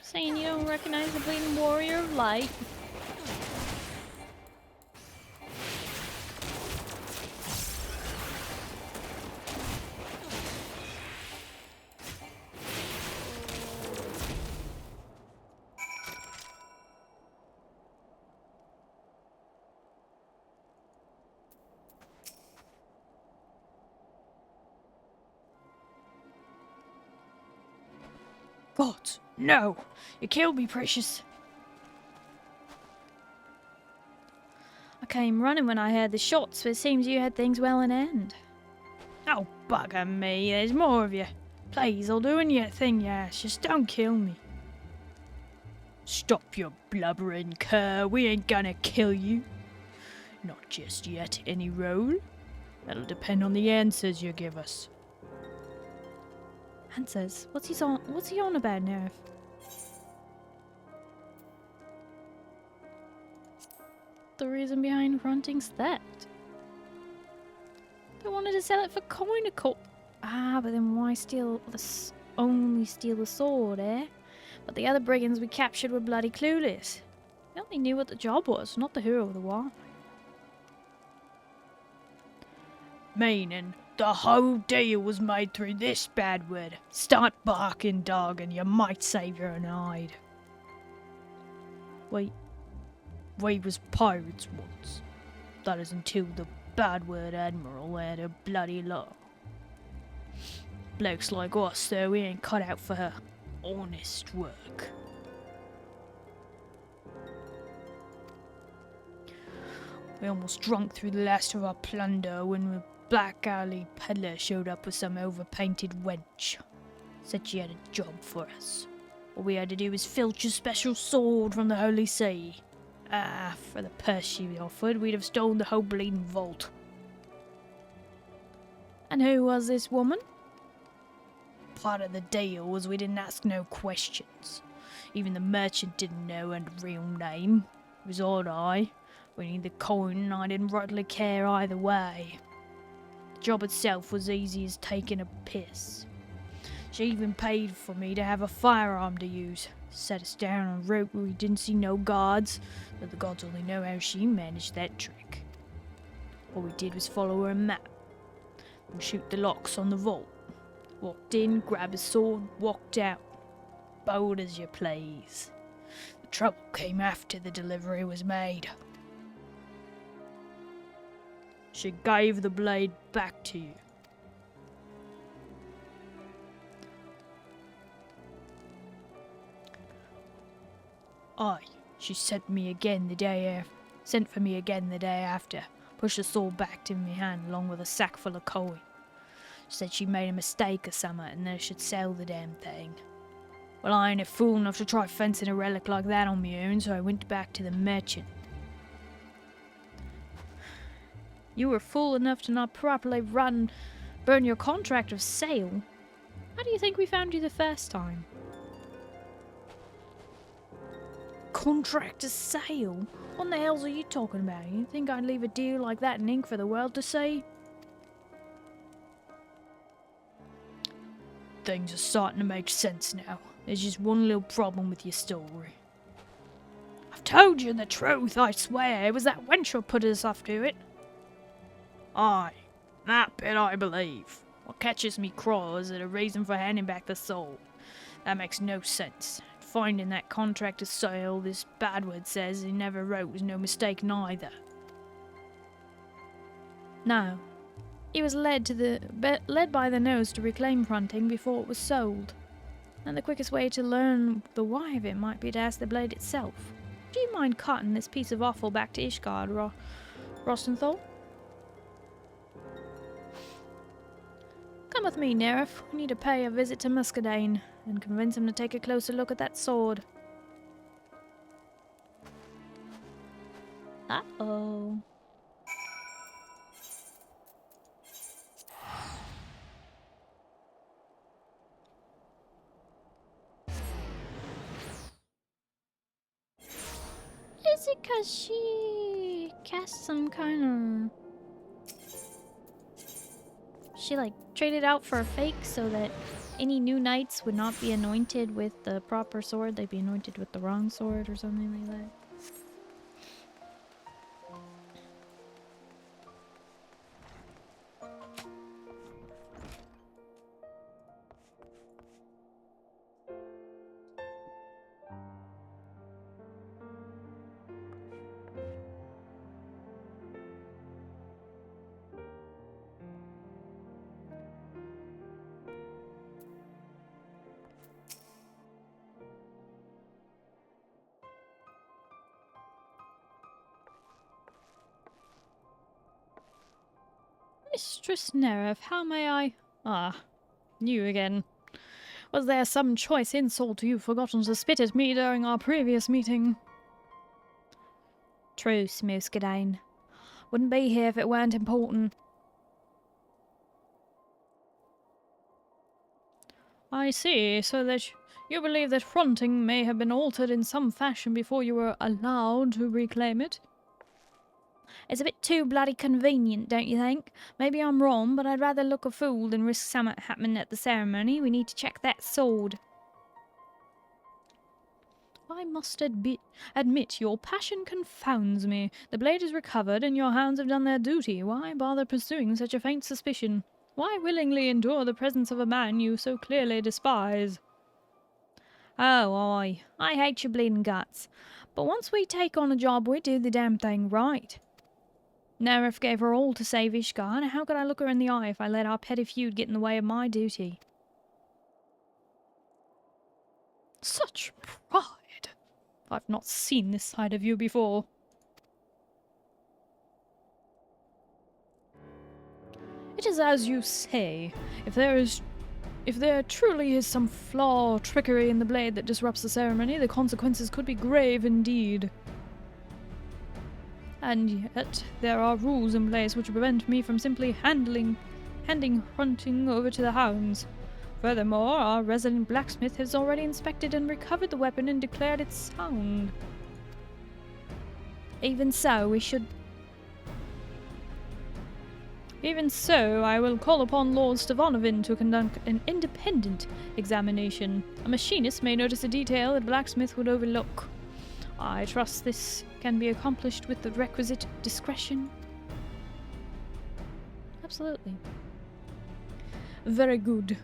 Saying you don't recognize the bleeding warrior of light. God, no! You killed me, precious. I came running when I heard the shots, but it seems you had things well in hand. Oh, bugger me, there's more of you. Please, I'll do anything you ask, just don't kill me. Stop your blubbering, cur. We ain't gonna kill you. Not just yet, any roll. That'll depend on the answers you give us. Answers? What's he on about, Nerf? The reason behind Grunting's theft. They wanted to sell it for coin a cup. Ah, but then why only steal the sword, eh? But the other brigands we captured were bloody clueless. They only knew what the job was, not the hero of the war. Meaning, the whole deal was made through this bad word. Start barking, dog, and you might save your own hide. We was pirates once. That is until the bad word admiral had a bloody law. Blokes like us, though, we ain't cut out for her honest work. We almost drunk through the last of our plunder when a black alley peddler showed up with some overpainted wench. Said she had a job for us. All we had to do was filch a special sword from the Holy See. Ah, for the purse she offered, we'd have stolen the whole bleeding vault. And who was this woman? Part of the deal was we didn't ask no questions. Even the merchant didn't know her real name. It was odd eye. We needed the coin and I didn't rightly care either way. The job itself was easy as taking a piss. She even paid for me to have a firearm to use. Set us down on a route where we didn't see no guards, but the gods only know how she managed that trick. All we did was follow her map and shoot the locks on the vault. Walked in, grabbed a sword, walked out. Bold as you please. The trouble came after the delivery was made. She gave the blade back to you. Aye, she sent for me again the day after. Pushed the sword back to me hand along with a sack full of coin. Said she made a mistake or something and that I should sell the damn thing. Well, I ain't a fool enough to try fencing a relic like that on my own, so I went back to the merchant. You were fool enough to not properly burn your contract of sale. How do you think we found you the first time? Contract of sale? What the hell are you talking about? You think I'd leave a deal like that in ink for the world to see? Things are starting to make sense now. There's just one little problem with your story. I've told you the truth, I swear. It was that wench who put us off to it. Aye, that bit I believe. What catches me craw is that a reason for handing back the soul. That makes no sense. Finding that contract of sale, this Badward says he never wrote, was no mistake neither. No. He was led by the nose to reclaim Grunting before it was sold. And the quickest way to learn the why of it might be to ask the blade itself. Do you mind carting this piece of offal back to Ishgard, Rostenthal? Come with me, Nerif. We need to pay a visit to Muscadine and convince him to take a closer look at that sword. Uh-oh. Is it 'cause she cast some kind of... She like traded out for a fake so that any new knights would not be anointed with the proper sword, they'd be anointed with the wrong sword or something like that. Mistress Neref, how may I... Ah, you again. Was there some choice insult you've forgotten to spit at me during our previous meeting? Truce, Muscadine. Wouldn't be here if it weren't important. I see, so that you believe that fronting may have been altered in some fashion before you were allowed to reclaim it? It's a bit too bloody convenient, don't you think? Maybe I'm wrong, but I'd rather look a fool than risk something happening at the ceremony. We need to check that sword. I must admit your passion confounds me. The blade is recovered and your hounds have done their duty. Why bother pursuing such a faint suspicion? Why willingly endure the presence of a man you so clearly despise? Oh, I hate your bleeding guts. But once we take on a job, we do the damn thing right. Neref gave her all to save Ishgar, and how could I look her in the eye if I let our petty feud get in the way of my duty? Such pride! I've not seen this side of you before. It is as you say. If there truly is some flaw or trickery in the blade that disrupts the ceremony, the consequences could be grave indeed. And yet, there are rules in place which prevent me from simply handing hunting over to the hounds. Furthermore, our resident blacksmith has already inspected and recovered the weapon and declared it sound. Even so, I will call upon Lord Stavanovin to conduct an independent examination. A machinist may notice a detail that a blacksmith would overlook. I trust this can be accomplished with the requisite discretion. Absolutely. Very good.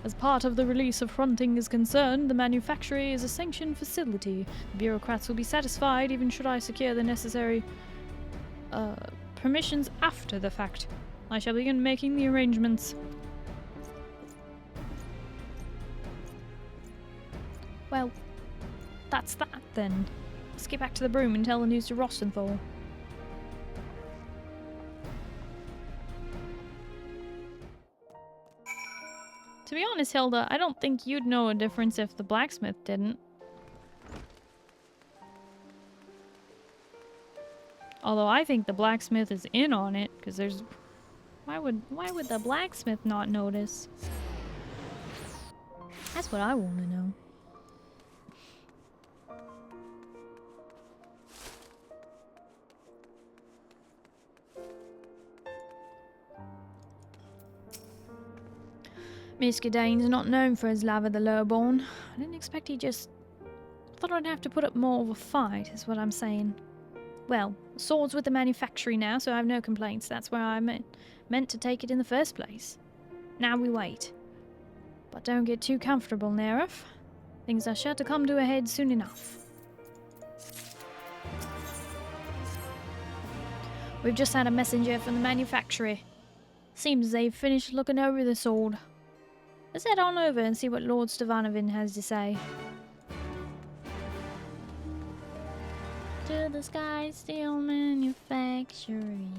As part of the release of fronting is concerned, the manufactory is a sanctioned facility. The bureaucrats will be satisfied even should I secure the necessary permissions after the fact. I shall begin making the arrangements. Well, that's that then. Let's get back to the broom and tell the news to Rostenthal. To be honest, Hilda, I don't think you'd know a difference if the blacksmith didn't. Although I think the blacksmith is in on it, because there's... Why would the blacksmith not notice? That's what I want to know. Muscadine's not known for his love of the lowborn. I didn't expect he just... thought I'd have to put up more of a fight, is what I'm saying. Well, sword's with the manufactory now, so I have no complaints. That's where I meant to take it in the first place. Now we wait. But don't get too comfortable, Neref. Things are sure to come to a head soon enough. We've just had a messenger from the manufactory. Seems they've finished looking over the sword. Let's head on over and see what Lord Stavanovin has to say. To the Sky Steel Manufactory.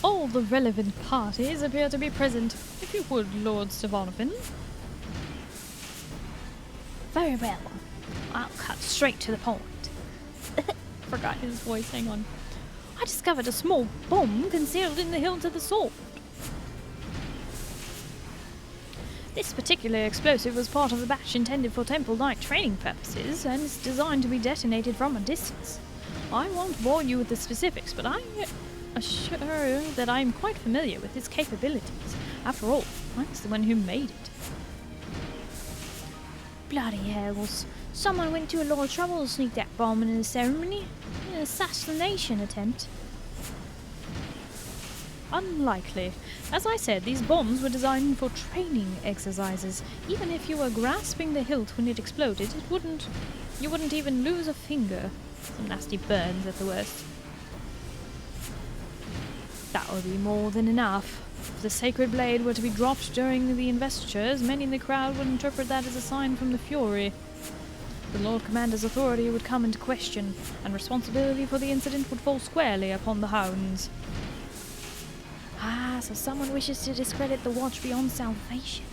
All the relevant parties appear to be present. If you would, Lord Stavanovin. Very well. I'll cut straight to the point. Forgot his voice, hang on. I discovered a small bomb concealed in the hilt of the sword. This particular explosive was part of a batch intended for Temple Knight training purposes, and is designed to be detonated from a distance. I won't bore you with the specifics, but I assure that I am quite familiar with its capabilities. After all, I was the one who made it. Bloody hells. Someone went to a lot of trouble to sneak that bomb in the ceremony. assassination attempt? Unlikely. As I said, these bombs were designed for training exercises. Even if you were grasping the hilt when it exploded, you wouldn't even lose a finger. Some nasty burns at the worst. That would be more than enough. If the sacred blade were to be dropped during the investitures, many in the crowd would interpret that as a sign from the Fury. The Lord Commander's authority would come into question, and responsibility for the incident would fall squarely upon the hounds. Ah, so someone wishes to discredit the watch beyond salvation.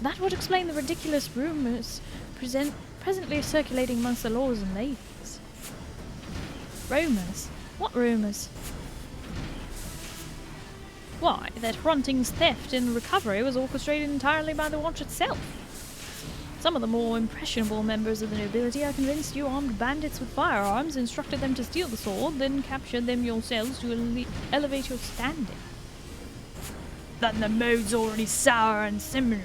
That would explain the ridiculous rumours presently circulating amongst the lords and ladies. Rumours? What rumours? Why, that Hrunting's theft and recovery was orchestrated entirely by the watch itself. Some of the more impressionable members of the nobility are convinced you armed bandits with firearms instructed them to steal the sword, then captured them yourselves to elevate your standing. Then the mood's already sour and simmering.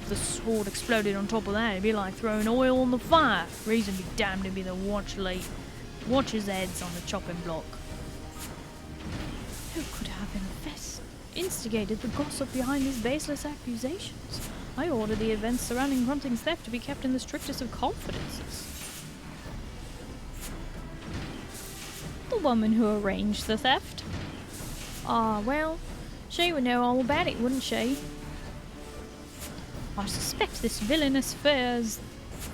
If the sword exploded on top of that, it'd be like throwing oil on the fire. Reason be damned to be the watch's heads on the chopping block. Who could have instigated the gossip behind these baseless accusations? I ordered the events surrounding Hrunting's theft to be kept in the strictest of confidences. The woman who arranged the theft? Ah, well, she would know all about it, wouldn't she? I suspect this villainous fears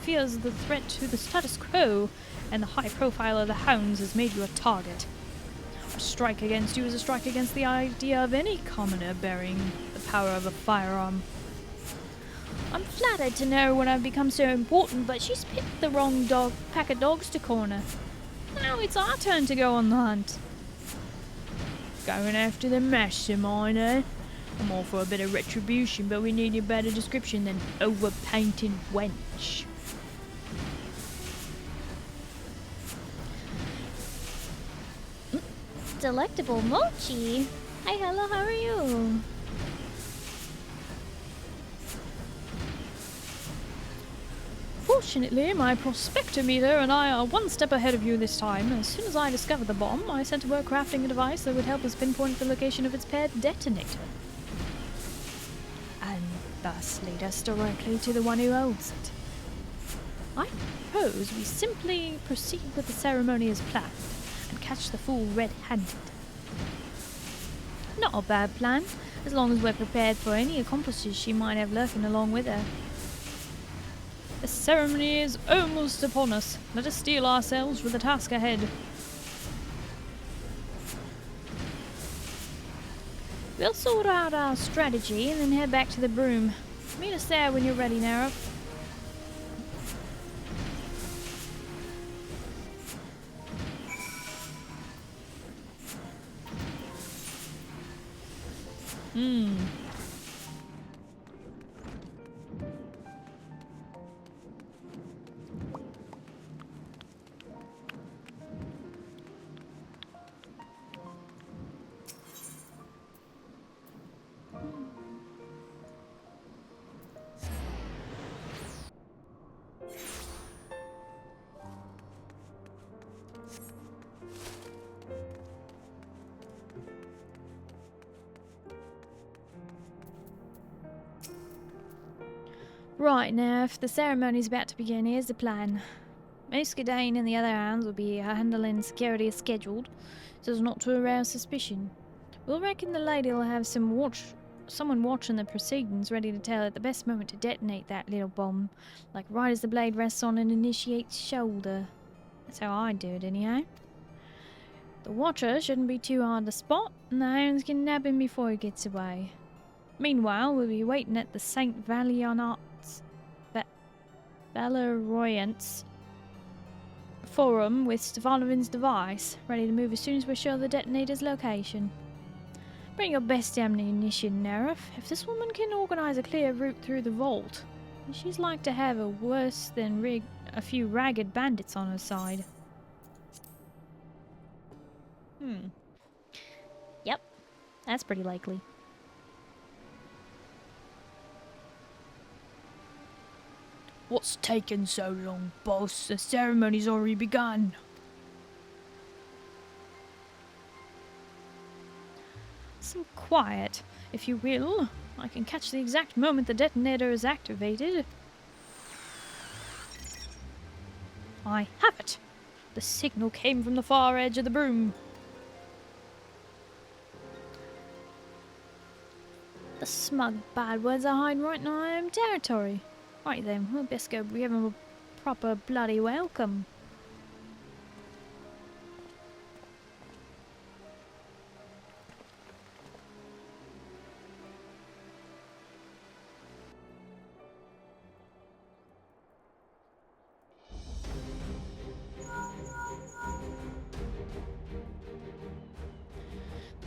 the threat to the status quo, and the high profile of the hounds has made you a target. A strike against you is a strike against the idea of any commoner bearing the power of a firearm. I'm flattered to know when I've become so important, but she's picked the wrong pack of dogs to corner. Now it's our turn to go on the hunt. Going after the mastermind, eh? I'm all for a bit of retribution, but we need a better description than overpainted wench. Delectable mochi. Hi, hello, how are you? Fortunately, my prospectometer and I are one step ahead of you this time. As soon as I discovered the bomb, I set to work crafting a device that would help us pinpoint the location of its paired detonator. And thus lead us directly to the one who owns it. I propose we simply proceed with the ceremony as planned, and catch the fool red-handed. Not a bad plan, as long as we're prepared for any accomplices she might have lurking along with her. The ceremony is almost upon us. Let us steel ourselves for the task ahead. We'll sort out our strategy and then head back to the broom. Meet us there when you're ready, Nara. Right, now, if the ceremony's about to begin, here's the plan. Muscadine and the other hounds will be handling security as scheduled, so as not to arouse suspicion. We'll reckon the lady will have someone watching the proceedings ready to tell at the best moment to detonate that little bomb, like right as the blade rests on an initiate's shoulder. That's how I do it, anyhow. The watcher shouldn't be too hard to spot, and the hounds can nab him before he gets away. Meanwhile, we'll be waiting at the St. Valeriant's forum with Stefanovin's device, ready to move as soon as we're sure of the detonator's location. Bring your best ammunition, Nerif. If this woman can organize a clear route through the vault, she's like to have a worse than a few ragged bandits on her side. Yep, that's pretty likely. What's taking so long, boss? The ceremony's already begun. some quiet, if you will. I can catch the exact moment the detonator is activated. I have it! The signal came from the far edge of the broom. The smug bad words are hiding right in our home territory. Right then, we'll best go give them a proper bloody welcome.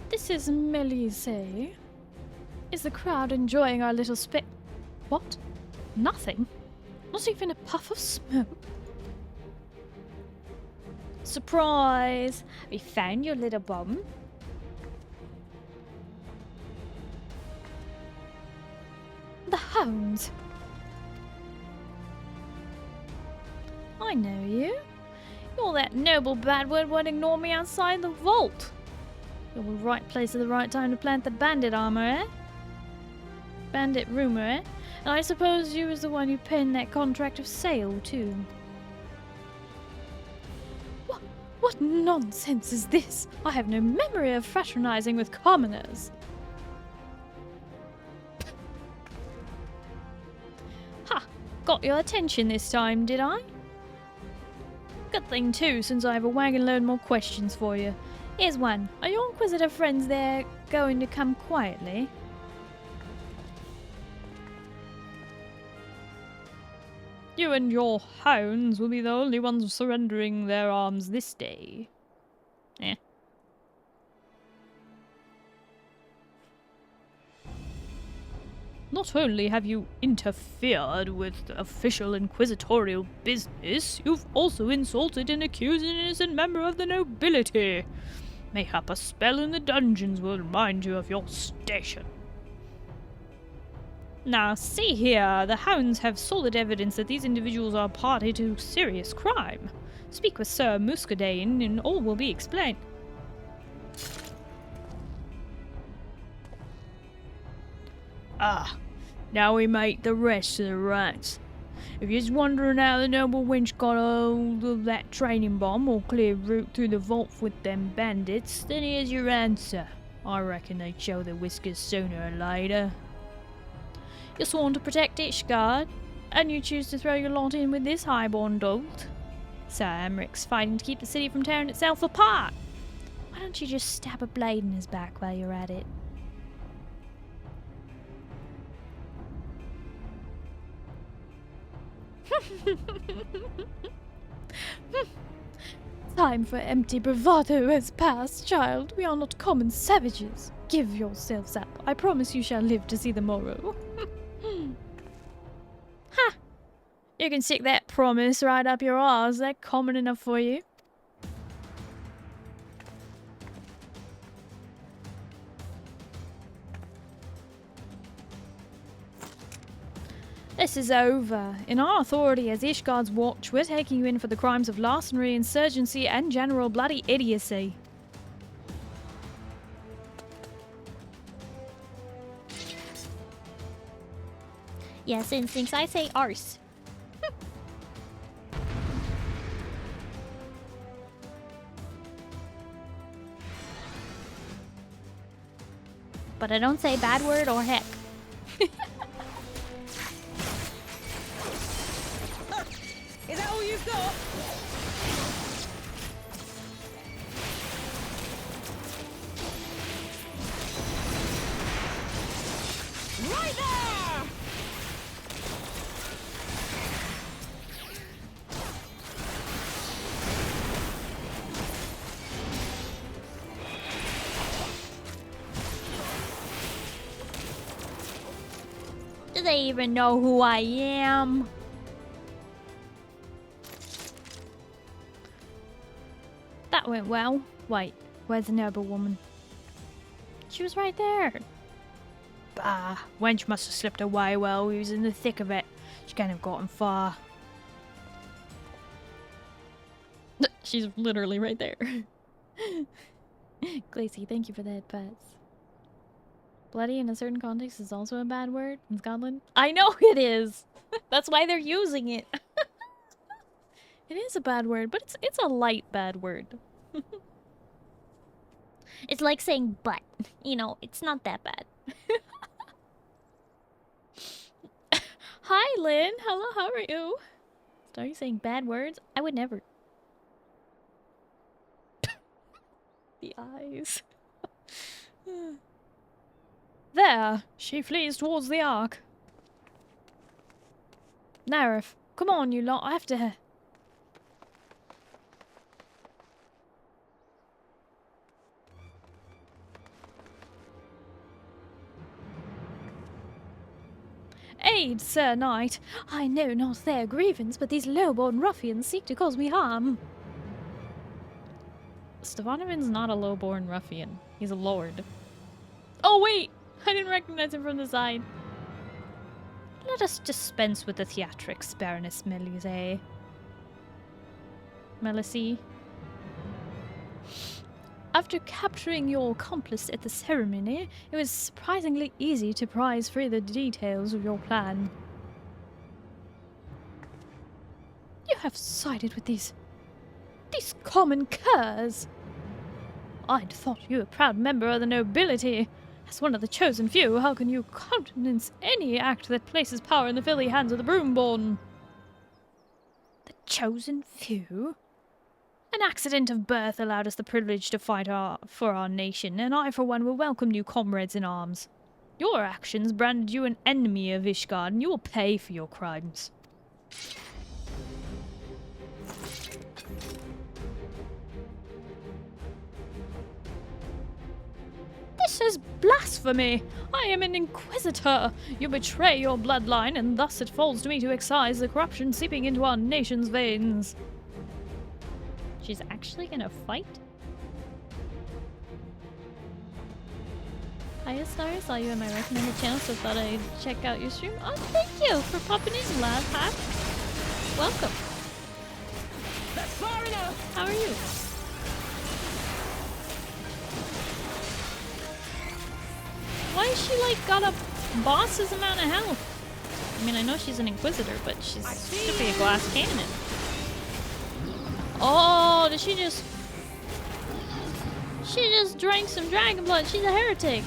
This is Melise. Is the crowd enjoying our little What? Nothing? Not even a puff of smoke? Surprise! We found your little bomb. The hounds. I know you. You're that noble badword won't ignore me outside the vault. You're the right place at the right time to plant the bandit armor, eh? Bandit rumor, eh? And I suppose you was the one who penned that contract of sale, too. What nonsense is this? I have no memory of fraternizing with commoners. Ha! Got your attention this time, did I? Good thing, too, since I have a wagon load more questions for you. Here's one. Are your inquisitive friends there going to come quietly? You and your hounds will be the only ones surrendering their arms this day. Eh. Not only have you interfered with the official inquisitorial business, you've also insulted and accused an innocent member of the nobility. Mayhap a spell in the dungeons will remind you of your station. Now, see here, the hounds have solid evidence that these individuals are party to serious crime. Speak with Sir Muscadine and all will be explained. Ah, now we make the rest of the rats. If you're wondering how the noble wench got hold of that training bomb or clear route through the vault with them bandits, then here's your answer. I reckon they'd show their whiskers sooner or later. You're sworn to protect Ishgard, and you choose to throw your lot in with this highborn dolt. Sir Amric's fighting to keep the city from tearing itself apart. Why don't you just stab a blade in his back while you're at it? Time for empty bravado has passed, child. We are not common savages. Give yourselves up. I promise you shall live to see the morrow. Ha! You can stick that promise right up your arse. That common enough for you. This is over. In our authority as Ishgard's watch, we're taking you in for the crimes of larceny, insurgency, and general bloody idiocy. Yes, instincts, I say arse. But I don't say bad word or heck. Is that all you've got? Right there! Do they even know who I am? That went well. Wait, where's the noble woman? She was right there. Bah, wench must have slipped away while we was in the thick of it. She can't have gotten far. She's literally right there. Glacy, thank you for that pass. Bloody in a certain context is also a bad word in Scotland. I know it is. That's why they're using it. It is a bad word, but it's a light bad word. It's like saying butt. You know, it's not that bad. Hi, Lynn. Hello, how are you? Are you saying bad words? I would never. The eyes. There! She flees towards the ark. Narif, come on, you lot, after her. Aid, Sir Knight. I know not their grievance, but these low-born ruffians seek to cause me harm. Stefanovin's not a low-born ruffian. He's a lord. Oh, wait! I didn't recognize him from the side. Let us dispense with the theatrics, Baroness Melise. Melisy. After capturing your accomplice at the ceremony, it was surprisingly easy to prise free the details of your plan. You have sided with these common curs. I'd thought you a proud member of the nobility. As one of the chosen few, how can you countenance any act that places power in the filthy hands of the broomborn? The chosen few? An accident of birth allowed us the privilege to fight for our nation, and I for one will welcome new comrades in arms. Your actions branded you an enemy of Ishgard, and you will pay for your crimes. This is blasphemy! I am an inquisitor! You betray your bloodline, and thus it falls to me to excise the corruption seeping into our nation's veins. She's actually gonna fight? Hiya, Starry. Saw you in my recommended channel, so thought I'd check out your stream. Oh, thank you for popping in, lad. Hi. Welcome. That's far enough! How are you? Why is she like got a boss's amount of health? I mean, I know she's an inquisitor, but she's should be a glass cannon. Oh, did she just... She just drank some dragon blood. She's a heretic.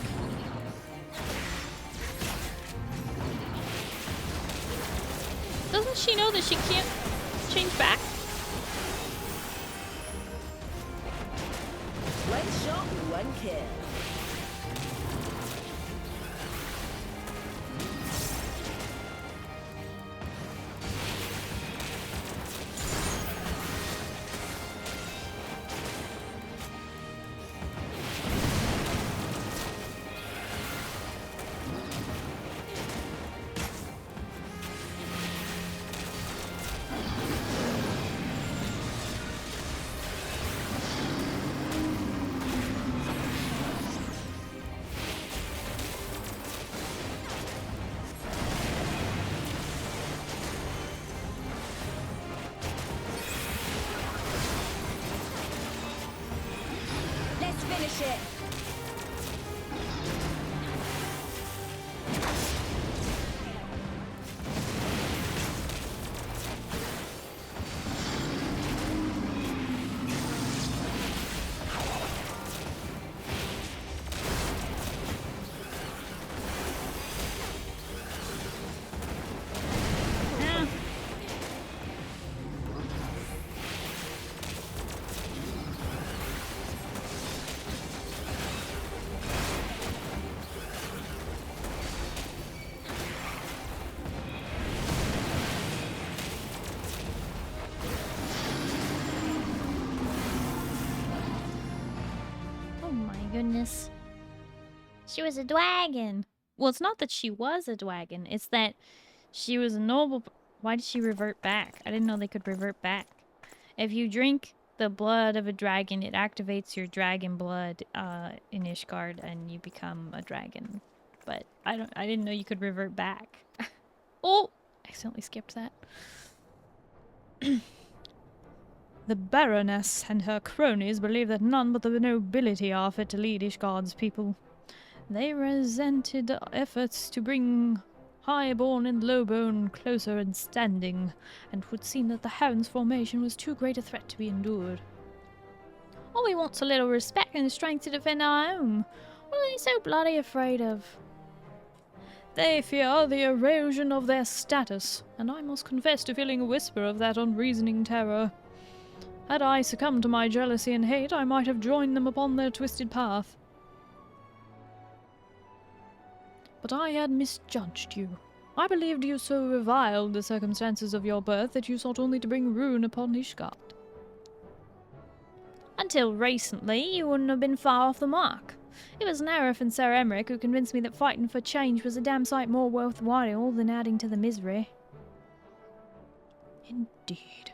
Doesn't she know that she can't change back? One shot, one kill. Finish it. Goodness. She was a dragon. Well, it's not that she was a dragon. It's that she was a noble... Why did she revert back? I didn't know they could revert back. If you drink the blood of a dragon, it activates your dragon blood in Ishgard and you become a dragon. But I didn't know you could revert back. Oh! Accidentally skipped that. The Baroness and her cronies believe that none but the nobility are fit to lead Ishgard's people. They resented efforts to bring Highborn and Lowbone closer in standing, and would seem that the Hound's formation was too great a threat to be endured. All we want's a little respect and strength to defend our home. What are they so bloody afraid of? They fear the erosion of their status, and I must confess to feeling a whisper of that unreasoning terror. Had I succumbed to my jealousy and hate, I might have joined them upon their twisted path. But I had misjudged you. I believed you so reviled the circumstances of your birth that you sought only to bring ruin upon Ishgard. Until recently, you wouldn't have been far off the mark. It was Nerif and Sir Emmerich who convinced me that fighting for change was a damn sight more worthwhile than adding to the misery. Indeed.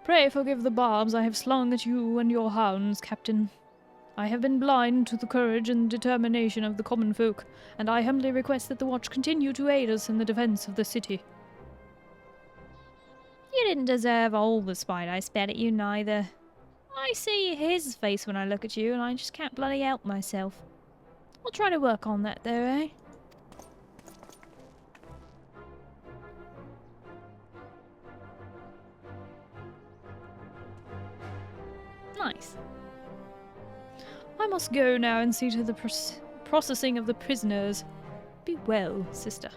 Pray forgive the barbs I have slung at you and your hounds, Captain. I have been blind to the courage and determination of the common folk, and I humbly request that the Watch continue to aid us in the defense of the city. You didn't deserve all the spite I spared at you, neither. I see his face when I look at you, and I just can't bloody help myself. I'll try to work on that, though, eh? Nice. I must go now and see to the processing of the prisoners. Be well, sister.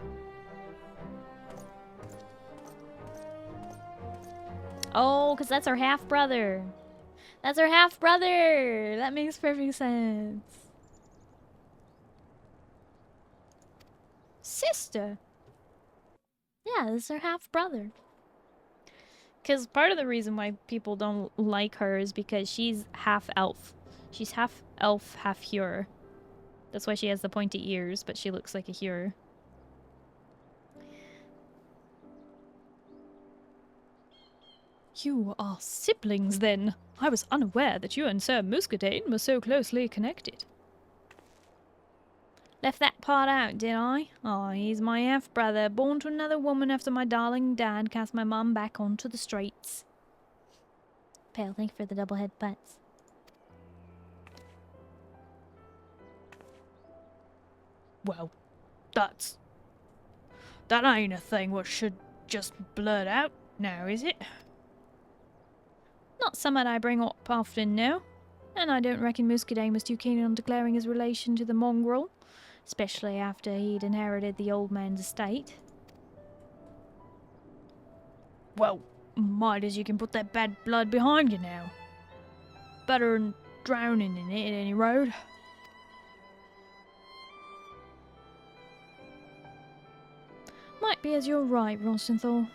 Oh, because that's her half-brother. That's her half-brother! That makes perfect sense. Sister? Yeah, this is her half-brother. Because part of the reason why people don't like her is because she's half-elf. She's half-elf, half-Hyur. That's why she has the pointy ears, but she looks like a Hyur. You are siblings, then. I was unaware that you and Sir Muscadine were so closely connected. Left that part out, did I? Oh, he's my half-brother, born to another woman after my darling dad cast my mum back onto the streets. Pale, thank you for the double head butts. Well, that ain't a thing what should just blurt out now, is it? Not somewhat I bring up often, no. And I don't reckon Muscadine was too keen on declaring his relation to the mongrel, especially after he'd inherited the old man's estate. Well, might as you can put that bad blood behind you now. Better than drowning in it at any road. Might be as you're right, Rosenthal.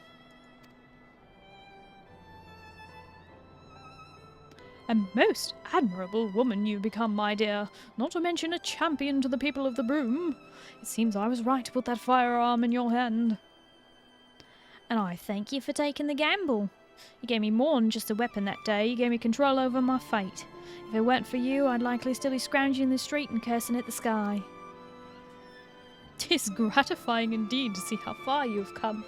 A most admirable woman you become, my dear, not to mention a champion to the people of the Broom. It seems I was right to put that firearm in your hand. And I thank you for taking the gamble. You gave me more than just a weapon that day, you gave me control over my fate. If it weren't for you, I'd likely still be scrounging in the street and cursing at the sky. 'Tis gratifying indeed to see how far you've come.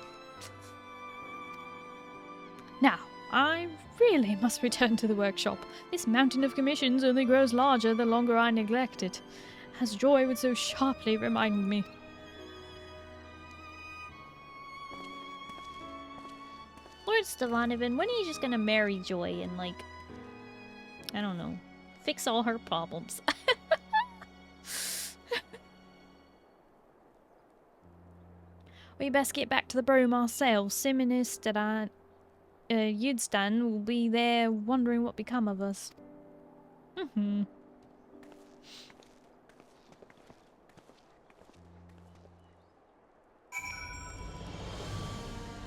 Now, I really must return to the workshop. This mountain of commissions only grows larger the longer I neglect it, as Joy would so sharply remind me. Lord Stevanovan, when are you just gonna marry Joy and, like, I don't know, fix all her problems? We best get back to the Broom ourselves. Simonist and Yudstan will be there wondering what become of us. Mm-hmm.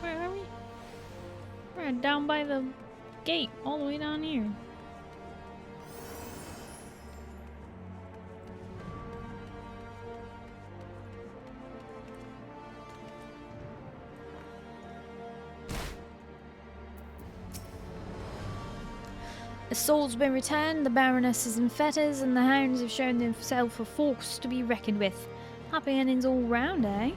Where are we? We're down by the gate, all the way down here. The soul's been returned, the Baroness is in fetters, and the hounds have shown themselves a force to be reckoned with. Happy endings all round, eh?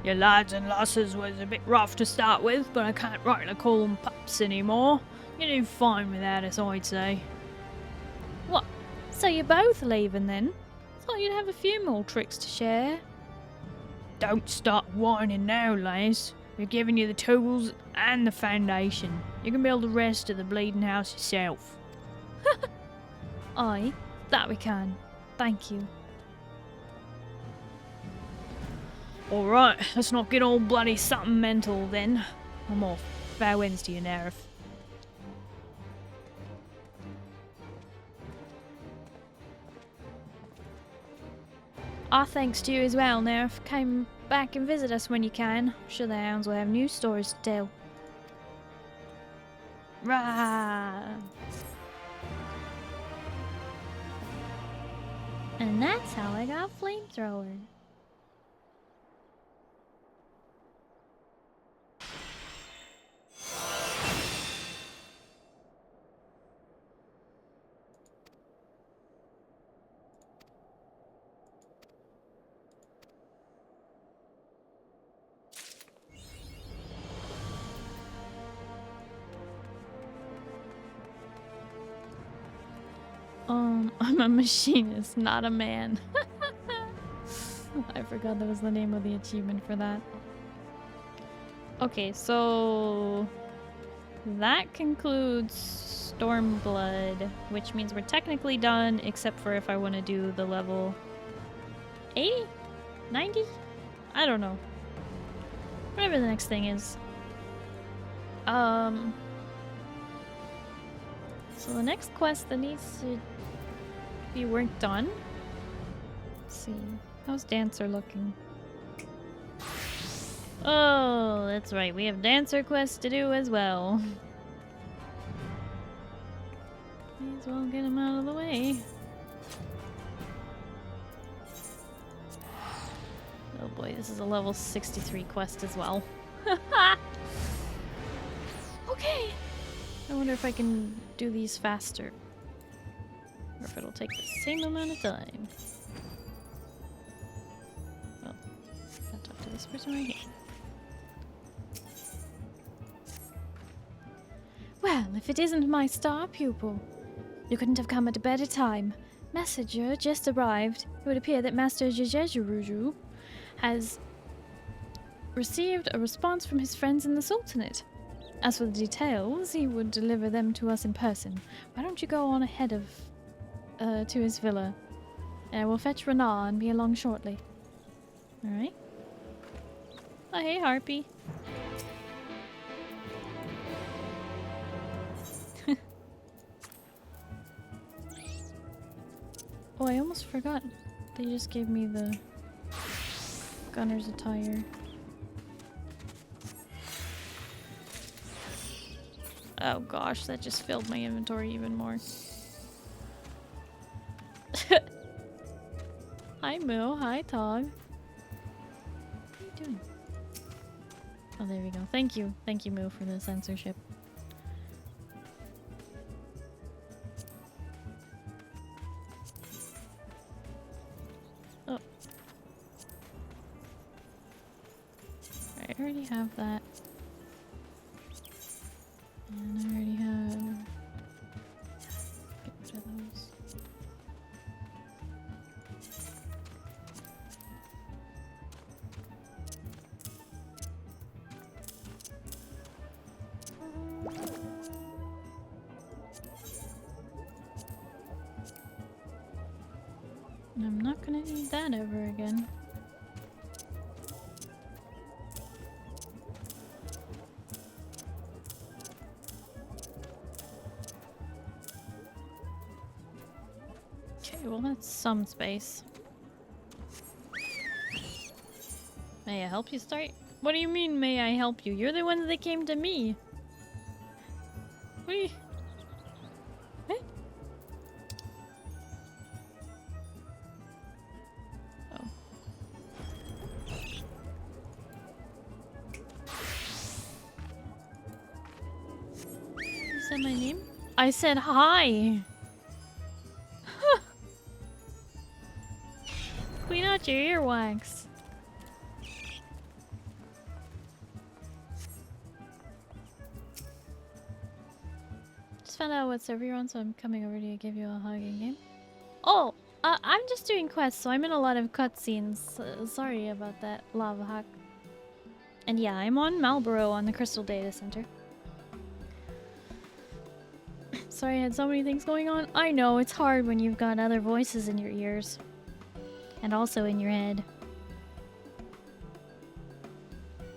Your lads and lasses was a bit rough to start with, but I can't rightly call them pups anymore. You do fine without us, I'd say. What, So you're both leaving then? Thought you'd have a few more tricks to share. Don't start whining now, lass. We're giving you the tools and the foundation. You can build the rest of the bleeding house yourself. Aye, that we can. Thank you. Alright, let's not get all bloody something mental then. I'm off. Fair winds to you, Nerf. Our thanks to you as well, Nerf. Come back and visit us when you can. I'm sure the hounds will have new stories to tell. Rah! And that's how I got flamethrower. I'm a machinist, not a man. I forgot that was the name of the achievement for that. Okay, so that concludes Stormblood, which means we're technically done, except for if I want to do the level 80? 90? I don't know. Whatever the next thing is. So the next quest that needs to be worked on. Let's see. How's Dancer looking? Oh, that's right. We have Dancer quests to do as well. May as well get him out of the way. Oh boy, this is a level 63 quest as well. Okay. I wonder if I can do these faster. Or if it'll take the same amount of time. Well, I'll talk to this person right here. Well, if it isn't my star pupil. You couldn't have come at a better time. Messenger just arrived. It would appear that Master Jejejuruju has received a response from his friends in the Sultanate. As for the details, he would deliver them to us in person. Why don't you go on ahead of to his villa? And I will fetch Renan and be along shortly. Alright. Oh, hey, Harpy. Oh, I almost forgot. They just gave me the gunner's attire. Oh gosh, that just filled my inventory even more. Hi Moo, hi Tog. What are you doing? Oh, there we go. Thank you Moo for the censorship. Oh. I already have that. And I already have... Get rid of those. I'm not gonna need that ever again. Well, that's some space. May I help you, Starry? What do you mean, may I help you? You're the ones that came to me. What? Oh. You said my name? I said hi! Clean out your earwax. Just found out what server you're on, so I'm coming over to give you a hug in game. Oh, I'm just doing quests, so I'm in a lot of cutscenes. Sorry about that, Lava Hawk. And yeah, I'm on Marlboro on the Crystal Data Center. Sorry, I had so many things going on. I know, it's hard when you've got other voices in your ears. And also in your head.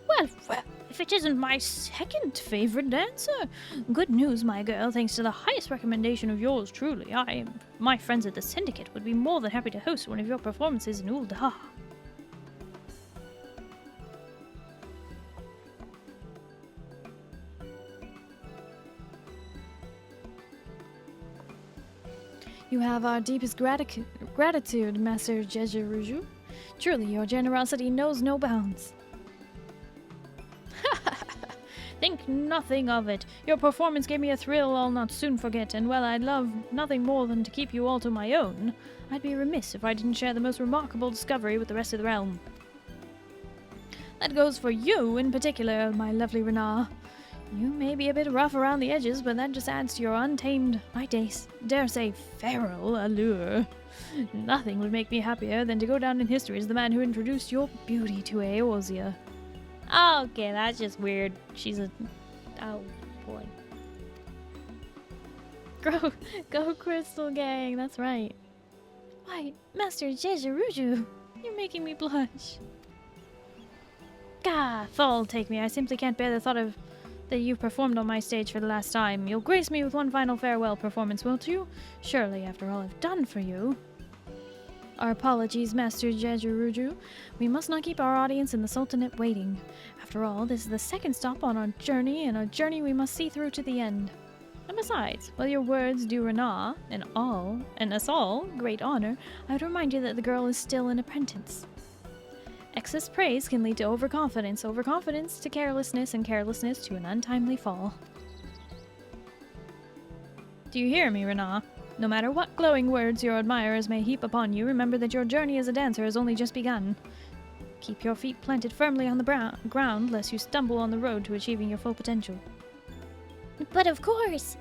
Well, if it isn't my second favorite dancer. Good news, my girl. Thanks to the highest recommendation of yours, truly. My friends at the Syndicate would be more than happy to host one of your performances in Ul'dah. You have our deepest gratitude, Master Jejeruju. Truly, your generosity knows no bounds. Think nothing of it. Your performance gave me a thrill I'll not soon forget, and while I'd love nothing more than to keep you all to my own, I'd be remiss if I didn't share the most remarkable discovery with the rest of the realm. That goes for you in particular, my lovely Renard. You may be a bit rough around the edges, but that just adds to your untamed, I dare say, feral allure. Nothing would make me happier than to go down in history as the man who introduced your beauty to Eorzea. Okay, that's just weird. She's a... oh, boy. Go Crystal Gang, that's right. Why, Master Jejeruju, you're making me blush. Gah, fall take me. I simply can't bear the thought of that you've performed on my stage for the last time. You'll grace me with one final farewell performance, won't you? Surely, after all I've done for you. Our apologies, Master Jejeruju. We must not keep our audience in the Sultanate waiting. After all, this is the second stop on our journey, and our journey we must see through to the end. And besides, while your words do Renard, and us all, great honor, I would remind you that the girl is still an apprentice. Excess praise can lead to overconfidence, overconfidence to carelessness, and carelessness to an untimely fall. Do you hear me, Renard? No matter what glowing words your admirers may heap upon you, remember that your journey as a dancer has only just begun. Keep your feet planted firmly on the ground, lest you stumble on the road to achieving your full potential. But of course!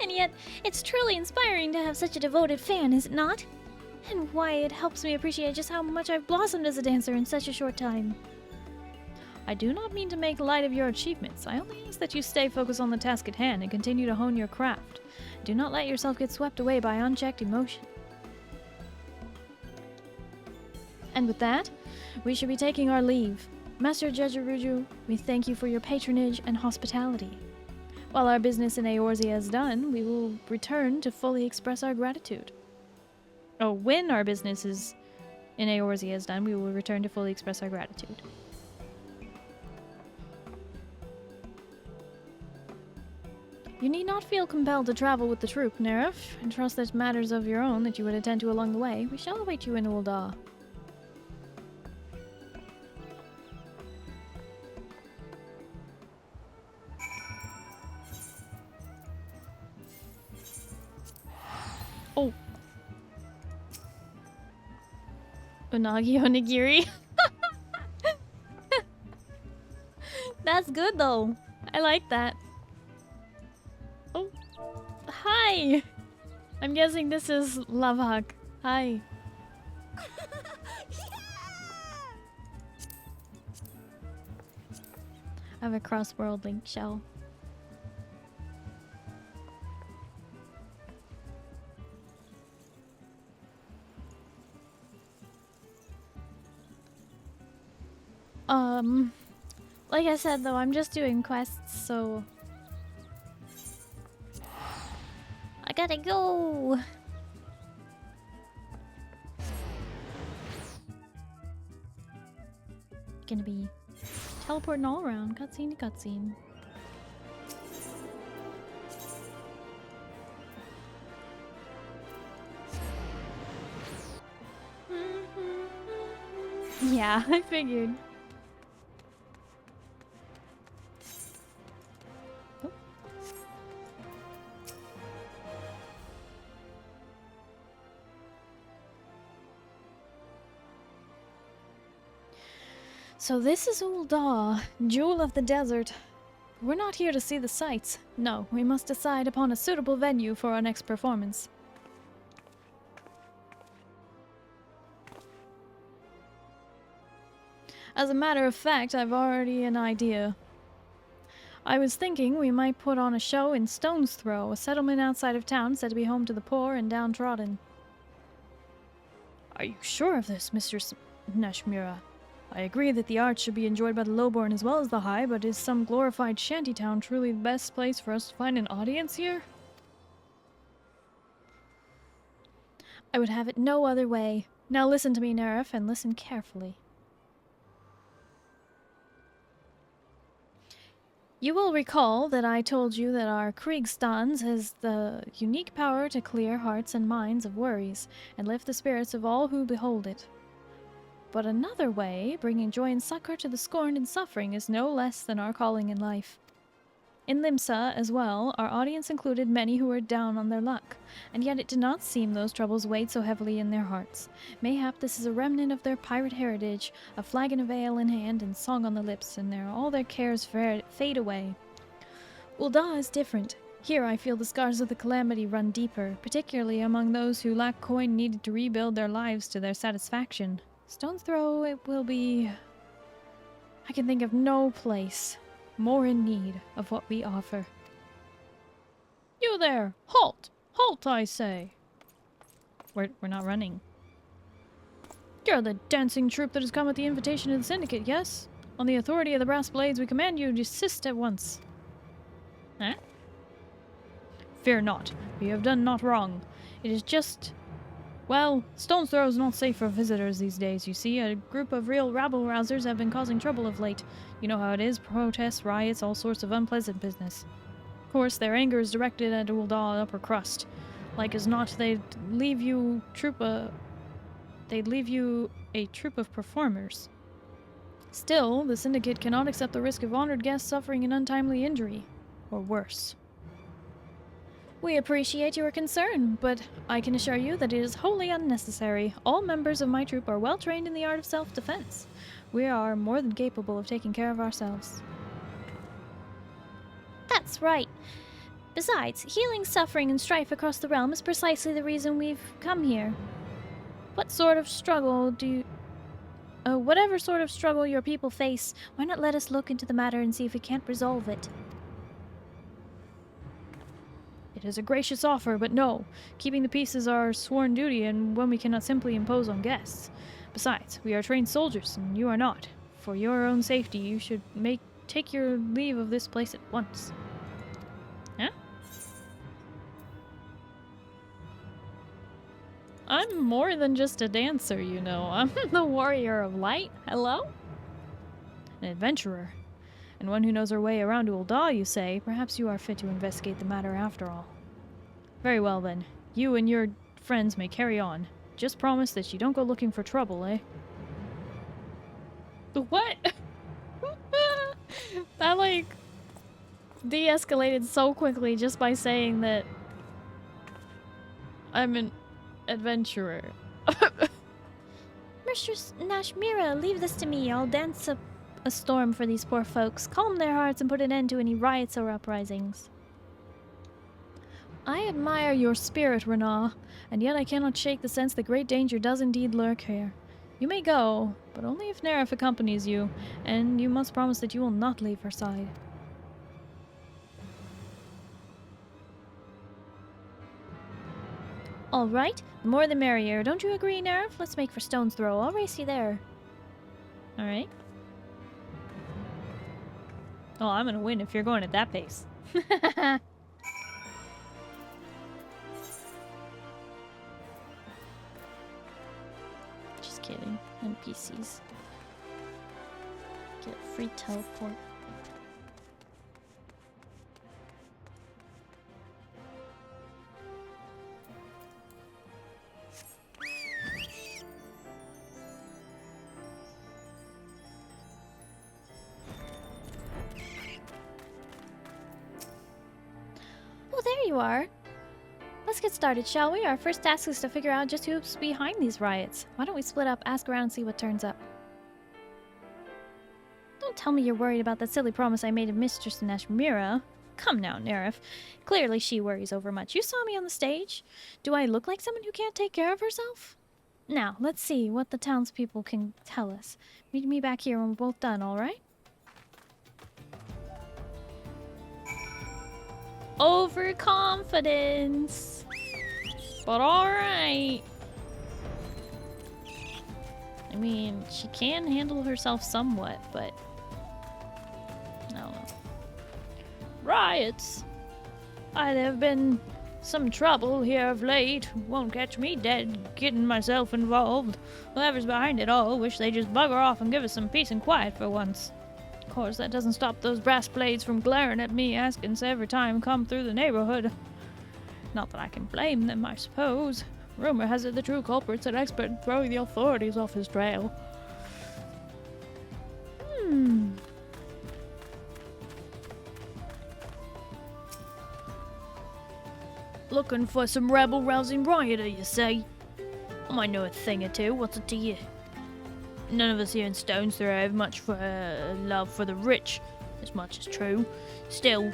And yet, it's truly inspiring to have such a devoted fan, is it not? And why, it helps me appreciate just how much I've blossomed as a dancer in such a short time. I do not mean to make light of your achievements. I only ask that you stay focused on the task at hand and continue to hone your craft. Do not let yourself get swept away by unchecked emotion. And with that, we should be taking our leave. Master Jejeruju, we thank you for your patronage and hospitality. While our business in Eorzea is done, we will return to fully express our gratitude. Oh, when our business in Eorzea is done, we will return to fully express our gratitude. You need not feel compelled to travel with the troop, Nerif, and trust that matters of your own that you would attend to along the way. We shall await you in Ul'dah. Oh. Unagi onigiri. That's good though. I like that. Oh. Hi. I'm guessing this is Lavak. Hi. I have a cross-world link shell. Like I said though, I'm just doing quests, so I gotta go. Gonna be teleporting all around, cutscene to cutscene. Yeah, I figured. Oh. So this is Ul'dah, Jewel of the Desert. We're not here to see the sights. No, we must decide upon a suitable venue for our next performance. As a matter of fact, I've already an idea. I was thinking we might put on a show in Stone's Throw, a settlement outside of town said to be home to the poor and downtrodden. Are you sure of this, Mr. Nashmira? I agree that the arts should be enjoyed by the lowborn as well as the high, but is some glorified shantytown truly the best place for us to find an audience here? I would have it no other way. Now listen to me, Nerif, and listen carefully. You will recall that I told you that our Kriegstans has the unique power to clear hearts and minds of worries, and lift the spirits of all who behold it. But another way, bringing joy and succor to the scorned and suffering, is no less than our calling in life. In Limsa, as well, our audience included many who were down on their luck, and yet it did not seem those troubles weighed so heavily in their hearts. Mayhap this is a remnant of their pirate heritage, a flagon of ale in hand and song on the lips, and all their cares fade away. Ul'dah is different. Here I feel the scars of the calamity run deeper, particularly among those who lack coin needed to rebuild their lives to their satisfaction. Stone's Throw, it will be... I can think of no place more in need of what we offer. You there! Halt! Halt, I say! We're not running. You're the dancing troupe that has come at the invitation of the Syndicate, yes? On the authority of the Brass Blades, we command you to desist at once. Eh? Fear not. We have done naught wrong. It is just... Well, Stone's Throw is not safe for visitors these days, you see. A group of real rabble-rousers have been causing trouble of late. You know how it is, protests, riots, all sorts of unpleasant business. Of course, their anger is directed at Ul'dah upper crust. Like as not, they'd leave you a troop of performers. Still, the Syndicate cannot accept the risk of honored guests suffering an untimely injury. Or worse. We appreciate your concern, but I can assure you that it is wholly unnecessary. All members of my troop are well trained in the art of self-defense. We are more than capable of taking care of ourselves. That's right. Besides, healing suffering and strife across the realm is precisely the reason we've come here. What sort of struggle do you... whatever sort of struggle your people face, why not let us look into the matter and see if we can't resolve it? It is a gracious offer, but no. Keeping the peace is our sworn duty, and one we cannot simply impose on guests. Besides, we are trained soldiers, and you are not. For your own safety, you should take your leave of this place at once. Huh? I'm more than just a dancer, you know. I'm the warrior of light. Hello? An adventurer. And one who knows her way around to Ul'dah, you say. Perhaps you are fit to investigate the matter after all. Very well, then. You and your friends may carry on. Just promise that you don't go looking for trouble, eh? What? That, like, de-escalated so quickly just by saying that I'm an adventurer. Mistress Nashmira, leave this to me. I'll dance up a storm for these poor folks, calm their hearts, and put an end to any riots or uprisings. I admire your spirit, Renah, and yet I cannot shake the sense that great danger does indeed lurk here. You may go, but only if Nerif accompanies you, and you must promise that you will not leave her side. All right, the more the merrier. Don't you agree, Nerif? Let's make for Stone's Throw. I'll race you there. All right. Oh, I'm gonna win if you're going at that pace. Just kidding. NPCs. Get a free teleport. Oh, there you are. Let's get started, shall we? Our first task is to figure out just who's behind these riots. Why don't we split up, ask around, and see what turns up? Don't tell me you're worried about that silly promise I made of Mistress Nashmira. Come now, Nerif. Clearly she worries overmuch. You saw me on the stage. Do I look like someone who can't take care of herself? Now, let's see what the townspeople can tell us. Meet me back here when we're both done, alright? Overconfidence! But alright! I mean, she can handle herself somewhat, but... I don't know. Riots! There have been some trouble here of late. Won't catch me dead getting myself involved. Whoever's behind it all wish they just bugger off and give us some peace and quiet for once. Of course, that doesn't stop those brass blades from glaring at me asking us every time I come through the neighborhood. Not that I can blame them, I suppose. Rumor has it the true culprit's an expert in throwing the authorities off his trail. Looking for some rebel-rousing rioter, you say? I might know a thing or two, what's it to you? None of us here in Stone's Throw have much for love for the rich, as much as true. Still,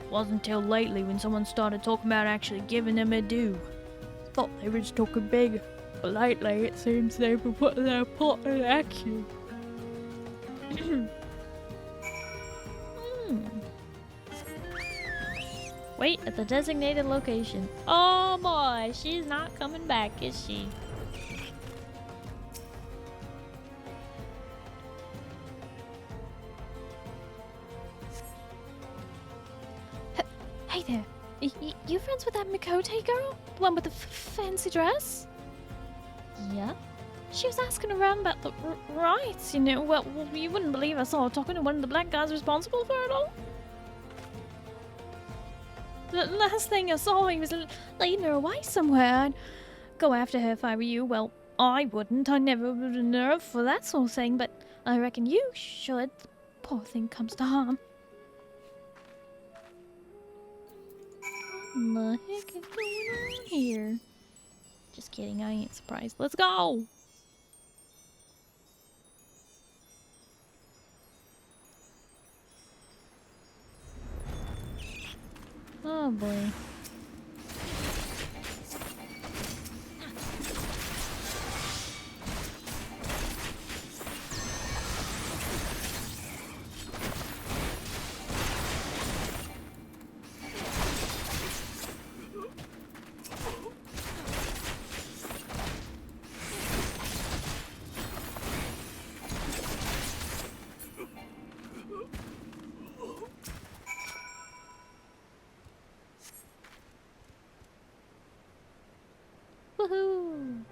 wasn't until lately when someone started talking about actually giving them a due. Thought they were just talking big, but lately it seems they've been putting their plot in action. Wait at the designated location. Oh boy, she's not coming back, is she? Hey there. You friends with that Mikote girl? The one with the fancy dress? Yeah. She was asking around about the riots, you know. Well, you wouldn't believe I saw her talking to one of the black guys responsible for it all. The last thing I saw, he was leading her away somewhere. I'd go after her if I were you. Well, I wouldn't. I never would have nerve for that sort of thing, but I reckon you should. The poor thing comes to harm. What the heck is going on here? Just kidding, I ain't surprised. Let's go! Oh boy. Woohoo!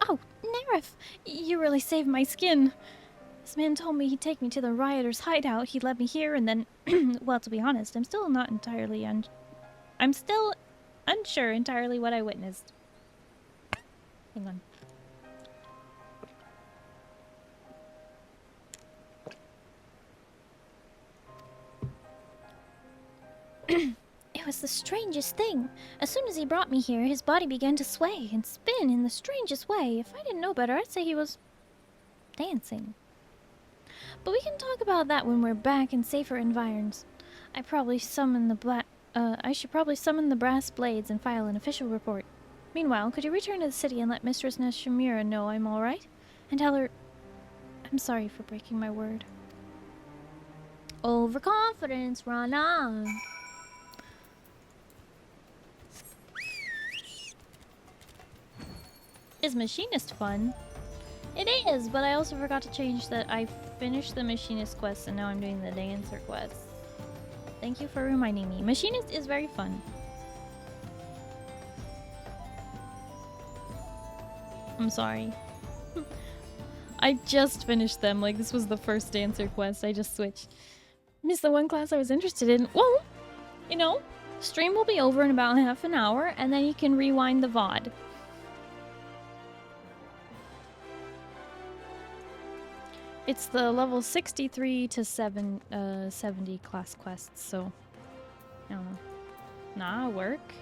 Oh, Nerif! You really saved my skin. This man told me he'd take me to the rioters' hideout. He led me here and then... well, to be honest, I'm still unsure entirely what I witnessed. Hang on. It was the strangest thing. As soon as he brought me here, his body began to sway and spin in the strangest way. If I didn't know better, I'd say he was dancing. But we can talk about that when we're back in safer environs. I should probably summon the brass blades and file an official report. Meanwhile, could you return to the city and let Mistress Neshimura know I'm alright? And tell her I'm sorry for breaking my word. Overconfidence, run on! Is Machinist fun? It is, but I also forgot to change that I finished the Machinist quest and now I'm doing the Dancer quest. Thank you for reminding me. Machinist is very fun. I'm sorry. I just finished them, like this was the first Dancer quest, I just switched. Missed the one class I was interested in. Well, you know, stream will be over in about half an hour and then you can rewind the VOD. It's the level 63 to 70 class quests, so I don't know. Nah, work.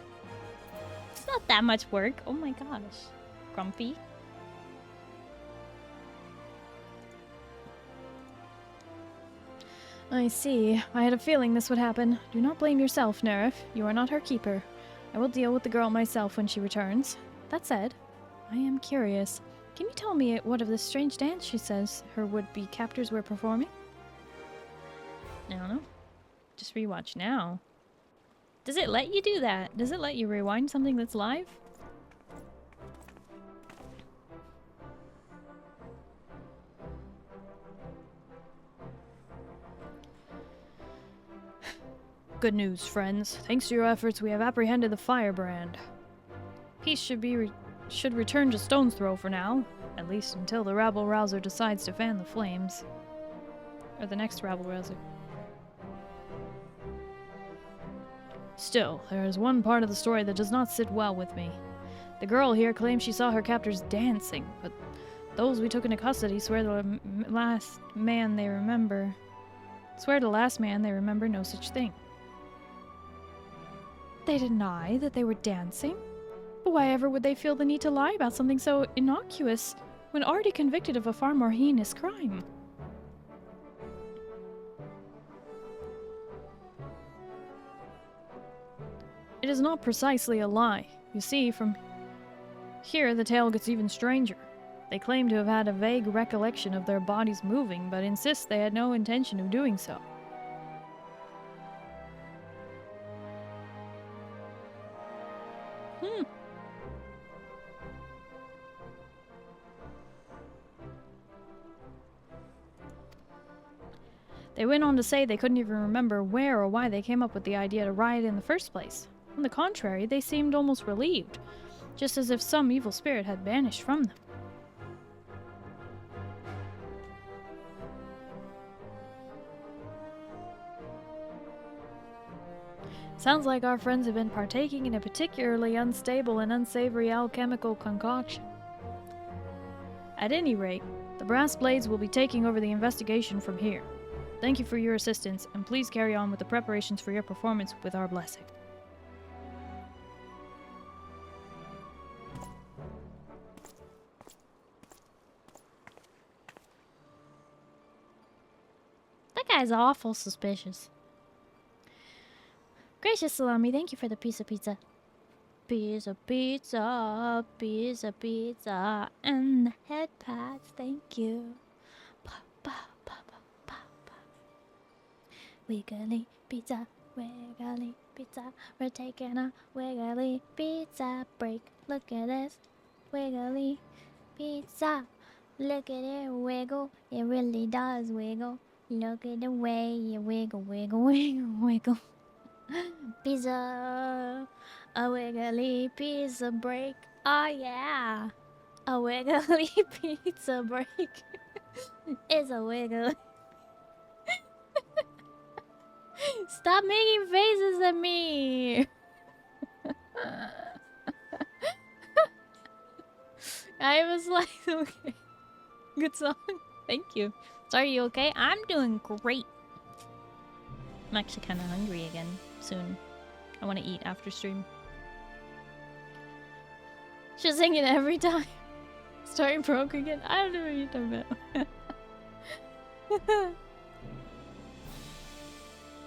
It's not that much work. Oh my gosh. Grumpy. I see. I had a feeling this would happen. Do not blame yourself, Nerif. You are not her keeper. I will deal with the girl myself when she returns. That said, I am curious. Can you tell me what of this strange dance she says her would-be captors were performing? I don't know. Just rewatch now. Does it let you do that? Does it let you rewind something that's live? Good news, friends. Thanks to your efforts, we have apprehended the firebrand. Peace should return to Stone's Throw for now, at least until the rabble-rouser decides to fan the flames. Or the next rabble-rouser. Still, there is one part of the story that does not sit well with me. The girl here claims she saw her captors dancing, but those we took into custody swear the last man they remember no such thing. They deny that they were dancing? But why ever would they feel the need to lie about something so innocuous when already convicted of a far more heinous crime? It is not precisely a lie. You see, from here the tale gets even stranger. They claim to have had a vague recollection of their bodies moving, but insist they had no intention of doing so. They went on to say they couldn't even remember where or why they came up with the idea to riot in the first place. On the contrary, they seemed almost relieved, just as if some evil spirit had banished from them. Sounds like our friends have been partaking in a particularly unstable and unsavory alchemical concoction. At any rate, the Brass Blades will be taking over the investigation from here. Thank you for your assistance, and please carry on with the preparations for your performance with our blessing. That guy's awful suspicious. Gracious Salami, thank you for the piece of pizza. Piece of pizza, piece of pizza, and the head pats, thank you. Pa, pa, pa, pa, pa, pa. Wiggly pizza, wiggly pizza. We're taking a wiggly pizza break. Look at this, wiggly pizza. Look at it wiggle, it really does wiggle. Look at the way you wiggle, wiggle, wiggle, wiggle. Pizza, a wiggly pizza break. Oh yeah, a wiggly pizza break. It's a wiggly. Stop making faces at me. I was like, okay, good song. Thank you. Sorry, you okay? I'm doing great. I'm actually kind of hungry again soon. I want to eat after stream. She'll sing it every time. Starry broke again. I don't know what you're talking about.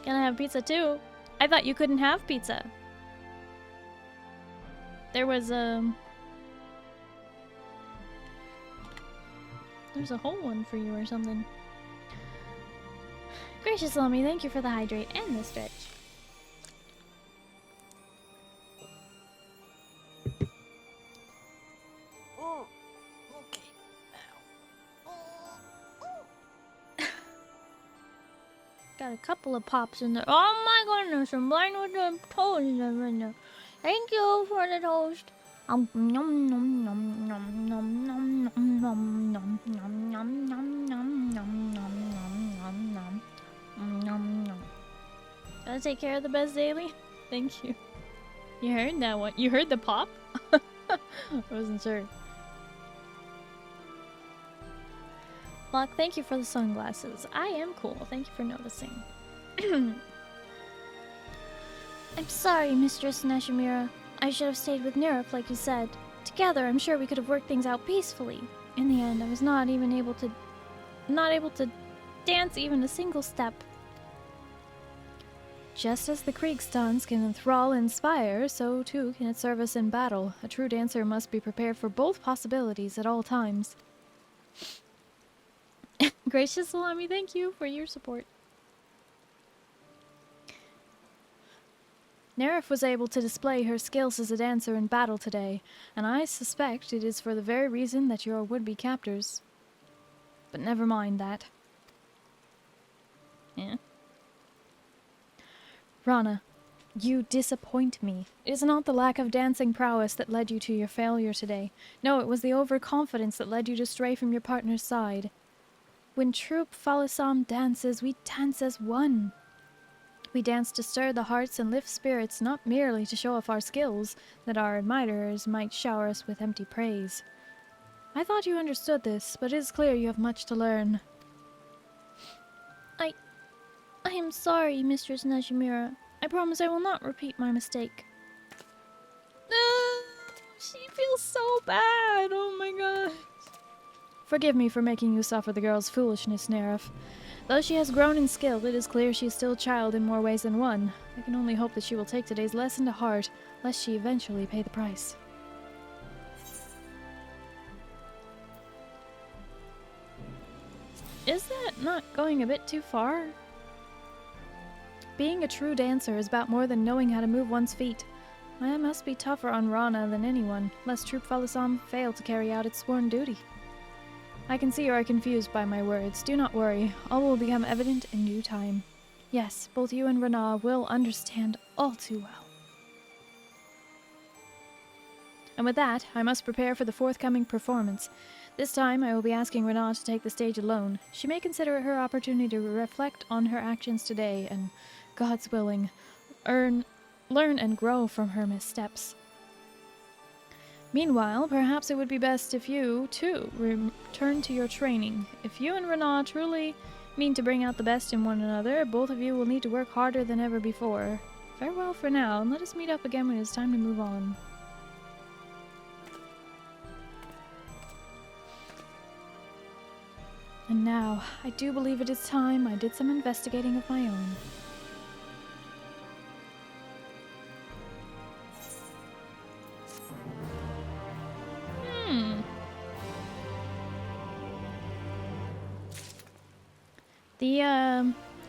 Can I have pizza too? I thought you couldn't have pizza. There was there's a whole one for you or something. Gracious Lomi, thank you for the hydrate and the stretch. Oh, okay. Got a couple of pops in there. Oh my goodness, I'm blind with the toast right now. Thank you for the toast. Nom nom nom nom nom nom nom nom nom nom nom nom nom nom nom nom nom nom. Nom nom. Gotta take care of the best daily. Thank you. You heard that one? You heard the pop? I wasn't sure. Lock, thank you for the sunglasses. I am cool. Thank you for noticing. I'm sorry, Mistress Nashimura. I should have stayed with Nerif, like you said. Together, I'm sure we could have worked things out peacefully. In the end, I was not able to dance even a single step. Just as the Kriegstans can enthrall and inspire, so too can it serve us in battle. A true dancer must be prepared for both possibilities at all times. Gracious Salami, thank you for your support. Nerif was able to display her skills as a dancer in battle today, and I suspect it is for the very reason that your would-be captors. But never mind that. Yeah. Rana, you disappoint me. It is not the lack of dancing prowess that led you to your failure today. No, it was the overconfidence that led you to stray from your partner's side. When Troop Falasam dances, we dance as one. We dance to stir the hearts and lift spirits, not merely to show off our skills, that our admirers might shower us with empty praise. I thought you understood this, but it is clear you have much to learn. I am sorry, Mistress Najimura. I promise I will not repeat my mistake. She feels so bad. Oh my god. Forgive me for making you suffer the girl's foolishness, Nerif. Though she has grown in skill, it is clear she is still a child in more ways than one. I can only hope that she will take today's lesson to heart, lest she eventually pay the price. Is that not going a bit too far? Being a true dancer is about more than knowing how to move one's feet. I must be tougher on Rana than anyone, lest Troop Falasam fail to carry out its sworn duty. I can see you are confused by my words. Do not worry. All will become evident in due time. Yes, both you and Rana will understand all too well. And with that, I must prepare for the forthcoming performance. This time, I will be asking Rana to take the stage alone. She may consider it her opportunity to reflect on her actions today and, God's willing, learn and grow from her missteps. Meanwhile, perhaps it would be best if you, too, return to your training. If you and Rana truly mean to bring out the best in one another, both of you will need to work harder than ever before. Farewell for now, and let us meet up again when it is time to move on. And now, I do believe it is time I did some investigating of my own.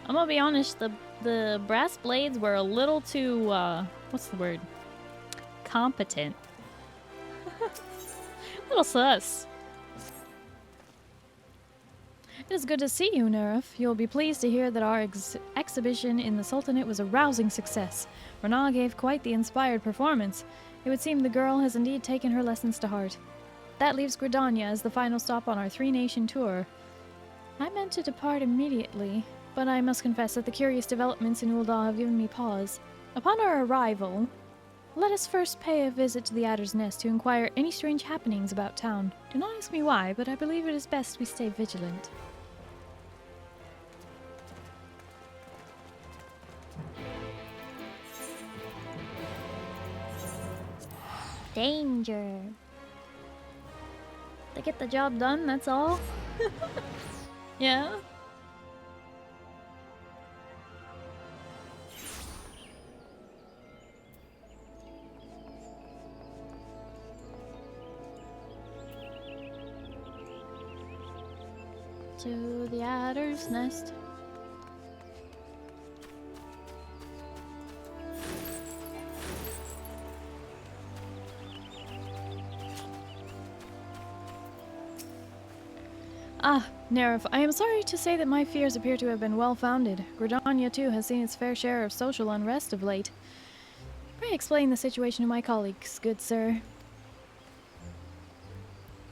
I'm gonna be honest, the brass blades were a little too, what's the word? Competent. A little sus. It is good to see you, Nerif. You'll be pleased to hear that our exhibition in the Sultanate was a rousing success. Rana gave quite the inspired performance. It would seem the girl has indeed taken her lessons to heart. That leaves Gridania as the final stop on our three-nation tour. I meant to depart immediately, but I must confess that the curious developments in Ul'dah have given me pause. Upon our arrival, let us first pay a visit to the Adder's Nest to inquire any strange happenings about town. Do not ask me why, but I believe it is best we stay vigilant. Danger. To get the job done, that's all? Yeah? To the Adder's Nest. Ah, Nerif, I am sorry to say that my fears appear to have been well-founded. Gridania, too, has seen its fair share of social unrest of late. Pray explain the situation to my colleagues, good sir.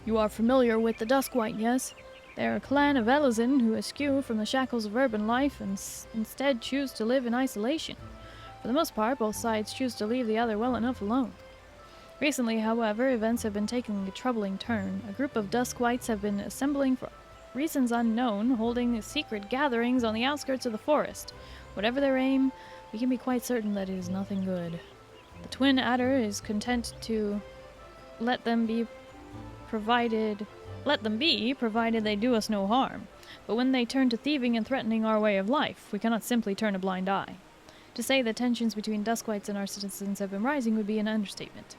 You are familiar with the Duskwhite, yes? They are a clan of Elizin who eschew from the shackles of urban life and instead choose to live in isolation. For the most part, both sides choose to leave the other well enough alone. Recently, however, events have been taking a troubling turn. A group of Duskwhites have been assembling for reasons unknown, holding secret gatherings on the outskirts of the forest. Whatever their aim, we can be quite certain that it is nothing good. The Twin Adder is content to let them be, provided they do us no harm. But when they turn to thieving and threatening our way of life, we cannot simply turn a blind eye. To say that tensions between Duskwights and our citizens have been rising would be an understatement.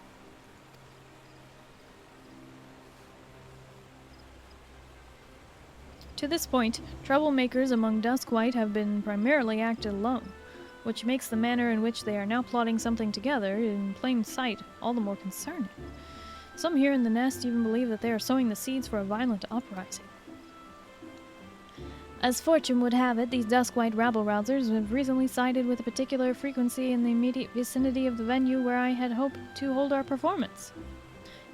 To this point, troublemakers among Duskwhite have been primarily acted alone, which makes the manner in which they are now plotting something together in plain sight all the more concerning. Some here in the nest even believe that they are sowing the seeds for a violent uprising. As fortune would have it, these Duskwhite rabble-rousers have recently sided with a particular frequency in the immediate vicinity of the venue where I had hoped to hold our performance.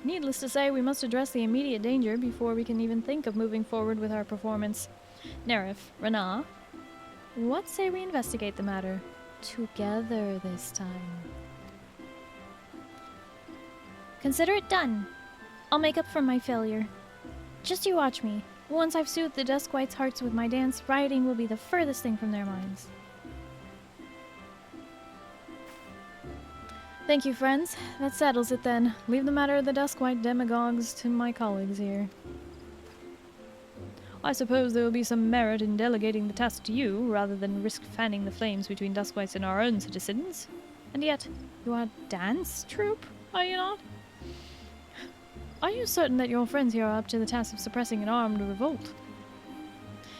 Needless to say, we must address the immediate danger before we can even think of moving forward with our performance. Nerif, Rana, what say we investigate the matter together this time? Consider it done. I'll make up for my failure. Just you watch me. Once I've soothed the Duskwights' hearts with my dance, rioting will be the furthest thing from their minds. Thank you, friends. That settles it then. Leave the matter of the Duskwhite demagogues to my colleagues here. I suppose there will be some merit in delegating the task to you, rather than risk fanning the flames between Duskwights and our own citizens. And yet, you are a dance troupe, are you not? Are you certain that your friends here are up to the task of suppressing an armed revolt?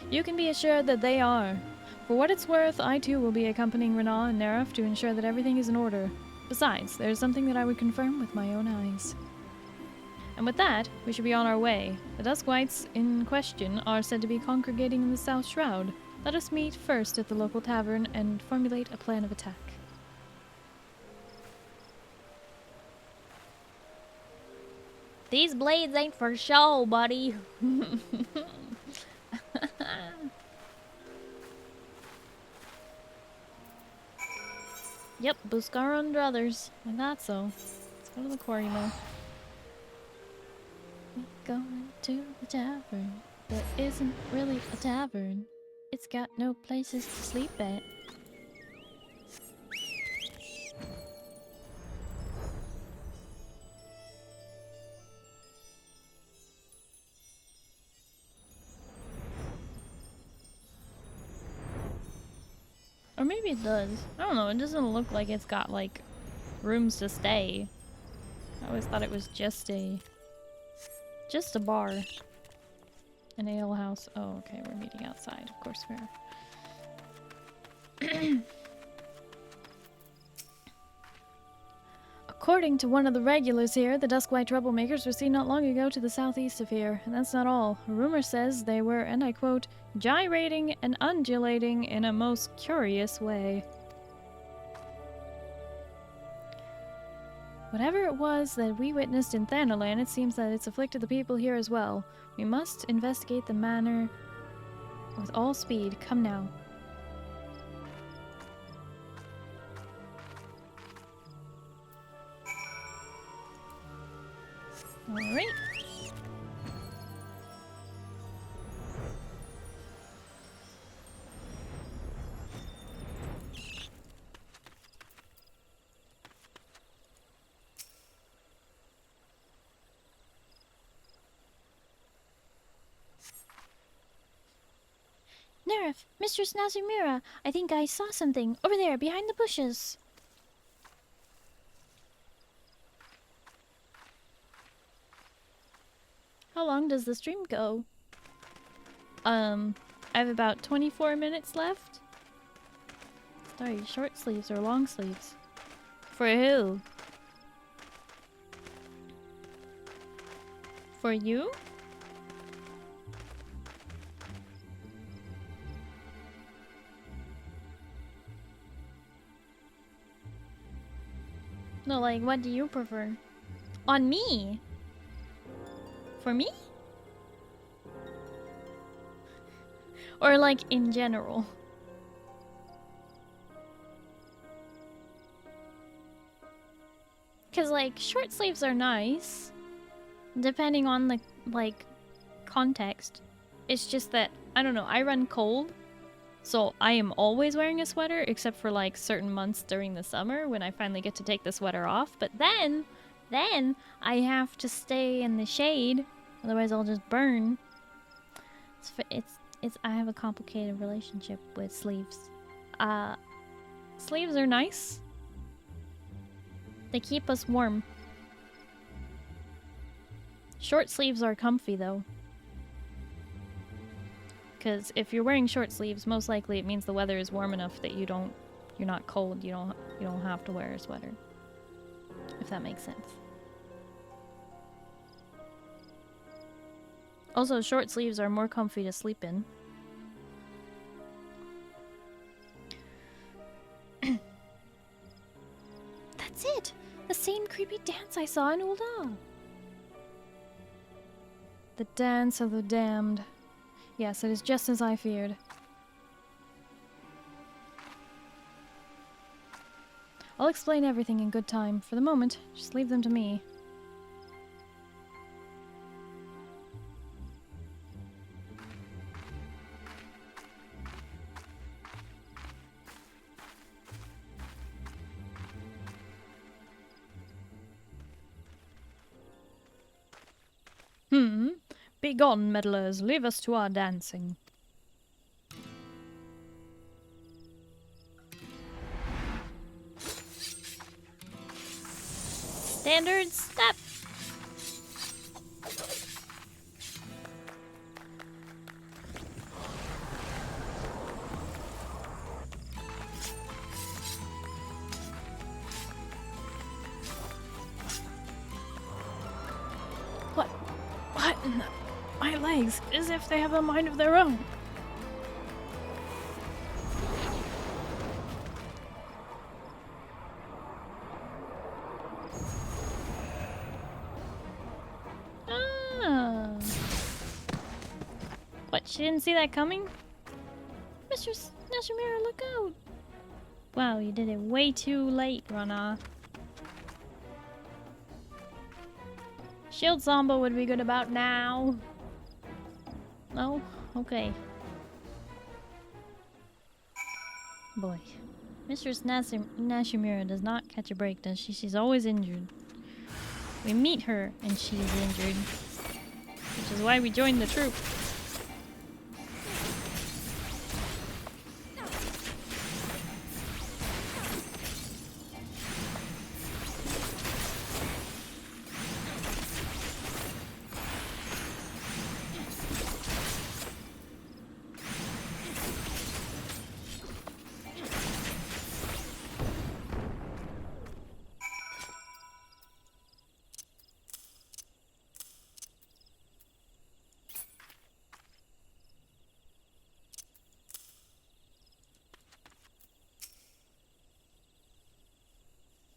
You can be assured that they are. For what it's worth, I too will be accompanying Rana and Nerif to ensure that everything is in order. Besides, there is something that I would confirm with my own eyes. And with that, we should be on our way. The Duskwights in question are said to be congregating in the South Shroud. Let us meet first at the local tavern and formulate a plan of attack. These blades ain't for show, buddy. Yep, Buscar and Druthers. I thought so. Let's go to the quarry mill. We're going to the tavern. That isn't really a tavern. It's got no places to sleep at. Or maybe it does. I don't know, it doesn't look like it's got, like, rooms to stay. I always thought it was just a bar. An ale house. Oh, okay, we're meeting outside. Of course we are. According to one of the regulars here, the Duskwhite troublemakers were seen not long ago to the southeast of here. And that's not all. A rumor says they were, and I quote, gyrating and undulating in a most curious way. Whatever it was that we witnessed in Thanalan, it seems that it's afflicted the people here as well. We must investigate the matter with all speed. Come now. Alright. Nerif, Mistress Nazumira, I think I saw something over there behind the bushes. How long does the stream go? I have about 24 minutes left. Sorry, short sleeves or long sleeves? For who? For you? No, like, what do you prefer? On me? For me? Or like in general? Cause like short sleeves are nice, depending on the like context. It's just that I don't know, I run cold, so I am always wearing a sweater except for like certain months during the summer when I finally get to take the sweater off. But then I have to stay in the shade, otherwise I'll just burn. I have a complicated relationship with sleeves. Sleeves are nice. They keep us warm. Short sleeves are comfy though. Because if you're wearing short sleeves, most likely it means the weather is warm enough that you're not cold. You don't have to wear a sweater. If that makes sense. Also, short sleeves are more comfy to sleep in. That's it! The same creepy dance I saw in Ul'dah. The dance of the damned. Yes, it is just as I feared. I'll explain everything in good time. For the moment, just leave them to me. Begone, meddlers, leave us to our dancing. Standard step! What in the... My legs, as if they have a mind of their own. Ah. What, she didn't see that coming? Mistress Nashimura, look out! Wow, you did it way too late, Rana. Shield Samba would be good about now. No? Okay. Boy. Mistress Nashimura does not catch a break, does she? She's always injured. We meet her and she is injured. Which is why we joined the troop.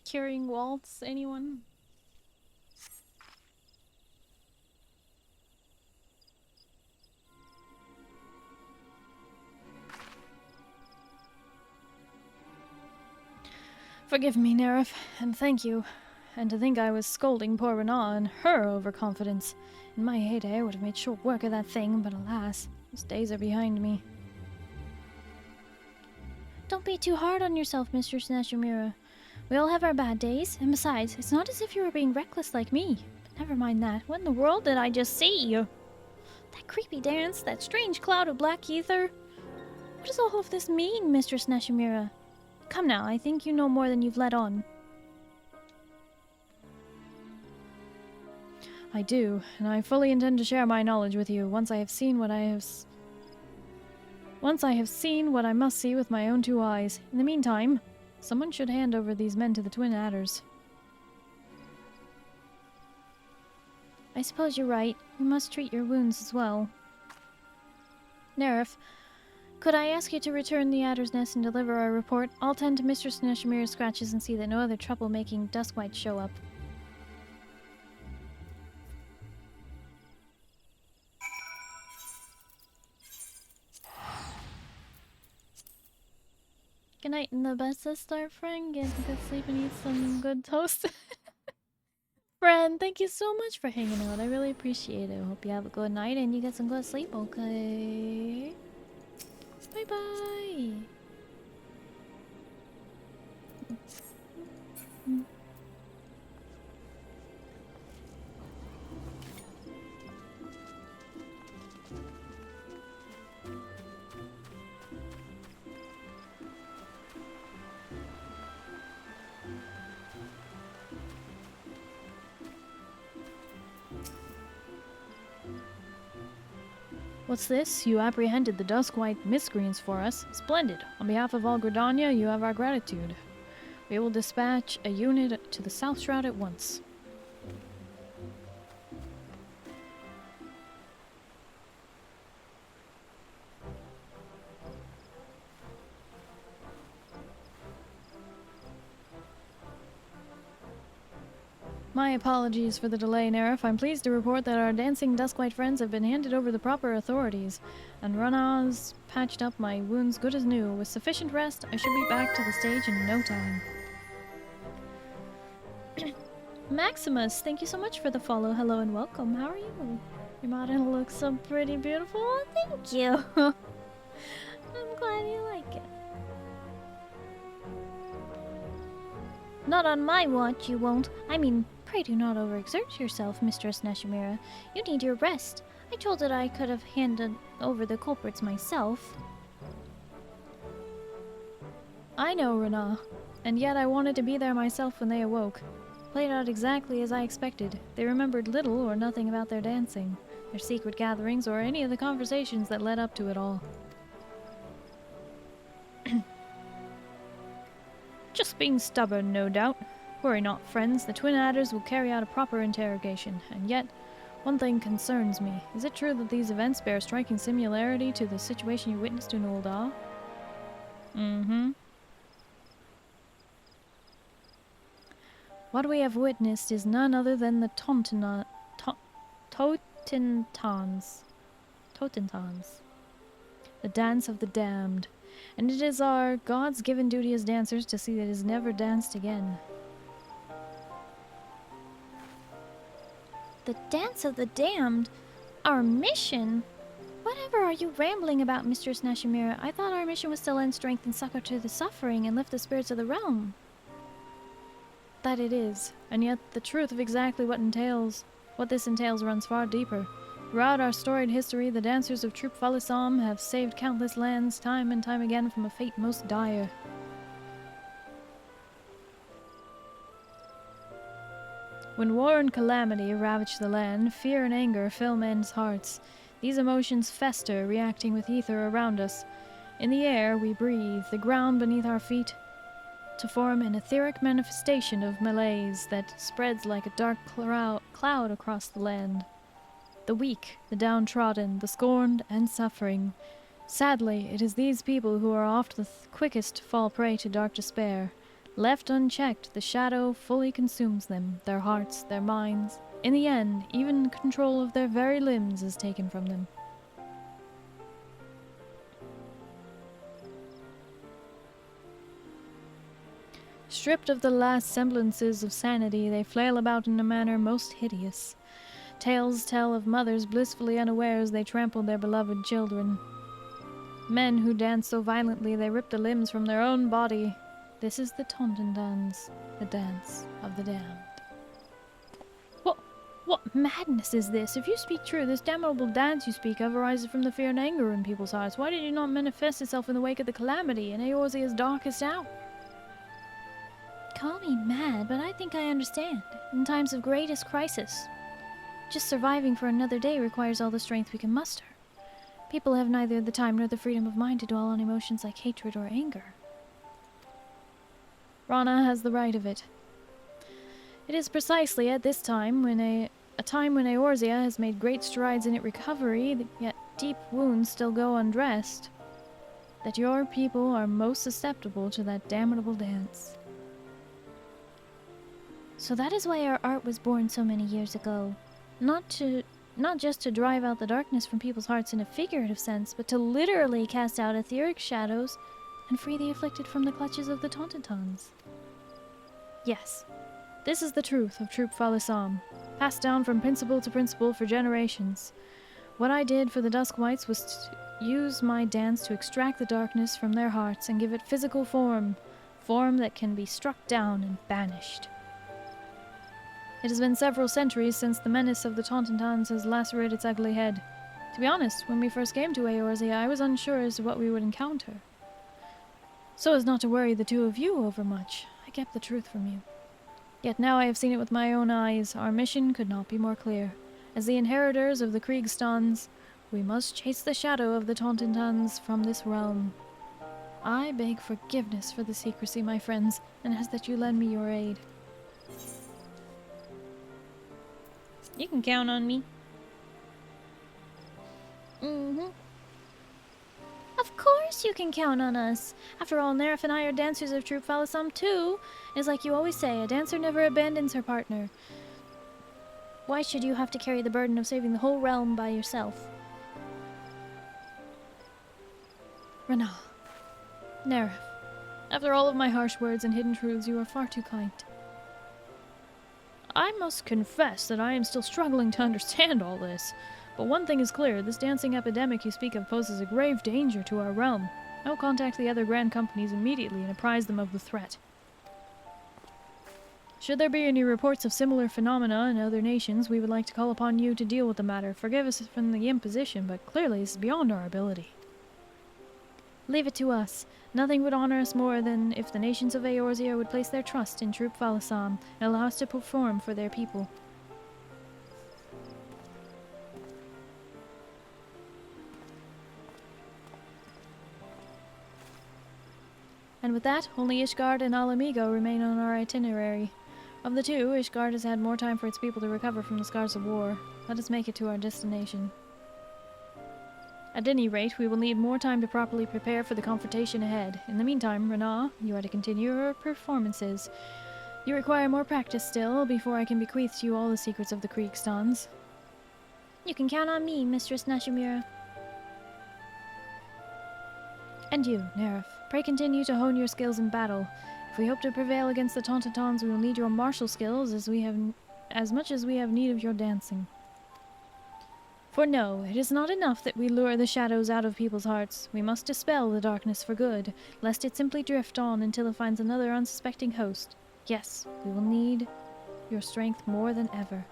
Carrying waltz, anyone? Forgive me, Nerif, and thank you. And to think I was scolding poor Rana and her overconfidence. In my heyday, I would have made short work of that thing, but alas, those days are behind me. Don't be too hard on yourself, Mistress Nashimura. We all have our bad days, and besides, it's not as if you were being reckless like me. But never mind that. What in the world did I just see? That creepy dance, that strange cloud of black ether. What does all of this mean, Mistress Nashimura? Come now, I think you know more than you've let on. I do, and I fully intend to share my knowledge with you once I have seen what I must see with my own two eyes. In the meantime, someone should hand over these men to the Twin Adders. I suppose you're right. We must treat your wounds as well. Nerif, could I ask you to return the Adder's Nest and deliver our report? I'll tend to Mistress Nashimura's scratches and see that no other troublemaking Duskwights show up. Good night and the best of Star friend. Get good sleep and eat some good toast. Friend, thank you so much for hanging out. I really appreciate it. Hope you have a good night and you get some good sleep, okay? Bye-bye. What's this? You apprehended the Duskwhite miscreants for us. Splendid. On behalf of all Gridania, you have our gratitude. We will dispatch a unit to the South Shroud at once. My apologies for the delay, Nerif. I'm pleased to report that our dancing Duskwhite friends have been handed over the proper authorities, and Ranaz patched up my wounds good as new. With sufficient rest, I should be back to the stage in no time. Maximus, thank you so much for the follow. Hello and welcome. How are you? Your model looks so pretty beautiful. Oh, thank you. I'm glad you like it. Not on my watch, you won't. I mean, pray do not overexert yourself, Mistress Nashimura. You need your rest. I told that I could have handed over the culprits myself. I know, Rana, and yet I wanted to be there myself when they awoke. Played out exactly as I expected. They remembered little or nothing about their dancing, their secret gatherings, or any of the conversations that led up to it all. Just being stubborn, no doubt. Worry not, friends. The Twin Adders will carry out a proper interrogation. And yet, one thing concerns me. Is it true that these events bear striking similarity to the situation you witnessed in Ul'dah? Mm-hmm. What we have witnessed is none other than the Totentans. The dance of the damned. And it is our God's given duty as dancers to see that it is never danced again. The dance of the damned? Our mission? Whatever are you rambling about, Mistress Nashimura? I thought our mission was to lend strength and succor to the suffering and lift the spirits of the realm. That it is, and yet the truth of exactly what this entails runs far deeper. Throughout our storied history, the dancers of Troop Falisam have saved countless lands time and time again from a fate most dire. When war and calamity ravage the land, fear and anger fill men's hearts. These emotions fester, reacting with ether around us. In the air we breathe, the ground beneath our feet, to form an etheric manifestation of malaise that spreads like a dark cloud across the land. The weak, the downtrodden, the scorned, and suffering. Sadly, it is these people who are oft the quickest to fall prey to dark despair. Left unchecked, the shadow fully consumes them, their hearts, their minds. In the end, even control of their very limbs is taken from them. Stripped of the last semblances of sanity, they flail about in a manner most hideous. Tales tell of mothers blissfully unaware as they trampled their beloved children. Men who dance so violently they rip the limbs from their own body. This is the Tontendans, the dance of the damned. What madness is this? If you speak true, this damnable dance you speak of arises from the fear and anger in people's hearts. Why did it not manifest itself in the wake of the calamity, in Eorzea's darkest hour? Call me mad, but I think I understand. In times of greatest crisis, just surviving for another day requires all the strength we can muster. People have neither the time nor the freedom of mind to dwell on emotions like hatred or anger. Rana has the right of it. It is precisely at this time, when a time when Eorzea has made great strides in its recovery, yet deep wounds still go undressed, that your people are most susceptible to that damnable dance. So that is why our art was born so many years ago. Not just to drive out the darkness from people's hearts in a figurative sense, but to literally cast out etheric shadows and free the afflicted from the clutches of the Tontentans. Yes, this is the truth of Troop Falisam, passed down from principle to principle for generations. What I did for the Duskwites was to use my dance to extract the darkness from their hearts and give it physical form that can be struck down and banished. It has been several centuries since the menace of the Tontentans has lacerated its ugly head. To be honest, when we first came to Eorzea, I was unsure as to what we would encounter. So as not to worry the two of you overmuch, I kept the truth from you. Yet now I have seen it with my own eyes. Our mission could not be more clear. As the inheritors of the Kriegstans, We must chase the shadow of the Tauntauns from this realm. I beg forgiveness for the secrecy, my friends, and ask that you lend me your aid. You can count on me. Mm-hmm. Of course you can count on us. After all, Nerif and I are dancers of Troupe Phalasam too. It's like you always say, a dancer never abandons her partner. Why should you have to carry the burden of saving the whole realm by yourself? Rana. Nerif. After all of my harsh words and hidden truths, you are far too kind. I must confess that I am still struggling to understand all this. But one thing is clear, this dancing epidemic you speak of poses a grave danger to our realm. I will contact the other grand companies immediately and apprise them of the threat. Should there be any reports of similar phenomena in other nations, we would like to call upon you to deal with the matter. Forgive us from the imposition, but clearly this is beyond our ability. Leave it to us. Nothing would honor us more than if the nations of Eorzea would place their trust in Troupe Phalasam and allow us to perform for their people. And with that, only Ishgard and Alamigo remain on our itinerary. Of the two, Ishgard has had more time for its people to recover from the scars of war. Let us make it to our destination. At any rate, we will need more time to properly prepare for the confrontation ahead. In the meantime, Rana, you are to continue your performances. You require more practice still, before I can bequeath to you all the secrets of the Kriegstans. You can count on me, Mistress Nashimura. And you, Nerif, pray continue to hone your skills in battle. If we hope to prevail against the Tauntauns, we will need your martial skills as much as we have need of your dancing. For no, it is not enough that we lure the shadows out of people's hearts. We must dispel the darkness for good, lest it simply drift on until it finds another unsuspecting host. Yes, we will need your strength more than ever.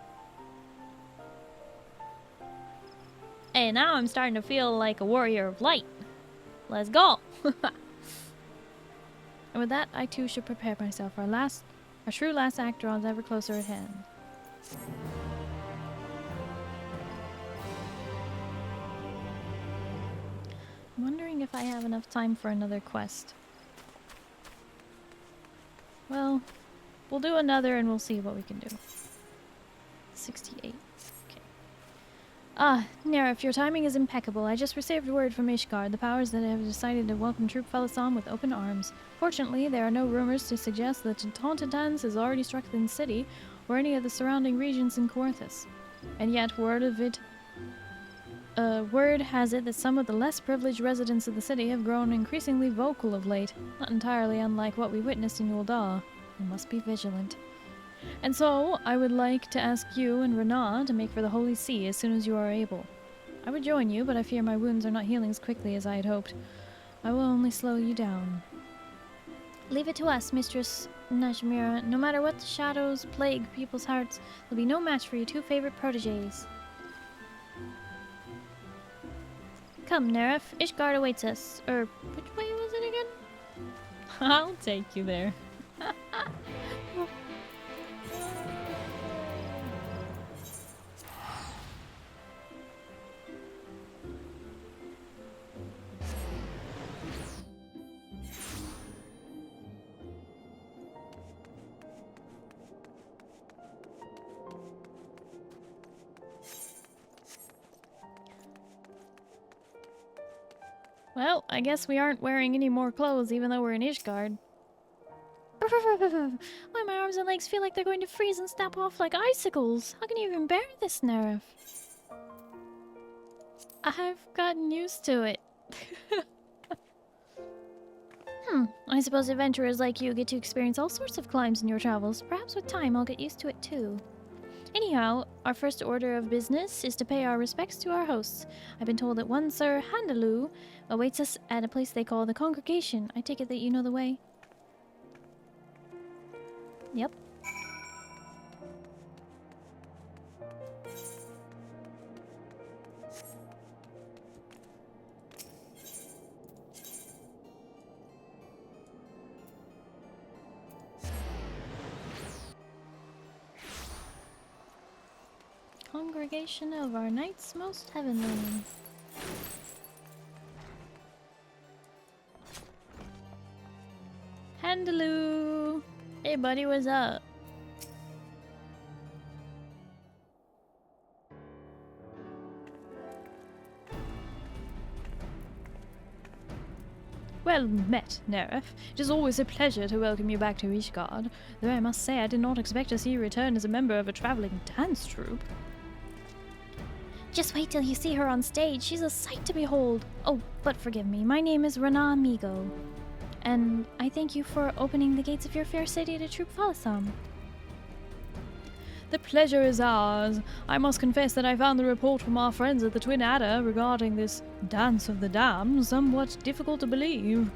Hey, now I'm starting to feel like a warrior of light. Let's go! And with that, I too should prepare myself. Our true last act draws ever closer at hand. I'm wondering if I have enough time for another quest. Well, we'll do another and we'll see what we can do. 68. Ah, Nerif, your timing is impeccable. I just received word from Ishgard, the powers that have decided to welcome Troupe Phalasam with open arms. Fortunately, there are no rumors to suggest that Tauntauns has already struck the city or any of the surrounding regions in Coerthas. And yet, word has it that some of the less privileged residents of the city have grown increasingly vocal of late, not entirely unlike what we witnessed in Ul'dah. We must be vigilant. And so, I would like to ask you and Rana to make for the Holy See as soon as you are able. I would join you, but I fear my wounds are not healing as quickly as I had hoped. I will only slow you down. Leave it to us, Mistress Nashimura. No matter what the shadows plague people's hearts, there'll be no match for your two favorite protégés. Come, Nerif. Ishgard awaits us. Which way was it again? I'll take you there. Well, I guess we aren't wearing any more clothes even though we're in Ishgard. Why, my arms and legs feel like they're going to freeze and snap off like icicles. How can you even bear this, Nerif? I've gotten used to it. I suppose adventurers like you get to experience all sorts of climbs in your travels. Perhaps with time I'll get used to it too. Anyhow, our first order of business is to pay our respects to our hosts. I've been told that one Sir Handaloo awaits us at a place they call the Congregation. I take it that you know the way? Yep. Congregation of our Knights Most Heavenly. Andaloo! Hey buddy, what's up? Well met, Neref. It is always a pleasure to welcome you back to Ishgard, though I must say I did not expect to see you return as a member of a traveling dance troupe. Just wait till you see her on stage. She's a sight to behold. Oh, but forgive me. My name is Numiieo. And I thank you for opening the gates of your fair city to Troop Falasam. The pleasure is ours. I must confess that I found the report from our friends at the Twin Adder regarding this Dance of the Damned somewhat difficult to believe.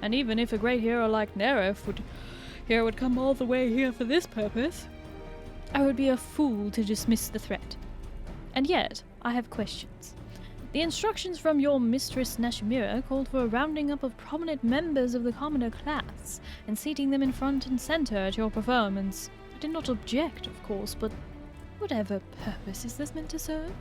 And even if a great hero like Neref would come all the way here for this purpose, I would be a fool to dismiss the threat. And yet, I have questions. The instructions from your mistress Nashimura called for a rounding up of prominent members of the commoner class and seating them in front and center at your performance. I did not object, of course, but whatever purpose is this meant to serve?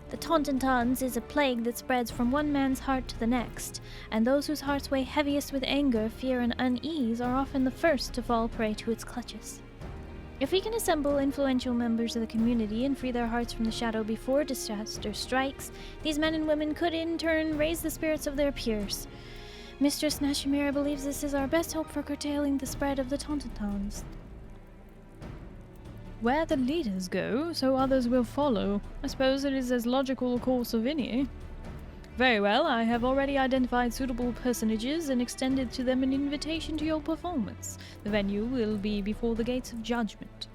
The Tauntauns is a plague that spreads from one man's heart to the next, and those whose hearts weigh heaviest with anger, fear, and unease are often the first to fall prey to its clutches. If we can assemble influential members of the community and free their hearts from the shadow before disaster strikes, these men and women could in turn raise the spirits of their peers. Mistress Nashimura believes this is our best hope for curtailing the spread of the Tauntauns. Where the leaders go, so others will follow. I suppose it is as logical a course of any. Very well, I have already identified suitable personages and extended to them an invitation to your performance. The venue will be before the Gates of Judgment.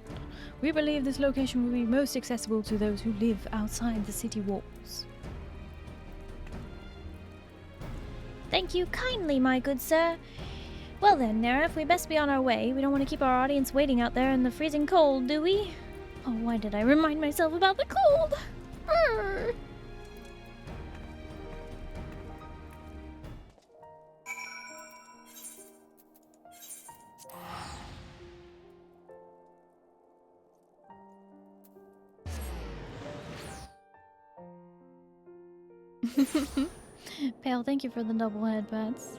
We believe this location will be most accessible to those who live outside the city walls. Thank you kindly, my good sir. Well then, Neref, we best be on our way. We don't want to keep our audience waiting out there in the freezing cold, do we? Oh, why did I remind myself about the cold? Arr. Pale, thank you for the double headbats.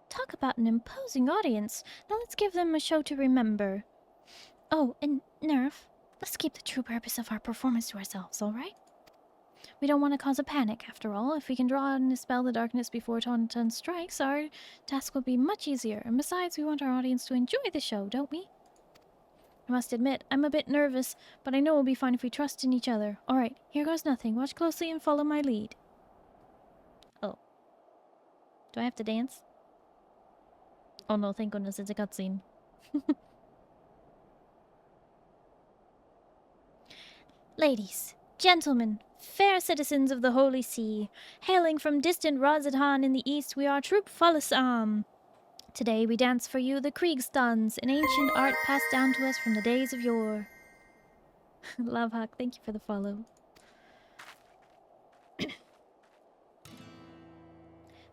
Talk about an imposing audience. Now let's give them a show to remember. Oh, and Nerf, let's keep the true purpose of our performance to ourselves, alright? We don't want to cause a panic, after all. If we can draw and dispel the darkness before Tauntaun strikes, our task will be much easier. And besides, we want our audience to enjoy the show, don't we? I must admit, I'm a bit nervous, but I know we'll be fine if we trust in each other. Alright, here goes nothing. Watch closely and follow my lead. Oh. Do I have to dance? Oh no, thank goodness it's a cutscene. Ladies, gentlemen, fair citizens of the Holy See, hailing from distant Razadhan in the east, we are Troop Falasam. Today we dance for you the Kriegstanz, an ancient art passed down to us from the days of yore. Love Huck, thank you for the follow.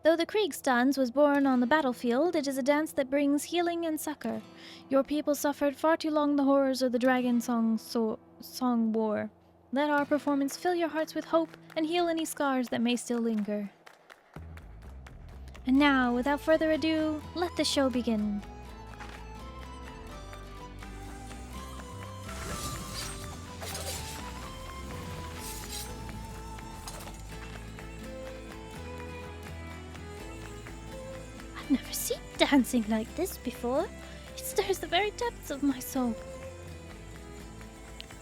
Though the Kriegstanz was born on the battlefield, it is a dance that brings healing and succor. Your people suffered far too long the horrors of the Dragon Song War. Let our performance fill your hearts with hope and heal any scars that may still linger. And now, without further ado, let the show begin. I've never seen dancing like this before. It stirs the very depths of my soul.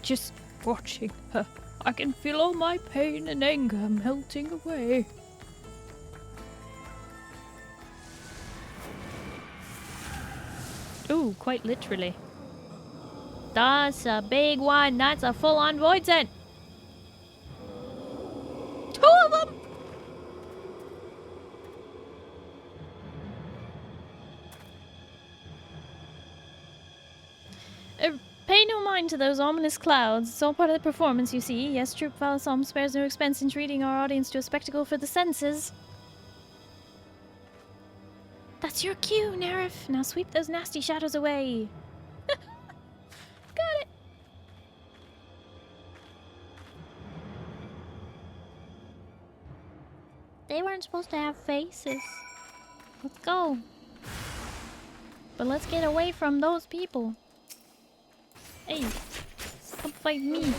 Just watching her, I can feel all my pain and anger melting away. Ooh, quite literally. That's a big one. That's a full-on Voidsen. 2 of them! Pay no mind to those ominous clouds. It's all part of the performance, you see. Yes, Troupe Valasom spares no expense in treating our audience to a spectacle for the senses. That's your cue, Nerif. Now sweep those nasty shadows away. Got it. They weren't supposed to have faces. Let's go. But let's get away from those people. Hey, come fight me.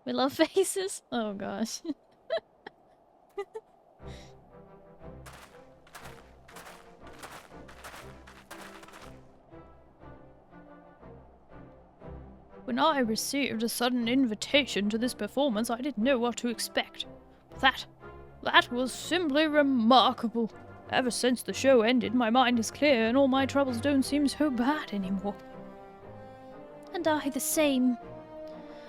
We love faces. Oh gosh. When I received a sudden invitation to this performance, I didn't know what to expect. That was simply remarkable. Ever since the show ended, my mind is clear and all my troubles don't seem so bad anymore. And I the same.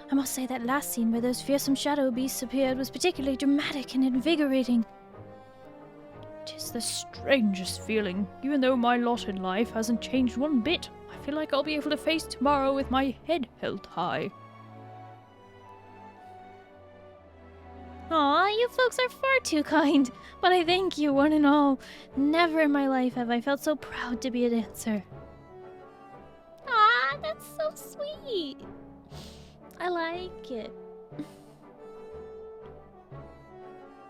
I must say that last scene where those fearsome shadow beasts appeared was particularly dramatic and invigorating. Tis the strangest feeling. Even though my lot in life hasn't changed one bit, I feel like I'll be able to face tomorrow with my head held high. Aw, you folks are far too kind, but I thank you one and all. Never in my life have I felt so proud to be a dancer. Aw, that's so sweet. I like it.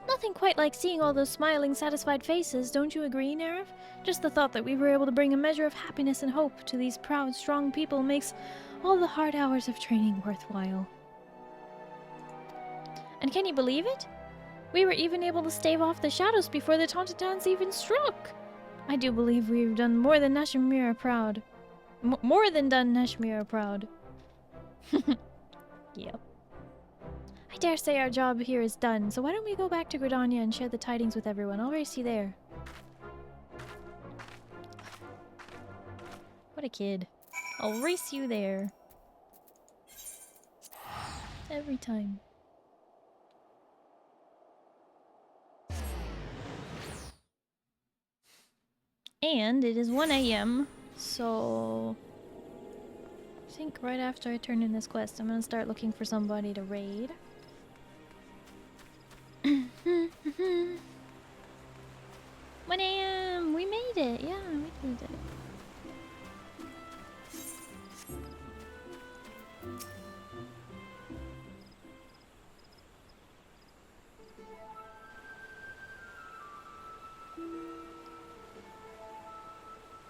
Nothing quite like seeing all those smiling, satisfied faces, don't you agree, Nerif? Just the thought that we were able to bring a measure of happiness and hope to these proud, strong people makes all the hard hours of training worthwhile. And can you believe it? We were even able to stave off the shadows before the Tauntauns even struck. I do believe we've done more than Nashimura proud. More than done Nashimura proud. Yep. I dare say our job here is done, so why don't we go back to Gridania and share the tidings with everyone? I'll race you there. What a kid. I'll race you there. Every time. And it is 1 AM, so I think right after I turn in this quest, I'm gonna start looking for somebody to raid. 1 AM! We made it! Yeah, we made it.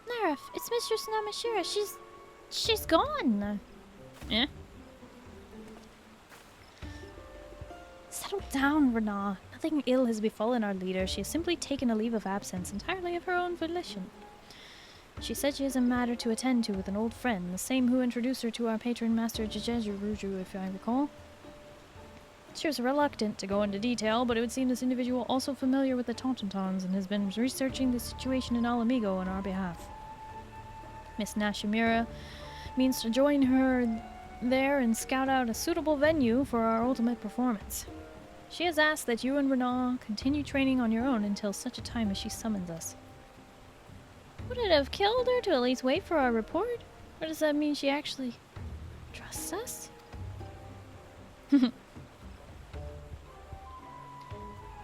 Nerif, it's Mistress Namashira. She's gone. Yeah? Settle down, Renaa. Nothing ill has befallen our leader. She has simply taken a leave of absence entirely of her own volition. She said she has a matter to attend to with an old friend, the same who introduced her to our patron master Jejejuruju, if I recall. She was reluctant to go into detail, but it would seem this individual also familiar with the Tauntauns and has been researching the situation in Alamigo on our behalf. Miss Nashimura means to join her there and scout out a suitable venue for our ultimate performance. She has asked that you and Renaa continue training on your own until such a time as she summons us. Would it have killed her to at least wait for our report? Or does that mean she actually trusts us?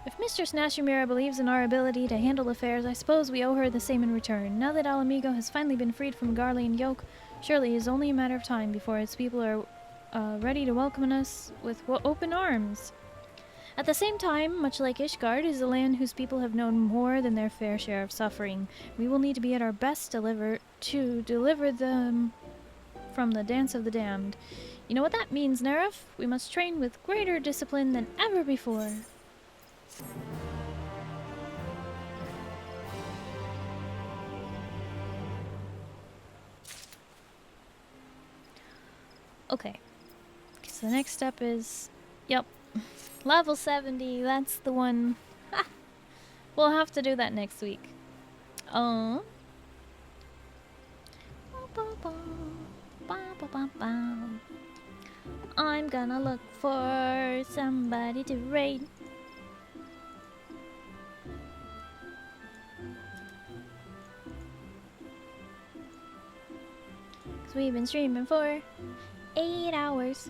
If Mistress Nashimura believes in our ability to handle affairs, I suppose we owe her the same in return. Now that Alamigo has finally been freed from Garlean yoke, surely it is only a matter of time before its people are ready to welcome us with open arms. At the same time, much like Ishgard is a land whose people have known more than their fair share of suffering. We will need to be at our best to deliver them from the Dance of the Damned. You know what that means, Nerif? We must train with greater discipline than ever before. Okay. So the next step is... Yep. Level 70. That's the one. We'll have to do that next week. I'm gonna look for somebody to raid. Cause we've been streaming for 8 hours.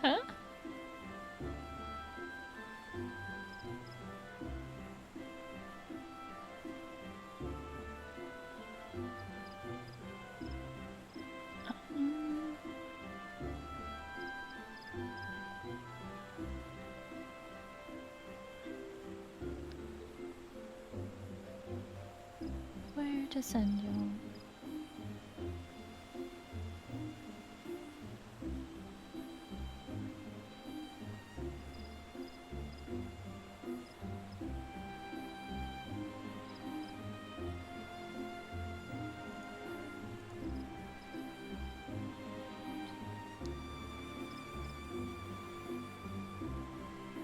Huh? Where to send you?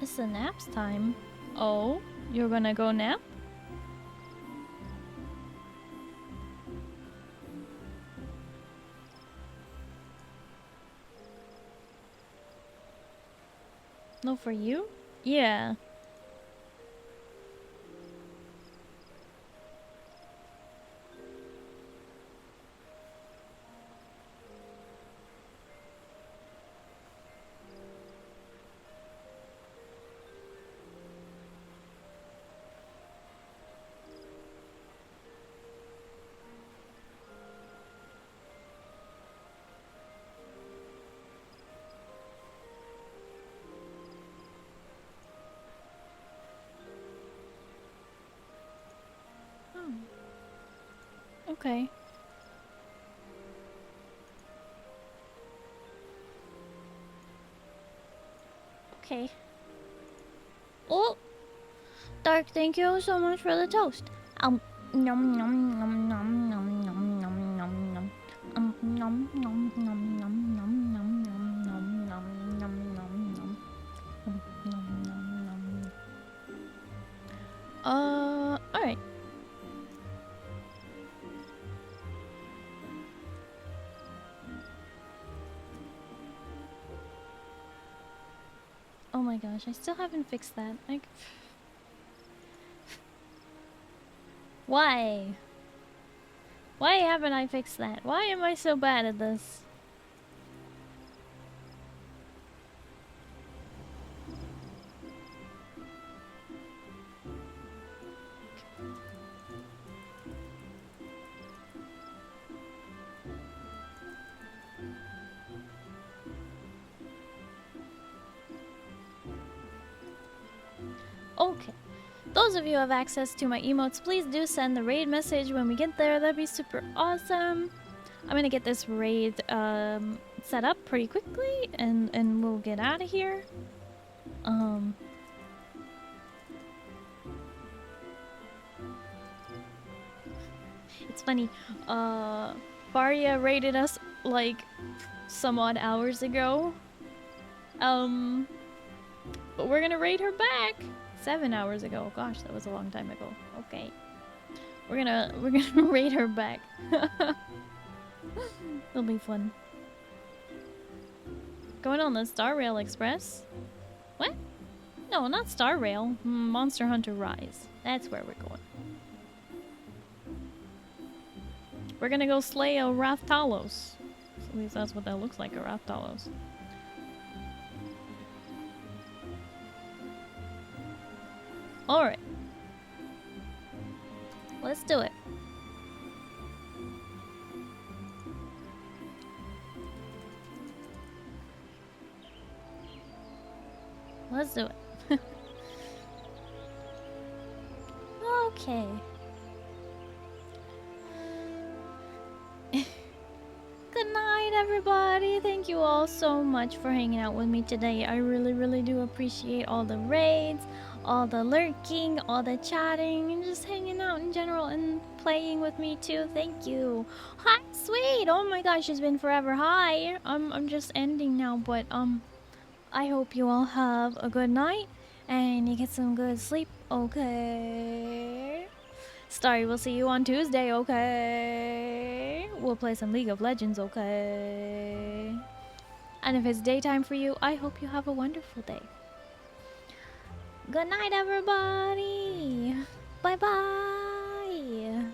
It's the nap's time. Oh, you're gonna go nap? No, for you? Yeah. Okay. Okay. Oh! Dark, thank you so much for the toast. Nom nom nom nom nom nom nom nom nom nom. Nom nom nom nom nom nom nom nom nom nom nom nom nom. Nom nom nom. Alright. Oh my gosh, I still haven't fixed that. Why? Why haven't I fixed that? Why am I so bad at this? Okay. Those of you who have access to my emotes, please do send the raid message when we get there. That'd be super awesome. I'm gonna get this raid set up pretty quickly and we'll get out of here. It's funny, Faria raided us like some odd hours ago. But we're gonna raid her back 7 hours ago. Gosh, that was a long time ago. Okay. We're gonna raid her back. It'll be fun. Going on the Star Rail Express? What? No, not Star Rail. Monster Hunter Rise. That's where we're going. We're gonna go slay a Rathtalos. At least that's what that looks like, a Rathtalos. Alright. Let's do it. Let's do it. Okay. everybody. Thank you all so much for hanging out with me today. I really, really do appreciate all the raids, all the lurking, all the chatting, and just hanging out in general and playing with me too. Thank you. Hi, sweet. Oh my gosh, it's been forever. Hi. I'm just ending now, but I hope you all have a good night and you get some good sleep. Okay. Starry, we'll see you on Tuesday, okay? We'll play some League of Legends, okay? And if it's daytime for you, I hope you have a wonderful day. Good night, everybody! Bye-bye!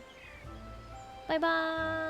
Bye-bye!